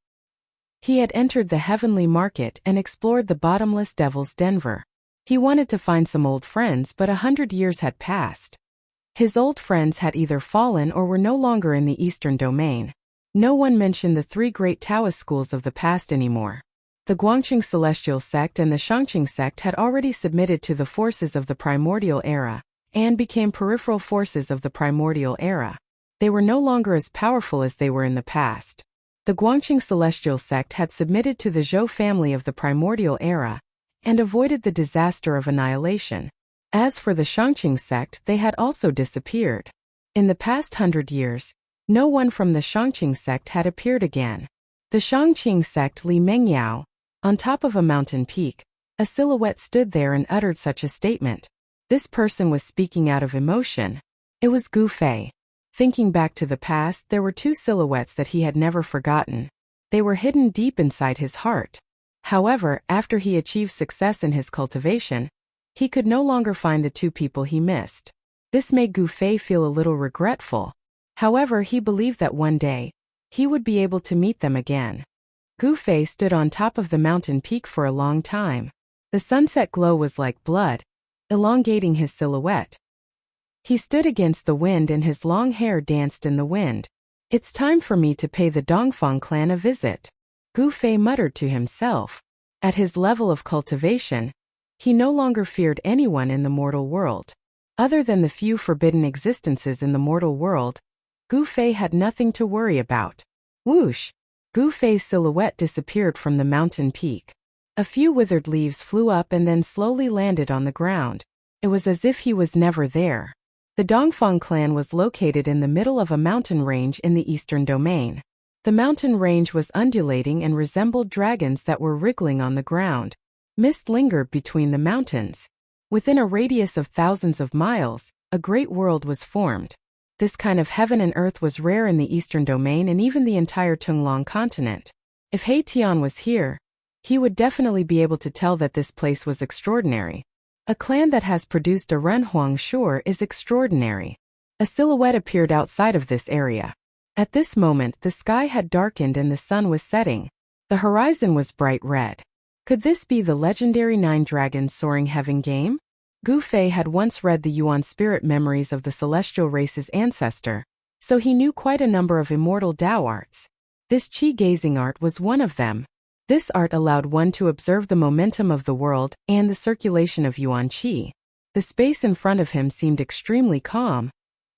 He had entered the heavenly market and explored the bottomless Devil's Denver. He wanted to find some old friends, but 100 years had passed. His old friends had either fallen or were no longer in the eastern domain. No one mentioned the three great Taoist schools of the past anymore. The Guangqing Celestial sect and the Shangqing sect had already submitted to the forces of the primordial era, and became peripheral forces of the primordial era. They were no longer as powerful as they were in the past. The Guangqing Celestial sect had submitted to the Zhou family of the primordial era, and avoided the disaster of annihilation. As for the Shangqing sect, they had also disappeared. In the past 100 years, no one from the Shangqing sect had appeared again. The Shangqing sect Li Mengyao, on top of a mountain peak, a silhouette stood there and uttered such a statement. This person was speaking out of emotion. It was Gu Fei. Thinking back to the past, there were two silhouettes that he had never forgotten. They were hidden deep inside his heart. However, after he achieved success in his cultivation, he could no longer find the two people he missed. This made Gu Fei feel a little regretful. However, he believed that one day, he would be able to meet them again. Gu Fei stood on top of the mountain peak for a long time. The sunset glow was like blood, elongating his silhouette. He stood against the wind and his long hair danced in the wind. It's time for me to pay the Dongfang clan a visit, Gu Fei muttered to himself. At his level of cultivation, he no longer feared anyone in the mortal world. Other than the few forbidden existences in the mortal world, Gu Fei had nothing to worry about. Whoosh! Gu Fei's silhouette disappeared from the mountain peak. A few withered leaves flew up and then slowly landed on the ground. It was as if he was never there. The Dongfang clan was located in the middle of a mountain range in the eastern domain. The mountain range was undulating and resembled dragons that were wriggling on the ground. Mist lingered between the mountains. Within a radius of thousands of miles, a great world was formed. This kind of heaven and earth was rare in the eastern domain and even the entire Tunglong continent. If He Tian was here, he would definitely be able to tell that this place was extraordinary. A clan that has produced a Renhuang sure is extraordinary. A silhouette appeared outside of this area. At this moment, the sky had darkened and the sun was setting. The horizon was bright red. Could this be the legendary 9 dragons soaring heaven game? Gu Fei had once read the Yuan spirit memories of the celestial race's ancestor, so he knew quite a number of immortal Dao arts. This qi gazing art was one of them. This art allowed one to observe the momentum of the world and the circulation of Yuan qi. The space in front of him seemed extremely calm,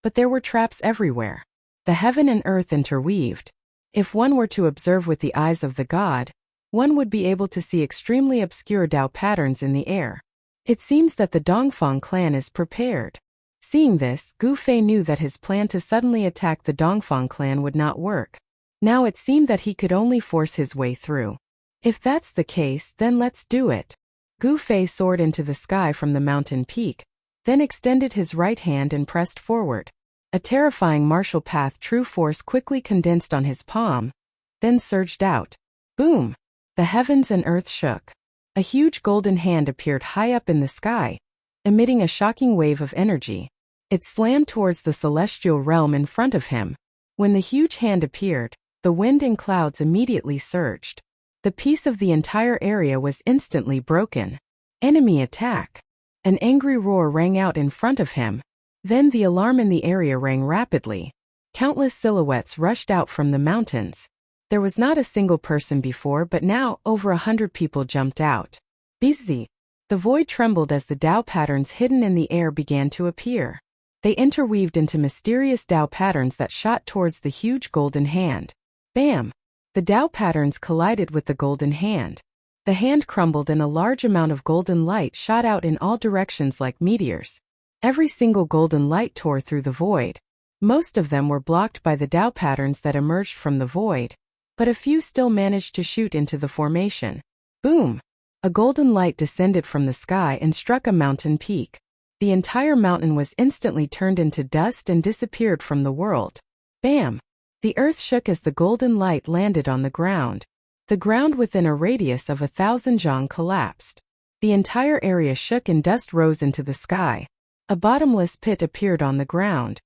but there were traps everywhere. The heaven and earth interweaved. If one were to observe with the eyes of the god, one would be able to see extremely obscure Dao patterns in the air. It seems that the Dongfang clan is prepared. Seeing this, Gu Fei knew that his plan to suddenly attack the Dongfang clan would not work. Now it seemed that he could only force his way through. If that's the case, then let's do it. Gu Fei soared into the sky from the mountain peak, then extended his right hand and pressed forward. A terrifying martial path true force quickly condensed on his palm, then surged out. Boom! The heavens and earth shook. A huge golden hand appeared high up in the sky, emitting a shocking wave of energy. It slammed towards the celestial realm in front of him. When the huge hand appeared, the wind and clouds immediately surged. The peace of the entire area was instantly broken. Enemy attack! An angry roar rang out in front of him. Then the alarm in the area rang rapidly. Countless silhouettes rushed out from the mountains. There was not a single person before, but now over 100 people jumped out. Busy. The void trembled as the Dao patterns hidden in the air began to appear. They interweaved into mysterious Dao patterns that shot towards the huge golden hand. Bam! The Dao patterns collided with the golden hand. The hand crumbled and a large amount of golden light shot out in all directions like meteors. Every single golden light tore through the void. Most of them were blocked by the Dao patterns that emerged from the void, but a few still managed to shoot into the formation. Boom! A golden light descended from the sky and struck a mountain peak. The entire mountain was instantly turned into dust and disappeared from the world. Bam! The earth shook as the golden light landed on the ground. The ground within a radius of 1,000 zhang collapsed. The entire area shook and dust rose into the sky. A bottomless pit appeared on the ground.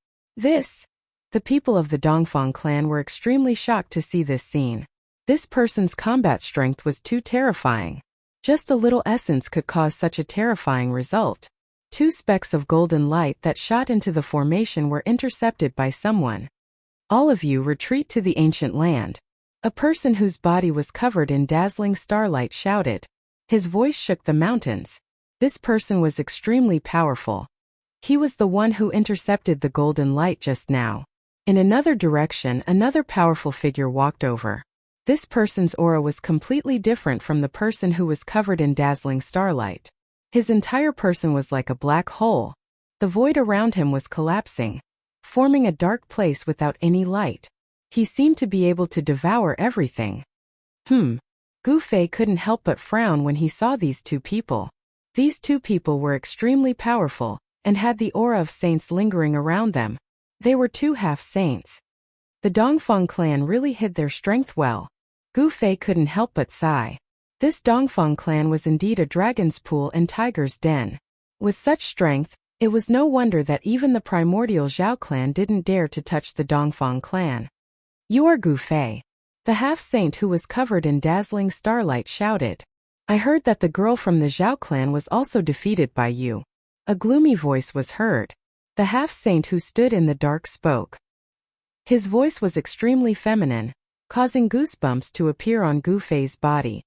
The people of the Dongfang clan were extremely shocked to see this scene. This person's combat strength was too terrifying. Just a little essence could cause such a terrifying result. 2 specks of golden light that shot into the formation were intercepted by someone. All of you retreat to the ancient land. A person whose body was covered in dazzling starlight shouted. His voice shook the mountains. This person was extremely powerful. He was the one who intercepted the golden light just now. In another direction, another powerful figure walked over. This person's aura was completely different from the person who was covered in dazzling starlight. His entire person was like a black hole. The void around him was collapsing, forming a dark place without any light. He seemed to be able to devour everything. Gu Fei couldn't help but frown when he saw these 2 people. These 2 people were extremely powerful, and had the aura of saints lingering around them. They were 2 half-saints. The Dongfang clan really hid their strength well. Gu Fei couldn't help but sigh. This Dongfang clan was indeed a dragon's pool and tiger's den. With such strength, it was no wonder that even the primordial Zhao clan didn't dare to touch the Dongfang clan. You are Gu Fei. The half-saint who was covered in dazzling starlight shouted. I heard that the girl from the Zhao clan was also defeated by you. A gloomy voice was heard. The half-saint who stood in the dark spoke. His voice was extremely feminine, causing goosebumps to appear on Gu Fei's body.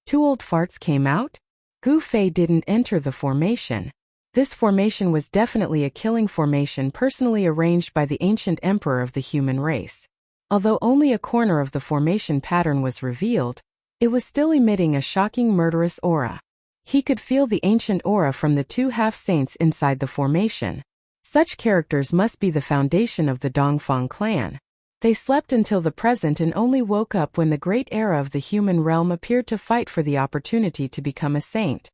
2 old farts came out? Gu Fei didn't enter the formation. This formation was definitely a killing formation personally arranged by the ancient emperor of the human race. Although only a corner of the formation pattern was revealed, it was still emitting a shocking murderous aura. He could feel the ancient aura from the 2 half-saints inside the formation. Such characters must be the foundation of the Dongfang clan. They slept until the present and only woke up when the great era of the human realm appeared to fight for the opportunity to become a saint.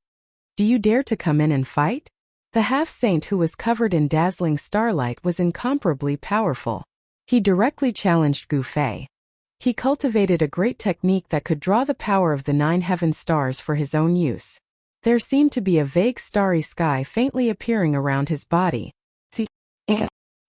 Do you dare to come in and fight? The half-saint, who was covered in dazzling starlight, was incomparably powerful. He directly challenged Gu Fei. He cultivated a great technique that could draw the power of the 9 heaven stars for his own use. There seemed to be a vague starry sky faintly appearing around his body.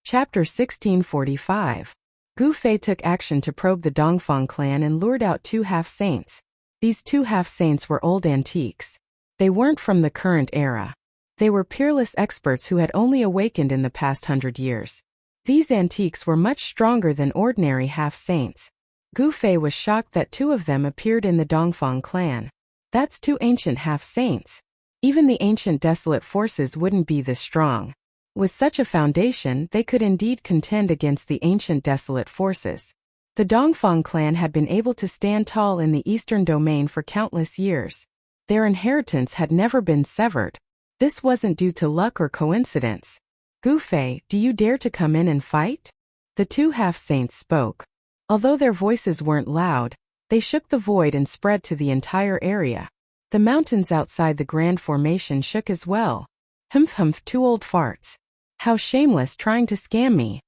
Chapter 1645. Gu Fei took action to probe the Dongfang clan and lured out 2 half-saints. These 2 half-saints were old antiques. They weren't from the current era. They were peerless experts who had only awakened in the past 100 years. These antiques were much stronger than ordinary half-saints. Gu Fei was shocked that 2 of them appeared in the Dongfang clan. That's 2 ancient half-saints. Even the ancient desolate forces wouldn't be this strong. With such a foundation, they could indeed contend against the ancient desolate forces. The Dongfang clan had been able to stand tall in the eastern domain for countless years. Their inheritance had never been severed. This wasn't due to luck or coincidence. Gu Fei, do you dare to come in and fight? The 2 half-saints spoke. Although their voices weren't loud, they shook the void and spread to the entire area. The mountains outside the Grand Formation shook as well. Humph, 2 old farts. How shameless, trying to scam me.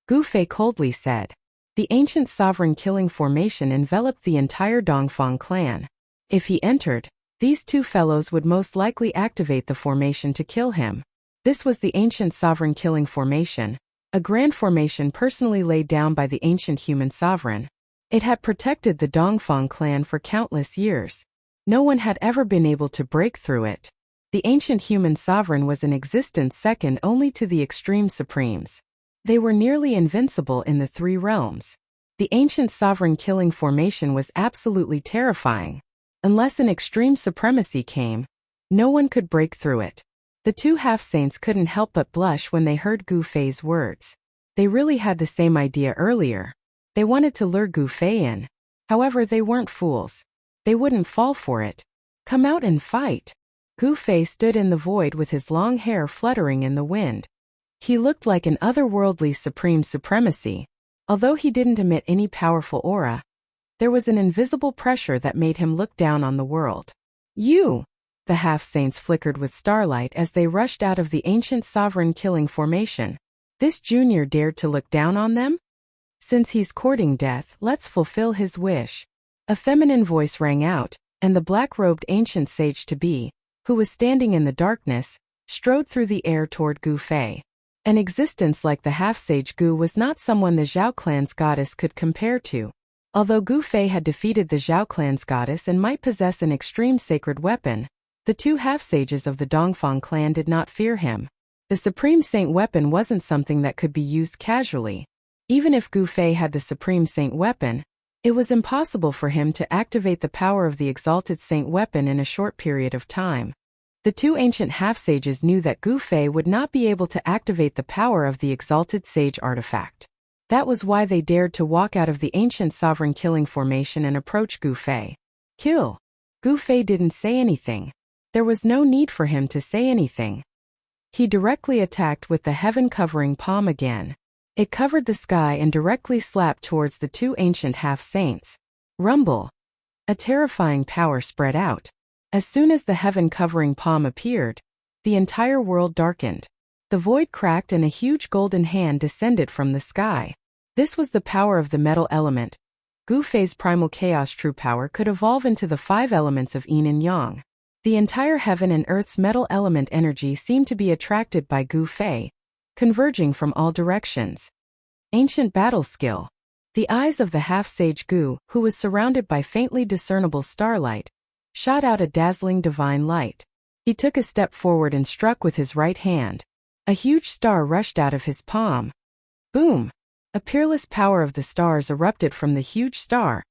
Gu Fei coldly said. The ancient sovereign killing formation enveloped the entire Dongfang clan. If he entered, these 2 fellows would most likely activate the formation to kill him. This was the ancient sovereign killing formation, a grand formation personally laid down by the ancient human sovereign. It had protected the Dongfang clan for countless years. No one had ever been able to break through it. The ancient human sovereign was in existence second only to the extreme supremes. They were nearly invincible in the 3 realms. The ancient sovereign killing formation was absolutely terrifying. Unless an extreme supremacy came, no one could break through it. The 2 half-saints couldn't help but blush when they heard Gu Fei's words. They really had the same idea earlier. They wanted to lure Gu Fei in. However, they weren't fools. They wouldn't fall for it. Come out and fight. Gu Fei stood in the void with his long hair fluttering in the wind. He looked like an otherworldly supreme supremacy. Although he didn't emit any powerful aura, there was an invisible pressure that made him look down on the world. You! The half-saints flickered with starlight as they rushed out of the ancient sovereign killing formation. This junior dared to look down on them? Since he's courting death, let's fulfill his wish. A feminine voice rang out, and the black-robed ancient sage-to-be, who was standing in the darkness, strode through the air toward Gu Fei. An existence like the half-sage Gu was not someone the Zhao clan's goddess could compare to. Although Gu Fei had defeated the Zhao clan's goddess and might possess an extreme sacred weapon, the 2 half-sages of the Dongfang clan did not fear him. The Supreme Saint weapon wasn't something that could be used casually. Even if Gu Fei had the Supreme Saint weapon, it was impossible for him to activate the power of the Exalted Saint weapon in a short period of time. The 2 ancient half-sages knew that Gu Fei would not be able to activate the power of the Exalted Sage artifact. That was why they dared to walk out of the ancient sovereign killing formation and approach Gu Fei. Kill. Gu Fei didn't say anything. There was no need for him to say anything. He directly attacked with the heaven-covering palm again. It covered the sky and directly slapped towards the 2 ancient half-saints. Rumble. A terrifying power spread out. As soon as the heaven-covering palm appeared, the entire world darkened. The void cracked and a huge golden hand descended from the sky. This was the power of the metal element. Gu Fei's primal chaos true power could evolve into the 5 elements of yin and yang. The entire heaven and earth's metal element energy seemed to be attracted by Gu Fei, converging from all directions. Ancient battle skill. The eyes of the half-sage Gu, who was surrounded by faintly discernible starlight, shot out a dazzling divine light. He took a step forward and struck with his right hand. A huge star rushed out of his palm. Boom! A peerless power of the stars erupted from the huge star,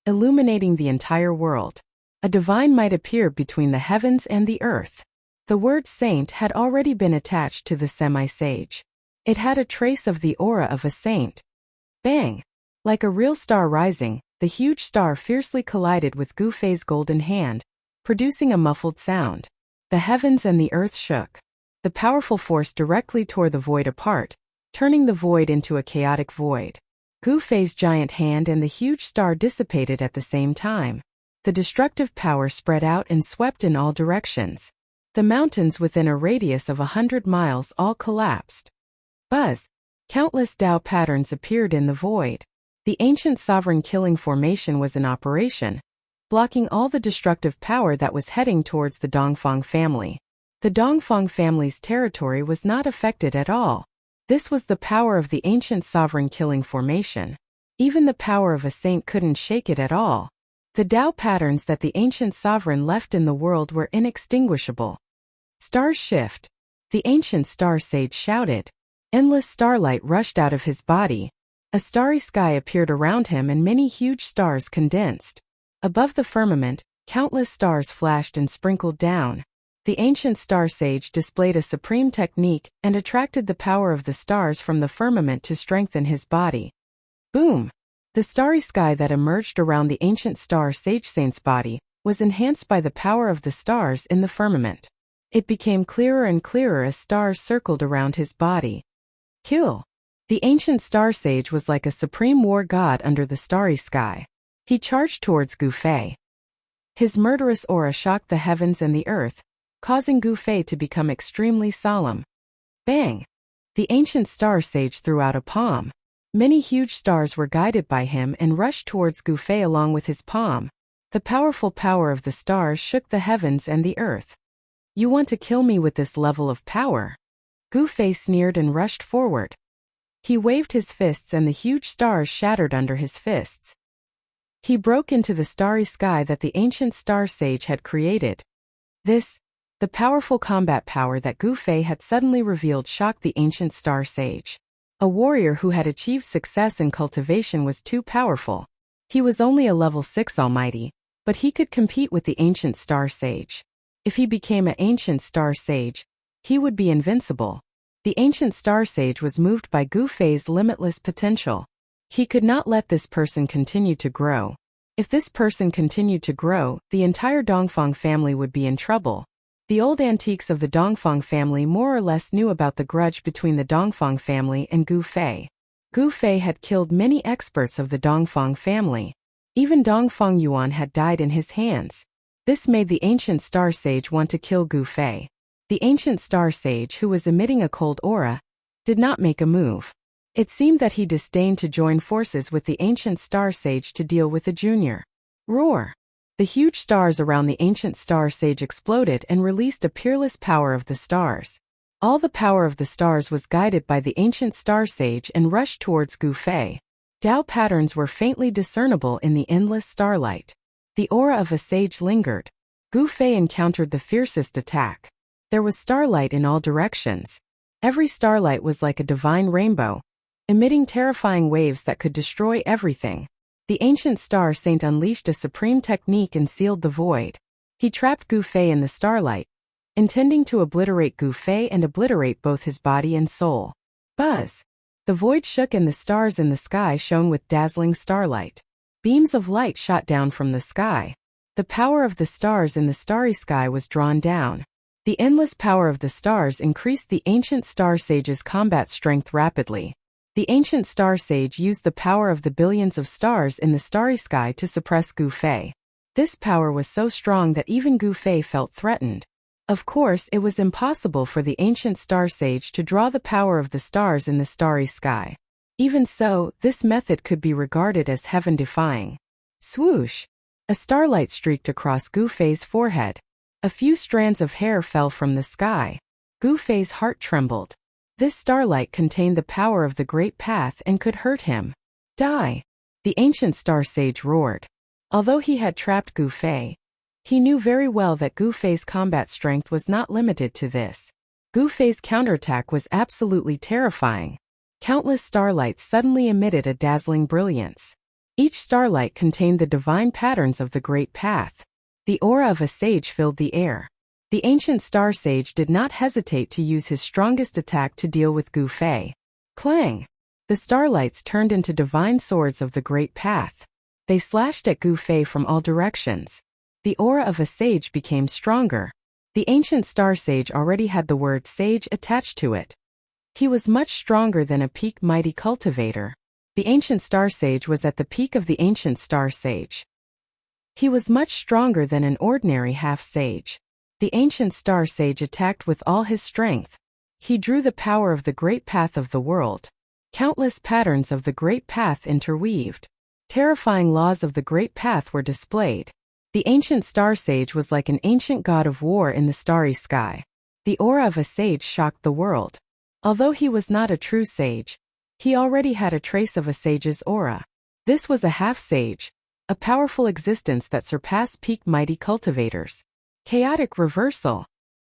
illuminating the entire world. A divine might appeared between the heavens and the earth. The word saint had already been attached to the semi-sage. It had a trace of the aura of a saint. Bang! Like a real star rising, the huge star fiercely collided with Gu Fei's golden hand, producing a muffled sound. The heavens and the earth shook. The powerful force directly tore the void apart, turning the void into a chaotic void. Gu Fei's giant hand and the huge star dissipated at the same time. The destructive power spread out and swept in all directions. The mountains within a radius of 100 miles all collapsed. Buzz! Countless Tao patterns appeared in the void. The ancient sovereign killing formation was in operation, blocking all the destructive power that was heading towards the Dongfang family. The Dongfang family's territory was not affected at all. This was the power of the ancient sovereign killing formation. Even the power of a saint couldn't shake it at all. The Tao patterns that the ancient sovereign left in the world were inextinguishable. Stars shift. The ancient star sage shouted. Endless starlight rushed out of his body. A starry sky appeared around him and many huge stars condensed. Above the firmament, countless stars flashed and sprinkled down. The ancient star sage displayed a supreme technique and attracted the power of the stars from the firmament to strengthen his body. Boom! The starry sky that emerged around the ancient star sage saint's body was enhanced by the power of the stars in the firmament. It became clearer and clearer as stars circled around his body. Kill! The ancient star sage was like a supreme war god under the starry sky. He charged towards Gu Fei. His murderous aura shocked the heavens and the earth, causing Gu Fei to become extremely solemn. Bang! The ancient star sage threw out a palm. Many huge stars were guided by him and rushed towards Gu Fei along with his palm. The powerful power of the stars shook the heavens and the earth. You want to kill me with this level of power? Gu Fei sneered and rushed forward. He waved his fists and the huge stars shattered under his fists. He broke into the starry sky that the ancient star sage had created. The powerful combat power that Gu Fei had suddenly revealed shocked the ancient star sage. A warrior who had achieved success in cultivation was too powerful. He was only a level 6 almighty, but he could compete with the ancient star sage. If he became an ancient star sage, he would be invincible. The ancient star sage was moved by Gu Fei's limitless potential. He could not let this person continue to grow. If this person continued to grow, the entire Dongfang family would be in trouble. The old antiques of the Dongfang family more or less knew about the grudge between the Dongfang family and Gu Fei. Gu Fei had killed many experts of the Dongfang family. Even Dongfang Yuan had died in his hands. This made the ancient star sage want to kill Gu Fei. The ancient star sage, who was emitting a cold aura, did not make a move. It seemed that he disdained to join forces with the ancient star sage to deal with the junior. Roar! The huge stars around the ancient star sage exploded and released a peerless power of the stars. All the power of the stars was guided by the ancient star sage and rushed towards Gu Fei. Tao patterns were faintly discernible in the endless starlight. The aura of a sage lingered. Gu Fei encountered the fiercest attack. There was starlight in all directions. Every starlight was like a divine rainbow, emitting terrifying waves that could destroy everything. The ancient star saint unleashed a supreme technique and sealed the void. He trapped Gu Fei in the starlight, intending to obliterate Gu Fei and obliterate both his body and soul. Buzz! The void shook and the stars in the sky shone with dazzling starlight. Beams of light shot down from the sky. The power of the stars in the starry sky was drawn down. The endless power of the stars increased the ancient star sage's combat strength rapidly. The ancient star sage used the power of the billions of stars in the starry sky to suppress Gu Fei. This power was so strong that even Gu Fei felt threatened. Of course, it was impossible for the ancient star sage to draw the power of the stars in the starry sky. Even so, this method could be regarded as heaven-defying. Swoosh! A starlight streaked across Gu Fei's forehead. A few strands of hair fell from the sky. Gu Fei's heart trembled. This starlight contained the power of the great path and could hurt him. Die! The ancient star sage roared. Although he had trapped Gu Fei, he knew very well that Gu Fei's combat strength was not limited to this. Gu Fei's counterattack was absolutely terrifying. Countless starlights suddenly emitted a dazzling brilliance. Each starlight contained the divine patterns of the great path. The aura of a sage filled the air. The ancient star sage did not hesitate to use his strongest attack to deal with Gu Fei. Clang! The starlights turned into divine swords of the great path. They slashed at Gu Fei from all directions. The aura of a sage became stronger. The ancient star sage already had the word sage attached to it. He was much stronger than a peak mighty cultivator. The ancient star sage was at the peak of the ancient star sage. He was much stronger than an ordinary half-sage. The ancient star sage attacked with all his strength. He drew the power of the great path of the world. Countless patterns of the great path interweaved. Terrifying laws of the great path were displayed. The ancient star sage was like an ancient god of war in the starry sky. The aura of a sage shocked the world. Although he was not a true sage, he already had a trace of a sage's aura. This was a half-sage, a powerful existence that surpassed peak mighty cultivators. Chaotic reversal.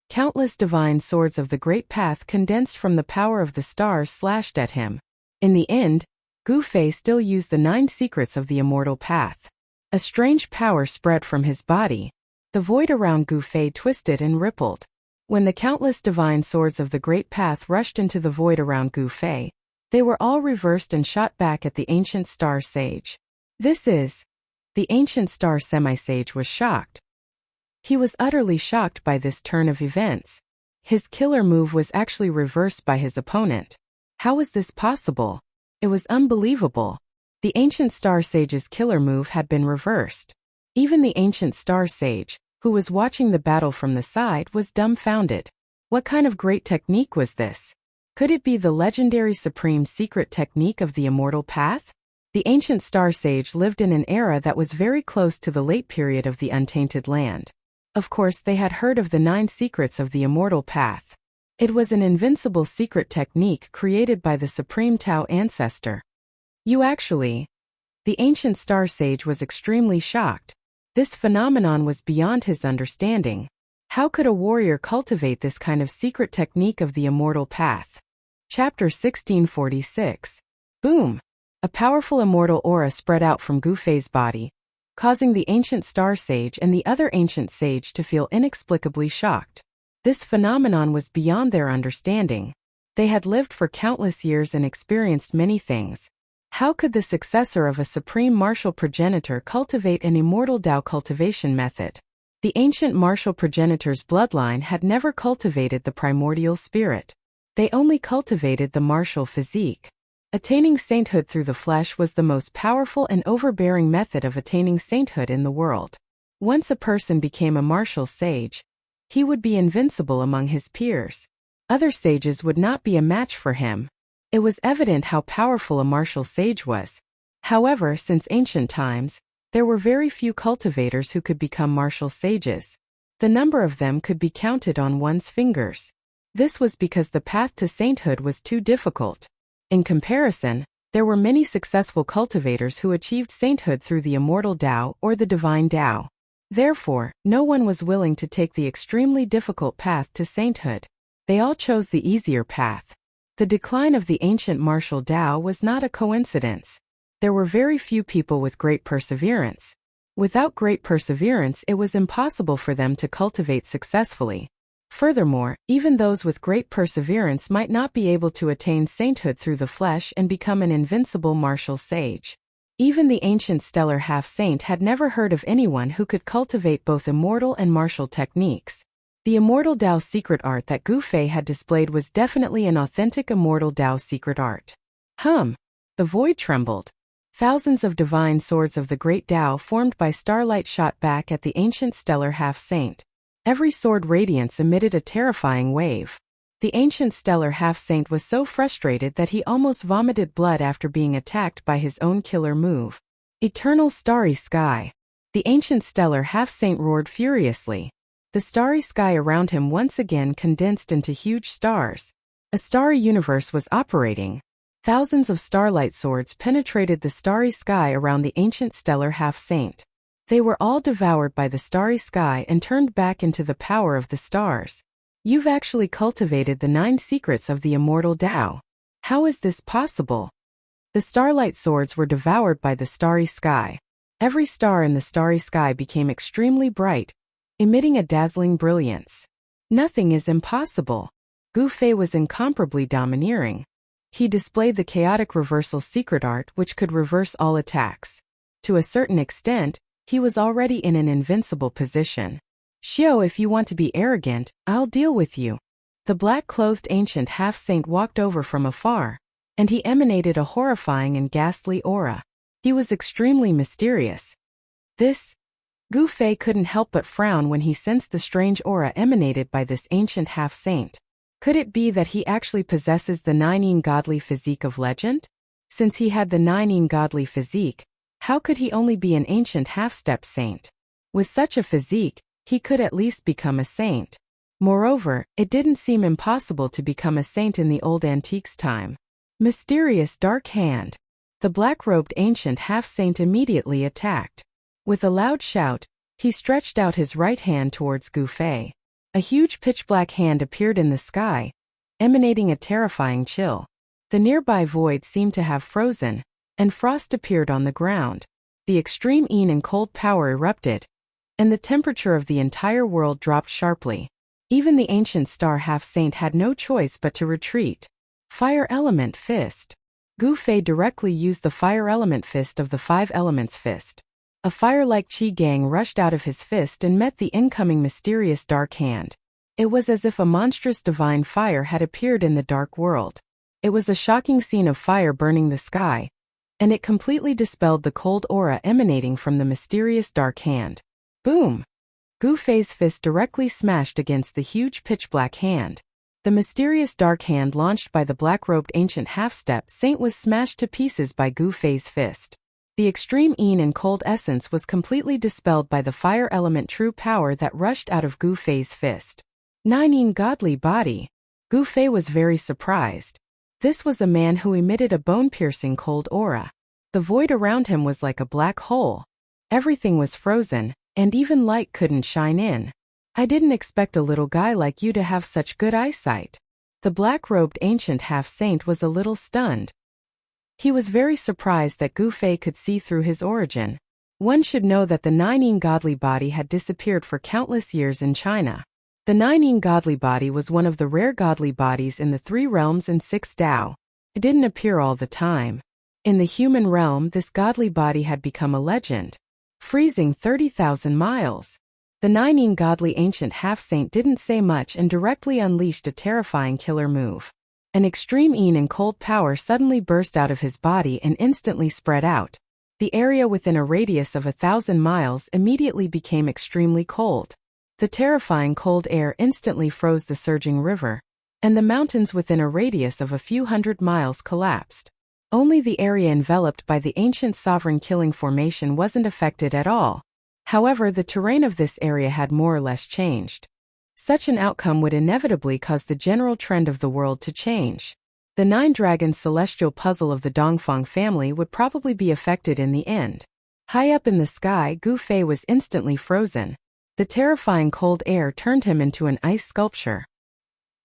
Countless divine swords of the great path condensed from the power of the stars slashed at him. In the end, Gu Fei still used the 9 secrets of the immortal path. A strange power spread from his body. The void around Gu Fei twisted and rippled. When the countless divine swords of the great path rushed into the void around Gu Fei, they were all reversed and shot back at the ancient star sage. The ancient star semi-sage was shocked. He was utterly shocked by this turn of events. His killer move was actually reversed by his opponent. How was this possible? It was unbelievable. The ancient star sage's killer move had been reversed. Even the ancient star sage, who was watching the battle from the side, was dumbfounded. What kind of great technique was this? Could it be the legendary supreme secret technique of the immortal path? The ancient star sage lived in an era that was very close to the late period of the untainted land. Of course, they had heard of the 9 secrets of the immortal path. It was an invincible secret technique created by the supreme Tao ancestor. The ancient star sage was extremely shocked. This phenomenon was beyond his understanding. How could a warrior cultivate this kind of secret technique of the immortal path? Chapter 1646. Boom! A powerful immortal aura spread out from Gu Fei's body, causing the ancient star sage and the other ancient sage to feel inexplicably shocked. This phenomenon was beyond their understanding. They had lived for countless years and experienced many things. How could the successor of a supreme martial progenitor cultivate an immortal Tao cultivation method? The ancient martial progenitor's bloodline had never cultivated the primordial spirit. They only cultivated the martial physique. Attaining sainthood through the flesh was the most powerful and overbearing method of attaining sainthood in the world. Once a person became a martial sage, he would be invincible among his peers. Other sages would not be a match for him. It was evident how powerful a martial sage was. However, since ancient times, there were very few cultivators who could become martial sages. The number of them could be counted on one's fingers. This was because the path to sainthood was too difficult. In comparison, there were many successful cultivators who achieved sainthood through the immortal Tao or the divine Tao. Therefore, no one was willing to take the extremely difficult path to sainthood. They all chose the easier path. The decline of the ancient martial Tao was not a coincidence. There were very few people with great perseverance. Without great perseverance, it was impossible for them to cultivate successfully. Furthermore, even those with great perseverance might not be able to attain sainthood through the flesh and become an invincible martial sage. Even the ancient stellar half-saint had never heard of anyone who could cultivate both immortal and martial techniques. The immortal Tao secret art that Gu Fei had displayed was definitely an authentic immortal Tao secret art. The void trembled. Thousands of divine swords of the great Tao formed by starlight shot back at the ancient stellar half-saint. Every sword radiance emitted a terrifying wave. The ancient stellar half-saint was so frustrated that he almost vomited blood after being attacked by his own killer move. Eternal starry sky. The ancient stellar half-saint roared furiously. The starry sky around him once again condensed into huge stars. A starry universe was operating. Thousands of starlight swords penetrated the starry sky around the ancient stellar half-saint. They were all devoured by the starry sky and turned back into the power of the stars. You've actually cultivated the 9 secrets of the immortal Tao. How is this possible? The starlight swords were devoured by the starry sky. Every star in the starry sky became extremely bright, emitting a dazzling brilliance. Nothing is impossible. Gu Fei was incomparably domineering. He displayed the chaotic reversal secret art which could reverse all attacks. To a certain extent, he was already in an invincible position. Xiao, if you want to be arrogant, I'll deal with you. The black-clothed ancient half-saint walked over from afar. and he emanated a horrifying and ghastly aura. He was extremely mysterious. Gu Fei couldn't help but frown when he sensed the strange aura emanated by this ancient half-saint. Could it be that he actually possesses the Nine godly physique of legend? Since he had the Nine godly physique, how could he only be an ancient half-step saint? With such a physique, he could at least become a saint. Moreover, it didn't seem impossible to become a saint in the old antiques time. Mysterious dark hand. The black-robed ancient half-saint immediately attacked. With a loud shout, he stretched out his right hand towards Gu Fei. A huge pitch-black hand appeared in the sky, emanating a terrifying chill. The nearby void seemed to have frozen, and frost appeared on the ground. The extreme and cold power erupted, and the temperature of the entire world dropped sharply. Even the ancient star half-saint had no choice but to retreat. Fire Element Fist. Gu Fei directly used the Fire Element Fist of the Five Elements Fist. A fire-like qi gang rushed out of his fist and met the incoming mysterious dark hand. It was as if a monstrous divine fire had appeared in the dark world. It was a shocking scene of fire burning the sky, and it completely dispelled the cold aura emanating from the mysterious dark hand. Boom! Gu Fei's fist directly smashed against the huge pitch-black hand. The mysterious dark hand launched by the black-robed ancient half-step saint was smashed to pieces by Gu Fei's fist. The extreme and cold essence was completely dispelled by the fire element true power that rushed out of Gu Fei's fist. Nine godly body. Gu Fei was very surprised. This was a man who emitted a bone-piercing cold aura. The void around him was like a black hole. Everything was frozen, and even light couldn't shine in. I didn't expect a little guy like you to have such good eyesight. The black-robed ancient half-saint was a little stunned. He was very surprised that Gu Fei could see through his origin. One should know that the Nine godly body had disappeared for countless years in China. The Nine godly body was one of the rare godly bodies in the 3 realms and 6 Tao. It didn't appear all the time. In the human realm, this godly body had become a legend. Freezing 30,000 miles. The Nine godly ancient half-saint didn't say much and directly unleashed a terrifying killer move. An extreme and cold power suddenly burst out of his body and instantly spread out. The area within a radius of 1,000 miles immediately became extremely cold. The terrifying cold air instantly froze the surging river, and the mountains within a radius of a few hundred miles collapsed. Only the area enveloped by the ancient sovereign killing formation wasn't affected at all. However, the terrain of this area had more or less changed. Such an outcome would inevitably cause the general trend of the world to change. The 9-dragon celestial puzzle of the Dongfang family would probably be affected in the end. High up in the sky, Gu Fei was instantly frozen. The terrifying cold air turned him into an ice sculpture.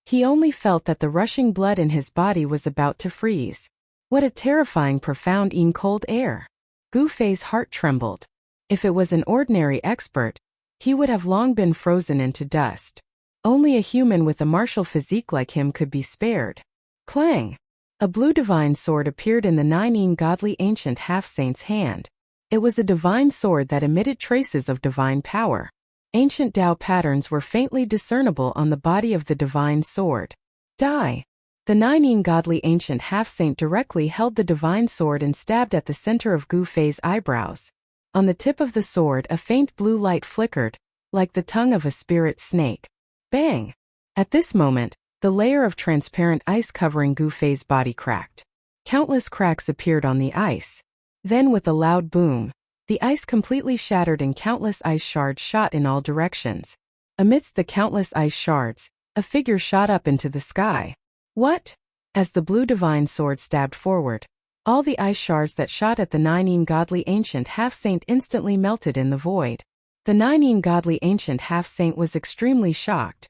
He only felt that the rushing blood in his body was about to freeze. What a terrifying profound cold air. Gu Fei's heart trembled. If it was an ordinary expert, he would have long been frozen into dust. Only a human with a martial physique like him could be spared. Clang! A blue divine sword appeared in the Nine godly ancient half-saint's hand. It was a divine sword that emitted traces of divine power. Ancient Tao patterns were faintly discernible on the body of the divine sword. Die! The Nine godly ancient half-saint directly held the divine sword and stabbed at the center of Gu Fei's eyebrows. On the tip of the sword, a faint blue light flickered, like the tongue of a spirit snake. Bang! At this moment, the layer of transparent ice covering Gu Fei's body cracked. Countless cracks appeared on the ice. Then with a loud boom, the ice completely shattered and countless ice shards shot in all directions. Amidst the countless ice shards, a figure shot up into the sky. What? As the blue divine sword stabbed forward, all the ice shards that shot at the Nine godly ancient half-saint instantly melted in the void. The Nine godly ancient half-saint was extremely shocked.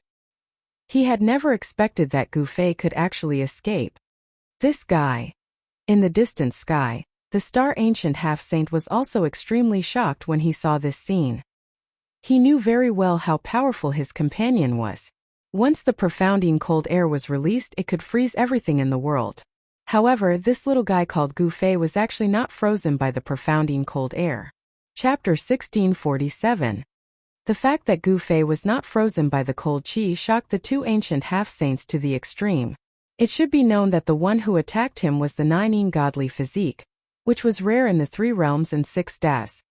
He had never expected that Gu Fei could actually escape. This guy. In the distant sky, the star ancient half-saint was also extremely shocked when he saw this scene. He knew very well how powerful his companion was. Once the profound cold air was released, it could freeze everything in the world. However, this little guy called Gu Fei was actually not frozen by the profound cold air. Chapter 1647. The fact that Gu Fei was not frozen by the cold qi shocked the 2 ancient half-saints to the extreme. It should be known that the one who attacked him was the Nine godly physique, which was rare in the 3 realms and 6 das.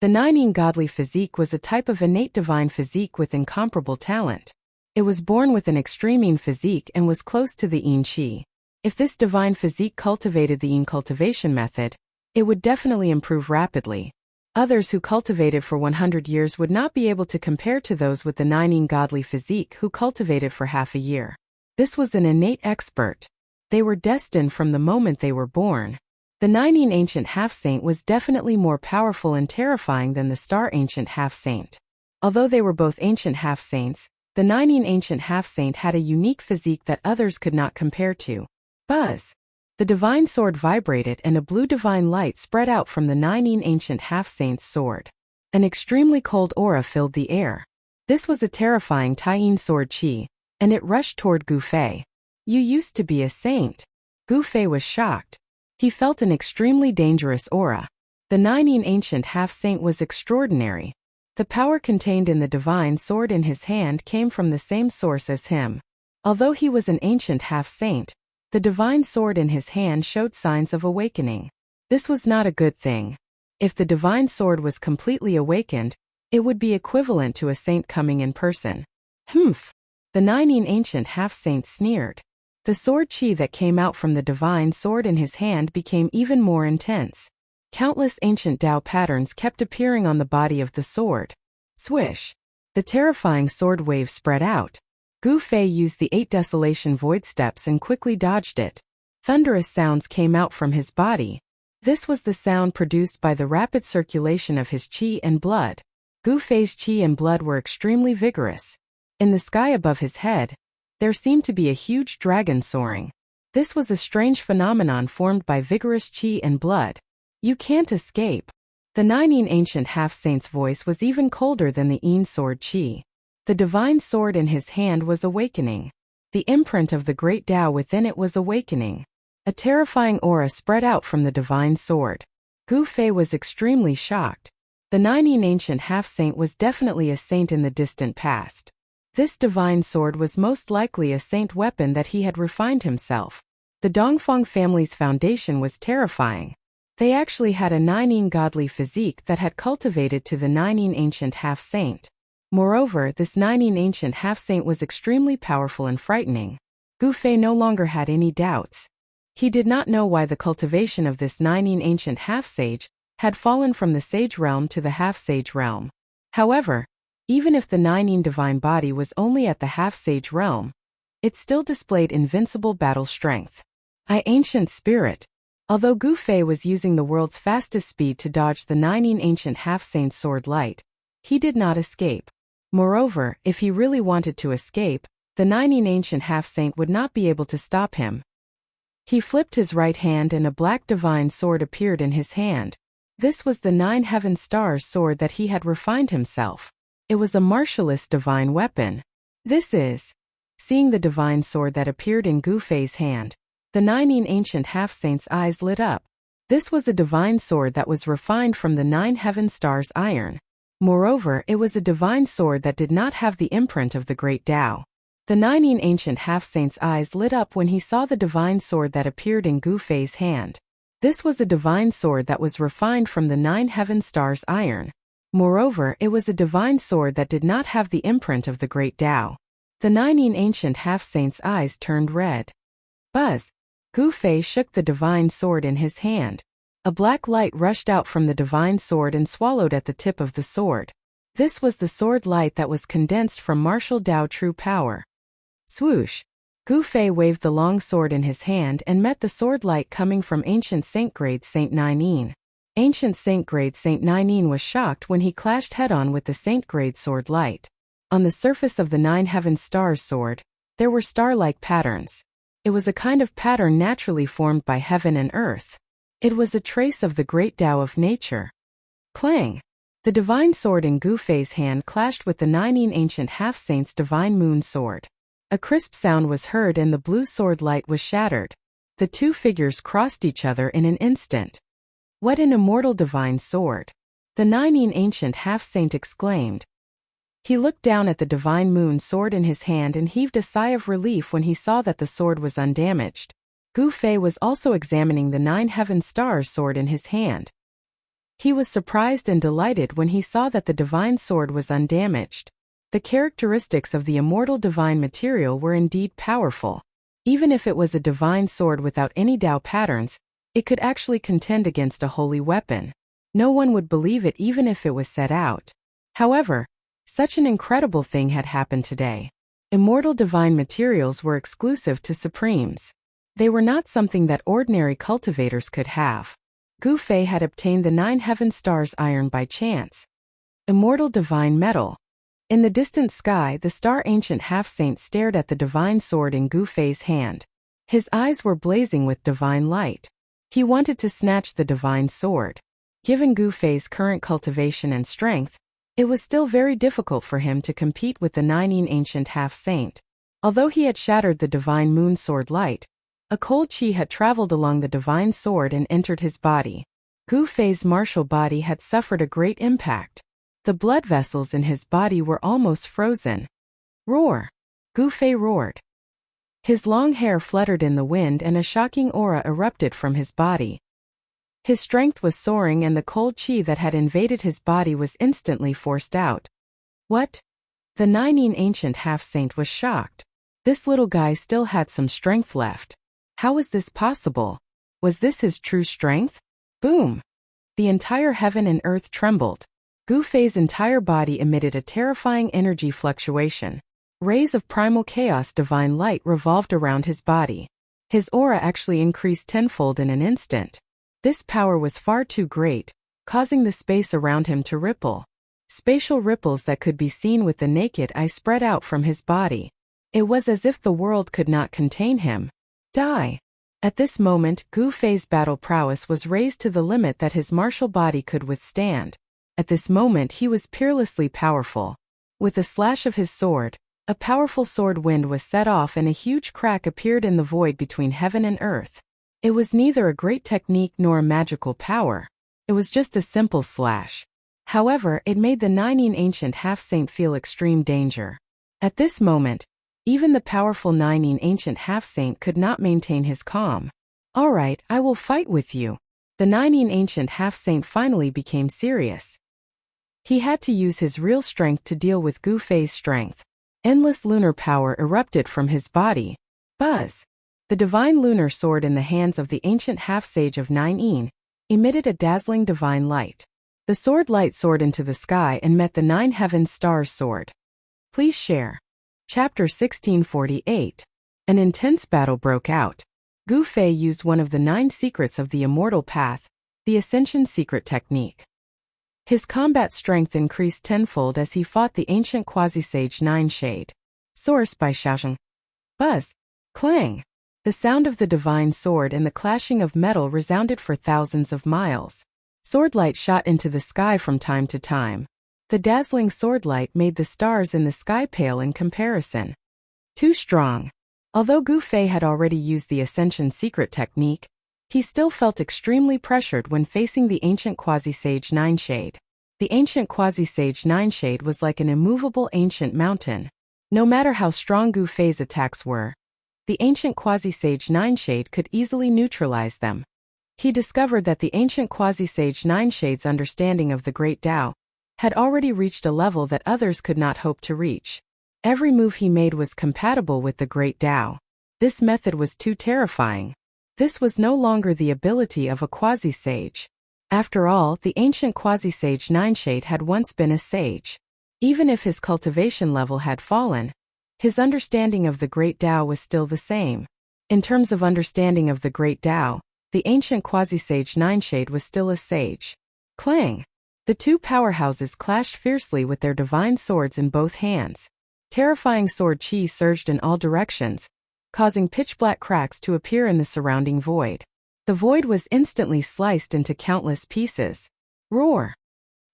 The Nine godly physique was a type of innate divine physique with incomparable talent. It was born with an extreme yin physique and was close to the yin chi. If this divine physique cultivated the yin cultivation method, it would definitely improve rapidly. Others who cultivated for 100 years would not be able to compare to those with the Nine godly physique who cultivated for half a year. This was an innate expert. They were destined from the moment they were born. The Nine ancient half-saint was definitely more powerful and terrifying than the Star ancient half-saint. Although they were both ancient half-saints, the Nine ancient half-saint had a unique physique that others could not compare to. Buzz! The divine sword vibrated and a blue divine light spread out from the Nine ancient half-saint's sword. An extremely cold aura filled the air. This was a terrifying Taiyin sword chi, and it rushed toward Gu Fei. You used to be a saint. Gu Fei was shocked. He felt an extremely dangerous aura. The Nine ancient half-saint was extraordinary. The power contained in the divine sword in his hand came from the same source as him. Although he was an ancient half-saint, the divine sword in his hand showed signs of awakening. This was not a good thing. If the divine sword was completely awakened, it would be equivalent to a saint coming in person. Humph! The Nine ancient half-saint sneered. The sword chi that came out from the divine sword in his hand became even more intense. Countless ancient Tao patterns kept appearing on the body of the sword. Swish! The terrifying sword wave spread out. Gu Fei used the 8 desolation void steps and quickly dodged it. Thunderous sounds came out from his body. This was the sound produced by the rapid circulation of his qi and blood. Gu Fei's qi and blood were extremely vigorous. In the sky above his head, there seemed to be a huge dragon soaring. This was a strange phenomenon formed by vigorous qi and blood. You can't escape. The Nine ancient half-saint's voice was even colder than the Yin sword qi. The divine sword in his hand was awakening. The imprint of the great Tao within it was awakening. A terrifying aura spread out from the divine sword. Gu Fei was extremely shocked. The Nine ancient half-saint was definitely a saint in the distant past. This divine sword was most likely a saint weapon that he had refined himself. The Dongfang family's foundation was terrifying. They actually had a Nine godly physique that had cultivated to the Nine ancient half-saint. Moreover, this Nine ancient half-saint was extremely powerful and frightening. Gu Fei no longer had any doubts. He did not know why the cultivation of this Nine ancient half-sage had fallen from the sage realm to the half-sage realm. However, even if the Nine divine body was only at the half-sage realm, it still displayed invincible battle strength. Ancient spirit. Although Gu Fei was using the world's fastest speed to dodge the Nine ancient half-saint's sword light, he did not escape. Moreover, if he really wanted to escape, the Nine ancient half-saint would not be able to stop him. He flipped his right hand and a black divine sword appeared in his hand. This was the 9 heaven stars sword that he had refined himself. It was a martialist divine weapon. Seeing the divine sword that appeared in Gu Fei's hand, the Nine ancient half-saint's eyes lit up. This was a divine sword that was refined from the 9 heaven stars iron. Moreover, it was a divine sword that did not have the imprint of the great Tao. The Nine ancient half-saint's eyes lit up when he saw the divine sword that appeared in Gu Fei's hand. This was a divine sword that was refined from the 9 heaven stars iron. Moreover, it was a divine sword that did not have the imprint of the great Tao. The Nine ancient half-saint's eyes turned red. Buzz! Gu Fei shook the divine sword in his hand. A black light rushed out from the divine sword and swallowed at the tip of the sword. This was the sword light that was condensed from martial Tao true power. Swoosh! Gu Fei waved the long sword in his hand and met the sword light coming from ancient saint grade Saint Nine. Ancient saint grade Saint Nine was shocked when he clashed head-on with the saint grade sword light. On the surface of the 9 heaven stars sword, there were star-like patterns. It was a kind of pattern naturally formed by heaven and earth. It was a trace of the great Tao of nature. Clang! The divine sword in Gu Fei's hand clashed with the 9 ancient half-saint's divine moon sword. A crisp sound was heard and the blue sword light was shattered. The two figures crossed each other in an instant. What an immortal divine sword! The 9 ancient half-saint exclaimed. He looked down at the divine moon sword in his hand and heaved a sigh of relief when he saw that the sword was undamaged. Gu Fei was also examining the 9 heaven stars sword in his hand. He was surprised and delighted when he saw that the divine sword was undamaged. The characteristics of the immortal divine material were indeed powerful. Even if it was a divine sword without any Dao patterns, it could actually contend against a holy weapon. No one would believe it even if it was set out. However, such an incredible thing had happened today. Immortal divine materials were exclusive to Supremes. They were not something that ordinary cultivators could have. Gu Fei had obtained the 9 heaven stars iron by chance. Immortal divine metal. In the distant sky, the star ancient half-saint stared at the divine sword in Gu Fei's hand. His eyes were blazing with divine light. He wanted to snatch the divine sword. Given Gu Fei's current cultivation and strength, it was still very difficult for him to compete with the 9 ancient half-saint. Although he had shattered the divine moon sword light, a cold chi had traveled along the divine sword and entered his body. Gu Fei's martial body had suffered a great impact. The blood vessels in his body were almost frozen. Roar! Gu Fei roared. His long hair fluttered in the wind and a shocking aura erupted from his body. His strength was soaring and the cold chi that had invaded his body was instantly forced out. What? The 9 ancient half-saint was shocked. This little guy still had some strength left. How was this possible? Was this his true strength? Boom! The entire heaven and earth trembled. Gu Fei's entire body emitted a terrifying energy fluctuation. Rays of primal chaos divine light revolved around his body. His aura actually increased tenfold in an instant. This power was far too great, causing the space around him to ripple. Spatial ripples that could be seen with the naked eye spread out from his body. It was as if the world could not contain him. Die! At this moment, Gu Fei's battle prowess was raised to the limit that his martial body could withstand. At this moment he was peerlessly powerful. With a slash of his sword, a powerful sword wind was set off and a huge crack appeared in the void between heaven and earth. It was neither a great technique nor a magical power. It was just a simple slash. However, it made the 9 ancient half-saint feel extreme danger. At this moment, even the powerful 9 ancient half-saint could not maintain his calm. Alright, I will fight with you. The 9 ancient half-saint finally became serious. He had to use his real strength to deal with Gu Fei's strength. Endless lunar power erupted from his body. Buzz! The divine lunar sword in the hands of the ancient half-sage of 9 emitted a dazzling divine light. The sword light soared into the sky and met the 9 heaven stars sword. Please share. Chapter 1648. An intense battle broke out. Gu Fei used one of the 9 secrets of the immortal path, the Ascension secret technique. His combat strength increased tenfold as he fought the ancient quasi-sage 9 shade. Source by Xiaozheng. Buzz! Clang! The sound of the divine sword and the clashing of metal resounded for thousands of miles. Swordlight shot into the sky from time to time. The dazzling swordlight made the stars in the sky pale in comparison. Too strong. Although Gu Fei had already used the Ascension secret technique, he still felt extremely pressured when facing the ancient quasi-sage 9 shade. The ancient quasi-sage 9 shade was like an immovable ancient mountain. No matter how strong Gu Fei's attacks were, the ancient quasi-sage 9 shade could easily neutralize them. He discovered that the ancient quasi-sage 9 shade's understanding of the Great Tao had already reached a level that others could not hope to reach. Every move he made was compatible with the Great Tao. This method was too terrifying. This was no longer the ability of a quasi-sage. After all, the ancient quasi-sage 9 shade had once been a sage. Even if his cultivation level had fallen, his understanding of the Great Tao was still the same. In terms of understanding of the Great Tao, the ancient quasi-sage 9 shade was still a sage. Clang! The two powerhouses clashed fiercely with their divine swords in both hands. Terrifying sword chi surged in all directions, causing pitch-black cracks to appear in the surrounding void. The void was instantly sliced into countless pieces. Roar!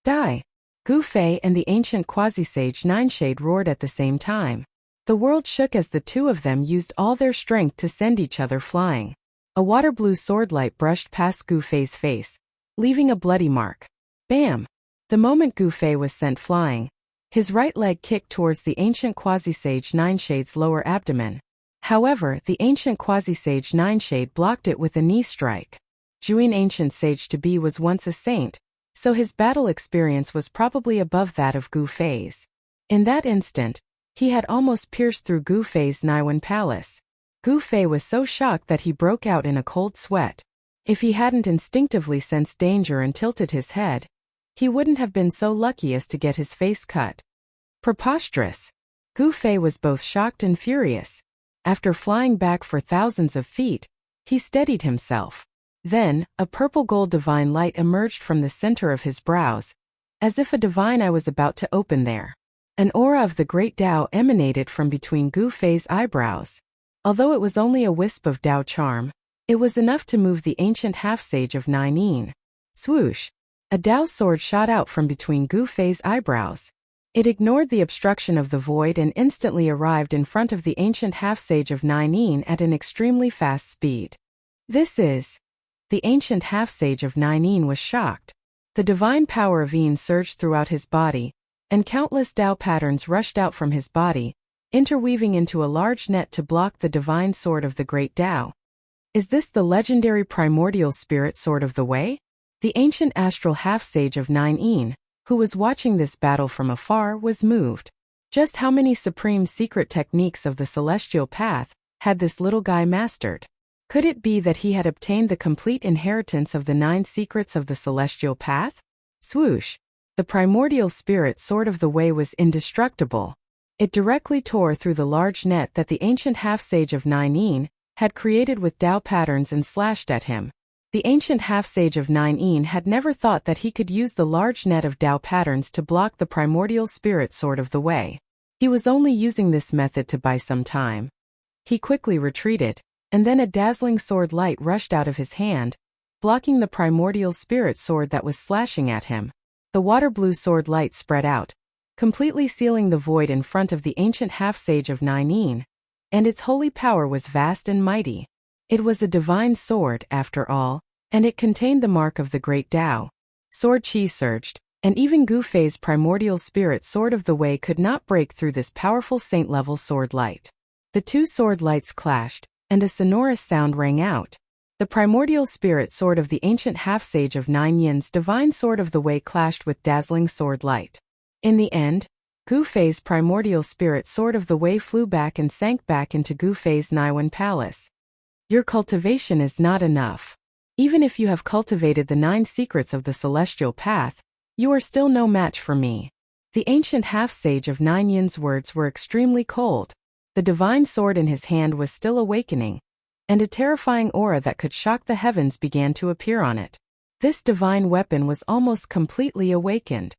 Die! Gu Fei and the ancient quasi-sage 9 shade roared at the same time. The world shook as the two of them used all their strength to send each other flying. A water-blue swordlight brushed past Gu Fei's face, leaving a bloody mark. Bam! The moment Gu Fei was sent flying, His right leg kicked towards the ancient quasi-sage Nine-Shade's lower abdomen. However, the ancient quasi-sage Nine-Shade blocked it with a knee strike. Juin ancient sage to be was once a saint, so his battle experience was probably above that of Gu Fei's. In that instant, he had almost pierced through Gu Fei's Naiwen palace. Gu Fei was so shocked that he broke out in a cold sweat. If he hadn't instinctively sensed danger and tilted his head, he wouldn't have been so lucky as to get his face cut. Preposterous! Gu Fei was both shocked and furious. After flying back for thousands of feet, he steadied himself. Then, a purple-gold divine light emerged from the center of his brows, as if a divine eye was about to open there. An aura of the great Tao emanated from between Gu Fei's eyebrows. Although it was only a wisp of Tao charm, it was enough to move the ancient half-sage of Nine. Swoosh! A Tao sword shot out from between Gu Fei's eyebrows. It ignored the obstruction of the void and instantly arrived in front of the ancient half-sage of Nine at an extremely fast speed. This is... The ancient half-sage of Nine was shocked. The divine power of Yin surged throughout his body, and countless Tao patterns rushed out from his body, interweaving into a large net to block the divine sword of the great Tao. Is this the legendary primordial spirit sword of the way? The ancient astral half-sage of Nine, who was watching this battle from afar, was moved. Just how many supreme secret techniques of the celestial path had this little guy mastered? Could it be that he had obtained the complete inheritance of the 9 secrets of the celestial path? Swoosh! The primordial spirit sword of the way was indestructible. It directly tore through the large net that the ancient half-sage of Nine had created with Tao patterns and slashed at him. The ancient half-sage of Nine had never thought that he could use the large net of Tao patterns to block the primordial spirit sword of the way. He was only using this method to buy some time. He quickly retreated, and then a dazzling sword light rushed out of his hand, blocking the primordial spirit sword that was slashing at him. The water-blue sword light spread out, completely sealing the void in front of the ancient half-sage of Nine, and its holy power was vast and mighty. It was a divine sword, after all, and it contained the mark of the great Tao. Sword chi surged, and even Gu Fei's primordial spirit sword of the way could not break through this powerful saint-level sword light. The two sword lights clashed, and a sonorous sound rang out. The primordial spirit sword of the ancient half-sage of Nine Yin's divine sword of the way clashed with dazzling sword light. In the end, Gu Fei's primordial spirit sword of the way flew back and sank back into Gu Fei's Naiwen palace. Your cultivation is not enough. Even if you have cultivated the 9 secrets of the celestial path, you are still no match for me. The ancient half-sage of Nine Yin's words were extremely cold. The divine sword in his hand was still awakening, and a terrifying aura that could shock the heavens began to appear on it. This divine weapon was almost completely awakened.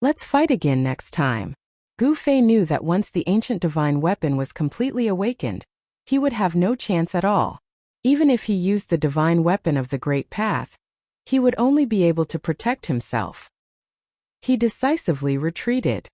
Let's fight again next time. Gu Fei knew that once the ancient divine weapon was completely awakened, he would have no chance at all. Even if he used the divine weapon of the Great Path, he would only be able to protect himself. He decisively retreated.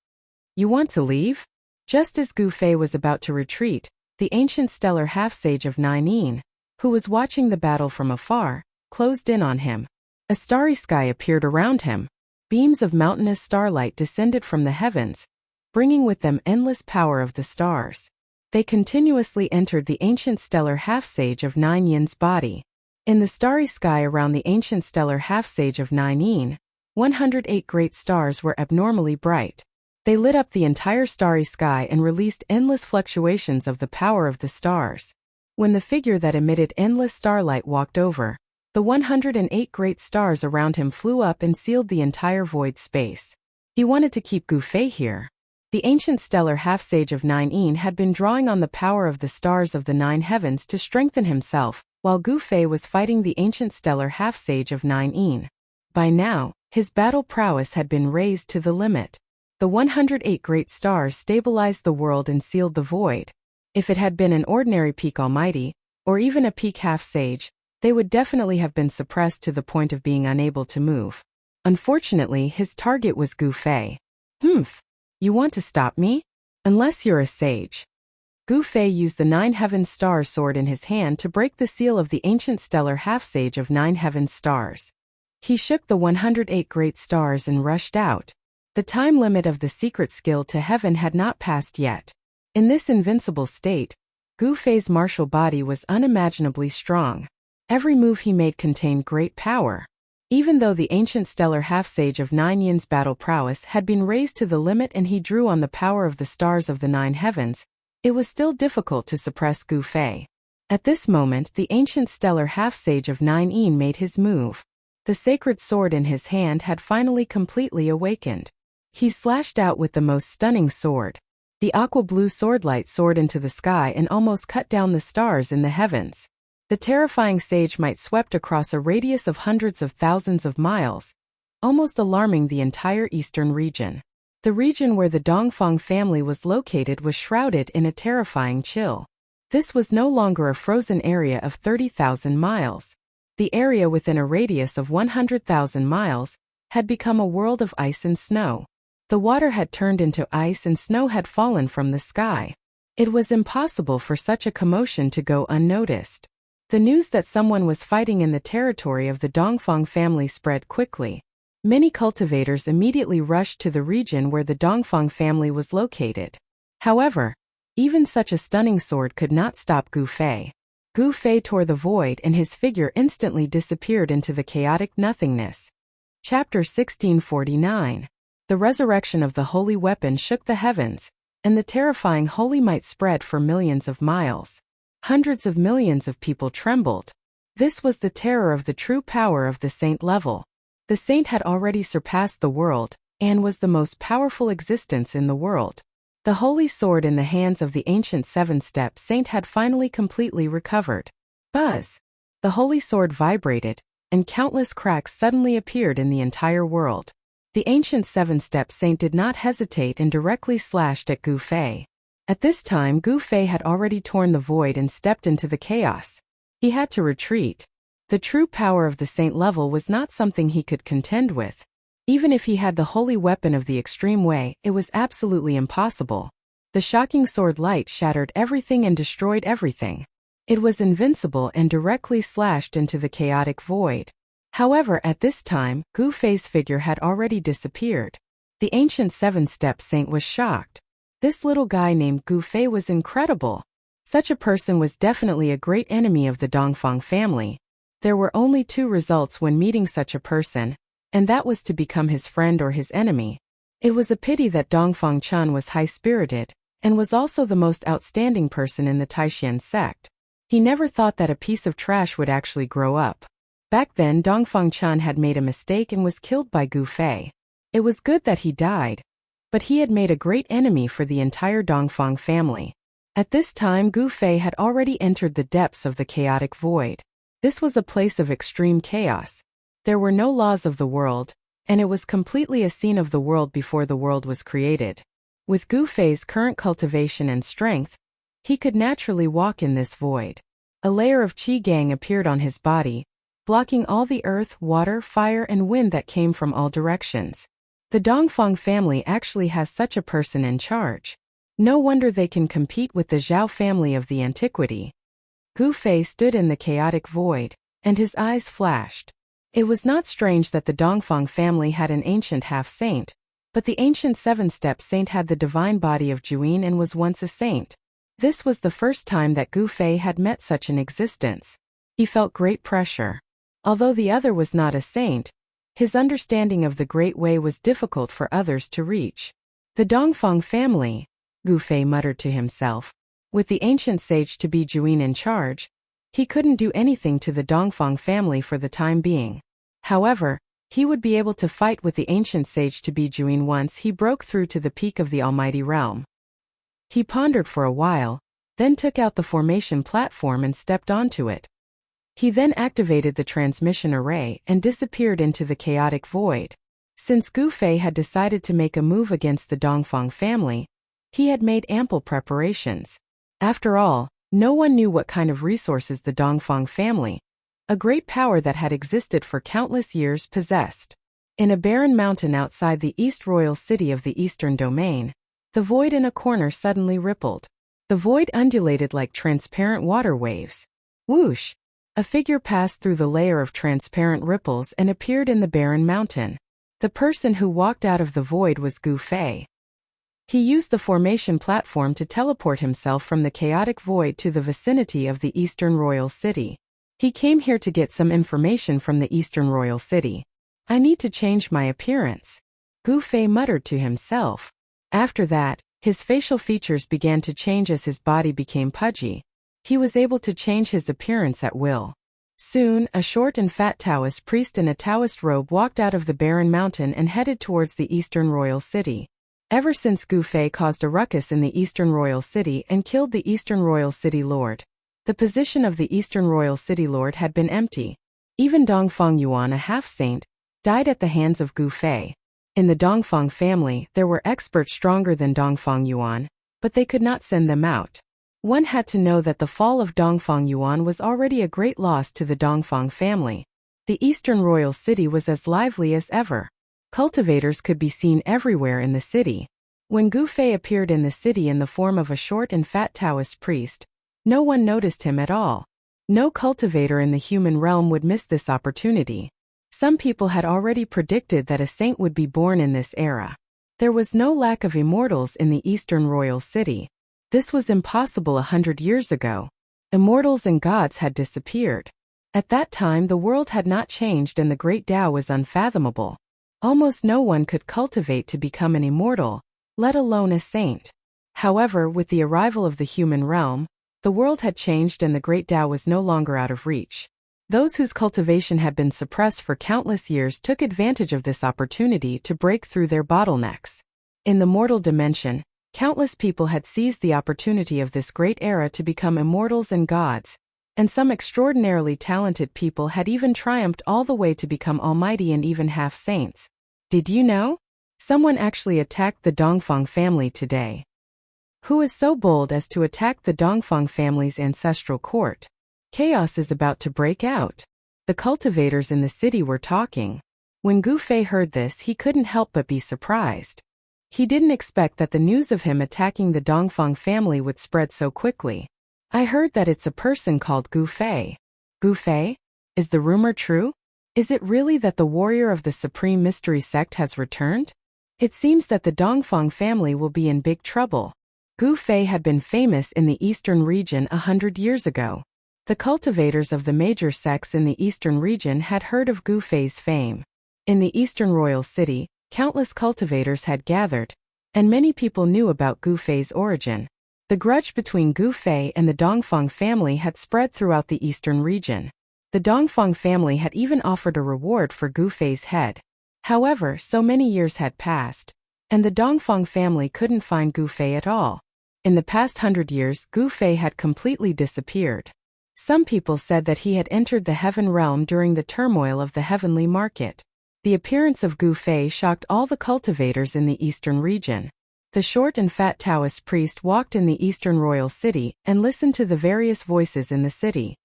You want to leave? Just as Gu Fei was about to retreat, the ancient stellar half-sage of Nine, who was watching the battle from afar, closed in on him. A starry sky appeared around him. Beams of mountainous starlight descended from the heavens, bringing with them endless power of the stars. They continuously entered the ancient stellar half-sage of Nine Yin's body. In the starry sky around the ancient stellar half-sage of Nine Yin, 108 great stars were abnormally bright. They lit up the entire starry sky and released endless fluctuations of the power of the stars. When the figure that emitted endless starlight walked over, the 108 great stars around him flew up and sealed the entire void space. He wanted to keep Gu Fei here. The ancient stellar half-sage of Nine had been drawing on the power of the stars of the 9 heavens to strengthen himself, while Gu Fei was fighting the ancient stellar half-sage of Nine. By now, his battle prowess had been raised to the limit. The 108 great stars stabilized the world and sealed the void. If it had been an ordinary peak almighty, or even a peak half-sage, they would definitely have been suppressed to the point of being unable to move. Unfortunately, his target was Gu Fei. You want to stop me? Unless you're a sage. Gu Fei used the 9 heaven star sword in his hand to break the seal of the ancient stellar half-sage of 9 heaven stars. He shook the 108 great stars and rushed out. The time limit of the secret skill to heaven had not passed yet. In this invincible state, Gu Fei's martial body was unimaginably strong. Every move he made contained great power. Even though the ancient stellar half-sage of Nine Yin's battle prowess had been raised to the limit and he drew on the power of the stars of the nine heavens, it was still difficult to suppress Gu Fei. At this moment, the ancient stellar half-sage of Nine Yin made his move. The sacred sword in his hand had finally completely awakened. He slashed out with the most stunning sword. The aqua-blue swordlight soared into the sky and almost cut down the stars in the heavens. The terrifying sage might swept across a radius of hundreds of thousands of miles, almost alarming the entire eastern region. The region where the Dongfang family was located was shrouded in a terrifying chill. This was no longer a frozen area of 30,000 miles. The area within a radius of 100,000 miles had become a world of ice and snow. The water had turned into ice and snow had fallen from the sky. It was impossible for such a commotion to go unnoticed. The news that someone was fighting in the territory of the Dongfang family spread quickly. Many cultivators immediately rushed to the region where the Dongfang family was located. However, even such a stunning sword could not stop Gu Fei. Gu Fei tore the void and his figure instantly disappeared into the chaotic nothingness. Chapter 1649. The resurrection of the holy weapon shook the heavens, and the terrifying holy might spread for millions of miles. Hundreds of millions of people trembled. This was the terror of the true power of the saint level. The saint had already surpassed the world, and was the most powerful existence in the world. The holy sword in the hands of the ancient seven-step saint had finally completely recovered. Buzz! The holy sword vibrated, and countless cracks suddenly appeared in the entire world. The ancient seven-step saint did not hesitate and directly slashed at Gu Fei. At this time Gu Fei had already torn the void and stepped into the chaos. He had to retreat. The true power of the saint level was not something he could contend with. Even if he had the holy weapon of the extreme way, it was absolutely impossible. The shocking sword light shattered everything and destroyed everything. It was invincible and directly slashed into the chaotic void. However, at this time, Gu Fei's figure had already disappeared. The ancient seven-step saint was shocked. This little guy named Gu Fei was incredible. Such a person was definitely a great enemy of the Dongfang family. There were only two results when meeting such a person, and that was to become his friend or his enemy. It was a pity that Dongfang Chun was high-spirited, and was also the most outstanding person in the Taishan sect. He never thought that a piece of trash would actually grow up. Back then Dongfang Chun had made a mistake and was killed by Gu Fei. It was good that he died. But he had made a great enemy for the entire Dongfang family. At this time Gu Fei had already entered the depths of the chaotic void. This was a place of extreme chaos. There were no laws of the world, and it was completely a scene of the world before the world was created. With Gu Fei's current cultivation and strength, he could naturally walk in this void. A layer of qi gang appeared on his body, blocking all the earth, water, fire and wind that came from all directions. The Dongfang family actually has such a person in charge. No wonder they can compete with the Zhao family of the antiquity. Gu Fei stood in the chaotic void, and his eyes flashed. It was not strange that the Dongfang family had an ancient half-saint, but the ancient seven-step saint had the divine body of Juyin and was once a saint. This was the first time that Gu Fei had met such an existence. He felt great pressure. Although the other was not a saint, his understanding of the Great Way was difficult for others to reach. The Dongfang family, Gu Fei muttered to himself. With the ancient sage to be Juyin in charge, he couldn't do anything to the Dongfang family for the time being. However, he would be able to fight with the ancient sage to be Juyin once he broke through to the peak of the Almighty Realm. He pondered for a while, then took out the formation platform and stepped onto it. He then activated the transmission array and disappeared into the chaotic void. Since Gu Fei had decided to make a move against the Dongfang family, he had made ample preparations. After all, no one knew what kind of resources the Dongfang family, a great power that had existed for countless years, possessed. In a barren mountain outside the East Royal City of the Eastern Domain, the void in a corner suddenly rippled. The void undulated like transparent water waves. Whoosh! A figure passed through the layer of transparent ripples and appeared in the barren mountain. The person who walked out of the void was Gu Fei. He used the formation platform to teleport himself from the chaotic void to the vicinity of the Eastern Royal City. He came here to get some information from the Eastern Royal City. I need to change my appearance, Gu Fei muttered to himself. After that, his facial features began to change as his body became pudgy. He was able to change his appearance at will. Soon, a short and fat Taoist priest in a Taoist robe walked out of the barren mountain and headed towards the Eastern Royal City. Ever since Gu Fei caused a ruckus in the Eastern Royal City and killed the Eastern Royal City Lord, the position of the Eastern Royal City Lord had been empty. Even Dongfang Yuan, a half-saint, died at the hands of Gu Fei. In the Dongfang family, there were experts stronger than Dongfang Yuan, but they could not send them out. One had to know that the fall of Dongfang Yuan was already a great loss to the Dongfang family. The Eastern Royal City was as lively as ever. Cultivators could be seen everywhere in the city. When Gu Fei appeared in the city in the form of a short and fat Taoist priest, no one noticed him at all. No cultivator in the human realm would miss this opportunity. Some people had already predicted that a saint would be born in this era. There was no lack of immortals in the Eastern Royal City. This was impossible 100 years ago. Immortals and gods had disappeared. At that time the world had not changed and the great Tao was unfathomable. Almost no one could cultivate to become an immortal, let alone a saint. However, with the arrival of the human realm, the world had changed and the great Tao was no longer out of reach. Those whose cultivation had been suppressed for countless years took advantage of this opportunity to break through their bottlenecks. In the mortal dimension, countless people had seized the opportunity of this great era to become immortals and gods, and some extraordinarily talented people had even triumphed all the way to become almighty and even half-saints. Did you know? Someone actually attacked the Dongfang family today. Who is so bold as to attack the Dongfang family's ancestral court? Chaos is about to break out. The cultivators in the city were talking. When Gu Fei heard this, he couldn't help but be surprised. He didn't expect that the news of him attacking the Dongfang family would spread so quickly. I heard that it's a person called Gu Fei. Gu Fei? Is the rumor true? Is it really that the warrior of the Supreme Mystery Sect has returned? It seems that the Dongfang family will be in big trouble. Gu Fei had been famous in the eastern region 100 years ago. The cultivators of the major sects in the eastern region had heard of Gu Fei's fame. In the Eastern Royal City, countless cultivators had gathered, and many people knew about Gu Fei's origin. The grudge between Gu Fei and the Dongfang family had spread throughout the eastern region. The Dongfang family had even offered a reward for Gu Fei's head. However, so many years had passed, and the Dongfang family couldn't find Gu Fei at all. In the past 100 years, Gu Fei had completely disappeared. Some people said that he had entered the heaven realm during the turmoil of the heavenly market. The appearance of Gu Fei shocked all the cultivators in the eastern region. The short and fat Taoist priest walked in the Eastern Royal City and listened to the various voices in the city.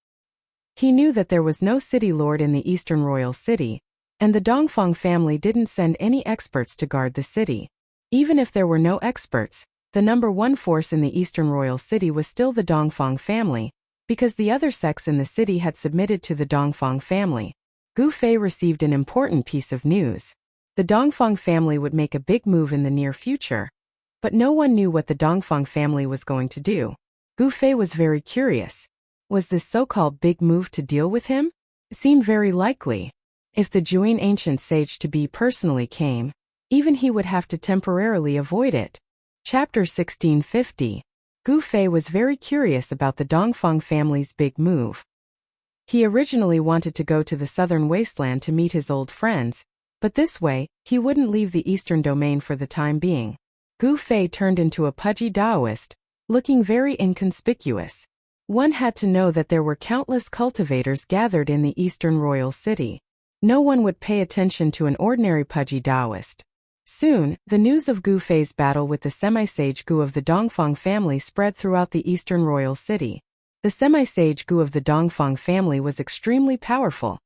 He knew that there was no city lord in the Eastern Royal City, and the Dongfang family didn't send any experts to guard the city. Even if there were no experts, the number one force in the Eastern Royal City was still the Dongfang family, because the other sects in the city had submitted to the Dongfang family. Gu Fei received an important piece of news. The Dongfang family would make a big move in the near future. But no one knew what the Dongfang family was going to do. Gu Fei was very curious. Was this so-called big move to deal with him? It seemed very likely. If the Juin ancient sage-to-be personally came, even he would have to temporarily avoid it. Chapter 1650. Gu Fei was very curious about the Dongfang family's big move. He originally wanted to go to the southern wasteland to meet his old friends, but this way, he wouldn't leave the eastern domain for the time being. Gu Fei turned into a pudgy Taoist, looking very inconspicuous. One had to know that there were countless cultivators gathered in the Eastern Royal City. No one would pay attention to an ordinary pudgy Taoist. Soon, the news of Gu Fei's battle with the semi-sage Gu of the Dongfang family spread throughout the Eastern Royal City. The semi-sage Gu of the Dongfang family was extremely powerful,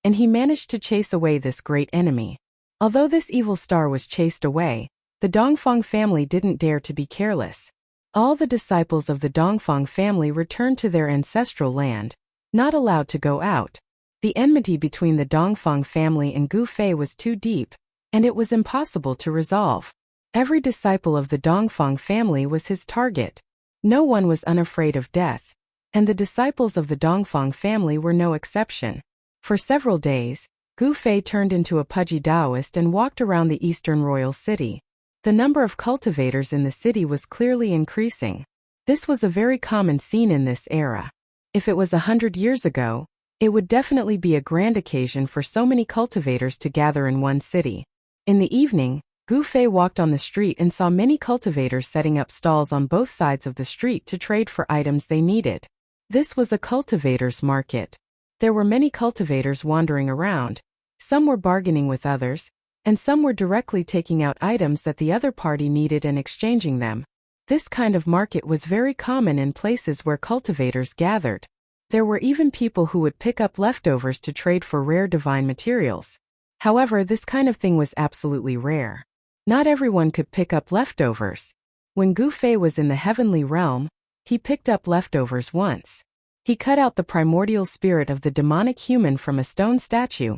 and he managed to chase away this great enemy. Although this evil star was chased away, the Dongfang family didn't dare to be careless. All the disciples of the Dongfang family returned to their ancestral land, not allowed to go out. The enmity between the Dongfang family and Gu Fei was too deep, and it was impossible to resolve. Every disciple of the Dongfang family was his target. No one was unafraid of death, and the disciples of the Dongfang family were no exception. For several days, Gu Fei turned into a pudgy Taoist and walked around the eastern royal city. The number of cultivators in the city was clearly increasing. This was a very common scene in this era. If it was 100 years ago, it would definitely be a grand occasion for so many cultivators to gather in one city. In the evening, Gu Fei walked on the street and saw many cultivators setting up stalls on both sides of the street to trade for items they needed. This was a cultivators' market. There were many cultivators wandering around. Some were bargaining with others, and some were directly taking out items that the other party needed and exchanging them. This kind of market was very common in places where cultivators gathered. There were even people who would pick up leftovers to trade for rare divine materials. However, this kind of thing was absolutely rare. Not everyone could pick up leftovers. When Gu Fei was in the heavenly realm, he picked up leftovers once. He cut out the primordial spirit of the demonic human from a stone statue,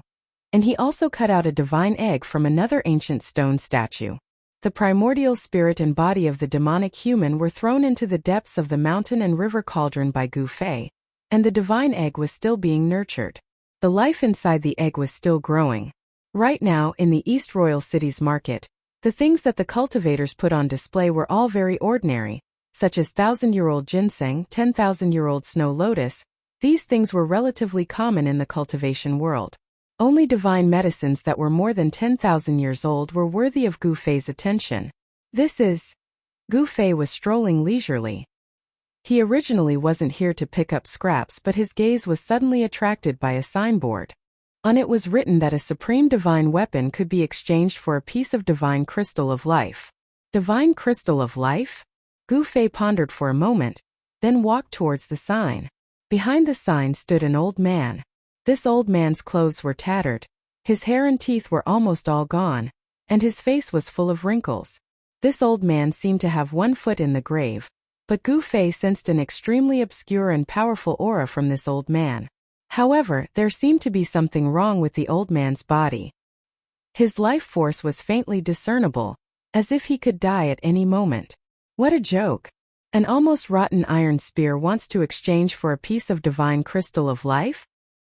and he also cut out a divine egg from another ancient stone statue. The primordial spirit and body of the demonic human were thrown into the depths of the mountain and river cauldron by Gu Fei, and the divine egg was still being nurtured. The life inside the egg was still growing. Right now, in the East Royal City's market, the things that the cultivators put on display were all very ordinary, such as 1,000-year-old ginseng, 10,000-year-old snow lotus. These things were relatively common in the cultivation world. Only divine medicines that were more than 10,000 years old were worthy of Gu Fei's attention. Gu Fei was strolling leisurely. He originally wasn't here to pick up scraps, but his gaze was suddenly attracted by a signboard. On it was written that a supreme divine weapon could be exchanged for a piece of divine crystal of life. Divine crystal of life? Gu Fei pondered for a moment, then walked towards the sign. Behind the sign stood an old man. This old man's clothes were tattered, his hair and teeth were almost all gone, and his face was full of wrinkles. This old man seemed to have one foot in the grave, but Gu Fei sensed an extremely obscure and powerful aura from this old man. However, there seemed to be something wrong with the old man's body. His life force was faintly discernible, as if he could die at any moment. What a joke! An almost rotten iron spear wants to exchange for a piece of divine crystal of life?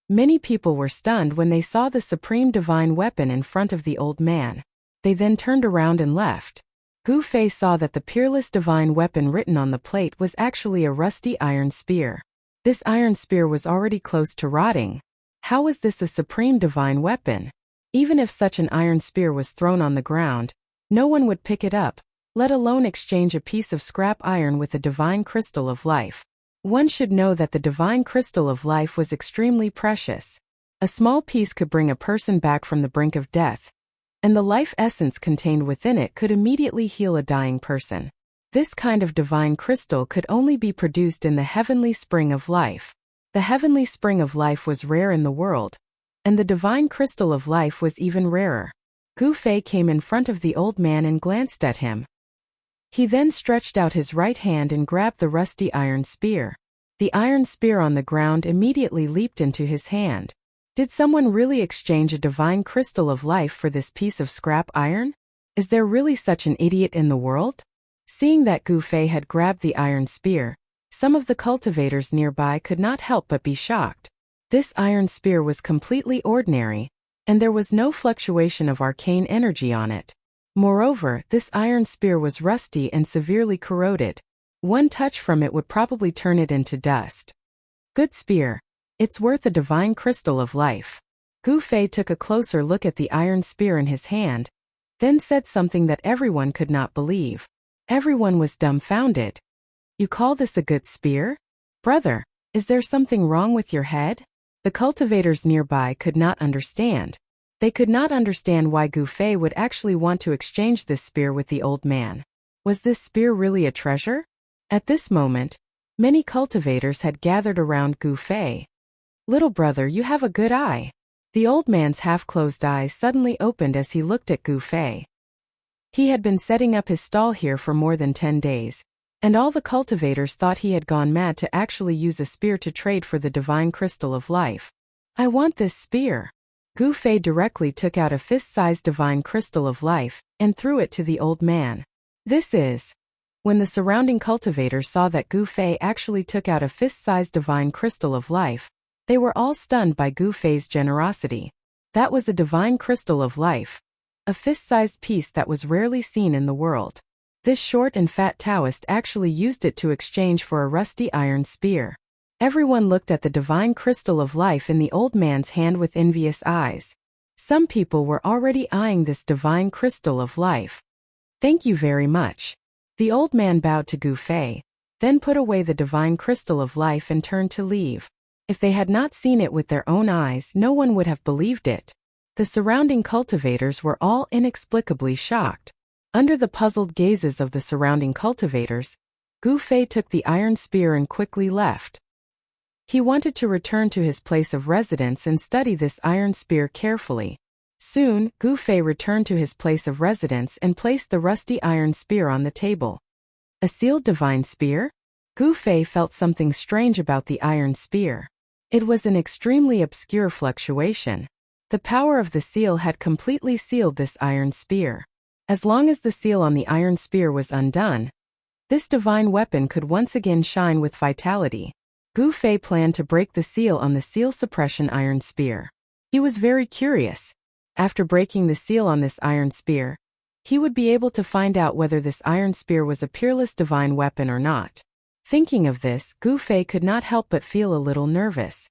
Many people were stunned when they saw the supreme divine weapon in front of the old man. They then turned around and left. Gu Fei saw that the peerless divine weapon written on the plate was actually a rusty iron spear. This iron spear was already close to rotting. How was this a supreme divine weapon? Even if such an iron spear was thrown on the ground, no one would pick it up, let alone exchange a piece of scrap iron with a divine crystal of life. One should know that the divine crystal of life was extremely precious. A small piece could bring a person back from the brink of death, and the life essence contained within it could immediately heal a dying person. This kind of divine crystal could only be produced in the heavenly spring of life. The heavenly spring of life was rare in the world, and the divine crystal of life was even rarer. Gu Fei came in front of the old man and glanced at him. He then stretched out his right hand and grabbed the rusty iron spear. The iron spear on the ground immediately leaped into his hand. Did someone really exchange a divine crystal of life for this piece of scrap iron? Is there really such an idiot in the world? Seeing that Gu Fei had grabbed the iron spear, some of the cultivators nearby could not help but be shocked. This iron spear was completely ordinary, and there was no fluctuation of arcane energy on it. Moreover, this iron spear was rusty and severely corroded. One touch from it would probably turn it into dust. Good spear. It's worth a divine crystal of life. Gu Fei took a closer look at the iron spear in his hand, then said something that everyone could not believe. Everyone was dumbfounded. You call this a good spear? Brother, is there something wrong with your head? The cultivators nearby could not understand. They could not understand why Gu Fei would actually want to exchange this spear with the old man. Was this spear really a treasure? At this moment, many cultivators had gathered around Gu Fei. Little brother, you have a good eye. The old man's half-closed eyes suddenly opened as he looked at Gu Fei. He had been setting up his stall here for more than 10 days, and all the cultivators thought he had gone mad to actually use a spear to trade for the divine crystal of life. I want this spear. Gu Fei directly took out a fist-sized divine crystal of life and threw it to the old man. This is. When the surrounding cultivators saw that Gu Fei actually took out a fist-sized divine crystal of life, they were all stunned by Gu Fei's generosity. That was a divine crystal of life, a fist-sized piece that was rarely seen in the world. This short and fat Taoist actually used it to exchange for a rusty iron spear. Everyone looked at the divine crystal of life in the old man's hand with envious eyes. Some people were already eyeing this divine crystal of life. Thank you very much. The old man bowed to Gu Fei, then put away the divine crystal of life and turned to leave. If they had not seen it with their own eyes, no one would have believed it. The surrounding cultivators were all inexplicably shocked. Under the puzzled gazes of the surrounding cultivators, Gu Fei took the iron spear and quickly left. He wanted to return to his place of residence and study this iron spear carefully. Soon, Gu Fei returned to his place of residence and placed the rusty iron spear on the table. A sealed divine spear? Gu Fei felt something strange about the iron spear. It was an extremely obscure fluctuation. The power of the seal had completely sealed this iron spear. As long as the seal on the iron spear was undone, this divine weapon could once again shine with vitality. Gu Fei planned to break the seal on the seal suppression iron spear. He was very curious. After breaking the seal on this iron spear, he would be able to find out whether this iron spear was a peerless divine weapon or not. Thinking of this, Gu Fei could not help but feel a little nervous.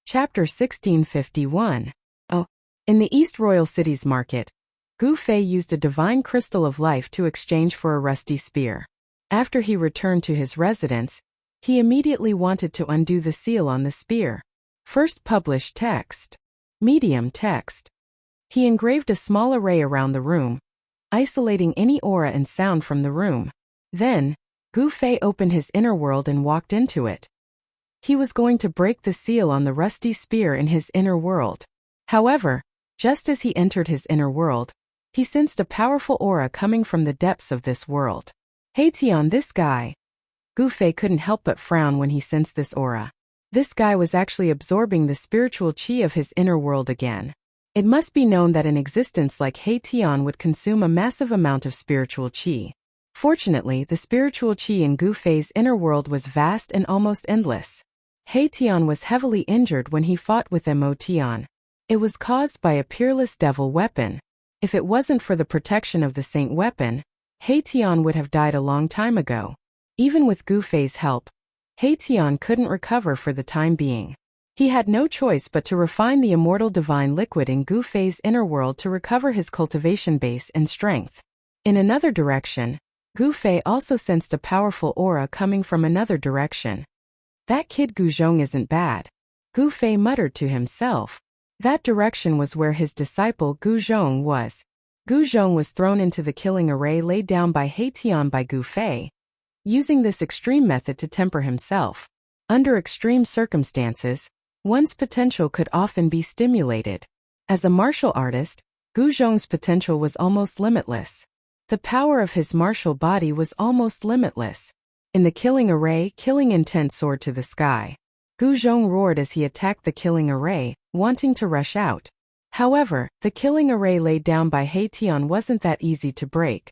Chapter 1651. In the East Royal City's market, Gu Fei used a divine crystal of life to exchange for a rusty spear. After he returned to his residence, he immediately wanted to undo the seal on the spear. First, publish text. Medium text. He engraved a small array around the room, isolating any aura and sound from the room. Then, Gu Fei opened his inner world and walked into it. He was going to break the seal on the rusty spear in his inner world. However, just as he entered his inner world, he sensed a powerful aura coming from the depths of this world. Hey Tian, this guy. Gu Fei couldn't help but frown when he sensed this aura. This guy was actually absorbing the spiritual qi of his inner world again. It must be known that an existence like He Tian would consume a massive amount of spiritual qi. Fortunately, the spiritual qi in Gu Fei's inner world was vast and almost endless. He Tian was heavily injured when he fought with Mo Tian. It was caused by a peerless devil weapon. If it wasn't for the protection of the saint weapon, He Tian would have died a long time ago. Even with Gu Fei's help, He Tian couldn't recover for the time being. He had no choice but to refine the immortal divine liquid in Gu Fei's inner world to recover his cultivation base and strength. In another direction, Gu Fei also sensed a powerful aura coming from another direction. That kid Gu Zhong isn't bad. Gu Fei muttered to himself. That direction was where his disciple Gu Zhong was. Gu Zhong was thrown into the killing array laid down by He Tian by Gu Fei, using this extreme method to temper himself. Under extreme circumstances, one's potential could often be stimulated. As a martial artist, Gu Zhong's potential was almost limitless. The power of his martial body was almost limitless. In the killing array, killing intent soared to the sky. Gu Zhong roared as he attacked the killing array, wanting to rush out. However, the killing array laid down by He Tian wasn't that easy to break.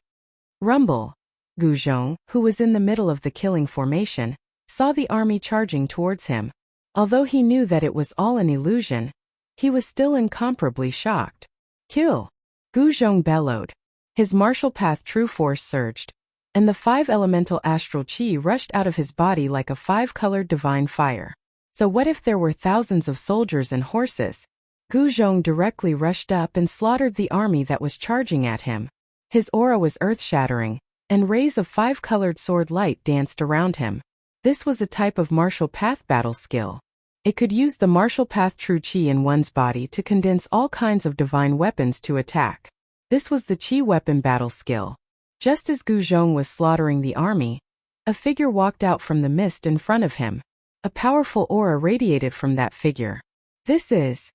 Rumble. Gu Zhong, who was in the middle of the killing formation, saw the army charging towards him. Although he knew that it was all an illusion, he was still incomparably shocked. Kill! Gu Zhong bellowed. His martial path true force surged, and the 5 elemental astral qi rushed out of his body like a 5-colored divine fire. So what if there were thousands of soldiers and horses? Gu Zhong directly rushed up and slaughtered the army that was charging at him. His aura was earth-shattering, and rays of 5-colored sword light danced around him. This was a type of martial path battle skill. It could use the martial path true qi in one's body to condense all kinds of divine weapons to attack. This was the qi weapon battle skill. Just as Gu Zhong was slaughtering the army, a figure walked out from the mist in front of him. A powerful aura radiated from that figure. This is.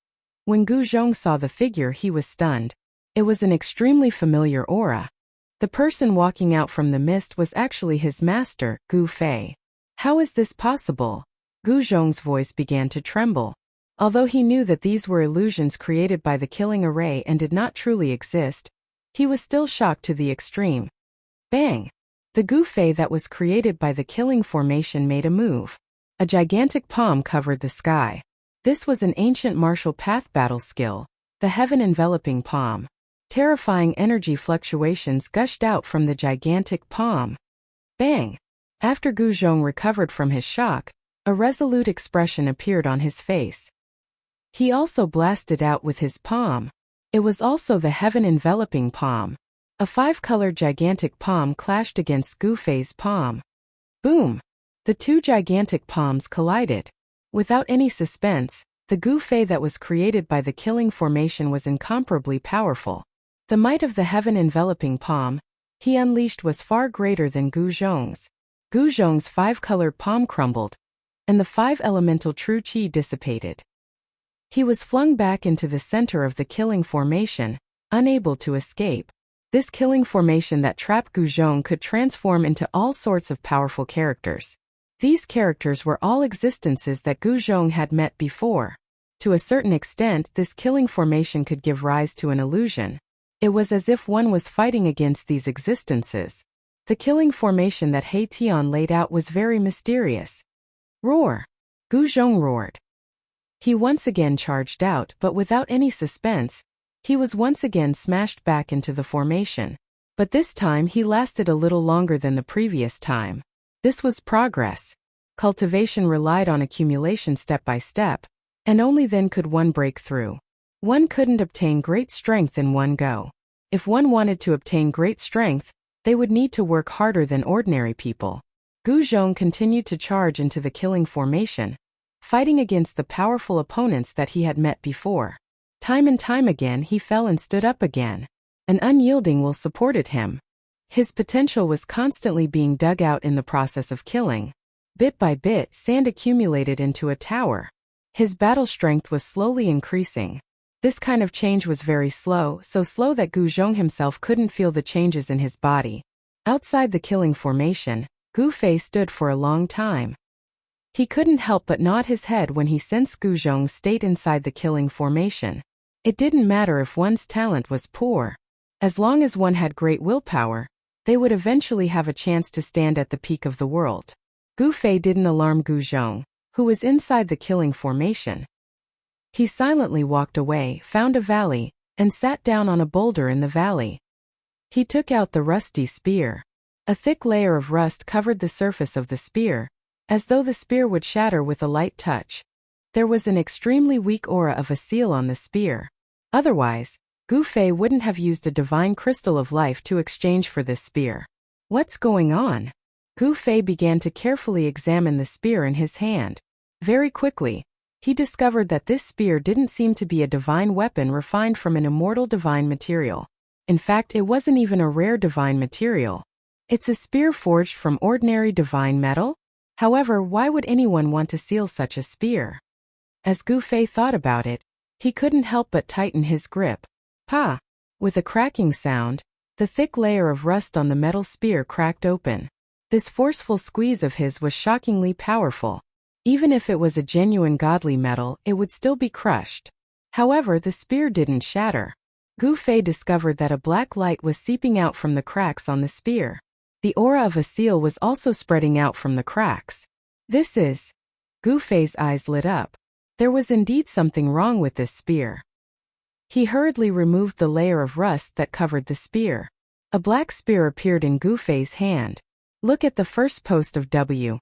When Gu Zhong saw the figure, he was stunned. It was an extremely familiar aura. The person walking out from the mist was actually his master, Gu Fei. How is this possible? Gu Zhong's voice began to tremble. Although he knew that these were illusions created by the killing array and did not truly exist, he was still shocked to the extreme. Bang! The Gufei that was created by the killing formation made a move. A gigantic palm covered the sky. This was an ancient martial path battle skill, the heaven-enveloping palm. Terrifying energy fluctuations gushed out from the gigantic palm. Bang! After Gu Zhong recovered from his shock, a resolute expression appeared on his face. He also blasted out with his palm. It was also the heaven-enveloping palm. A 5-colored gigantic palm clashed against Gufei's palm. Boom! The two gigantic palms collided. Without any suspense, the Gufei that was created by the killing formation was incomparably powerful. The might of the heaven-enveloping palm he unleashed was far greater than Gu Zhong's. Gu Zhong's 5-colored palm crumbled, and the 5-elemental true qi dissipated. He was flung back into the center of the killing formation, unable to escape. This killing formation that trapped Gu Zhong could transform into all sorts of powerful characters. These characters were all existences that Gu Zhong had met before. To a certain extent, this killing formation could give rise to an illusion. It was as if one was fighting against these existences. The killing formation that He Tian laid out was very mysterious. Roar! Gu Zhong roared. He once again charged out, but without any suspense. He was once again smashed back into the formation. But this time he lasted a little longer than the previous time. This was progress. Cultivation relied on accumulation step by step, and only then could one break through. One couldn't obtain great strength in one go. If one wanted to obtain great strength, they would need to work harder than ordinary people. Gu Zhong continued to charge into the killing formation, fighting against the powerful opponents that he had met before. Time and time again he fell and stood up again. An unyielding will supported him. His potential was constantly being dug out in the process of killing. Bit by bit, sand accumulated into a tower. His battle strength was slowly increasing. This kind of change was very slow, so slow that Gu Zhong himself couldn't feel the changes in his body. Outside the killing formation, Gu Fei stood for a long time. He couldn't help but nod his head when he sensed Gu Zhong's state inside the killing formation. It didn't matter if one's talent was poor. As long as one had great willpower, they would eventually have a chance to stand at the peak of the world. Gu Fei didn't alarm Gu Zhong, who was inside the killing formation. He silently walked away, found a valley, and sat down on a boulder in the valley. He took out the rusty spear. A thick layer of rust covered the surface of the spear, as though the spear would shatter with a light touch. There was an extremely weak aura of a seal on the spear. Otherwise, Gu Fei wouldn't have used a divine crystal of life to exchange for this spear. What's going on? Gu Fei began to carefully examine the spear in his hand. Very quickly, he discovered that this spear didn't seem to be a divine weapon refined from an immortal divine material. In fact, it wasn't even a rare divine material. It's a spear forged from ordinary divine metal? However, why would anyone want to seal such a spear? As Gu Fei thought about it, he couldn't help but tighten his grip. Pa! With a cracking sound, the thick layer of rust on the metal spear cracked open. This forceful squeeze of his was shockingly powerful. Even if it was a genuine godly metal, it would still be crushed. However, the spear didn't shatter. Gu Fei discovered that a black light was seeping out from the cracks on the spear. The aura of a seal was also spreading out from the cracks. This is... Gu Fei's eyes lit up. There was indeed something wrong with this spear. He hurriedly removed the layer of rust that covered the spear. A black spear appeared in Gu Fei's hand. Look at the first post of W.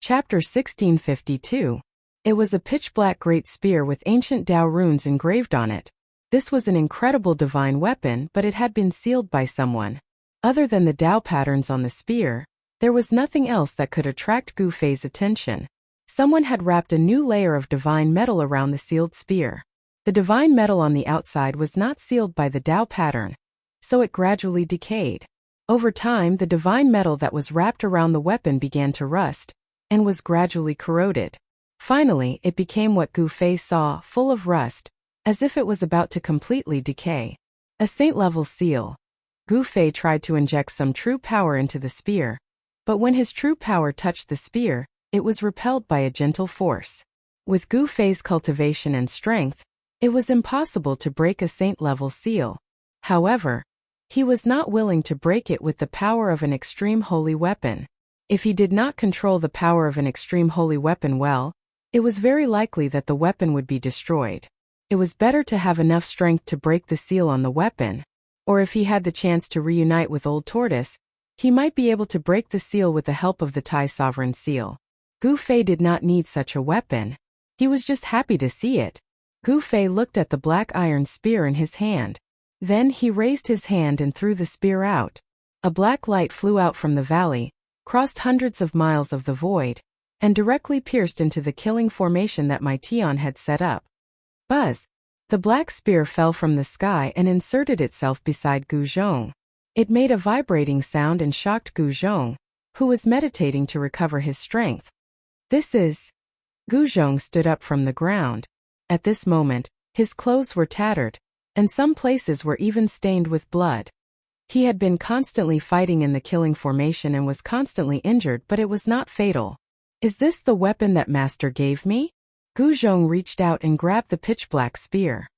Chapter 1652. It was a pitch-black great spear with ancient Tao runes engraved on it. This was an incredible divine weapon, but it had been sealed by someone. Other than the Tao patterns on the spear, there was nothing else that could attract Gu Fei's attention. Someone had wrapped a new layer of divine metal around the sealed spear. The divine metal on the outside was not sealed by the Tao pattern, so it gradually decayed. Over time, the divine metal that was wrapped around the weapon began to rust, and was gradually corroded. Finally, it became what Gu Fei saw, full of rust, as if it was about to completely decay. A saint-level seal. Gu Fei tried to inject some true power into the spear, but when his true power touched the spear, it was repelled by a gentle force. With Gu Fei's cultivation and strength, it was impossible to break a saint-level seal. However, he was not willing to break it with the power of an extreme holy weapon. If he did not control the power of an extreme holy weapon well, it was very likely that the weapon would be destroyed. It was better to have enough strength to break the seal on the weapon, or if he had the chance to reunite with Old Tortoise, he might be able to break the seal with the help of the Tai Sovereign Seal. Gu Fei did not need such a weapon. He was just happy to see it. Gu Fei looked at the black iron spear in his hand. Then he raised his hand and threw the spear out. A black light flew out from the valley, crossed hundreds of miles of the void, and directly pierced into the killing formation that Mai Tian had set up. Buzz! The black spear fell from the sky and inserted itself beside Gu Zhong. It made a vibrating sound and shocked Gu Zhong, who was meditating to recover his strength. This is... Gu Zhong stood up from the ground. At this moment, his clothes were tattered, and some places were even stained with blood. He had been constantly fighting in the killing formation and was constantly injured, but it was not fatal. Is this the weapon that Master gave me? Gu Zhong reached out and grabbed the pitch-black spear.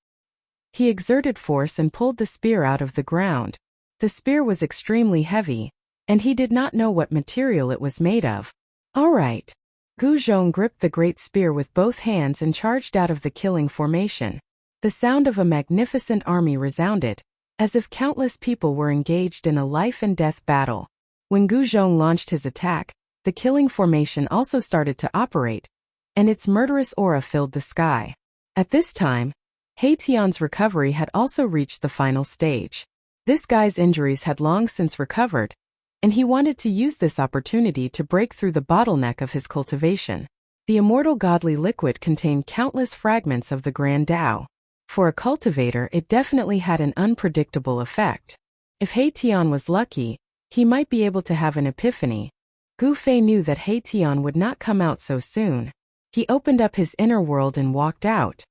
He exerted force and pulled the spear out of the ground. The spear was extremely heavy, and he did not know what material it was made of. All right. Gu Zhong gripped the great spear with both hands and charged out of the killing formation. The sound of a magnificent army resounded, as if countless people were engaged in a life-and-death battle. When Gu Zhong launched his attack, the killing formation also started to operate, and its murderous aura filled the sky. At this time, He Tian's recovery had also reached the final stage. This guy's injuries had long since recovered, and he wanted to use this opportunity to break through the bottleneck of his cultivation. The immortal godly liquid contained countless fragments of the Grand Tao. For a cultivator, it definitely had an unpredictable effect. If He Tian was lucky, he might be able to have an epiphany. Gu Fei knew that He Tian would not come out so soon. He opened up his inner world and walked out.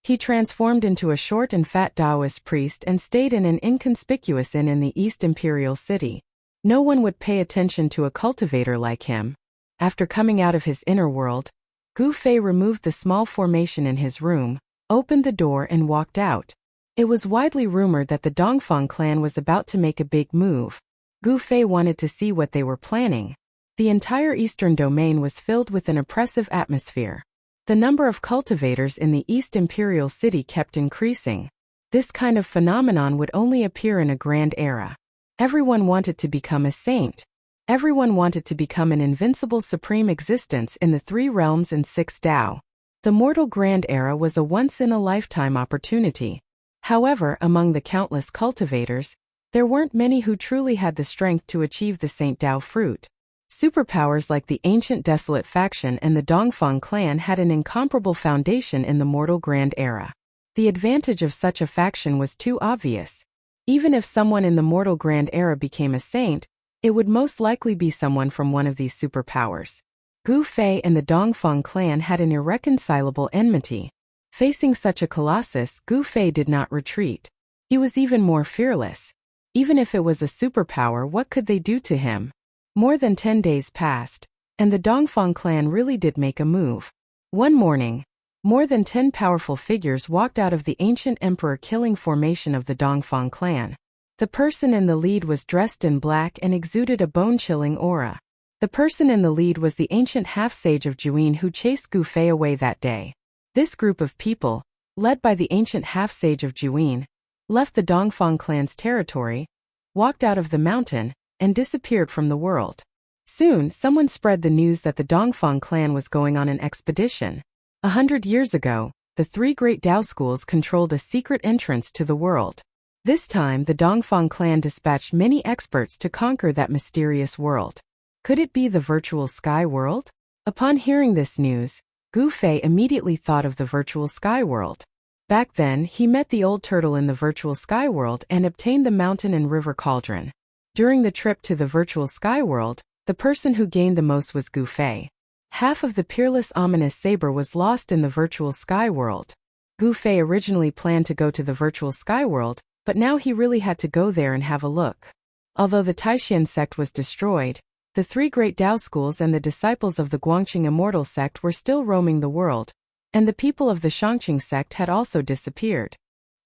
He transformed into a short and fat Taoist priest and stayed in an inconspicuous inn in the East Imperial City. No one would pay attention to a cultivator like him. After coming out of his inner world, Gu Fei removed the small formation in his room, opened the door and walked out. It was widely rumored that the Dongfang clan was about to make a big move. Gu Fei wanted to see what they were planning. The entire eastern domain was filled with an oppressive atmosphere. The number of cultivators in the East Imperial City kept increasing. This kind of phenomenon would only appear in a grand era. Everyone wanted to become a saint. Everyone wanted to become an invincible supreme existence in the 3 realms and 6 Tao. The mortal grand era was a once-in-a-lifetime opportunity. However, among the countless cultivators, there weren't many who truly had the strength to achieve the Saint Tao fruit. Superpowers like the ancient Desolate faction and the Dongfang clan had an incomparable foundation in the mortal grand era. The advantage of such a faction was too obvious. Even if someone in the mortal grand era became a saint, it would most likely be someone from one of these superpowers. Gu Fei and the Dongfang clan had an irreconcilable enmity. Facing such a colossus, Gu Fei did not retreat. He was even more fearless. Even if it was a superpower, what could they do to him? More than 10 days passed, and the Dongfang clan really did make a move. One morning, more than 10 powerful figures walked out of the ancient emperor killing formation of the Dongfang clan. The person in the lead was dressed in black and exuded a bone-chilling aura. The person in the lead was the ancient half-sage of Juyin who chased Gu Fei away that day. This group of people, led by the ancient half-sage of Juyin, left the Dongfang clan's territory, walked out of the mountain, and disappeared from the world. Soon, someone spread the news that the Dongfang clan was going on an expedition. 100 years ago, the 3 great Tao schools controlled a secret entrance to the world. This time, the Dongfang clan dispatched many experts to conquer that mysterious world. Could it be the virtual sky world? Upon hearing this news, Gu Fei immediately thought of the virtual sky world. Back then, he met the old turtle in the virtual sky world and obtained the mountain and river cauldron. During the trip to the virtual sky world, the person who gained the most was Gu Fei. Half of the peerless ominous saber was lost in the virtual sky world. Gu Fei originally planned to go to the virtual sky world, but now he really had to go there and have a look. Although the Taishan sect was destroyed, The three great Tao schools and the disciples of the Guangqing Immortal sect were still roaming the world, and the people of the Shangqing sect had also disappeared.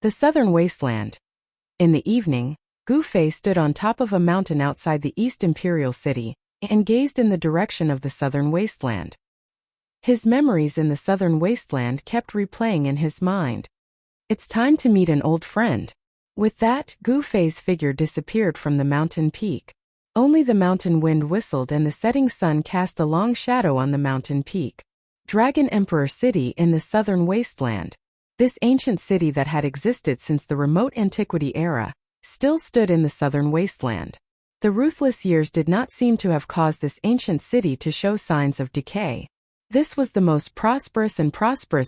The Southern Wasteland. In the evening, Gu Fei stood on top of a mountain outside the East Imperial City and gazed in the direction of the Southern Wasteland. His memories in the Southern Wasteland kept replaying in his mind. It's time to meet an old friend. With that, Gu Fei's figure disappeared from the mountain peak. Only the mountain wind whistled and the setting sun cast a long shadow on the mountain peak. Dragon Emperor City in the Southern Wasteland. This ancient city that had existed since the remote antiquity era still stood in the Southern Wasteland. The ruthless years did not seem to have caused this ancient city to show signs of decay. This was the most prosperous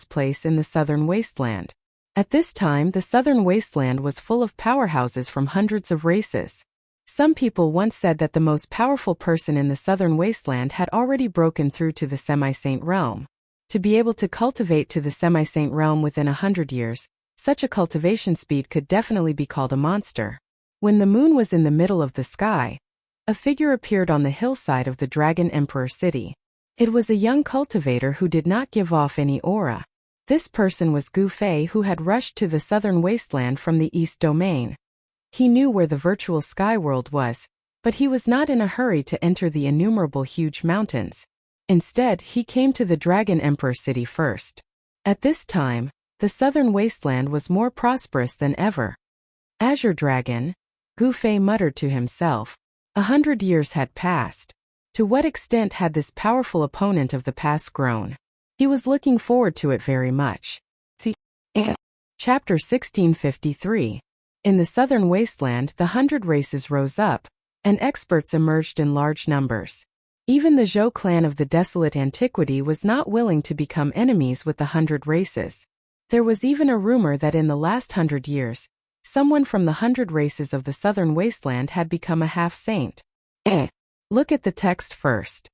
place in the Southern Wasteland. At this time, the Southern Wasteland was full of powerhouses from hundreds of races. Some people once said that the most powerful person in the Southern Wasteland had already broken through to the semi-saint realm. To be able to cultivate to the semi-saint realm within 100 years, such a cultivation speed could definitely be called a monster. When the moon was in the middle of the sky, a figure appeared on the hillside of the Dragon Emperor City. It was a young cultivator who did not give off any aura. This person was Gu Fei, who had rushed to the Southern Wasteland from the East Domain. He knew where the virtual sky world was, but he was not in a hurry to enter the innumerable huge mountains. Instead, he came to the Dragon Emperor City first. At this time, the Southern Wasteland was more prosperous than ever. Azure Dragon, Gu Fei muttered to himself. 100 years had passed. To what extent had this powerful opponent of the past grown? He was looking forward to it very much. Chapter 1653. In the Southern Wasteland, the 100 races rose up, and experts emerged in large numbers. Even the Zhou clan of the desolate antiquity was not willing to become enemies with the 100 races. There was even a rumor that in the last 100 years, someone from the 100 races of the Southern Wasteland had become a half-saint. Look at the text first.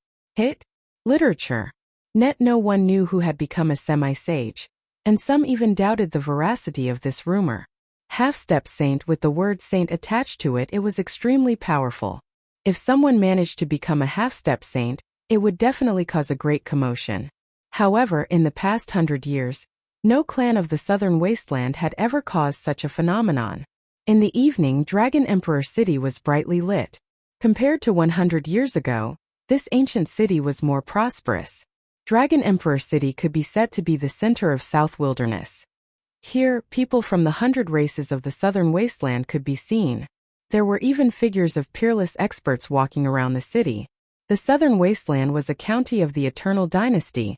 Literature. No one knew who had become a semi-sage, and some even doubted the veracity of this rumor. Half-step saint with the word saint attached to it, it was extremely powerful. If someone managed to become a half-step saint, it would definitely cause a great commotion. However, in the past 100 years, no clan of the Southern Wasteland had ever caused such a phenomenon. In the evening, Dragon Emperor City was brightly lit. Compared to 100 years ago, this ancient city was more prosperous. Dragon Emperor City could be said to be the center of South Wilderness. Here, people from the 100 races of the Southern Wasteland could be seen. There were even figures of peerless experts walking around the city. The Southern Wasteland was a county of the Eternal Dynasty,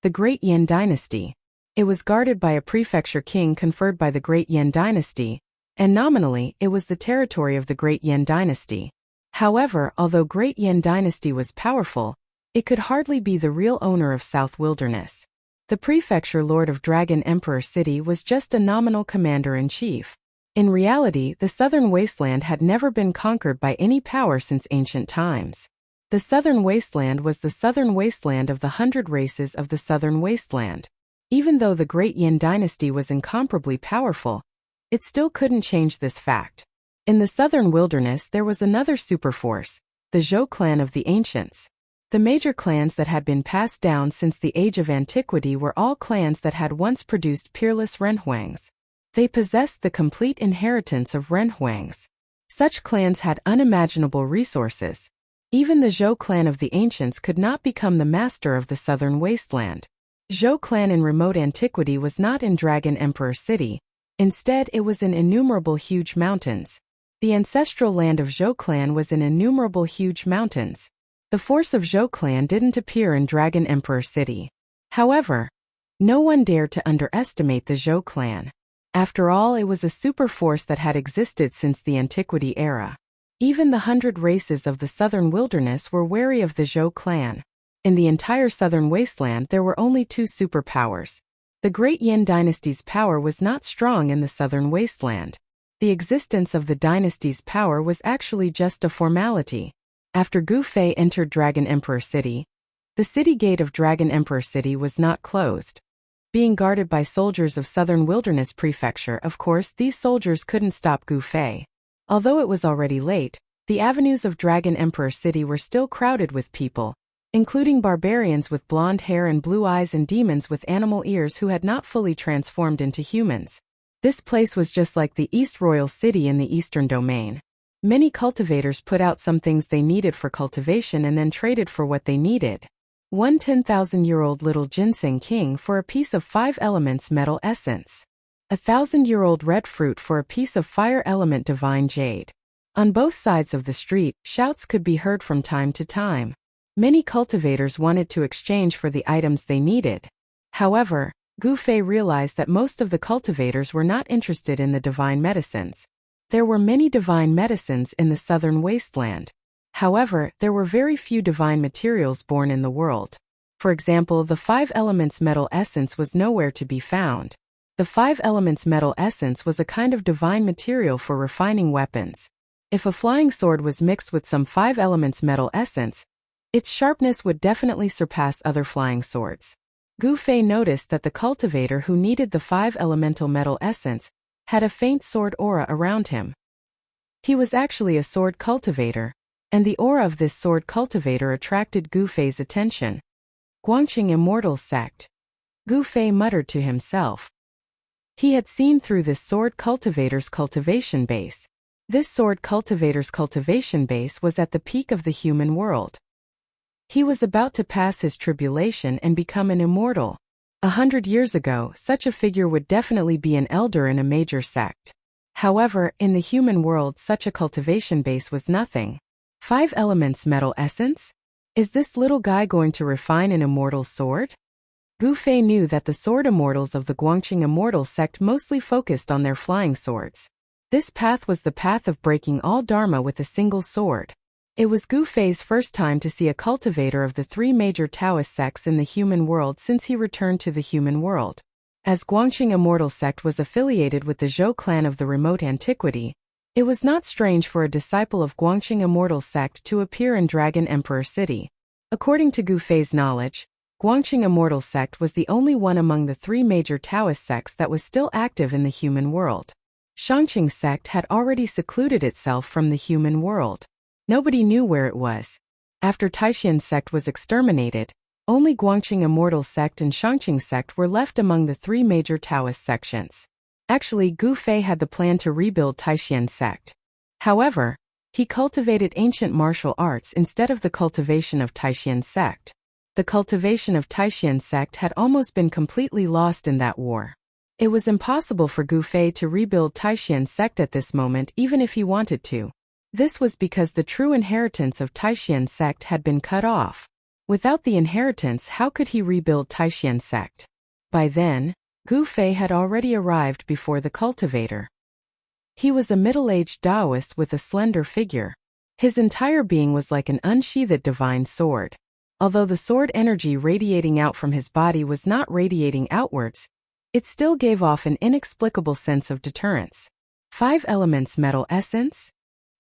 the Great Yin Dynasty. It was guarded by a prefecture king conferred by the Great Yin Dynasty, and nominally, it was the territory of the Great Yin Dynasty. However, although Great Yin Dynasty was powerful, it could hardly be the real owner of South Wilderness. The prefecture lord of Dragon Emperor City was just a nominal commander-in-chief. In reality, the Southern Wasteland had never been conquered by any power since ancient times. The Southern Wasteland was the Southern Wasteland of the 100 races of the Southern Wasteland. Even though the Great Yin Dynasty was incomparably powerful, it still couldn't change this fact. In the Southern Wilderness there was another superforce, the Zhou clan of the ancients. The major clans that had been passed down since the age of antiquity were all clans that had once produced peerless renhuangs. They possessed the complete inheritance of renhuangs. Such clans had unimaginable resources. Even the Zhou clan of the ancients could not become the master of the Southern Wasteland. Zhou clan in remote antiquity was not in Dragon Emperor City. Instead, it was in innumerable huge mountains. The ancestral land of Zhou clan was in innumerable huge mountains. The force of Zhou clan didn't appear in Dragon Emperor City. However, no one dared to underestimate the Zhou clan. After all, it was a super force that had existed since the antiquity era. Even the 100 races of the Southern Wilderness were wary of the Zhou clan. In the entire Southern Wasteland there were only two superpowers. The Great Yin Dynasty's power was not strong in the Southern Wasteland. The existence of the dynasty's power was actually just a formality. After Gu Fei entered Dragon Emperor City, the city gate of Dragon Emperor City was not closed. Being guarded by soldiers of Southern Wilderness Prefecture, of course, these soldiers couldn't stop Gu Fei. Although it was already late, The avenues of Dragon Emperor City were still crowded with people, including barbarians with blonde hair and blue eyes and demons with animal ears who had not fully transformed into humans. This place was just like the East Royal City in the Eastern Domain. Many cultivators put out some things they needed for cultivation and then traded for what they needed. One 10,000-year-old little ginseng king for a piece of 5 elements metal essence. A 1,000-year-old red fruit for a piece of fire element divine jade. On both sides of the street, shouts could be heard from time to time. Many cultivators wanted to exchange for the items they needed. However, Gu Fei realized that most of the cultivators were not interested in the divine medicines. There were many divine medicines in the southern wasteland. However, there were very few divine materials born in the world. For example, the 5 elements metal essence was nowhere to be found. The 5 elements metal essence was a kind of divine material for refining weapons. If a flying sword was mixed with some 5 elements metal essence, its sharpness would definitely surpass other flying swords. Gu Fei noticed that the cultivator who needed the 5 elemental metal essence had a faint sword aura around him. He was actually a sword cultivator, and the aura of this sword cultivator attracted Gu Fei's attention. Guangqing Immortal Sect. Gu Fei muttered to himself. He had seen through this sword cultivator's cultivation base. This sword cultivator's cultivation base was at the peak of the human world. He was about to pass his tribulation and become an immortal. 100 years ago, such a figure would definitely be an elder in a major sect. However, in the human world such a cultivation base was nothing. 5 elements metal essence? Is this little guy going to refine an immortal sword? Gu Fei knew that the sword immortals of the Guangqing Immortal Sect mostly focused on their flying swords. This path was the path of breaking all dharma with a single sword. It was Gu Fei's first time to see a cultivator of the 3 major Taoist sects in the human world since he returned to the human world. As Guangqing Immortal Sect was affiliated with the Zhou clan of the remote antiquity, it was not strange for a disciple of Guangqing Immortal Sect to appear in Dragon Emperor City. According to Gu Fei's knowledge, Guangqing Immortal Sect was the only one among the 3 major Taoist sects that was still active in the human world. Shangqing Sect had already secluded itself from the human world. Nobody knew where it was. After Taishan Sect was exterminated, only Guangqing Immortal Sect and Shangqing Sect were left among the 3 major Taoist sections. Actually, Gu Fei had the plan to rebuild Taishan Sect. However, he cultivated ancient martial arts instead of the cultivation of Taishan Sect. The cultivation of Taishan Sect had almost been completely lost in that war. It was impossible for Gu Fei to rebuild Taishan Sect at this moment even if he wanted to. This was because the true inheritance of Taishan Sect had been cut off. Without the inheritance, how could he rebuild Taishan Sect? By then, Gu Fei had already arrived before the cultivator. He was a middle-aged Taoist with a slender figure. His entire being was like an unsheathed divine sword. Although the sword energy radiating out from his body was not radiating outwards, it still gave off an inexplicable sense of deterrence. 5 elements metal essence?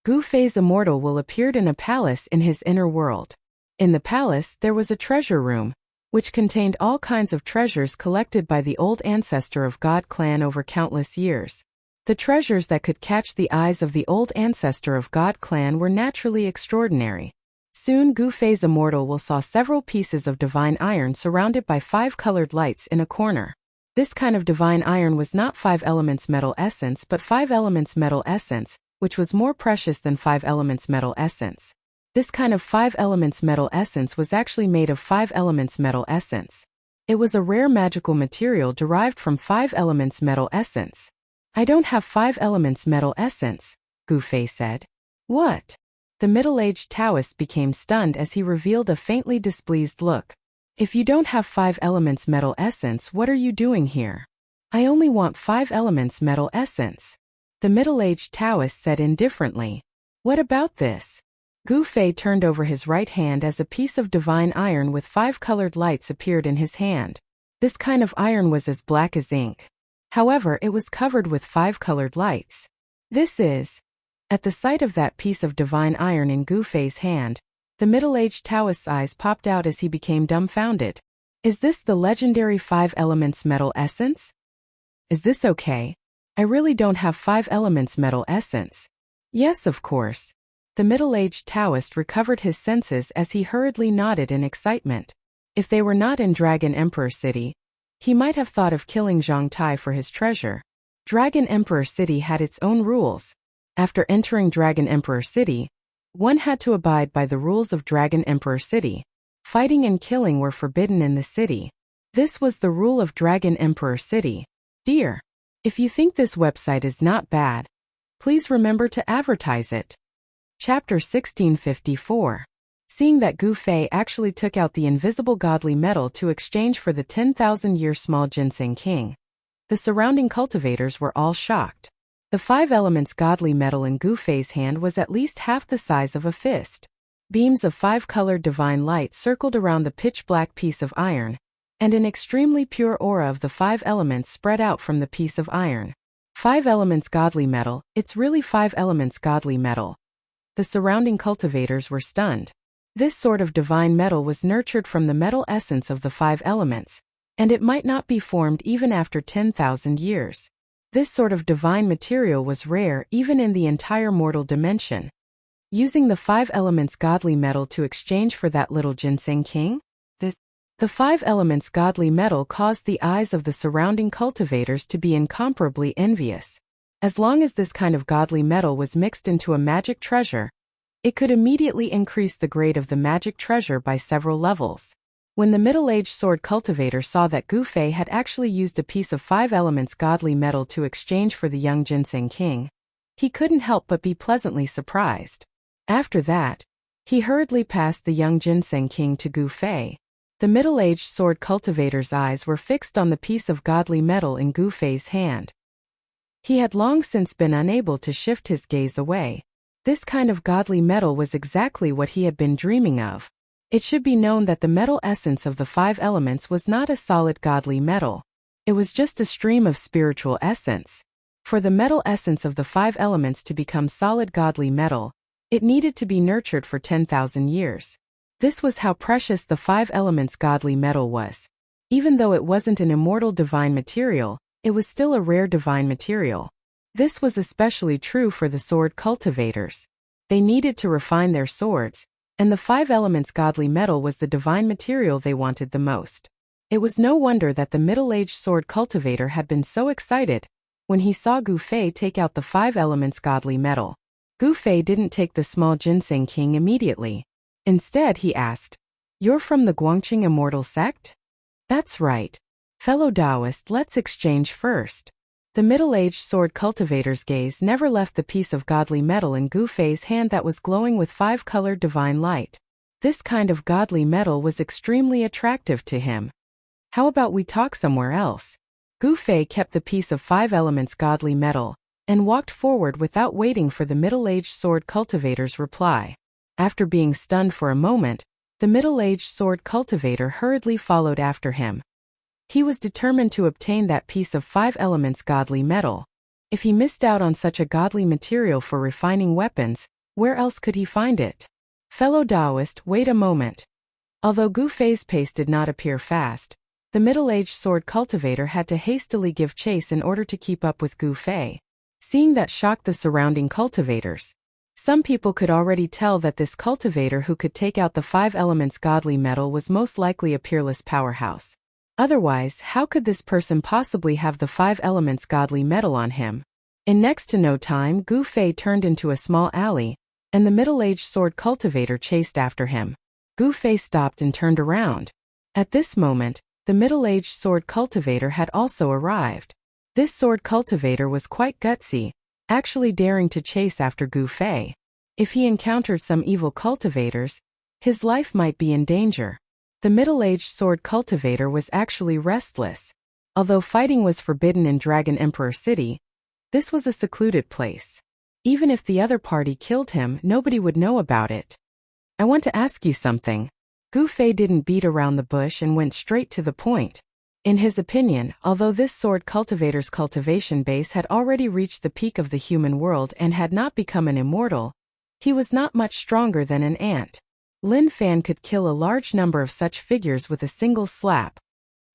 Gu Fei's immortal will appeared in a palace in his inner world. In the palace, there was a treasure room, which contained all kinds of treasures collected by the old ancestor of God clan over countless years. The treasures that could catch the eyes of the old ancestor of God clan were naturally extraordinary. Soon Gu Fei's immortal will saw several pieces of divine iron surrounded by 5 colored lights in a corner. This kind of divine iron was not 5 elements metal essence but 5 elements metal essence, which was more precious than 5 elements metal essence. This kind of 5 elements metal essence was actually made of 5 elements metal essence. It was a rare magical material derived from 5 elements metal essence. I don't have 5 elements metal essence, Gu Fei said. What? The middle-aged Taoist became stunned as he revealed a faintly displeased look. If you don't have 5 elements metal essence, what are you doing here? I only want 5 elements metal essence. The middle-aged Taoist said indifferently. What about this? Gu Fei turned over his right hand as a piece of divine iron with 5 colored lights appeared in his hand. This kind of iron was as black as ink. However, it was covered with 5 colored lights. This is... At the sight of that piece of divine iron in Gu Fei's hand, the middle-aged Taoist's eyes popped out as he became dumbfounded. Is this the legendary 5 elements metal essence? Is this okay? I really don't have 5 elements metal essence. Yes, of course. The middle-aged Taoist recovered his senses as he hurriedly nodded in excitement. If they were not in Dragon Emperor City, he might have thought of killing Zhang Tai for his treasure. Dragon Emperor City had its own rules. After entering Dragon Emperor City, one had to abide by the rules of Dragon Emperor City. Fighting and killing were forbidden in the city. This was the rule of Dragon Emperor City. Dear, if you think this website is not bad, please remember to advertise it. Chapter 1654. Seeing that Gu Fei actually took out the invisible godly metal to exchange for the 10,000-year small ginseng king, the surrounding cultivators were all shocked. The 5 elements godly metal in Gu Fei's hand was at least half the size of a fist. Beams of 5-colored divine light circled around the pitch-black piece of iron, and an extremely pure aura of the 5 elements spread out from the piece of iron. 5 elements godly metal, it's really 5 elements godly metal. The surrounding cultivators were stunned. This sort of divine metal was nurtured from the metal essence of the 5 elements, and it might not be formed even after 10,000 years. This sort of divine material was rare even in the entire mortal dimension. Using the 5 elements godly metal to exchange for that little ginseng king? The 5 elements godly metal caused the eyes of the surrounding cultivators to be incomparably envious. As long as this kind of godly metal was mixed into a magic treasure, it could immediately increase the grade of the magic treasure by several levels. When the middle-aged sword cultivator saw that Gu Fei had actually used a piece of 5 elements godly metal to exchange for the young ginseng king, he couldn't help but be pleasantly surprised. After that, he hurriedly passed the young ginseng king to Gu Fei. The middle-aged sword cultivator's eyes were fixed on the piece of godly metal in Gu Fei's hand. He had long since been unable to shift his gaze away. This kind of godly metal was exactly what he had been dreaming of. It should be known that the metal essence of the 5 elements was not a solid godly metal. It was just a stream of spiritual essence. For the metal essence of the 5 elements to become solid godly metal, it needed to be nurtured for 10,000 years. This was how precious the 5 elements godly metal was. Even though it wasn't an immortal divine material, it was still a rare divine material. This was especially true for the sword cultivators. They needed to refine their swords, and the 5 elements godly metal was the divine material they wanted the most. It was no wonder that the middle-aged sword cultivator had been so excited when he saw Gu Fei take out the 5 elements godly metal. Gu Fei didn't take the small ginseng king immediately. Instead, he asked, "You're from the Guangqing Immortal Sect?" "That's right. Fellow Taoist, let's exchange first." The middle-aged sword cultivator's gaze never left the piece of godly metal in Gu Fei's hand that was glowing with 5-colored divine light. This kind of godly metal was extremely attractive to him. "How about we talk somewhere else?" Gu Fei kept the piece of 5 elements godly metal and walked forward without waiting for the middle-aged sword cultivator's reply. After being stunned for a moment, the middle-aged sword cultivator hurriedly followed after him. He was determined to obtain that piece of 5 elements godly metal. If he missed out on such a godly material for refining weapons, where else could he find it? Fellow Taoist, wait a moment. Although Gu Fei's pace did not appear fast, the middle-aged sword cultivator had to hastily give chase in order to keep up with Gu Fei. Seeing that shocked the surrounding cultivators. Some people could already tell that this cultivator who could take out the 5 elements godly metal was most likely a peerless powerhouse. Otherwise, how could this person possibly have the 5 elements godly metal on him? In next to no time, Gu Fei turned into a small alley, and the middle-aged sword cultivator chased after him. Gu Fei stopped and turned around. At this moment, the middle-aged sword cultivator had also arrived. This sword cultivator was quite gutsy, actually daring to chase after Gu Fei. If he encountered some evil cultivators, his life might be in danger. The middle-aged sword cultivator was actually restless. Although fighting was forbidden in Dragon Emperor City, this was a secluded place. Even if the other party killed him, nobody would know about it. "I want to ask you something." Gu Fei didn't beat around the bush and went straight to the point. In his opinion, although this sword cultivator's cultivation base had already reached the peak of the human world and had not become an immortal, he was not much stronger than an ant. Lin Fan could kill a large number of such figures with a single slap.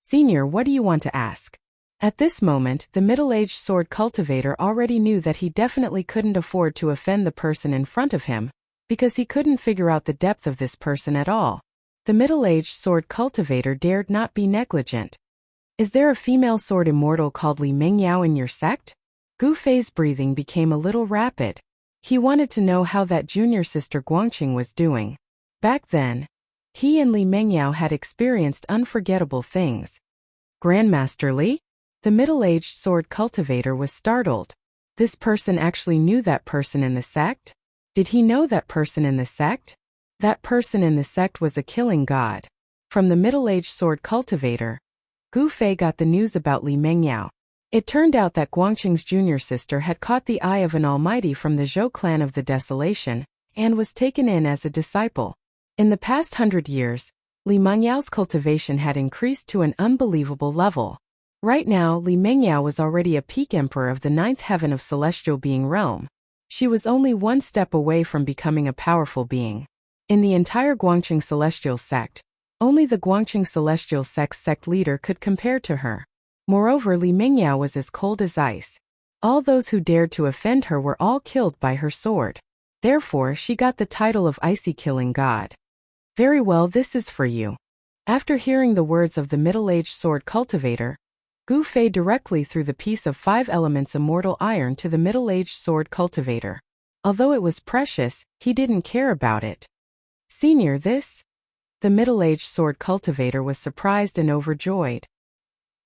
"Senior, what do you want to ask?" At this moment, the middle-aged sword cultivator already knew that he definitely couldn't afford to offend the person in front of him, because he couldn't figure out the depth of this person at all. The middle-aged sword cultivator dared not be negligent. Is there a female sword immortal called Li Mingyao in your sect? Gu Fei's breathing became a little rapid. He wanted to know how that junior sister Guangqing was doing. Back then, he and Li Mingyao had experienced unforgettable things. Grandmaster Li? The middle-aged sword cultivator was startled. This person actually knew that person in the sect? Did he know that person in the sect? That person in the sect was a killing god. From the middle-aged sword cultivator, Gu Fei got the news about Li Mingyao. It turned out that Guangqing's junior sister had caught the eye of an almighty from the Zhou clan of the Desolation, and was taken in as a disciple. In the past 100 years, Li Mingyao's cultivation had increased to an unbelievable level. Right now, Li Mingyao was already a peak emperor of the 9th heaven of celestial being realm. She was only one step away from becoming a powerful being. In the entire Guangqing celestial sect, only the Guangqing celestial sect's sect leader could compare to her. Moreover, Li Mingyao was as cold as ice. All those who dared to offend her were all killed by her sword. Therefore, she got the title of Icy Killing God. Very well, this is for you. After hearing the words of the middle-aged sword cultivator, Gu Fei directly threw the piece of 5 elements immortal iron to the middle-aged sword cultivator. Although it was precious, he didn't care about it. Senior, this? The middle-aged sword cultivator was surprised and overjoyed.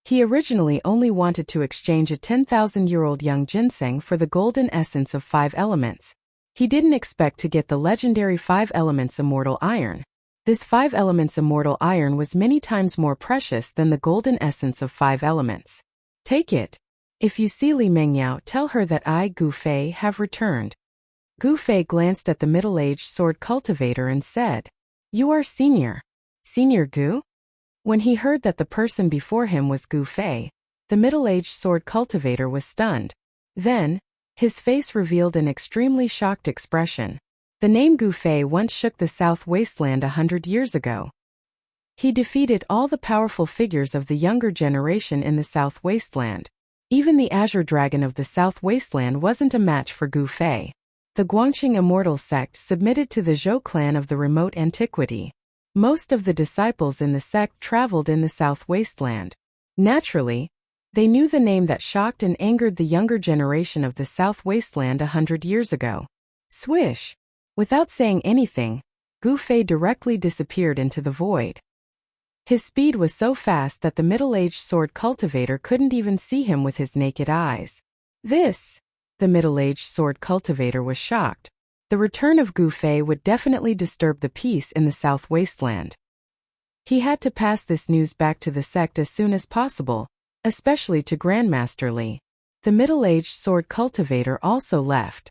He originally only wanted to exchange a 10,000-year-old young ginseng for the golden essence of 5 elements. He didn't expect to get the legendary 5 elements immortal iron. This 5 elements immortal iron was many times more precious than the golden essence of 5 elements. Take it. If you see Li Mingyao, tell her that I, Gu Fei, have returned. Gu Fei glanced at the middle-aged sword cultivator and said, You are Senior. Senior Gu? When he heard that the person before him was Gu Fei, the middle-aged sword cultivator was stunned. Then, his face revealed an extremely shocked expression. The name Gu Fei once shook the South Wasteland 100 years ago. He defeated all the powerful figures of the younger generation in the South Wasteland. Even the Azure Dragon of the South Wasteland wasn't a match for Gu Fei. The Guangqing Immortal sect submitted to the Zhou clan of the remote antiquity. Most of the disciples in the sect traveled in the South Wasteland. Naturally, they knew the name that shocked and angered the younger generation of the South Wasteland 100 years ago. Swish! Without saying anything, Gu Fei directly disappeared into the void. His speed was so fast that the middle-aged sword cultivator couldn't even see him with his naked eyes. This! The middle-aged sword cultivator was shocked. The return of Gu Fei would definitely disturb the peace in the South Wasteland. He had to pass this news back to the sect as soon as possible, especially to Grandmaster Li. The middle-aged sword cultivator also left.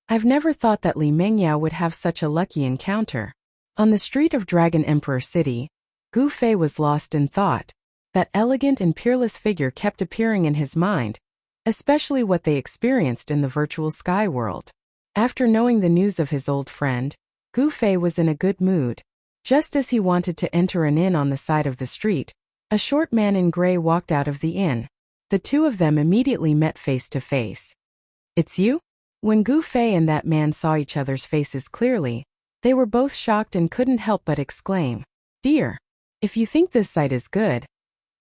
I've never thought that Li Mingyao would have such a lucky encounter. On the street of Dragon Emperor City, Gu Fei was lost in thought. That elegant and peerless figure kept appearing in his mind, especially what they experienced in the virtual sky world. After knowing the news of his old friend, Gu Fei was in a good mood. Just as he wanted to enter an inn on the side of the street, a short man in gray walked out of the inn. The two of them immediately met face to face. It's you? When Gu Fei and that man saw each other's faces clearly, they were both shocked and couldn't help but exclaim, Dear, if you think this site is good,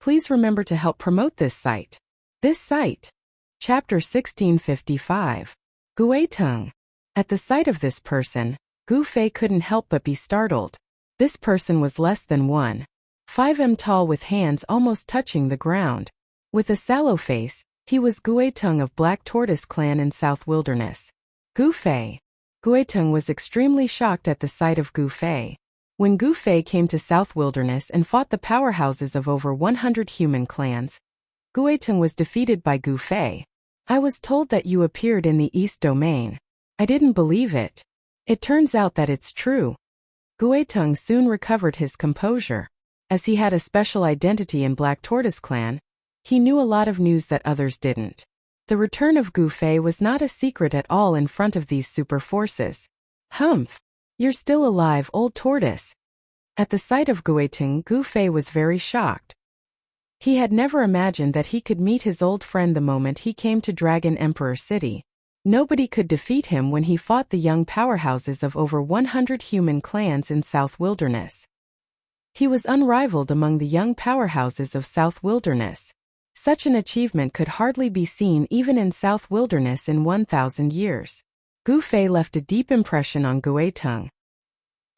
please remember to help promote this site. This site. Chapter 1655. Gueteng. At the sight of this person, Gu Fei couldn't help but be startled. This person was less than 1.5 m tall with hands almost touching the ground. With a sallow face, he was Gueteng of Black Tortoise clan in South Wilderness. Gu Fei. Gueteng was extremely shocked at the sight of Gu Fei. When Gu Fei came to South Wilderness and fought the powerhouses of over 100 human clans, Gueteng was defeated by Gu Fei. I was told that you appeared in the East Domain. I didn't believe it. It turns out that it's true. Gueteng soon recovered his composure. As he had a special identity in Black Tortoise clan, he knew a lot of news that others didn't. The return of Gu Fei was not a secret at all in front of these super forces. Humph! You're still alive, old tortoise. At the sight of Gueteng, Gu Fei was very shocked. He had never imagined that he could meet his old friend the moment he came to Dragon Emperor City. Nobody could defeat him when he fought the young powerhouses of over 100 human clans in South Wilderness. He was unrivaled among the young powerhouses of South Wilderness. Such an achievement could hardly be seen even in South Wilderness in 1,000 years. Gu Fei left a deep impression on Guitung.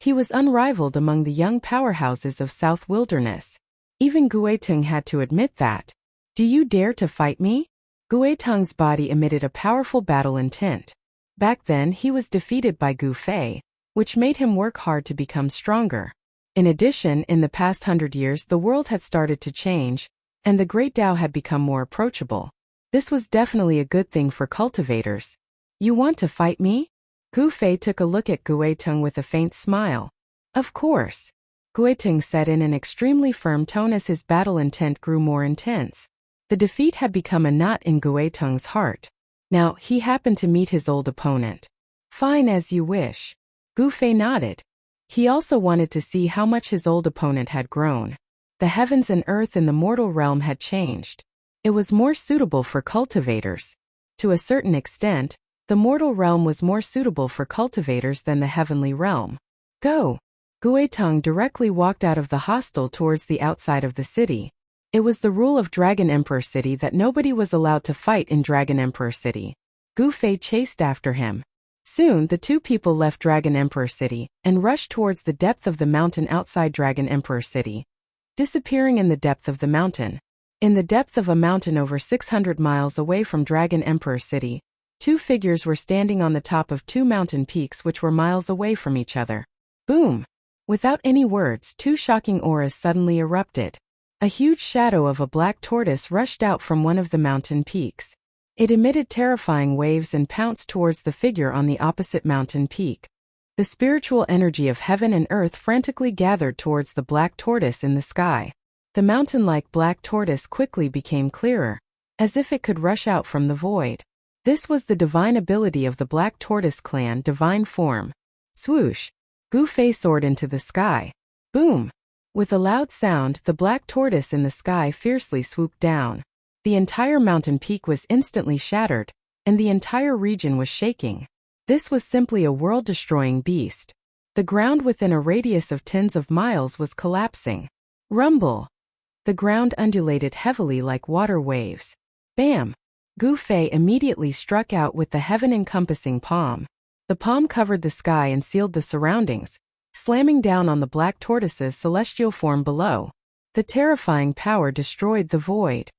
He was unrivaled among the young powerhouses of South Wilderness. Even Guitung had to admit that. Do you dare to fight me? Guitung's body emitted a powerful battle intent. Back then he was defeated by Gu Fei, which made him work hard to become stronger. In addition, in the past 100 years the world had started to change, and the Great Tao had become more approachable. This was definitely a good thing for cultivators. You want to fight me? Gu Fei took a look at Guitung with a faint smile. Of course. Guitung said in an extremely firm tone as his battle intent grew more intense. The defeat had become a knot in Guitung's heart. Now, he happened to meet his old opponent. Fine, as you wish. Gu Fei nodded. He also wanted to see how much his old opponent had grown. The heavens and earth in the mortal realm had changed. It was more suitable for cultivators. To a certain extent, the mortal realm was more suitable for cultivators than the heavenly realm. Go! Guitung directly walked out of the hostel towards the outside of the city. It was the rule of Dragon Emperor City that nobody was allowed to fight in Dragon Emperor City. Gu Fei chased after him. Soon the two people left Dragon Emperor City and rushed towards the depth of the mountain outside Dragon Emperor City, disappearing in the depth of the mountain. In the depth of a mountain over 600 miles away from Dragon Emperor City, two figures were standing on the top of two mountain peaks which were miles away from each other. Boom! Without any words, two shocking auras suddenly erupted. A huge shadow of a black tortoise rushed out from one of the mountain peaks. It emitted terrifying waves and pounced towards the figure on the opposite mountain peak. The spiritual energy of heaven and earth frantically gathered towards the black tortoise in the sky. The mountain-like black tortoise quickly became clearer, as if it could rush out from the void. This was the divine ability of the Black Tortoise clan divine form. Swoosh! Gu Fei soared into the sky. Boom! With a loud sound, the black tortoise in the sky fiercely swooped down. The entire mountain peak was instantly shattered, and the entire region was shaking. This was simply a world-destroying beast. The ground within a radius of tens of miles was collapsing. Rumble! The ground undulated heavily like water waves. Bam! Gu Fei immediately struck out with the heaven-encompassing palm. The palm covered the sky and sealed the surroundings, slamming down on the black tortoise's celestial form below. The terrifying power destroyed the void.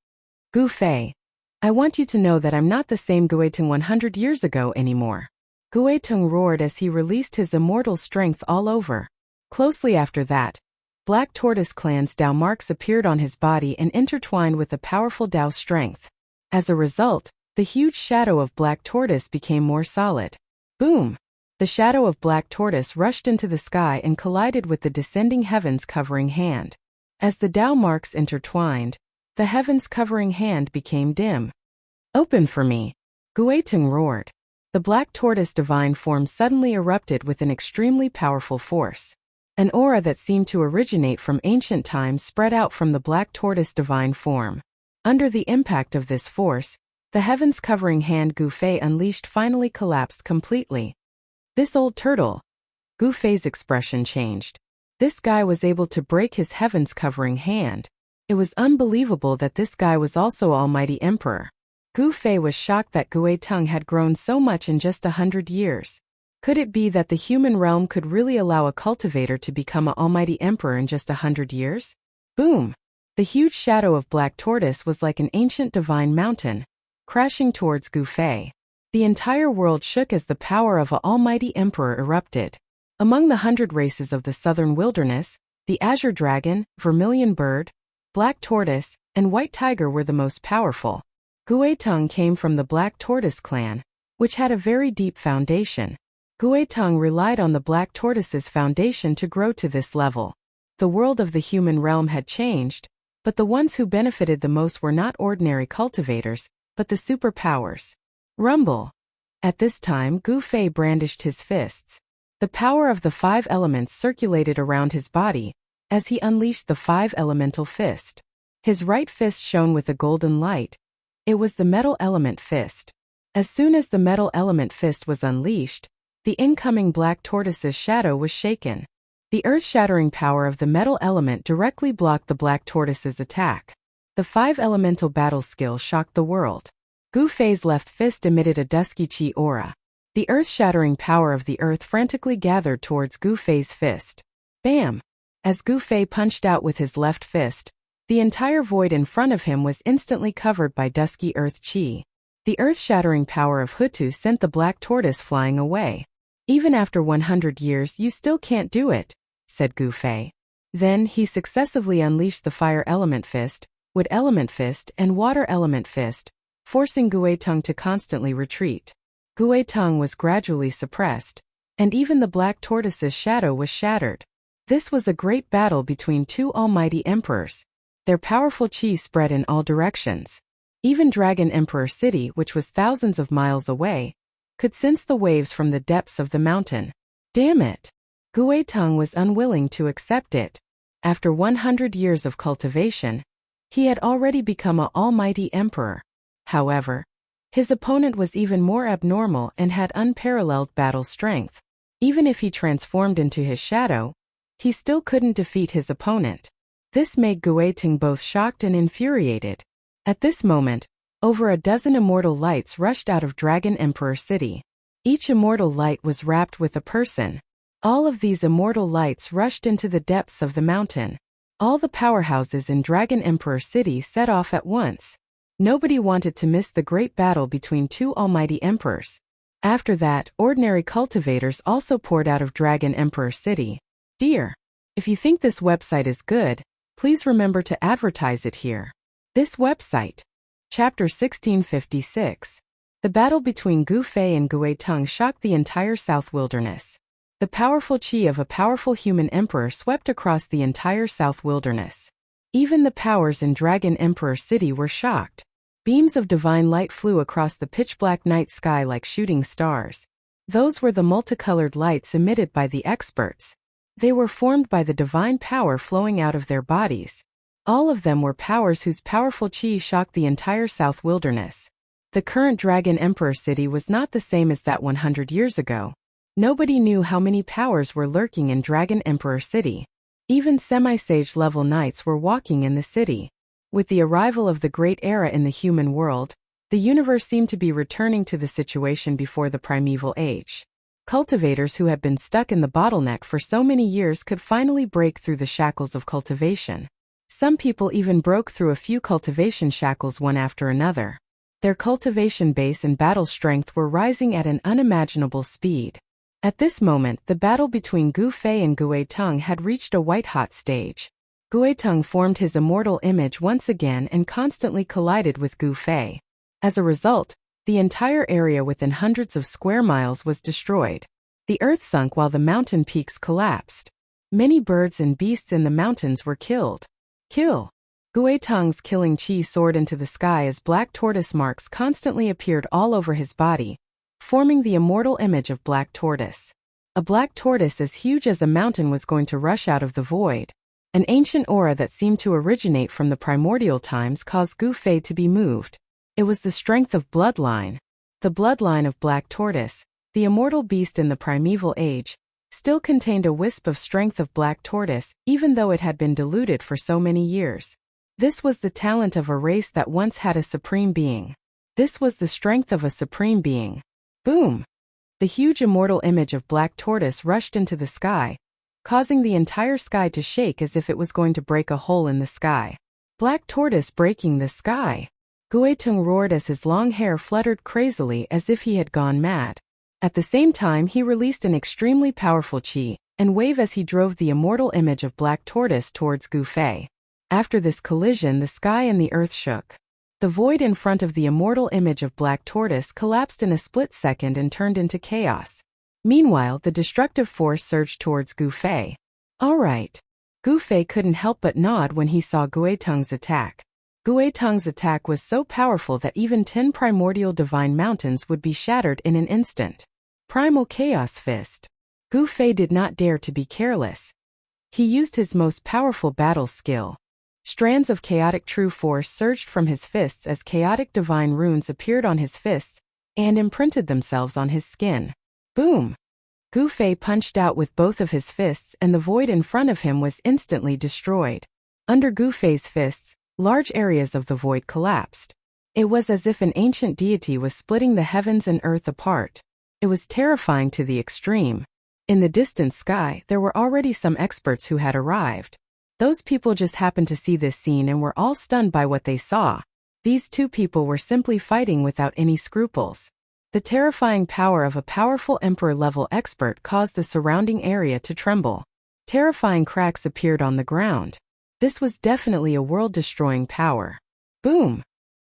Gu Fei, I want you to know that I'm not the same Guitung 100 years ago anymore. Guitung roared as he released his immortal strength all over. Closely after that, Black Tortoise Clan's Tao marks appeared on his body and intertwined with the powerful Tao strength. As a result, the huge shadow of Black Tortoise became more solid. Boom! The shadow of Black Tortoise rushed into the sky and collided with the descending heavens covering hand. As the Tao marks intertwined, the heavens covering hand became dim. Open for me! Guitung roared. The Black Tortoise divine form suddenly erupted with an extremely powerful force. An aura that seemed to originate from ancient times spread out from the Black Tortoise divine form. Under the impact of this force, the heavens covering hand Gu Fei unleashed finally collapsed completely. This old turtle. Gu Fei's expression changed. This guy was able to break his heavens covering hand. It was unbelievable that this guy was also Almighty Emperor. Gu Fei was shocked that Guitung had grown so much in just 100 years. Could it be that the human realm could really allow a cultivator to become an Almighty Emperor in just 100 years? Boom! The huge shadow of Black Tortoise was like an ancient divine mountain, crashing towards Gu Fei. The entire world shook as the power of an almighty emperor erupted. Among the 100 races of the southern wilderness, the azure dragon, vermilion bird, black tortoise, and white tiger were the most powerful. Guitung came from the Black Tortoise clan, which had a very deep foundation. Guitung relied on the Black Tortoise's foundation to grow to this level. The world of the human realm had changed, but the ones who benefited the most were not ordinary cultivators, but the superpowers. Rumble! At this time Gu Fei brandished his fists. The power of the 5 elements circulated around his body, as he unleashed the 5 elemental fist. His right fist shone with a golden light. It was the metal element fist. As soon as the metal element fist was unleashed, the incoming black tortoise's shadow was shaken. The earth-shattering power of the metal element directly blocked the black tortoise's attack. The 5 elemental battle skill shocked the world. Gu Fei's left fist emitted a dusky chi aura. The earth-shattering power of the earth frantically gathered towards Gu Fei's fist. Bam! As Gu Fei punched out with his left fist, the entire void in front of him was instantly covered by dusky earth chi. The earth-shattering power of Hutu sent the black tortoise flying away. Even after 100 years you still can't do it, said Gu Fei. Then he successively unleashed the fire element fist, wood element fist and water element fist, forcing Guetong to constantly retreat. Guetong was gradually suppressed, and even the black tortoise's shadow was shattered. This was a great battle between 2 almighty emperors. Their powerful chi spread in all directions. Even Dragon Emperor City, which was thousands of miles away, could sense the waves from the depths of the mountain. Damn it! Guetong was unwilling to accept it. After 100 years of cultivation, he had already become an almighty emperor. However, his opponent was even more abnormal and had unparalleled battle strength. Even if he transformed into his shadow, he still couldn't defeat his opponent. This made Guetong both shocked and infuriated. At this moment, over a dozen immortal lights rushed out of Dragon Emperor City. Each immortal light was wrapped with a person. All of these immortal lights rushed into the depths of the mountain. All the powerhouses in Dragon Emperor City set off at once. Nobody wanted to miss the great battle between 2 almighty emperors. After that, ordinary cultivators also poured out of Dragon Emperor City. Dear, if you think this website is good, please remember to advertise it here. This website. Chapter 1656. The battle between Gu Fei and Guetong shocked the entire South Wilderness. The powerful chi of a powerful human emperor swept across the entire South Wilderness. Even the powers in Dragon Emperor City were shocked. Beams of divine light flew across the pitch-black night sky like shooting stars. Those were the multicolored lights emitted by the experts. They were formed by the divine power flowing out of their bodies. All of them were powers whose powerful chi shocked the entire South Wilderness. The current Dragon Emperor City was not the same as that 100 years ago. Nobody knew how many powers were lurking in Dragon Emperor City. Even semi-sage level knights were walking in the city. With the arrival of the Great Era in the human world, the universe seemed to be returning to the situation before the primeval age. Cultivators who had been stuck in the bottleneck for so many years could finally break through the shackles of cultivation. Some people even broke through a few cultivation shackles one after another. Their cultivation base and battle strength were rising at an unimaginable speed. At this moment, the battle between Gu Fei and Guetong had reached a white-hot stage. Guetong formed his immortal image once again and constantly collided with Gu Fei. As a result, the entire area within hundreds of square miles was destroyed. The earth sunk while the mountain peaks collapsed. Many birds and beasts in the mountains were killed. Kill! Guetong's killing chi soared into the sky as black tortoise marks constantly appeared all over his body, forming the immortal image of Black Tortoise. A black tortoise as huge as a mountain was going to rush out of the void. An ancient aura that seemed to originate from the primordial times caused Gu Fei to be moved. It was the strength of bloodline. The bloodline of Black Tortoise, the immortal beast in the primeval age, still contained a wisp of strength of Black Tortoise, even though it had been diluted for so many years. This was the talent of a race that once had a supreme being. This was the strength of a supreme being. Boom! The huge immortal image of Black Tortoise rushed into the sky, causing the entire sky to shake as if it was going to break a hole in the sky. Black Tortoise breaking the sky! Guetong roared as his long hair fluttered crazily as if he had gone mad. At the same time he released an extremely powerful chi and wave as he drove the immortal image of Black Tortoise towards Gu Fei. After this collision the sky and the earth shook. The void in front of the immortal image of Black Tortoise collapsed in a split second and turned into chaos. Meanwhile, the destructive force surged towards Gu Fei. Alright. Gu Fei couldn't help but nod when he saw Guetong's attack. Guetong's attack was so powerful that even 10 primordial divine mountains would be shattered in an instant. Primal Chaos Fist. Gu Fei did not dare to be careless. He used his most powerful battle skill. Strands of chaotic true force surged from his fists as chaotic divine runes appeared on his fists, and imprinted themselves on his skin. Boom! Gu Fei punched out with both of his fists and the void in front of him was instantly destroyed. Under Gu Fei's fists, large areas of the void collapsed. It was as if an ancient deity was splitting the heavens and earth apart. It was terrifying to the extreme. In the distant sky, there were already some experts who had arrived. Those people just happened to see this scene and were all stunned by what they saw. These two people were simply fighting without any scruples. The terrifying power of a powerful emperor-level expert caused the surrounding area to tremble. Terrifying cracks appeared on the ground. This was definitely a world-destroying power. Boom!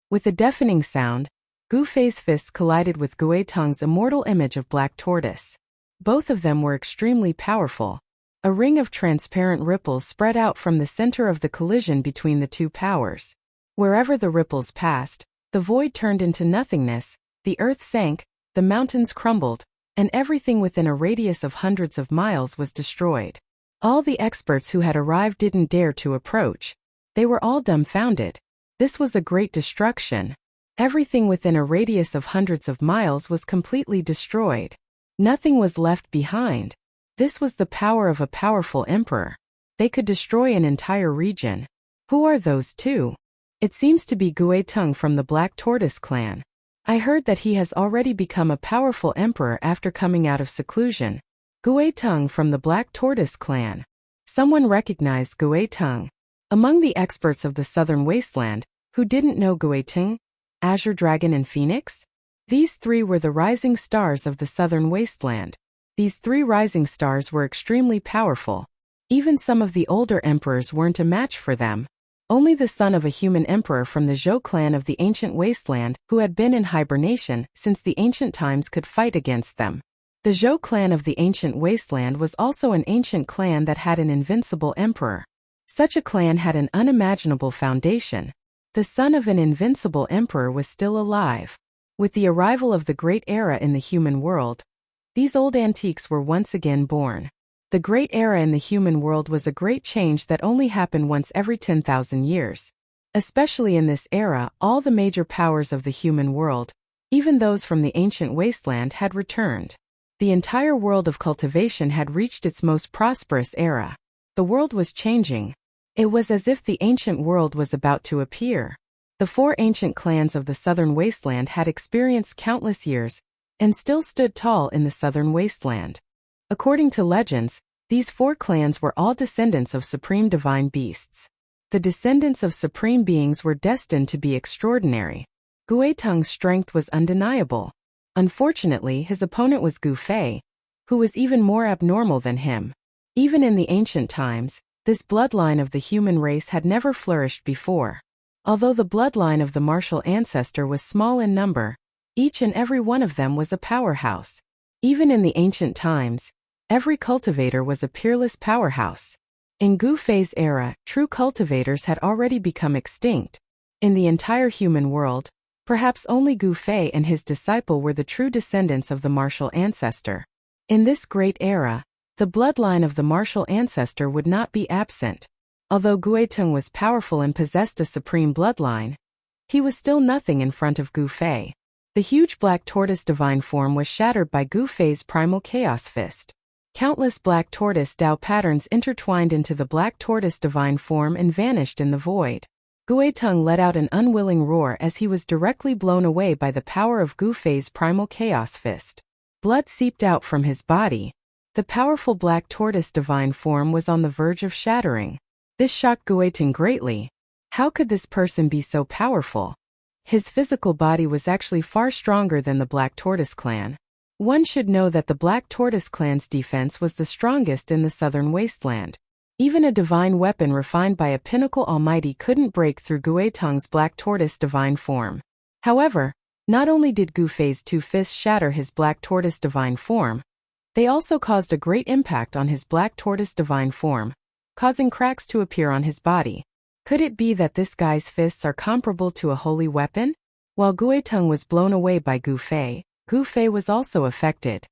With a deafening sound, Gu Fei's fists collided with Gui Teng's immortal image of Black Tortoise. Both of them were extremely powerful. A ring of transparent ripples spread out from the center of the collision between the two powers. Wherever the ripples passed, the void turned into nothingness, the earth sank, the mountains crumbled, and everything within a radius of hundreds of miles was destroyed. All the experts who had arrived didn't dare to approach. They were all dumbfounded. This was a great destruction. Everything within a radius of hundreds of miles was completely destroyed. Nothing was left behind. This was the power of a powerful emperor. They could destroy an entire region. Who are those two? It seems to be Gui Teng from the Black Tortoise clan. I heard that he has already become a powerful emperor after coming out of seclusion. Gui Teng from the Black Tortoise clan. Someone recognized Gui Teng. Among the experts of the Southern Wasteland, who didn't know Gui Teng, Azure Dragon and Phoenix? These three were the rising stars of the Southern Wasteland. These three rising stars were extremely powerful. Even some of the older emperors weren't a match for them. Only the son of a human emperor from the Zhou clan of the ancient wasteland, who had been in hibernation since the ancient times, could fight against them. The Zhou clan of the ancient wasteland was also an ancient clan that had an invincible emperor. Such a clan had an unimaginable foundation. The son of an invincible emperor was still alive. With the arrival of the Great Era in the human world, these old antiques were once again born. The Great Era in the human world was a great change that only happened once every 10,000 years. Especially in this era, all the major powers of the human world, even those from the ancient wasteland, had returned. The entire world of cultivation had reached its most prosperous era. The world was changing. It was as if the ancient world was about to appear. The four ancient clans of the southern wasteland had experienced countless years, and still stood tall in the southern wasteland. According to legends, these four clans were all descendants of supreme divine beasts. The descendants of supreme beings were destined to be extraordinary. Gui Teng's strength was undeniable. Unfortunately, his opponent was Gu Fei, who was even more abnormal than him. Even in the ancient times, this bloodline of the human race had never flourished before. Although the bloodline of the martial ancestor was small in number, each and every one of them was a powerhouse. Even in the ancient times, every cultivator was a peerless powerhouse. In Gu Fei's era, true cultivators had already become extinct. In the entire human world, perhaps only Gu Fei and his disciple were the true descendants of the martial ancestor. In this great era, the bloodline of the martial ancestor would not be absent. Although Gui Teng was powerful and possessed a supreme bloodline, he was still nothing in front of Gu Fei. The huge Black Tortoise divine form was shattered by Gu Fei's primal chaos fist. Countless Black Tortoise Tao patterns intertwined into the Black Tortoise divine form and vanished in the void. Gui Teng let out an unwilling roar as he was directly blown away by the power of Gu Fei's primal chaos fist. Blood seeped out from his body. The powerful Black Tortoise divine form was on the verge of shattering. This shocked Gui Teng greatly. How could this person be so powerful? His physical body was actually far stronger than the Black Tortoise clan. One should know that the Black Tortoise clan's defense was the strongest in the southern wasteland. Even a divine weapon refined by a pinnacle almighty couldn't break through Gui Teng's Black Tortoise divine form. However, not only did Gu Fei's two fists shatter his Black Tortoise divine form, they also caused a great impact on his Black Tortoise divine form, causing cracks to appear on his body. Could it be that this guy's fists are comparable to a holy weapon? While Gui Teng was blown away by Gu Fei was also affected.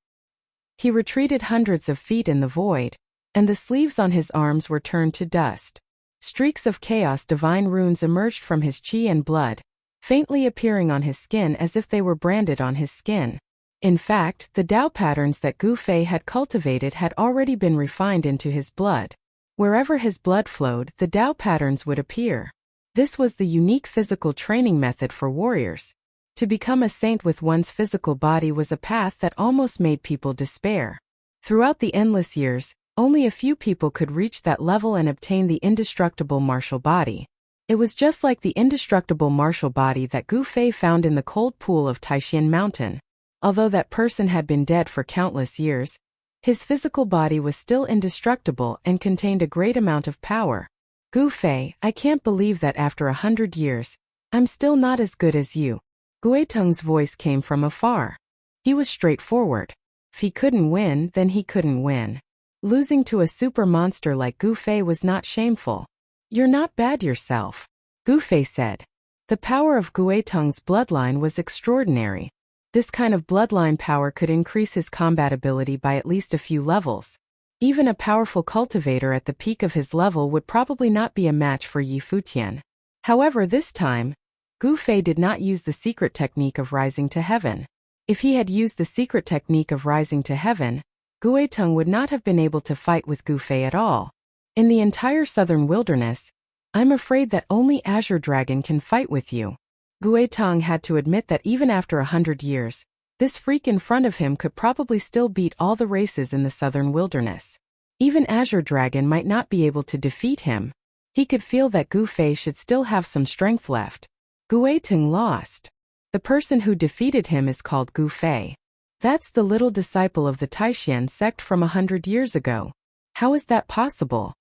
He retreated hundreds of feet in the void, and the sleeves on his arms were turned to dust. Streaks of chaos divine runes emerged from his chi and blood, faintly appearing on his skin as if they were branded on his skin. In fact, the Dao patterns that Gu Fei had cultivated had already been refined into his blood. Wherever his blood flowed, the Dao patterns would appear. This was the unique physical training method for warriors. To become a saint with one's physical body was a path that almost made people despair. Throughout the endless years, only a few people could reach that level and obtain the indestructible martial body. It was just like the indestructible martial body that Gu Fei found in the cold pool of Taishan Mountain. Although that person had been dead for countless years, his physical body was still indestructible and contained a great amount of power. Gu Fei, I can't believe that after 100 years, I'm still not as good as you. Guiteng's voice came from afar. He was straightforward. If he couldn't win, then he couldn't win. Losing to a super monster like Gu Fei was not shameful. You're not bad yourself, Gu Fei said. The power of Guiteng's bloodline was extraordinary. This kind of bloodline power could increase his combat ability by at least a few levels. Even a powerful cultivator at the peak of his level would probably not be a match for Yi Futian. However, this time, Gu Fei did not use the secret technique of rising to heaven. If he had used the secret technique of rising to heaven, Guiteng would not have been able to fight with Gu Fei at all. In the entire southern wilderness, I'm afraid that only Azure Dragon can fight with you. Guiteng had to admit that even after 100 years, this freak in front of him could probably still beat all the races in the southern wilderness. Even Azure Dragon might not be able to defeat him. He could feel that Gu Fei should still have some strength left. Guiteng lost. The person who defeated him is called Gu Fei. That's the little disciple of the Taishan sect from 100 years ago. How is that possible?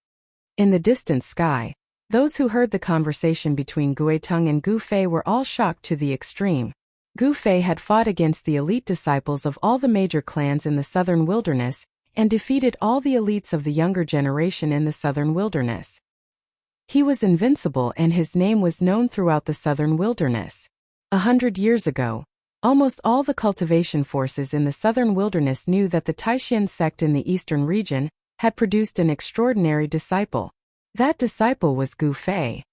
In the distant sky, those who heard the conversation between Guiteng and Gu Fei were all shocked to the extreme. Gu Fei had fought against the elite disciples of all the major clans in the southern wilderness and defeated all the elites of the younger generation in the southern wilderness. He was invincible and his name was known throughout the southern wilderness. 100 years ago, almost all the cultivation forces in the southern wilderness knew that the Taishan sect in the eastern region had produced an extraordinary disciple. That disciple was Gu Fei.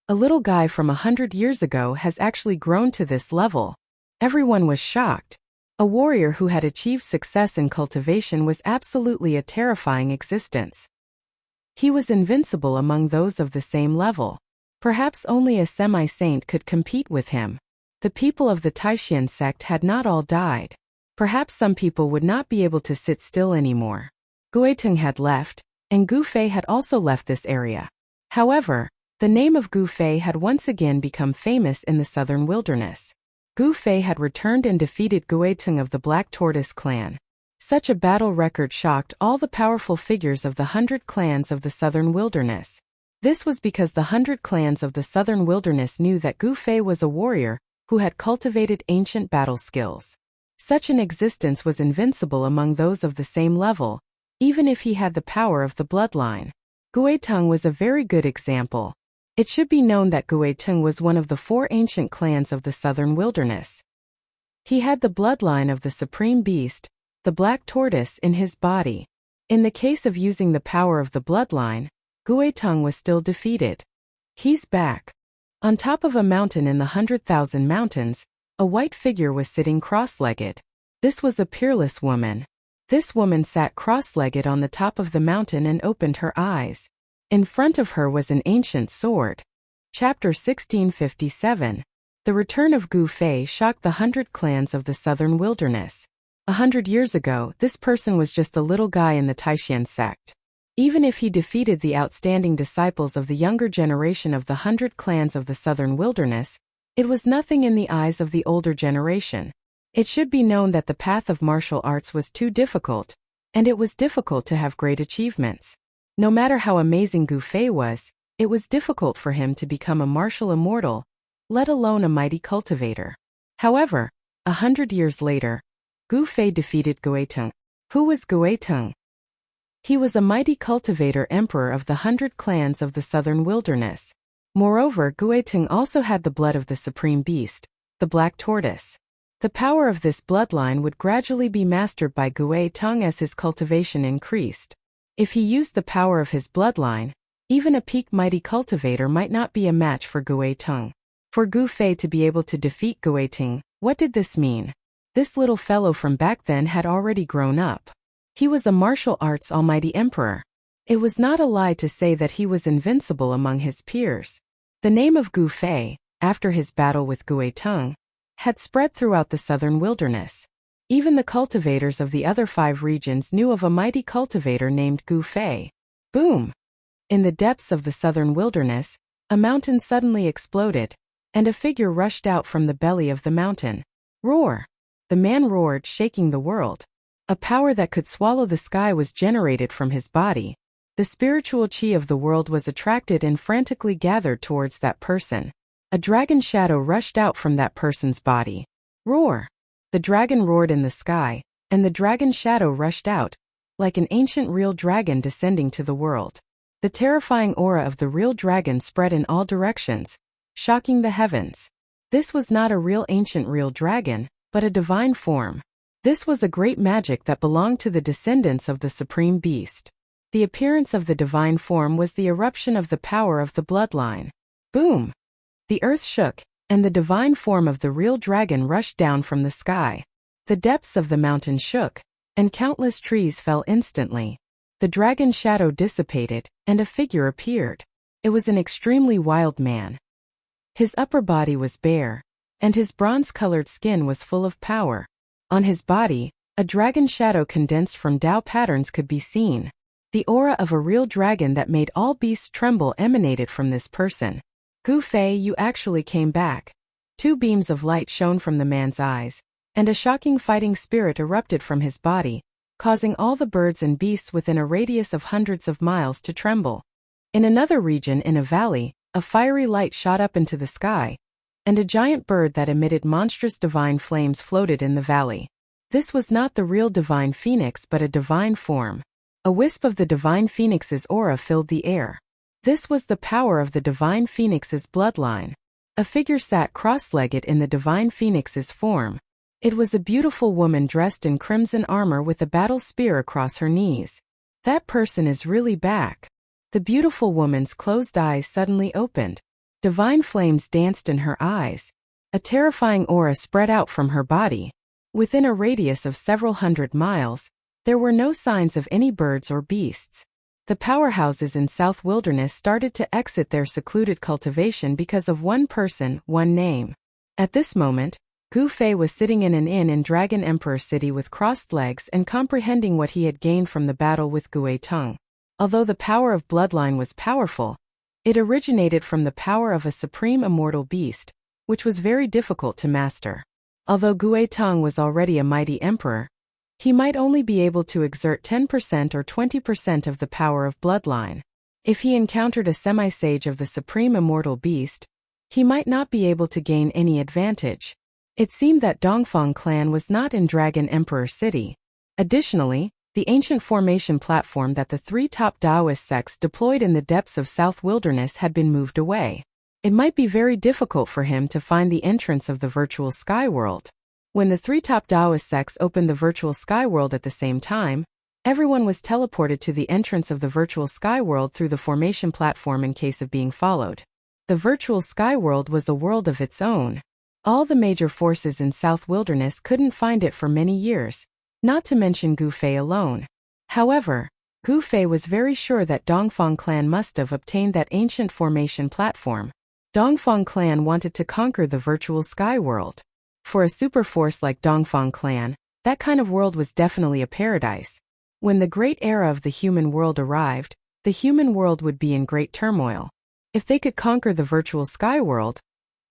A little guy from 100 years ago has actually grown to this level. Everyone was shocked. A warrior who had achieved success in cultivation was absolutely a terrifying existence. He was invincible among those of the same level. Perhaps only a semi-saint could compete with him. The people of the Taishan sect had not all died. Perhaps some people would not be able to sit still anymore. Guiteng had left, and Gu Fei had also left this area. However, the name of Gu Fei had once again become famous in the southern wilderness. Gu Fei had returned and defeated Guiteng of the Black Tortoise clan. Such a battle record shocked all the powerful figures of the 100 clans of the southern wilderness. This was because the 100 clans of the southern wilderness knew that Gu Fei was a warrior who had cultivated ancient battle skills. Such an existence was invincible among those of the same level, even if he had the power of the bloodline. Guiteng was a very good example. It should be known that Guiteng was one of the 4 ancient clans of the southern wilderness. He had the bloodline of the supreme beast, the black tortoise, in his body. In the case of using the power of the bloodline, Guiteng was still defeated. He's back. On top of a mountain in the 100,000 mountains, a white figure was sitting cross-legged. This was a peerless woman. This woman sat cross-legged on the top of the mountain and opened her eyes. In front of her was an ancient sword. Chapter 1657. The return of Gu Fei shocked the 100 clans of the southern wilderness. 100 years ago, this person was just a little guy in the Taishan sect. Even if he defeated the outstanding disciples of the younger generation of the 100 clans of the southern wilderness, it was nothing in the eyes of the older generation. It should be known that the path of martial arts was too difficult, and it was difficult to have great achievements. No matter how amazing Gu Fei was, it was difficult for him to become a martial immortal, let alone a mighty cultivator. However, 100 years later, Gu Fei defeated Guiteng. Who was Guiteng? He was a mighty cultivator emperor of the 100 clans of the southern wilderness. Moreover, Guiteng also had the blood of the supreme beast, the black tortoise. The power of this bloodline would gradually be mastered by Guiteng as his cultivation increased. If he used the power of his bloodline, even a peak mighty cultivator might not be a match for Guiteng. For Gu Fei to be able to defeat Guiting, what did this mean? This little fellow from back then had already grown up. He was a martial arts almighty emperor. It was not a lie to say that he was invincible among his peers. The name of Gu Fei, after his battle with Guitung, had spread throughout the southern wilderness. Even the cultivators of the other 5 regions knew of a mighty cultivator named Gu Fei. Boom! In the depths of the southern wilderness, a mountain suddenly exploded, and a figure rushed out from the belly of the mountain. Roar! The man roared, shaking the world. A power that could swallow the sky was generated from his body. The spiritual chi of the world was attracted and frantically gathered towards that person. A dragon shadow rushed out from that person's body. Roar! The dragon roared in the sky, and the dragon shadow rushed out, like an ancient real dragon descending to the world. The terrifying aura of the real dragon spread in all directions, shocking the heavens. This was not a real ancient real dragon, but a divine form. This was a great magic that belonged to the descendants of the supreme beast. The appearance of the divine form was the eruption of the power of the bloodline. Boom! The earth shook, and the divine form of the real dragon rushed down from the sky. The depths of the mountain shook, and countless trees fell instantly. The dragon shadow dissipated, and a figure appeared. It was an extremely wild man. His upper body was bare, and his bronze-colored skin was full of power. On his body, a dragon shadow condensed from Tao patterns could be seen. The aura of a real dragon that made all beasts tremble emanated from this person. Gu Fei, you actually came back. 2 beams of light shone from the man's eyes, and a shocking fighting spirit erupted from his body, causing all the birds and beasts within a radius of hundreds of miles to tremble. In another region in a valley, a fiery light shot up into the sky, and a giant bird that emitted monstrous divine flames floated in the valley. This was not the real divine phoenix but a divine form. A wisp of the divine phoenix's aura filled the air. This was the power of the divine phoenix's bloodline. A figure sat cross-legged in the divine phoenix's form. It was a beautiful woman dressed in crimson armor with a battle spear across her knees. That person is really back. The beautiful woman's closed eyes suddenly opened. Divine flames danced in her eyes. A terrifying aura spread out from her body. Within a radius of several hundred miles, there were no signs of any birds or beasts. The powerhouses in South Wilderness started to exit their secluded cultivation because of one person, one name. At this moment, Gu Fei was sitting in an inn in Dragon Emperor City with crossed legs and comprehending what he had gained from the battle with Guitung. Although the power of bloodline was powerful, it originated from the power of a supreme immortal beast, which was very difficult to master. Although Guitung was already a mighty emperor, he might only be able to exert 10% or 20% of the power of bloodline. If he encountered a semi-sage of the supreme immortal beast, he might not be able to gain any advantage. It seemed that Dongfang clan was not in Dragon Emperor City. Additionally, the ancient formation platform that the 3 top Taoist sects deployed in the depths of South Wilderness had been moved away. It might be very difficult for him to find the entrance of the virtual sky world. When the 3 top Taoist sects opened the virtual sky world at the same time, everyone was teleported to the entrance of the virtual sky world through the formation platform in case of being followed. The virtual sky world was a world of its own. All the major forces in South Wilderness couldn't find it for many years, not to mention Gu Fei alone. However, Gu Fei was very sure that Dongfang clan must have obtained that ancient formation platform. Dongfang clan wanted to conquer the virtual sky world. For a superforce like Dongfang clan, that kind of world was definitely a paradise. When the great era of the human world arrived, the human world would be in great turmoil. If they could conquer the virtual sky world,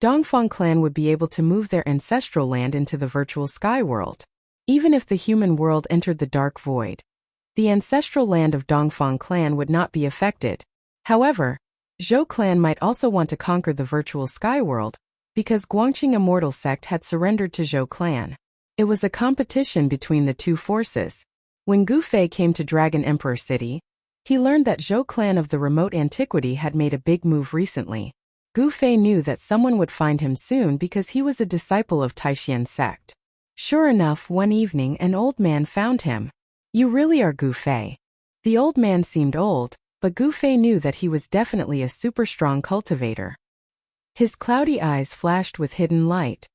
Dongfang clan would be able to move their ancestral land into the virtual sky world. Even if the human world entered the dark void, the ancestral land of Dongfang clan would not be affected. However, Zhou clan might also want to conquer the virtual sky world, because Guangqing Immortal sect had surrendered to Zhou clan. It was a competition between the 2 forces. When Gu Fei came to Dragon Emperor City, he learned that Zhou clan of the remote antiquity had made a big move recently. Gu Fei knew that someone would find him soon because he was a disciple of Taishan sect. Sure enough, one evening an old man found him. You really are Gu Fei. The old man seemed old, but Gu Fei knew that he was definitely a super strong cultivator. His cloudy eyes flashed with hidden light.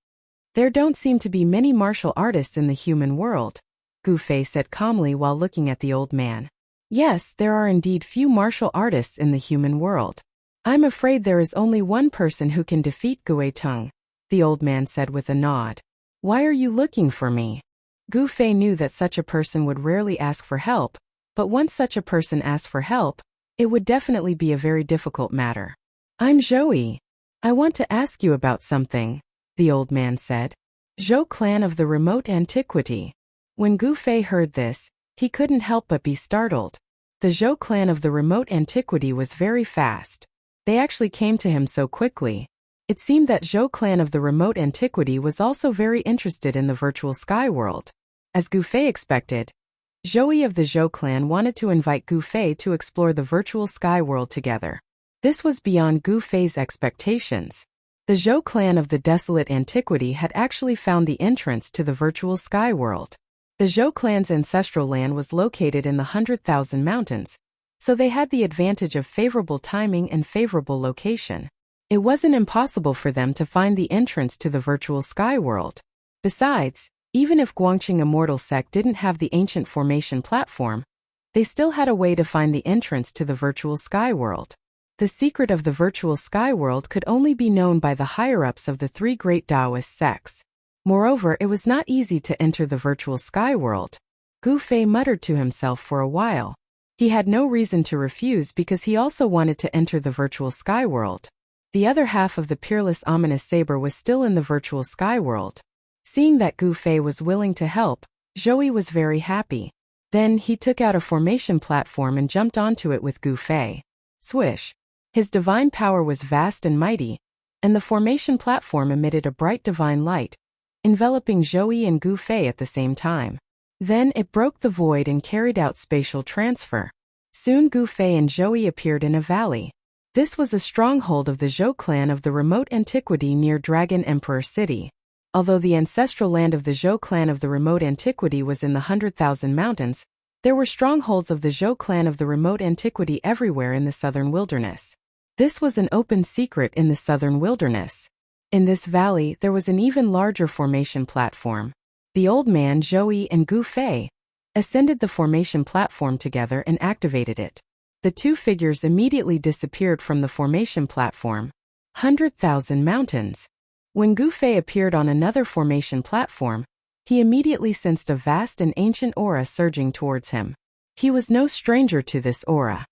There don't seem to be many martial artists in the human world, Gu Fei said calmly while looking at the old man. Yes, there are indeed few martial artists in the human world. I'm afraid there is only one person who can defeat Gui Teng, the old man said with a nod. Why are you looking for me? Gu Fei knew that such a person would rarely ask for help, but once such a person asked for help, it would definitely be a very difficult matter. I'm Zhou. I want to ask you about something, the old man said. Zhou clan of the remote antiquity. When Gu Fei heard this, he couldn't help but be startled. The Zhou clan of the remote antiquity was very fast. They actually came to him so quickly. It seemed that Zhou clan of the remote antiquity was also very interested in the virtual sky world. As Gu Fei expected, Zhou of the Zhou clan wanted to invite Gu Fei to explore the virtual sky world together. This was beyond Gu Fei's expectations. The Zhou clan of the desolate antiquity had actually found the entrance to the virtual sky world. The Zhou clan's ancestral land was located in the 100,000 mountains, so they had the advantage of favorable timing and favorable location. It wasn't impossible for them to find the entrance to the virtual sky world. Besides, even if Guangqing Immortal Sect didn't have the ancient formation platform, they still had a way to find the entrance to the virtual sky world. The secret of the virtual sky world could only be known by the higher-ups of the three great Taoist sects. Moreover, it was not easy to enter the virtual sky world. Gu Fei muttered to himself for a while. He had no reason to refuse because he also wanted to enter the virtual sky world. The other half of the peerless ominous saber was still in the virtual sky world. Seeing that Gu Fei was willing to help, Zhou was very happy. Then he took out a formation platform and jumped onto it with Gu Fei. Swish! His divine power was vast and mighty, and the formation platform emitted a bright divine light, enveloping Zhou and Gu Fei at the same time. Then it broke the void and carried out spatial transfer. Soon Gu Fei and Zhou appeared in a valley. This was a stronghold of the Zhou clan of the remote antiquity near Dragon Emperor City. Although the ancestral land of the Zhou clan of the remote antiquity was in the 100,000 mountains, there were strongholds of the Zhou clan of the remote antiquity everywhere in the southern wilderness. This was an open secret in the southern wilderness. In this valley, there was an even larger formation platform. The old man Zhou and Gu Fei ascended the formation platform together and activated it. The two figures immediately disappeared from the formation platform. 100,000 mountains. When Gu Fei appeared on another formation platform, he immediately sensed a vast and ancient aura surging towards him. He was no stranger to this aura.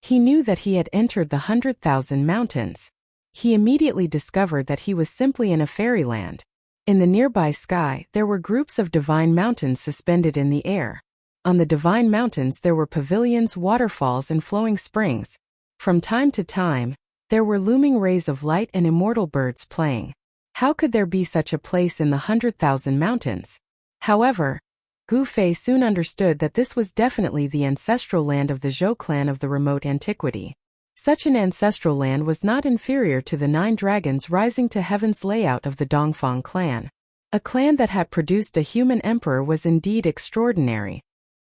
He knew that he had entered the 100,000 mountains. He immediately discovered that he was simply in a fairyland. In the nearby sky, there were groups of divine mountains suspended in the air. On the divine mountains there were pavilions, waterfalls, and flowing springs. From time to time, there were looming rays of light and immortal birds playing. How could there be such a place in the 100,000 mountains? However, Gu Fei soon understood that this was definitely the ancestral land of the Zhou clan of the remote antiquity. Such an ancestral land was not inferior to the 9 dragons rising to heaven's layout of the Dongfang clan. A clan that had produced a human emperor was indeed extraordinary.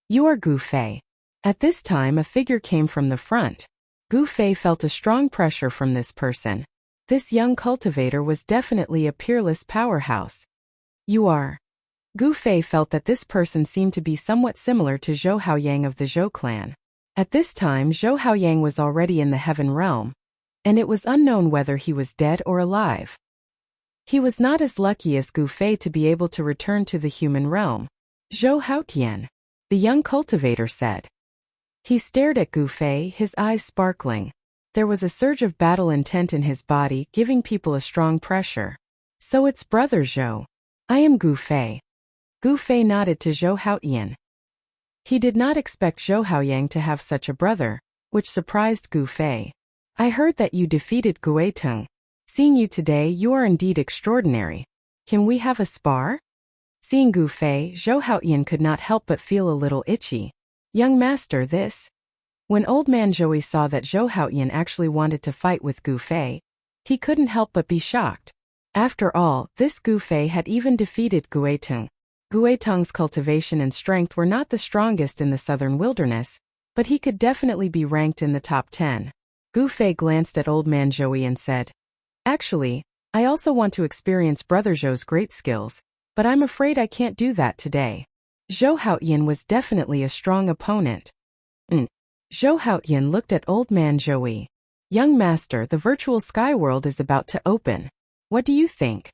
You are Gu Fei. At this time a figure came from the front. Gu Fei felt a strong pressure from this person. This young cultivator was definitely a peerless powerhouse. You are. Gu Fei felt that this person seemed to be somewhat similar to Zhou Haoyang of the Zhou clan. At this time Zhou Haoyang was already in the heaven realm, and it was unknown whether he was dead or alive. He was not as lucky as Gu Fei to be able to return to the human realm. Zhou Haotian, the young cultivator said. He stared at Gu Fei, his eyes sparkling. There was a surge of battle intent in his body, giving people a strong pressure. So it's brother Zhou. I am Gu Fei. Gu Fei nodded to Zhou Haotian. He did not expect Zhou Haoyang to have such a brother, which surprised Gu Fei. I heard that you defeated Gui Teng. Seeing you today, you are indeed extraordinary. Can we have a spar? Seeing Gu Fei, Zhou Haotian could not help but feel a little itchy. Young master, this. When old man Zhou saw that Zhou Haotian actually wanted to fight with Gu Fei, he couldn't help but be shocked. After all, this Gu Fei had even defeated Gui Teng. Gui Teng's cultivation and strength were not the strongest in the southern wilderness, but he could definitely be ranked in the top 10. Gu Fei glanced at old man Zhou and said, Actually, I also want to experience Brother Zhou's great skills, but I'm afraid I can't do that today. Zhou Haoyan was definitely a strong opponent. Zhou Haoyan looked at Old Man Zhouyi. Young master, the virtual sky world is about to open. What do you think?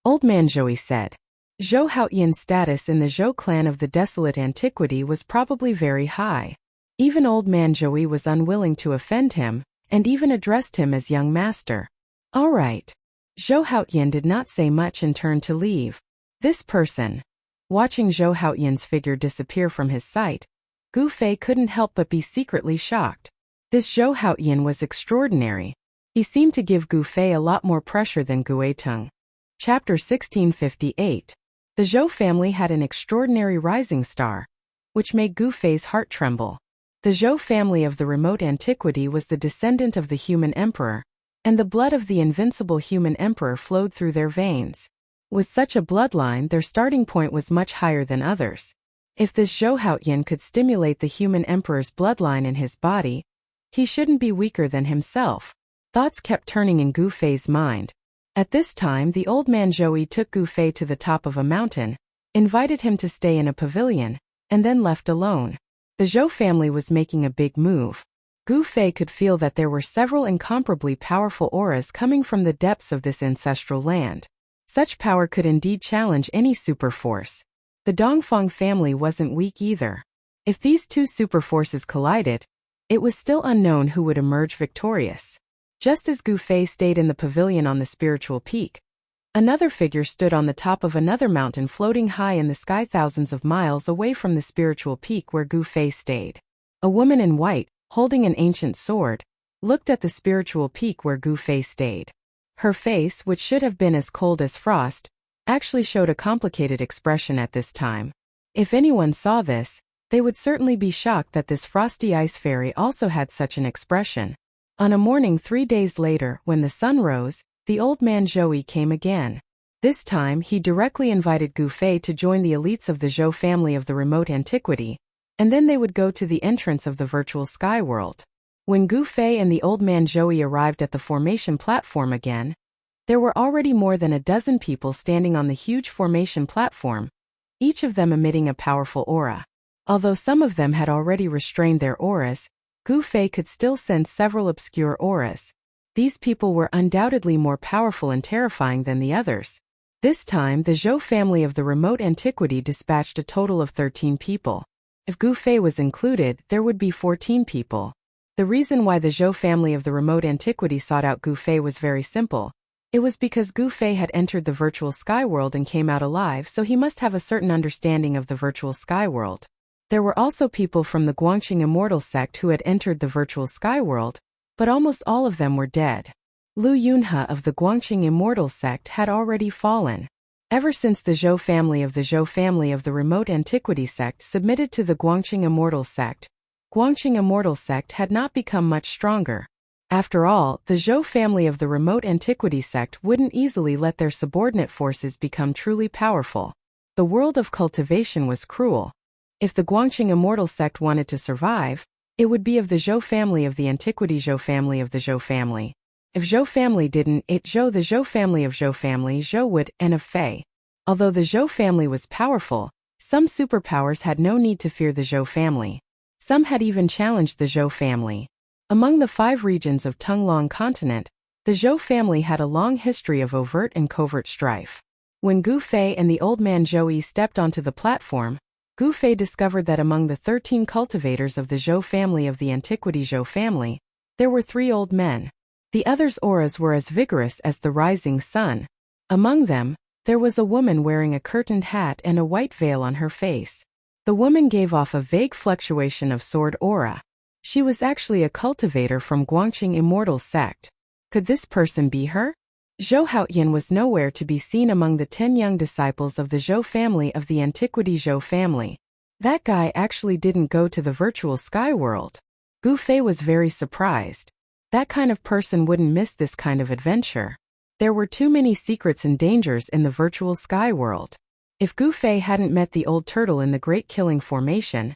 Old Man Zhouyi said. Zhou Haoyan's status in the Zhou clan of the desolate antiquity was probably very high. Even Old Man Zhouyi was unwilling to offend him, and even addressed him as young master. All right. Zhou Haoyan did not say much and turned to leave. This person. Watching Zhou Haoyan's figure disappear from his sight, Gu Fei couldn't help but be secretly shocked. This Zhou Haoyan was extraordinary. He seemed to give Gu Fei a lot more pressure than Gu Eitung. Chapter 1658. The Zhou family had an extraordinary rising star, which made Gu Fei's heart tremble. The Zhou family of the remote antiquity was the descendant of the human emperor, and the blood of the invincible human emperor flowed through their veins. With such a bloodline, their starting point was much higher than others. If this Zhou Haoyan could stimulate the human emperor's bloodline in his body, he shouldn't be weaker than himself. Thoughts kept turning in Gu Fei's mind. At this time, the old man Zhouyi took Gu Fei to the top of a mountain, invited him to stay in a pavilion, and then left alone. The Zhou family was making a big move. Gu Fei could feel that there were several incomparably powerful auras coming from the depths of this ancestral land. Such power could indeed challenge any super force. The Dongfang family wasn't weak either. If these two super forces collided, it was still unknown who would emerge victorious. Just as Gu Fei stayed in the pavilion on the spiritual peak, another figure stood on the top of another mountain floating high in the sky thousands of miles away from the spiritual peak where Gu Fei stayed. A woman in white, holding an ancient sword, looked at the spiritual peak where Gu Fei stayed. Her face, which should have been as cold as frost, actually showed a complicated expression at this time. If anyone saw this, they would certainly be shocked that this frosty ice fairy also had such an expression. On a morning 3 days later, when the sun rose, the old man Zhouyi came again. This time, he directly invited Gu Fei to join the elites of the Zhou family of the remote antiquity, and then they would go to the entrance of the virtual sky world. When Gu Fei and the old man Zhouyi arrived at the formation platform again, there were already more than a dozen people standing on the huge formation platform, each of them emitting a powerful aura. Although some of them had already restrained their auras, Gu Fei could still sense several obscure auras. These people were undoubtedly more powerful and terrifying than the others. This time, the Zhou family of the remote antiquity dispatched a total of 13 people. If Gu Fei was included, there would be 14 people. The reason why the Zhou family of the remote antiquity sought out Gu Fei was very simple. It was because Gu Fei had entered the virtual sky world and came out alive, so he must have a certain understanding of the virtual sky world. There were also people from the Guangqing immortal sect who had entered the virtual sky world, but almost all of them were dead. Lu Yunhe of the Guangqing immortal sect had already fallen. Ever since the Zhou family of the remote antiquity sect submitted to the Guangqing immortal sect, Guangqing immortal sect had not become much stronger. After all, the Zhou family of the remote antiquity sect wouldn't easily let their subordinate forces become truly powerful. The world of cultivation was cruel. If the Guangqing immortal sect wanted to survive, it would be of the Zhou family of the antiquity Zhou family of the Zhou family. If Zhou family didn't, the Zhou family of Zhou family, Zhou would, and of Fei. Although the Zhou family was powerful, some superpowers had no need to fear the Zhou family. Some had even challenged the Zhou family. Among the 5 regions of Tunglong continent, the Zhou family had a long history of overt and covert strife. When Gu Fei and the old man Zhouyi stepped onto the platform, Gu Fei discovered that among the 13 cultivators of the Zhou family of the antiquity Zhou family, there were 3 old men. The others' auras were as vigorous as the rising sun. Among them, there was a woman wearing a curtained hat and a white veil on her face. The woman gave off a vague fluctuation of sword aura. She was actually a cultivator from Guangqing immortal sect. Could this person be her? Zhou Haoyan was nowhere to be seen among the 10 young disciples of the Zhou family of the antiquity Zhou family. That guy actually didn't go to the virtual sky world. Gu Fei was very surprised. That kind of person wouldn't miss this kind of adventure. There were too many secrets and dangers in the virtual sky world. If Gu Fei hadn't met the old turtle in the Great Killing Formation,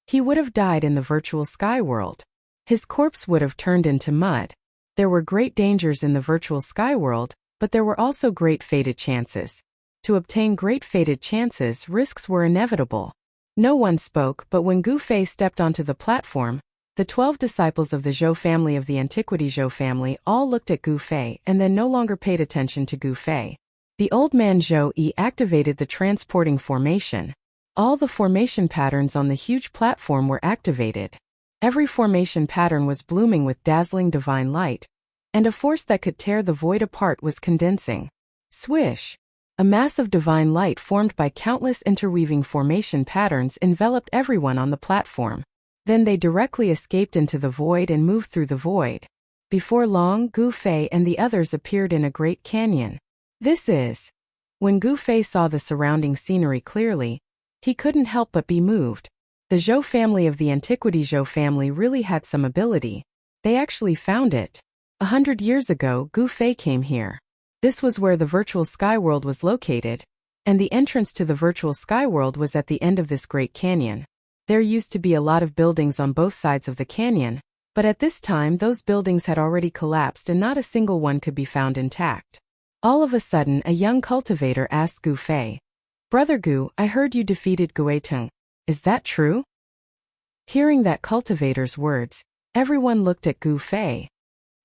he would have died in the virtual sky world. His corpse would have turned into mud. There were great dangers in the virtual sky world, but there were also great fated chances. To obtain great fated chances, risks were inevitable. No one spoke, but when Gu Fei stepped onto the platform, the 12 disciples of the Zhou family of the antiquity Zhou family all looked at Gu Fei and then no longer paid attention to Gu Fei. The old man Zhou Yi activated the transporting formation. All the formation patterns on the huge platform were activated. Every formation pattern was blooming with dazzling divine light, and a force that could tear the void apart was condensing. Swish! A mass of divine light formed by countless interweaving formation patterns enveloped everyone on the platform. Then they directly escaped into the void and moved through the void. Before long, Gu Fei and the others appeared in a great canyon. This is. When Gu Fei saw the surrounding scenery clearly, he couldn't help but be moved. The Zhou family of the antiquity Zhou family really had some ability. They actually found it. 100 years ago, Gu Fei came here. This was where the virtual sky world was located, and the entrance to the virtual sky world was at the end of this great canyon. There used to be a lot of buildings on both sides of the canyon, but at this time those buildings had already collapsed and not a single one could be found intact. All of a sudden, a young cultivator asked Gu Fei, "Brother Gu, I heard you defeated Gueteng. Is that true?" Hearing that cultivator's words, everyone looked at Gu Fei.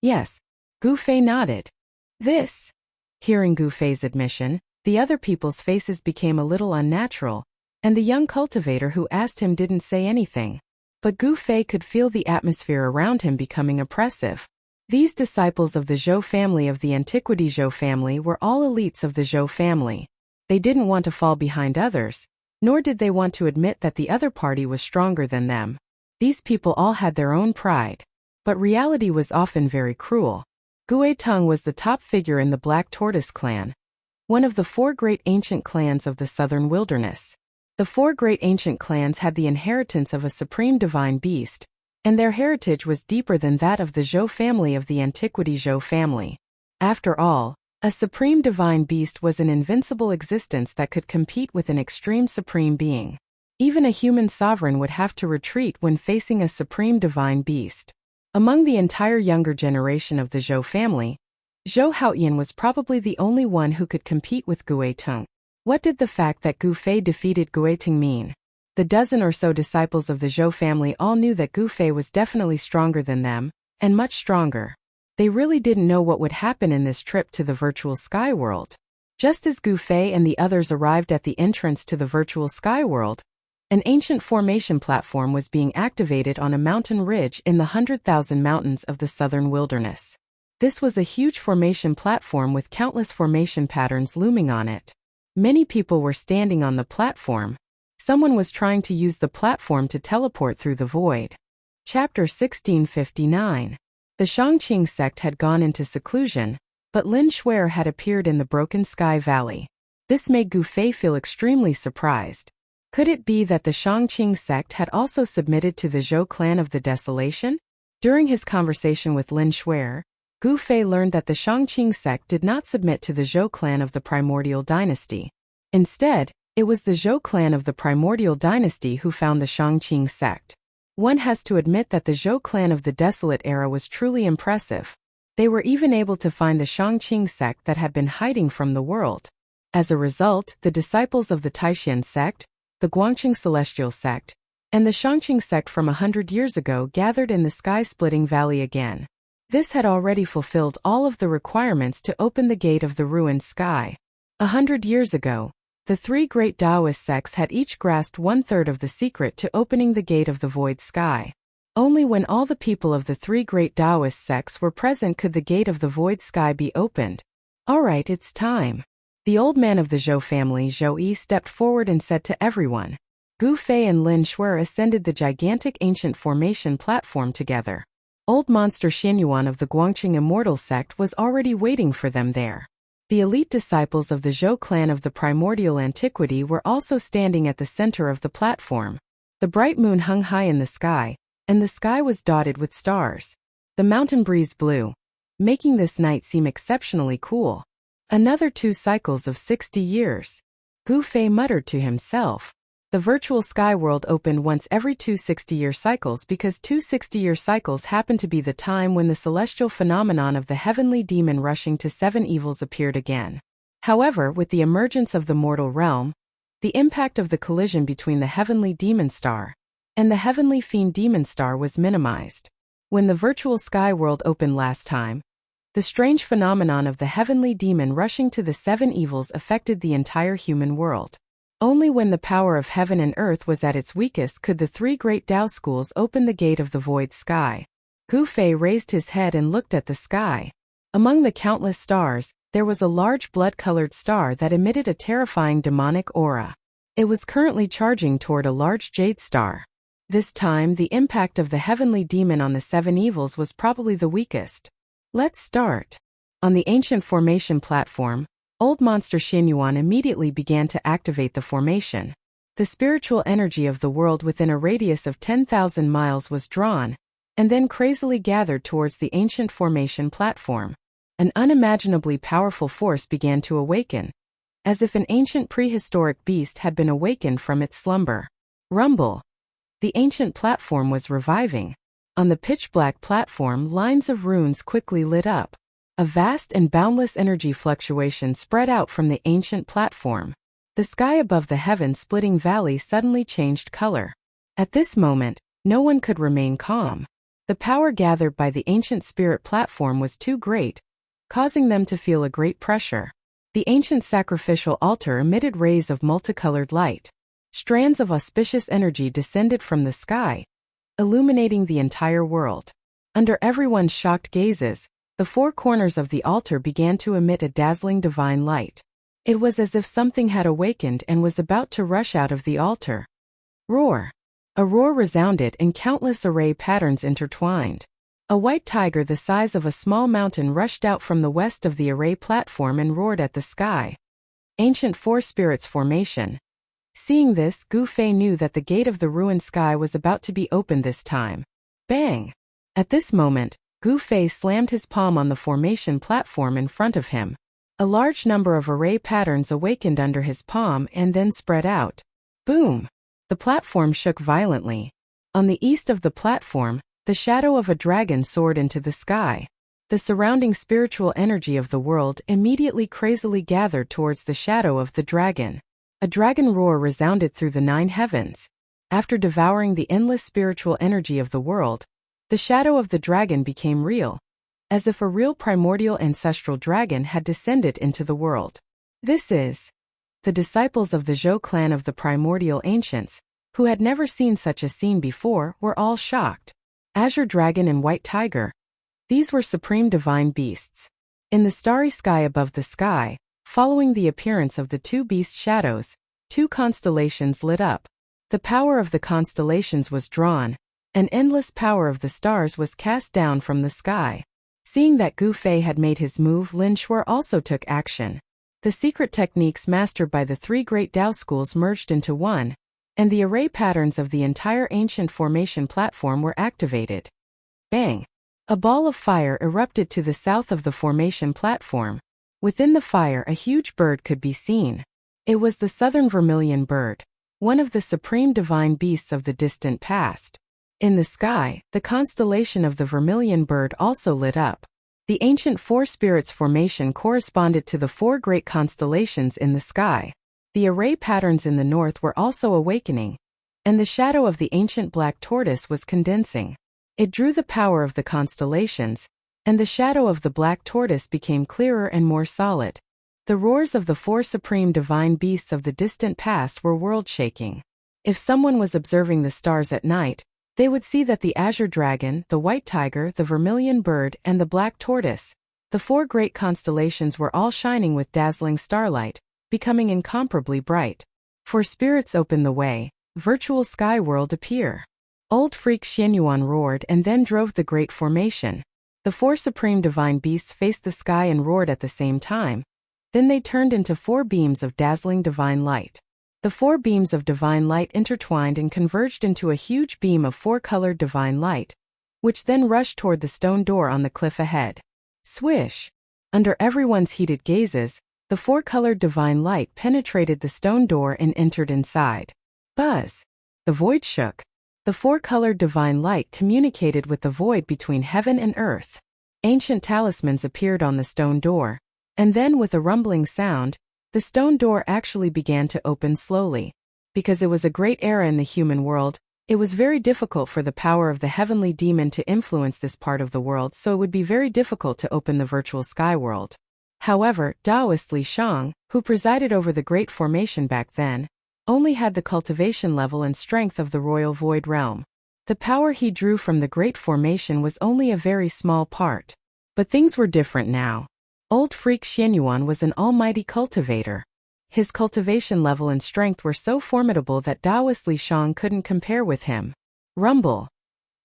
Yes, Gu Fei nodded. This. Hearing Gu Fei's admission, the other people's faces became a little unnatural, and the young cultivator who asked him didn't say anything. But Gu Fei could feel the atmosphere around him becoming oppressive. These disciples of the Zhou family of the antiquity Zhou family were all elites of the Zhou family. They didn't want to fall behind others, nor did they want to admit that the other party was stronger than them. These people all had their own pride. But reality was often very cruel. Gueteng was the top figure in the Black Tortoise clan, one of the 4 great ancient clans of the southern wilderness. The 4 great ancient clans had the inheritance of a supreme divine beast, and their heritage was deeper than that of the Zhou family of the antiquity Zhou family. After all, a supreme divine beast was an invincible existence that could compete with an extreme supreme being. Even a human sovereign would have to retreat when facing a supreme divine beast. Among the entire younger generation of the Zhou family, Zhou Haoyan was probably the only one who could compete with Gueteng. What did the fact that Gu Fei defeated Gueteng mean? The dozen or so disciples of the Zhou family all knew that Gu Fei was definitely stronger than them, and much stronger. They really didn't know what would happen in this trip to the virtual sky world. Just as Gu Fei and the others arrived at the entrance to the virtual sky world, an ancient formation platform was being activated on a mountain ridge in the 100,000 mountains of the southern wilderness. This was a huge formation platform with countless formation patterns looming on it. Many people were standing on the platform. Someone was trying to use the platform to teleport through the void. Chapter 1659. The Shangqing sect had gone into seclusion, but Lin Shuer had appeared in the Broken Sky Valley. This made Gu Fei feel extremely surprised. Could it be that the Shangqing sect had also submitted to the Zhou clan of the Desolation? During his conversation with Lin Shuer, Gu Fei learned that the Shangqing sect did not submit to the Zhou clan of the Primordial Dynasty. Instead, it was the Zhou clan of the Primordial Dynasty who found the Shangqing sect. One has to admit that the Zhou clan of the Desolate era was truly impressive. They were even able to find the Shangqing sect that had been hiding from the world. As a result, the disciples of the Taishan sect, the Guangqing Celestial sect, and the Shangqing sect from 100 years ago gathered in the sky-splitting valley again. This had already fulfilled all of the requirements to open the gate of the ruined sky. 100 years ago, the 3 great Taoist sects had each grasped 1/3 of the secret to opening the gate of the void sky. Only when all the people of the 3 great Taoist sects were present could the gate of the void sky be opened. Alright, it's time. The old man of the Zhou family, Zhou Yi, stepped forward and said to everyone. Gu Fei and Lin Shuer ascended the gigantic ancient formation platform together. Old monster Xianyuan of the Guangqing Immortal sect was already waiting for them there. The elite disciples of the Zhou clan of the primordial antiquity were also standing at the center of the platform. The bright moon hung high in the sky, and the sky was dotted with stars. The mountain breeze blew, making this night seem exceptionally cool. Another 2 cycles of 60 years. Gu Fei muttered to himself. The virtual sky world opened once every 260-year cycles because 260-year cycles happened to be the time when the celestial phenomenon of the heavenly demon rushing to seven evils appeared again. However, with the emergence of the mortal realm, the impact of the collision between the heavenly demon star and the heavenly fiend demon star was minimized. When the virtual sky world opened last time, the strange phenomenon of the heavenly demon rushing to the seven evils affected the entire human world. Only when the power of heaven and earth was at its weakest could the three great Tao schools open the gate of the void sky. Gu Fei raised his head and looked at the sky. Among the countless stars, there was a large blood-colored star that emitted a terrifying demonic aura. It was currently charging toward a large jade star. This time, the impact of the heavenly demon on the seven evils was probably the weakest. Let's start. On the ancient formation platform, Old Monster Xinyuan immediately began to activate the formation. The spiritual energy of the world within a radius of 10,000 miles was drawn, and then crazily gathered towards the ancient formation platform. An unimaginably powerful force began to awaken, as if an ancient prehistoric beast had been awakened from its slumber. Rumble. The ancient platform was reviving. On the pitch-black platform, lines of runes quickly lit up. A vast and boundless energy fluctuation spread out from the ancient platform. The sky above the heaven-splitting valley suddenly changed color. At this moment, no one could remain calm. The power gathered by the ancient spirit platform was too great, causing them to feel a great pressure. The ancient sacrificial altar emitted rays of multicolored light. Strands of auspicious energy descended from the sky, illuminating the entire world. Under everyone's shocked gazes, the four corners of the altar began to emit a dazzling divine light. It was as if something had awakened and was about to rush out of the altar. Roar! A roar resounded and countless array patterns intertwined. A white tiger the size of a small mountain rushed out from the west of the array platform and roared at the sky. Ancient Four Spirits Formation. Seeing this, Gu Fei knew that the gate of the ruined sky was about to be opened this time. Bang! At this moment, Gu Fei slammed his palm on the formation platform in front of him. A large number of array patterns awakened under his palm and then spread out. Boom! The platform shook violently. On the east of the platform, the shadow of a dragon soared into the sky. The surrounding spiritual energy of the world immediately crazily gathered towards the shadow of the dragon. A dragon roar resounded through the 9 heavens. After devouring the endless spiritual energy of the world, the shadow of the dragon became real, as if a real primordial ancestral dragon had descended into the world. This is the disciples of the Zhou clan of the primordial ancients, who had never seen such a scene before, were all shocked. Azure Dragon and White Tiger. These were supreme divine beasts. In the starry sky above the sky, following the appearance of the two beast shadows, 2 constellations lit up. The power of the constellations was drawn. An endless power of the stars was cast down from the sky. Seeing that Gu Fei had made his move, Lin Shuo also took action. The secret techniques mastered by the 3 great Tao schools merged into one, and the array patterns of the entire ancient formation platform were activated. Bang! A ball of fire erupted to the south of the formation platform. Within the fire, a huge bird could be seen. It was the southern vermilion bird, one of the supreme divine beasts of the distant past. In the sky, the constellation of the vermilion bird also lit up. The ancient Four Spirits Formation corresponded to the 4 great constellations in the sky. The array patterns in the north were also awakening, and the shadow of the ancient black tortoise was condensing. It drew the power of the constellations, and the shadow of the black tortoise became clearer and more solid. The roars of the 4 supreme divine beasts of the distant past were world-shaking. If someone was observing the stars at night, they would see that the azure dragon, the white tiger, the vermilion bird, and the black tortoise, the 4 great constellations, were all shining with dazzling starlight, becoming incomparably bright. For spirits open the way, virtual sky world appear. Old freak Xianyuan roared and then drove the great formation. The 4 supreme divine beasts faced the sky and roared at the same time. Then they turned into 4 beams of dazzling divine light. The 4 beams of divine light intertwined and converged into a huge beam of 4-colored divine light, which then rushed toward the stone door on the cliff ahead. Swish! Under everyone's heated gazes, the 4-colored divine light penetrated the stone door and entered inside. Buzz. The void shook. The four-colored divine light communicated with the void between heaven and earth. Ancient talismans appeared on the stone door, and then with a rumbling sound, the stone door actually began to open slowly. Because it was a great era in the human world, it was very difficult for the power of the heavenly demon to influence this part of the world, so it would be very difficult to open the virtual sky world. However, Taoist Li Shang, who presided over the Great Formation back then, only had the cultivation level and strength of the royal void realm. The power he drew from the Great Formation was only a very small part. But things were different now. Old Freak Xianyuan was an almighty cultivator. His cultivation level and strength were so formidable that Taoist Li Shang couldn't compare with him. Rumble.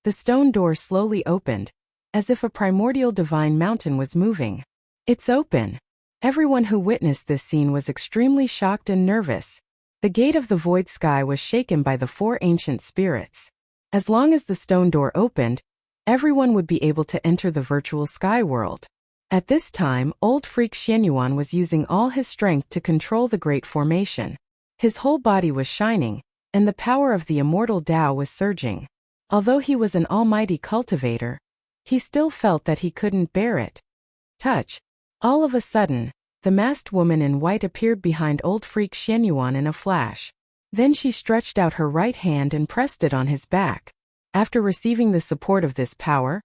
The stone door slowly opened, as if a primordial divine mountain was moving. It's open. Everyone who witnessed this scene was extremely shocked and nervous. The gate of the void sky was shaken by the four ancient spirits. As long as the stone door opened, everyone would be able to enter the virtual sky world. At this time, Old Freak Xianyuan was using all his strength to control the Great Formation. His whole body was shining, and the power of the immortal Tao was surging. Although he was an almighty cultivator, he still felt that he couldn't bear it. Touch. All of a sudden, the masked woman in white appeared behind Old Freak Xianyuan in a flash. Then she stretched out her right hand and pressed it on his back. After receiving the support of this power,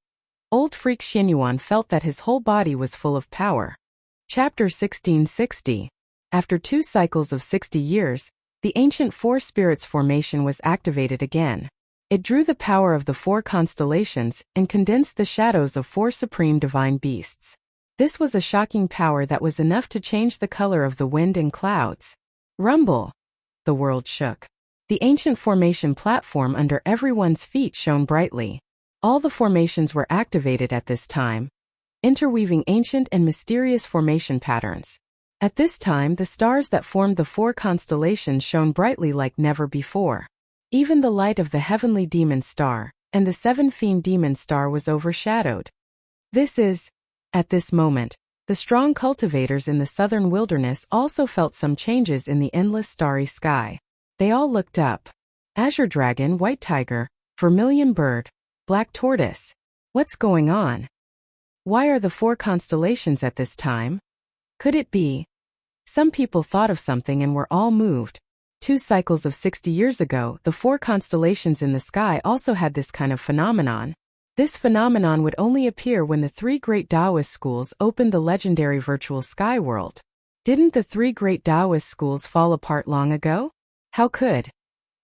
Old Freak Xianyuan felt that his whole body was full of power. Chapter 1660. After 2 cycles of 60 years, the ancient Four Spirits formation was activated again. It drew the power of the 4 constellations and condensed the shadows of 4 supreme divine beasts. This was a shocking power that was enough to change the color of the wind and clouds. Rumble. The world shook. The ancient formation platform under everyone's feet shone brightly. All the formations were activated at this time, interweaving ancient and mysterious formation patterns. At this time, the stars that formed the 4 constellations shone brightly like never before. Even the light of the heavenly demon star and the 7 fiend demon star was overshadowed. At this moment, the strong cultivators in the southern wilderness also felt some changes in the endless starry sky. They all looked up. Azure dragon, white tiger, vermilion bird, black tortoise. What's going on? Why are the 4 constellations at this time? Could it be? Some people thought of something and were all moved. 2 cycles of 60 years ago, the 4 constellations in the sky also had this kind of phenomenon. This phenomenon would only appear when the 3 great Taoist schools opened the legendary virtual sky world. Didn't the 3 great Taoist schools fall apart long ago? How could?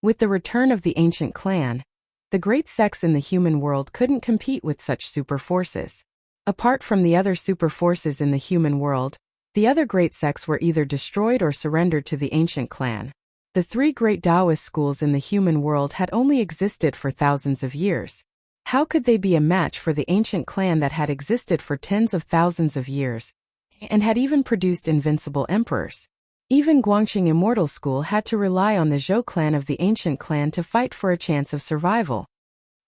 With the return of the ancient clan, the great sects in the human world couldn't compete with such super forces. Apart from the other super forces in the human world, the other great sects were either destroyed or surrendered to the ancient clan. The 3 great Taoist schools in the human world had only existed for thousands of years. How could they be a match for the ancient clan that had existed for tens of thousands of years, and had even produced invincible emperors? Even Guangqing Immortal School had to rely on the Zhou clan of the ancient clan to fight for a chance of survival.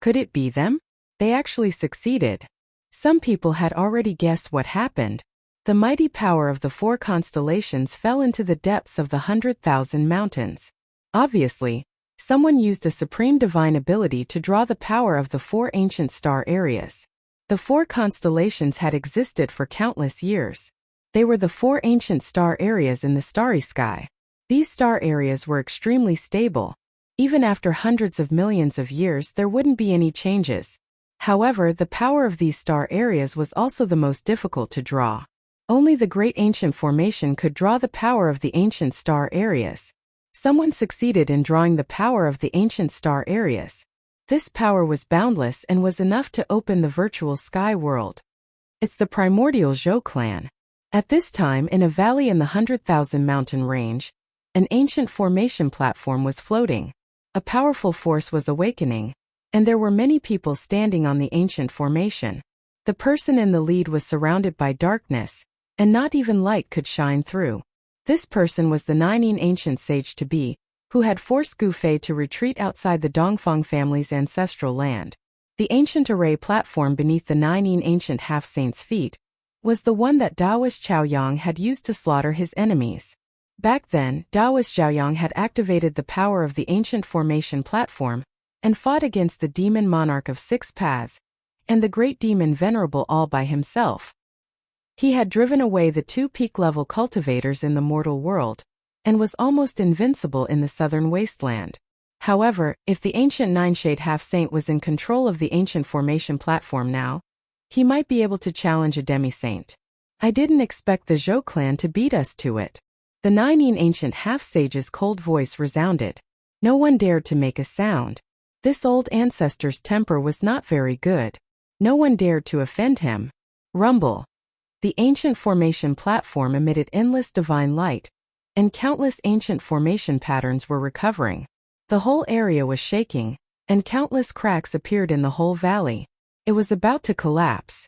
Could it be them? They actually succeeded. Some people had already guessed what happened. The mighty power of the 4 constellations fell into the depths of the 100,000 mountains. Obviously, someone used a supreme divine ability to draw the power of the 4 ancient star areas. The 4 constellations had existed for countless years. They were the 4 ancient star areas in the starry sky. These star areas were extremely stable. Even after hundreds of millions of years, there wouldn't be any changes. However, the power of these star areas was also the most difficult to draw. Only the great ancient formation could draw the power of the ancient star areas. Someone succeeded in drawing the power of the ancient star areas. This power was boundless and was enough to open the virtual sky world. It's the primordial Zhou clan. At this time, in a valley in the 100,000 mountain range, an ancient formation platform was floating. A powerful force was awakening, and there were many people standing on the ancient formation. The person in the lead was surrounded by darkness, and not even light could shine through. This person was the Nining ancient sage-to-be, who had forced Gu Fei to retreat outside the Dongfang family's ancestral land. The ancient array platform beneath the Nining ancient half-saint's feet was the one that Taoist Chao Yang had used to slaughter his enemies. Back then, Taoist Zhaoyang had activated the power of the ancient formation platform and fought against the demon monarch of six paths and the great demon Venerable all by himself. He had driven away the two peak-level cultivators in the mortal world and was almost invincible in the southern wasteland. However, if the ancient nine-shade half-saint was in control of the ancient formation platform now, he might be able to challenge a demi-saint. I didn't expect the Zhou clan to beat us to it. The nine ancient half-sage's cold voice resounded. No one dared to make a sound. This old ancestor's temper was not very good. No one dared to offend him. Rumble. The ancient formation platform emitted endless divine light, and countless ancient formation patterns were recovering. The whole area was shaking, and countless cracks appeared in the whole valley. It was about to collapse.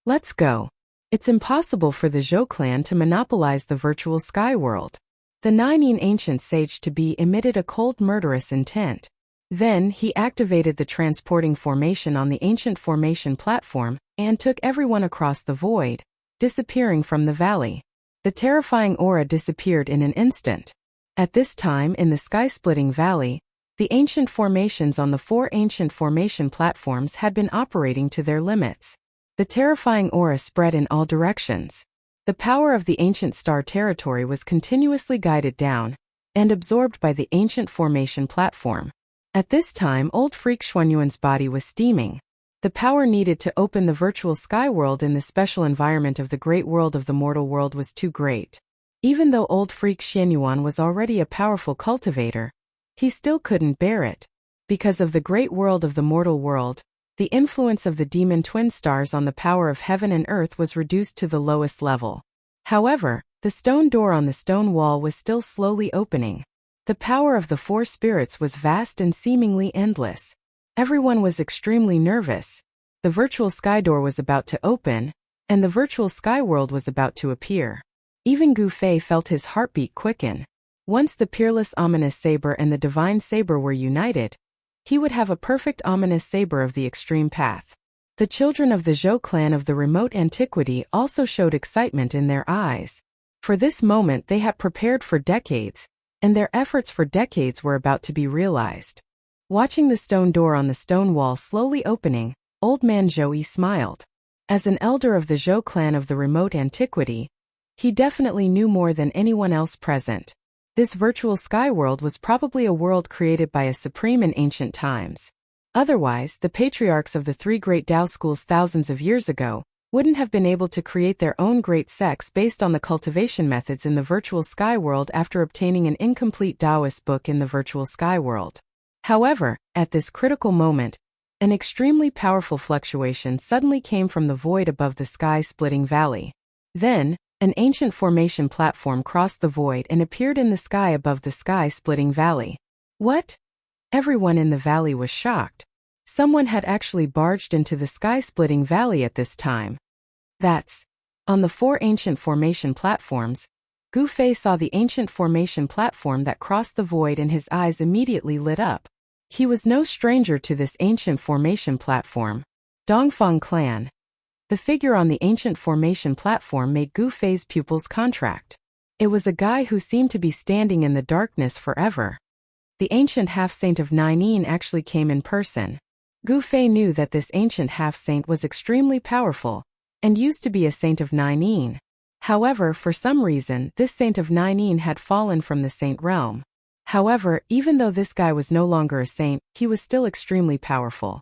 Let's go. It's impossible for the Zhou clan to monopolize the virtual sky world. The nine ancient sage to be emitted a cold murderous intent. Then he activated the transporting formation on the ancient formation platform and took everyone across the void, disappearing from the valley. The terrifying aura disappeared in an instant. At this time in the sky-splitting valley, the ancient formations on the four ancient formation platforms had been operating to their limits. The terrifying aura spread in all directions. The power of the ancient star territory was continuously guided down and absorbed by the ancient formation platform. At this time, old freak Xuanyuan's body was steaming. The power needed to open the virtual sky world in the special environment of the great world of the mortal world was too great. Even though old freak Xuanyuan was already a powerful cultivator, he still couldn't bear it. Because of the great world of the mortal world, the influence of the demon twin stars on the power of heaven and earth was reduced to the lowest level. However, the stone door on the stone wall was still slowly opening. The power of the four spirits was vast and seemingly endless. Everyone was extremely nervous. The virtual sky door was about to open, and the virtual sky world was about to appear. Even Gu Fei felt his heartbeat quicken. Once the peerless ominous saber and the divine saber were united, he would have a perfect ominous saber of the extreme path. The children of the Zhou clan of the remote antiquity also showed excitement in their eyes. For this moment they had prepared for decades, and their efforts for decades were about to be realized. Watching the stone door on the stone wall slowly opening, old man Zhou smiled. As an elder of the Zhou clan of the remote antiquity, he definitely knew more than anyone else present. This virtual sky world was probably a world created by a supreme in ancient times. Otherwise, the patriarchs of the three great Tao schools thousands of years ago wouldn't have been able to create their own great sects based on the cultivation methods in the virtual sky world after obtaining an incomplete Taoist book in the virtual sky world. However, at this critical moment, an extremely powerful fluctuation suddenly came from the void above the sky-splitting valley. Then, an ancient formation platform crossed the void and appeared in the sky above the sky-splitting valley. What? Everyone in the valley was shocked. Someone had actually barged into the sky-splitting valley at this time. That's. On the four ancient formation platforms, Gu Fei saw the ancient formation platform that crossed the void and his eyes immediately lit up. He was no stranger to this ancient formation platform. Dongfang clan. The figure on the ancient formation platform made Gu Fei's pupils contract. It was a guy who seemed to be standing in the darkness forever. The ancient half-saint of Nine actually came in person. Gu Fei knew that this ancient half-saint was extremely powerful and used to be a saint of Nine. However, for some reason, this saint of Nine had fallen from the saint realm. However, even though this guy was no longer a saint, he was still extremely powerful.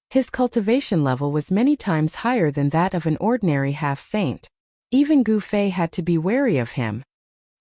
His cultivation level was many times higher than that of an ordinary half-saint. Even Gu Fei had to be wary of him.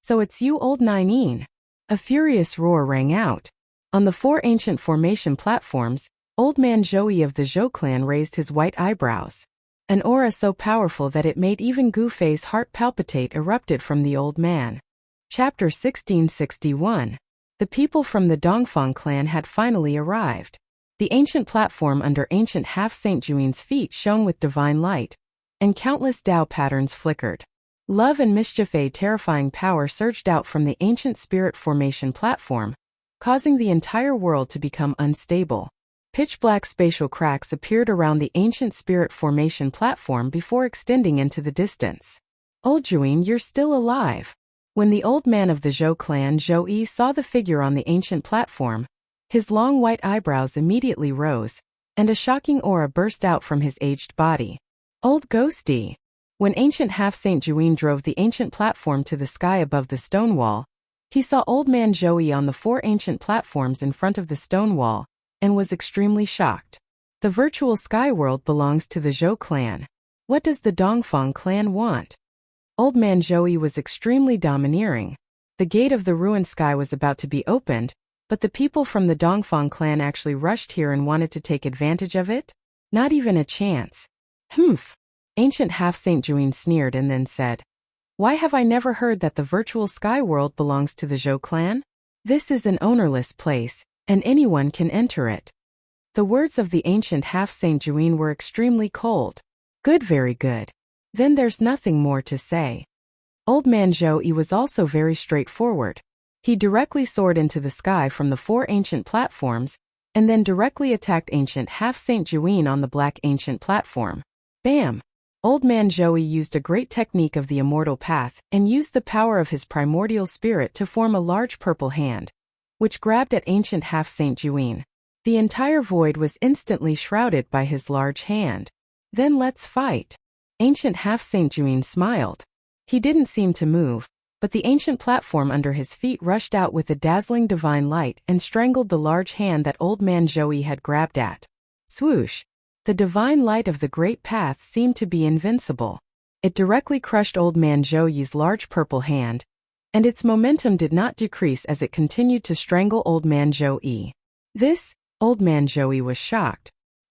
"So it's you, old Nine?" A furious roar rang out. On the four ancient formation platforms, old man Zhou of the Zhou clan raised his white eyebrows. An aura so powerful that it made even Gu Fei's heart palpitate erupted from the old man. Chapter 1661. The people from the Dongfang clan had finally arrived. The ancient platform under ancient half-saint Juin's feet shone with divine light, and countless Tao patterns flickered. Love and mischief, a terrifying power surged out from the ancient spirit formation platform, causing the entire world to become unstable. Pitch-black spatial cracks appeared around the ancient spirit formation platform before extending into the distance. "Old Juin, you're still alive." When the old man of the Zhou clan Zhou Yi saw the figure on the ancient platform, his long white eyebrows immediately rose, and a shocking aura burst out from his aged body. Old ghosty! When ancient half-Saint Juin drove the ancient platform to the sky above the stone wall, he saw old man Zhou Yi on the 4 ancient platforms in front of the stone wall, and was extremely shocked. The virtual sky world belongs to the Zhou clan. What does the Dongfang clan want? Old man Zhou Yi was extremely domineering. The gate of the ruined sky was about to be opened, but the people from the Dongfang clan actually rushed here and wanted to take advantage of it? Not even a chance. Humph! Ancient half-Saint Juin sneered and then said, "Why have I never heard that the virtual sky world belongs to the Zhou clan? This is an ownerless place, and anyone can enter it." The words of the ancient half-Saint Juin were extremely cold. Good, very good. Then there's nothing more to say. Old man Zhou Yi was also very straightforward. He directly soared into the sky from the 4 ancient platforms, and then directly attacked ancient half-Saint Juin on the black ancient platform. Bam! Old man Zhou Yi used a great technique of the immortal path and used the power of his primordial spirit to form a large purple hand, which grabbed at ancient half-Saint Juin. The entire void was instantly shrouded by his large hand. Then let's fight. Ancient half-Saint Juin smiled. He didn't seem to move, but the ancient platform under his feet rushed out with a dazzling divine light and strangled the large hand that old man Zhou Yi had grabbed at. Swoosh! The divine light of the great path seemed to be invincible. It directly crushed old man Zhou Yi's large purple hand, and its momentum did not decrease as it continued to strangle old man Zhou Yi. Old man Zhou Yi was shocked.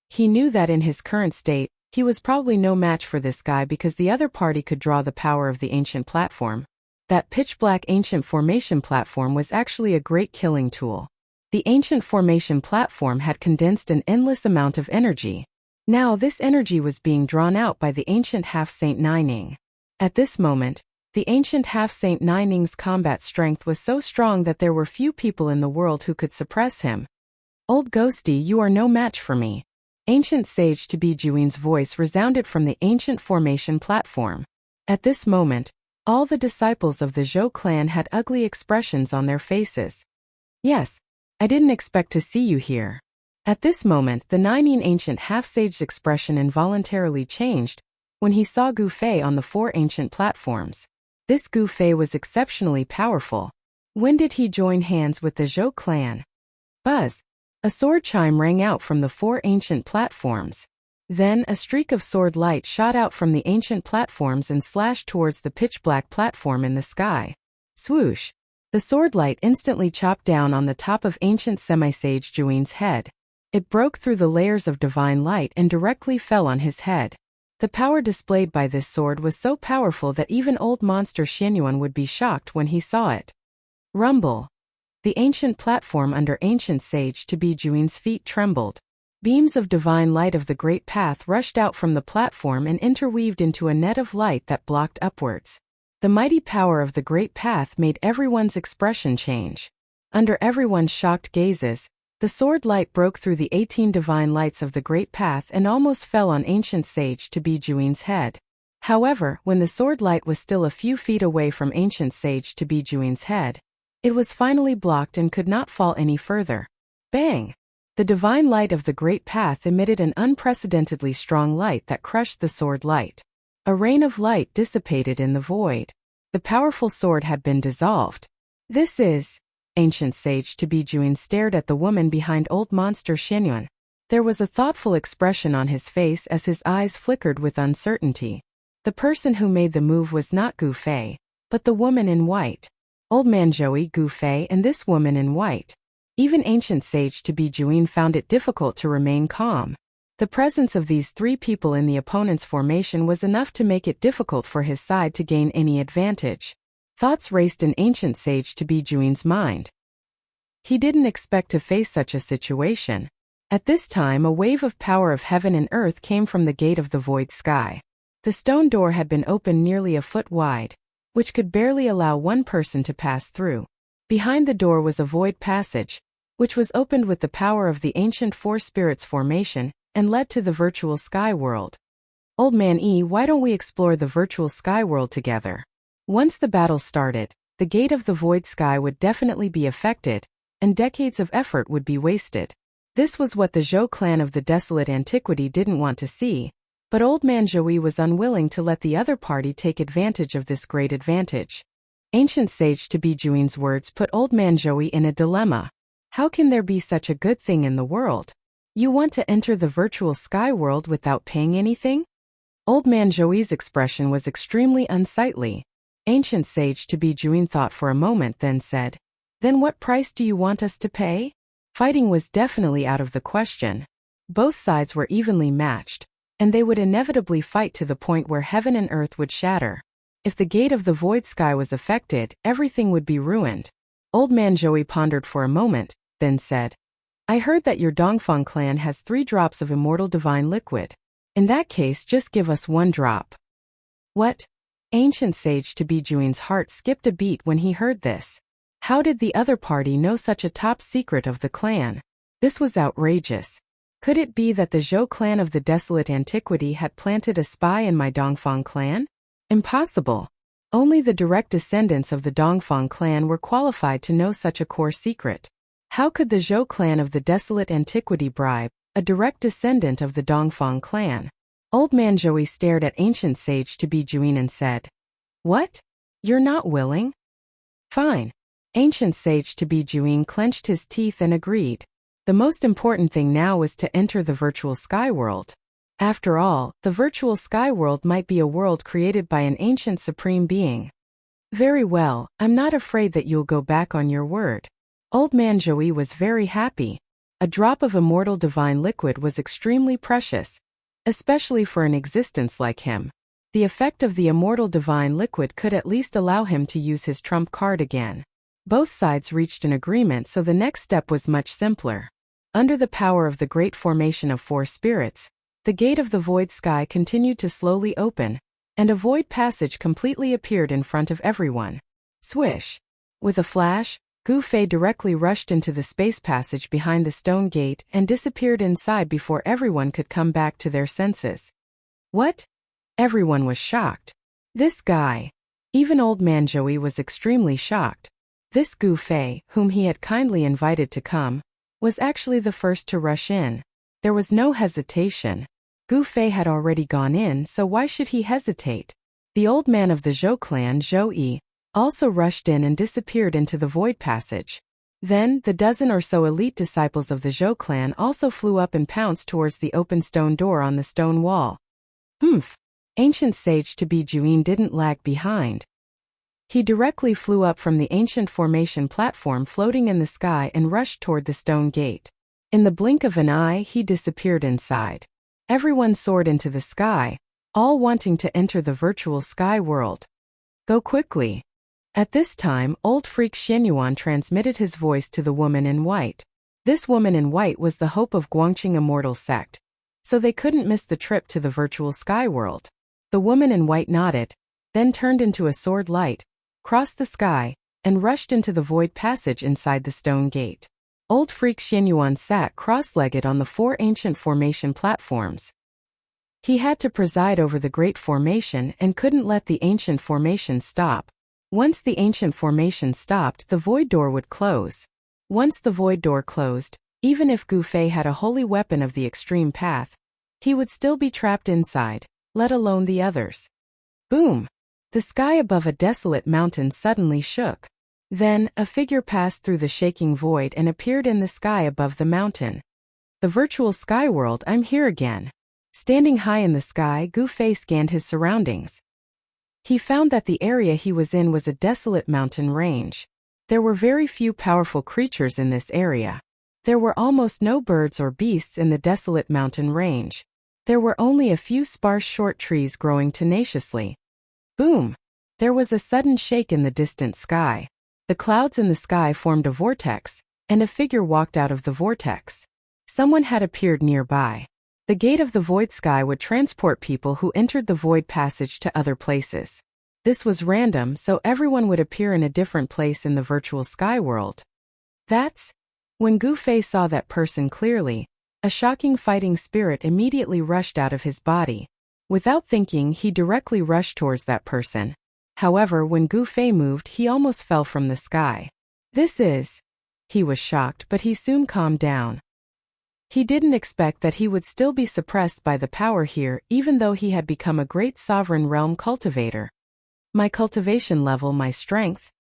He knew that in his current state, he was probably no match for this guy because the other party could draw the power of the ancient platform. That pitch-black ancient formation platform was actually a great killing tool. The ancient formation platform had condensed an endless amount of energy. Now this energy was being drawn out by the ancient half-Saint Nining. At this moment, the ancient half-Saint Nining's combat strength was so strong that there were few people in the world who could suppress him. "Old ghosty, you are no match for me." Ancient sage to be Juin's voice resounded from the ancient formation platform. At this moment, all the disciples of the Zhou clan had ugly expressions on their faces. "Yes, I didn't expect to see you here." At this moment, the Nining ancient half-sage's expression involuntarily changed when he saw Gu Fei on the 4 ancient platforms. This Gu Fei was exceptionally powerful. When did he join hands with the Zhou clan? Buzz! A sword chime rang out from the 4 ancient platforms. Then a streak of sword light shot out from the ancient platforms and slashed towards the pitch-black platform in the sky. Swoosh! The sword light instantly chopped down on the top of ancient semi-sage Juin's head. It broke through the layers of divine light and directly fell on his head. The power displayed by this sword was so powerful that even old monster Xianyuan would be shocked when he saw it. Rumble! The ancient platform under ancient sage to be Juin's feet trembled. Beams of divine light of the great path rushed out from the platform and interweaved into a net of light that blocked upwards. The mighty power of the great path made everyone's expression change. Under everyone's shocked gazes, the sword light broke through the 18 divine lights of the great path and almost fell on ancient sage to be Juin's head. However, when the sword light was still a few feet away from ancient sage to be Juin's head, it was finally blocked and could not fall any further. Bang! The divine light of the great path emitted an unprecedentedly strong light that crushed the sword light. A rain of light dissipated in the void. The powerful sword had been dissolved. "This is..." Ancient sage to be Juin stared at the woman behind old monster Xianyuan. There was a thoughtful expression on his face as his eyes flickered with uncertainty. The person who made the move was not Gu Fei, but the woman in white. Old man Zhou Yi, Gu Fei, and this woman in white. Even ancient sage to be Juin found it difficult to remain calm. The presence of these 3 people in the opponent's formation was enough to make it difficult for his side to gain any advantage. Thoughts raced in ancient sage to be Juin's mind. He didn't expect to face such a situation. At this time, a wave of power of heaven and earth came from the gate of the void sky. The stone door had been opened nearly a foot wide, which could barely allow one person to pass through. Behind the door was a void passage, which was opened with the power of the ancient 4 spirits formation and led to the virtual sky world. "Old man E, why don't we explore the virtual sky world together?" Once the battle started, the gate of the void sky would definitely be affected, and decades of effort would be wasted. This was what the Zhou clan of the desolate antiquity didn't want to see, but Old Man Zhou was unwilling to let the other party take advantage of this great advantage. Ancient sage Tabi Juin's words put Old Man Zhou in a dilemma. How can there be such a good thing in the world? You want to enter the virtual sky world without paying anything? Old Man Zhou's expression was extremely unsightly. Ancient sage Tabi Juin thought for a moment, then said, "Then what price do you want us to pay?" Fighting was definitely out of the question. Both sides were evenly matched, and they would inevitably fight to the point where heaven and earth would shatter. If the gate of the void sky was affected, everything would be ruined. Old Man Zhou pondered for a moment, then said, "I heard that your Dongfang clan has 3 drops of immortal divine liquid. In that case, just give us 1 drop." What? Ancient sage Tabi Juin's heart skipped a beat when he heard this. How did the other party know such a top secret of the clan? This was outrageous. Could it be that the Zhou clan of the desolate antiquity had planted a spy in my Dongfang clan? Impossible. Only the direct descendants of the Dongfang clan were qualified to know such a core secret. How could the Zhou clan of the desolate antiquity bribe a direct descendant of the Dongfang clan? Old Man Zhou stared at ancient sage Tabi Juin and said, "What? You're not willing?" "Fine." Ancient sage Tabi Juin clenched his teeth and agreed. The most important thing now was to enter the virtual sky world. After all, the virtual sky world might be a world created by an ancient supreme being. "Very well, I'm not afraid that you'll go back on your word." Old Man Zhou was very happy. A drop of immortal divine liquid was extremely precious, especially for an existence like him. The effect of the immortal divine liquid could at least allow him to use his trump card again. Both sides reached an agreement, so the next step was much simpler. Under the power of the great formation of 4 spirits, the gate of the void sky continued to slowly open, and a void passage completely appeared in front of everyone. Swish! With a flash, Gu Fei directly rushed into the space passage behind the stone gate and disappeared inside before everyone could come back to their senses. What? Everyone was shocked. This guy. Even Old Man Zhou was extremely shocked. This Gu Fei, whom he had kindly invited to come, was actually the first to rush in. There was no hesitation. Gu Fei had already gone in, so why should he hesitate? The old man of the Zhou clan, Zhou Yi, also rushed in and disappeared into the void passage. Then, the dozen or so elite disciples of the Zhou clan also flew up and pounced towards the open stone door on the stone wall. Humph! Ancient sage Tabi Juin didn't lag behind. He directly flew up from the ancient formation platform floating in the sky and rushed toward the stone gate. In the blink of an eye, he disappeared inside. Everyone soared into the sky, all wanting to enter the virtual sky world. Go quickly. At this time, old freak Xianyuan transmitted his voice to the woman in white. This woman in white was the hope of Guangqing Immortal Sect, so they couldn't miss the trip to the virtual sky world. The woman in white nodded, then turned into a sword light, crossed the sky, and rushed into the void passage inside the stone gate. Old freak Xianyuan sat cross-legged on the 4 ancient formation platforms. He had to preside over the great formation and couldn't let the ancient formation stop. Once the ancient formation stopped, the void door would close. Once the void door closed, even if Gu Fei had a holy weapon of the extreme path, he would still be trapped inside, let alone the others. Boom! The sky above a desolate mountain suddenly shook. Then, a figure passed through the shaking void and appeared in the sky above the mountain. The virtual sky world, I'm here again. Standing high in the sky, Gu Fei scanned his surroundings. He found that the area he was in was a desolate mountain range. There were very few powerful creatures in this area. There were almost no birds or beasts in the desolate mountain range. There were only a few sparse short trees growing tenaciously. Boom! There was a sudden shake in the distant sky. The clouds in the sky formed a vortex, and a figure walked out of the vortex. Someone had appeared nearby. The gate of the void sky would transport people who entered the void passage to other places. This was random, so everyone would appear in a different place in the virtual sky world. That's when Gu Fei saw that person clearly. A shocking fighting spirit immediately rushed out of his body. Without thinking, he directly rushed towards that person. However, when Gu Fei moved, he almost fell from the sky. This is... He was shocked, but he soon calmed down. He didn't expect that he would still be suppressed by the power here, even though he had become a great sovereign realm cultivator. My cultivation level, my strength.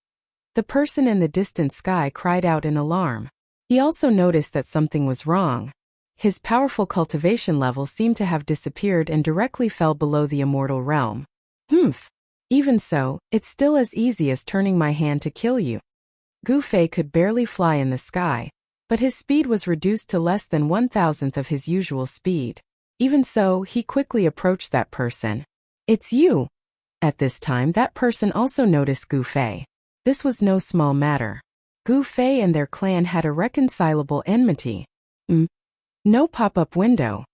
The person in the distant sky cried out in alarm. He also noticed that something was wrong. His powerful cultivation level seemed to have disappeared and directly fell below the immortal realm. Humph. Even so, it's still as easy as turning my hand to kill you. Gu Fei could barely fly in the sky, but his speed was reduced to less than 1,000th of his usual speed. Even so, he quickly approached that person. It's you. At this time, that person also noticed Gu Fei. This was no small matter. Gu Fei and their clan had irreconcilable enmity. No pop-up window.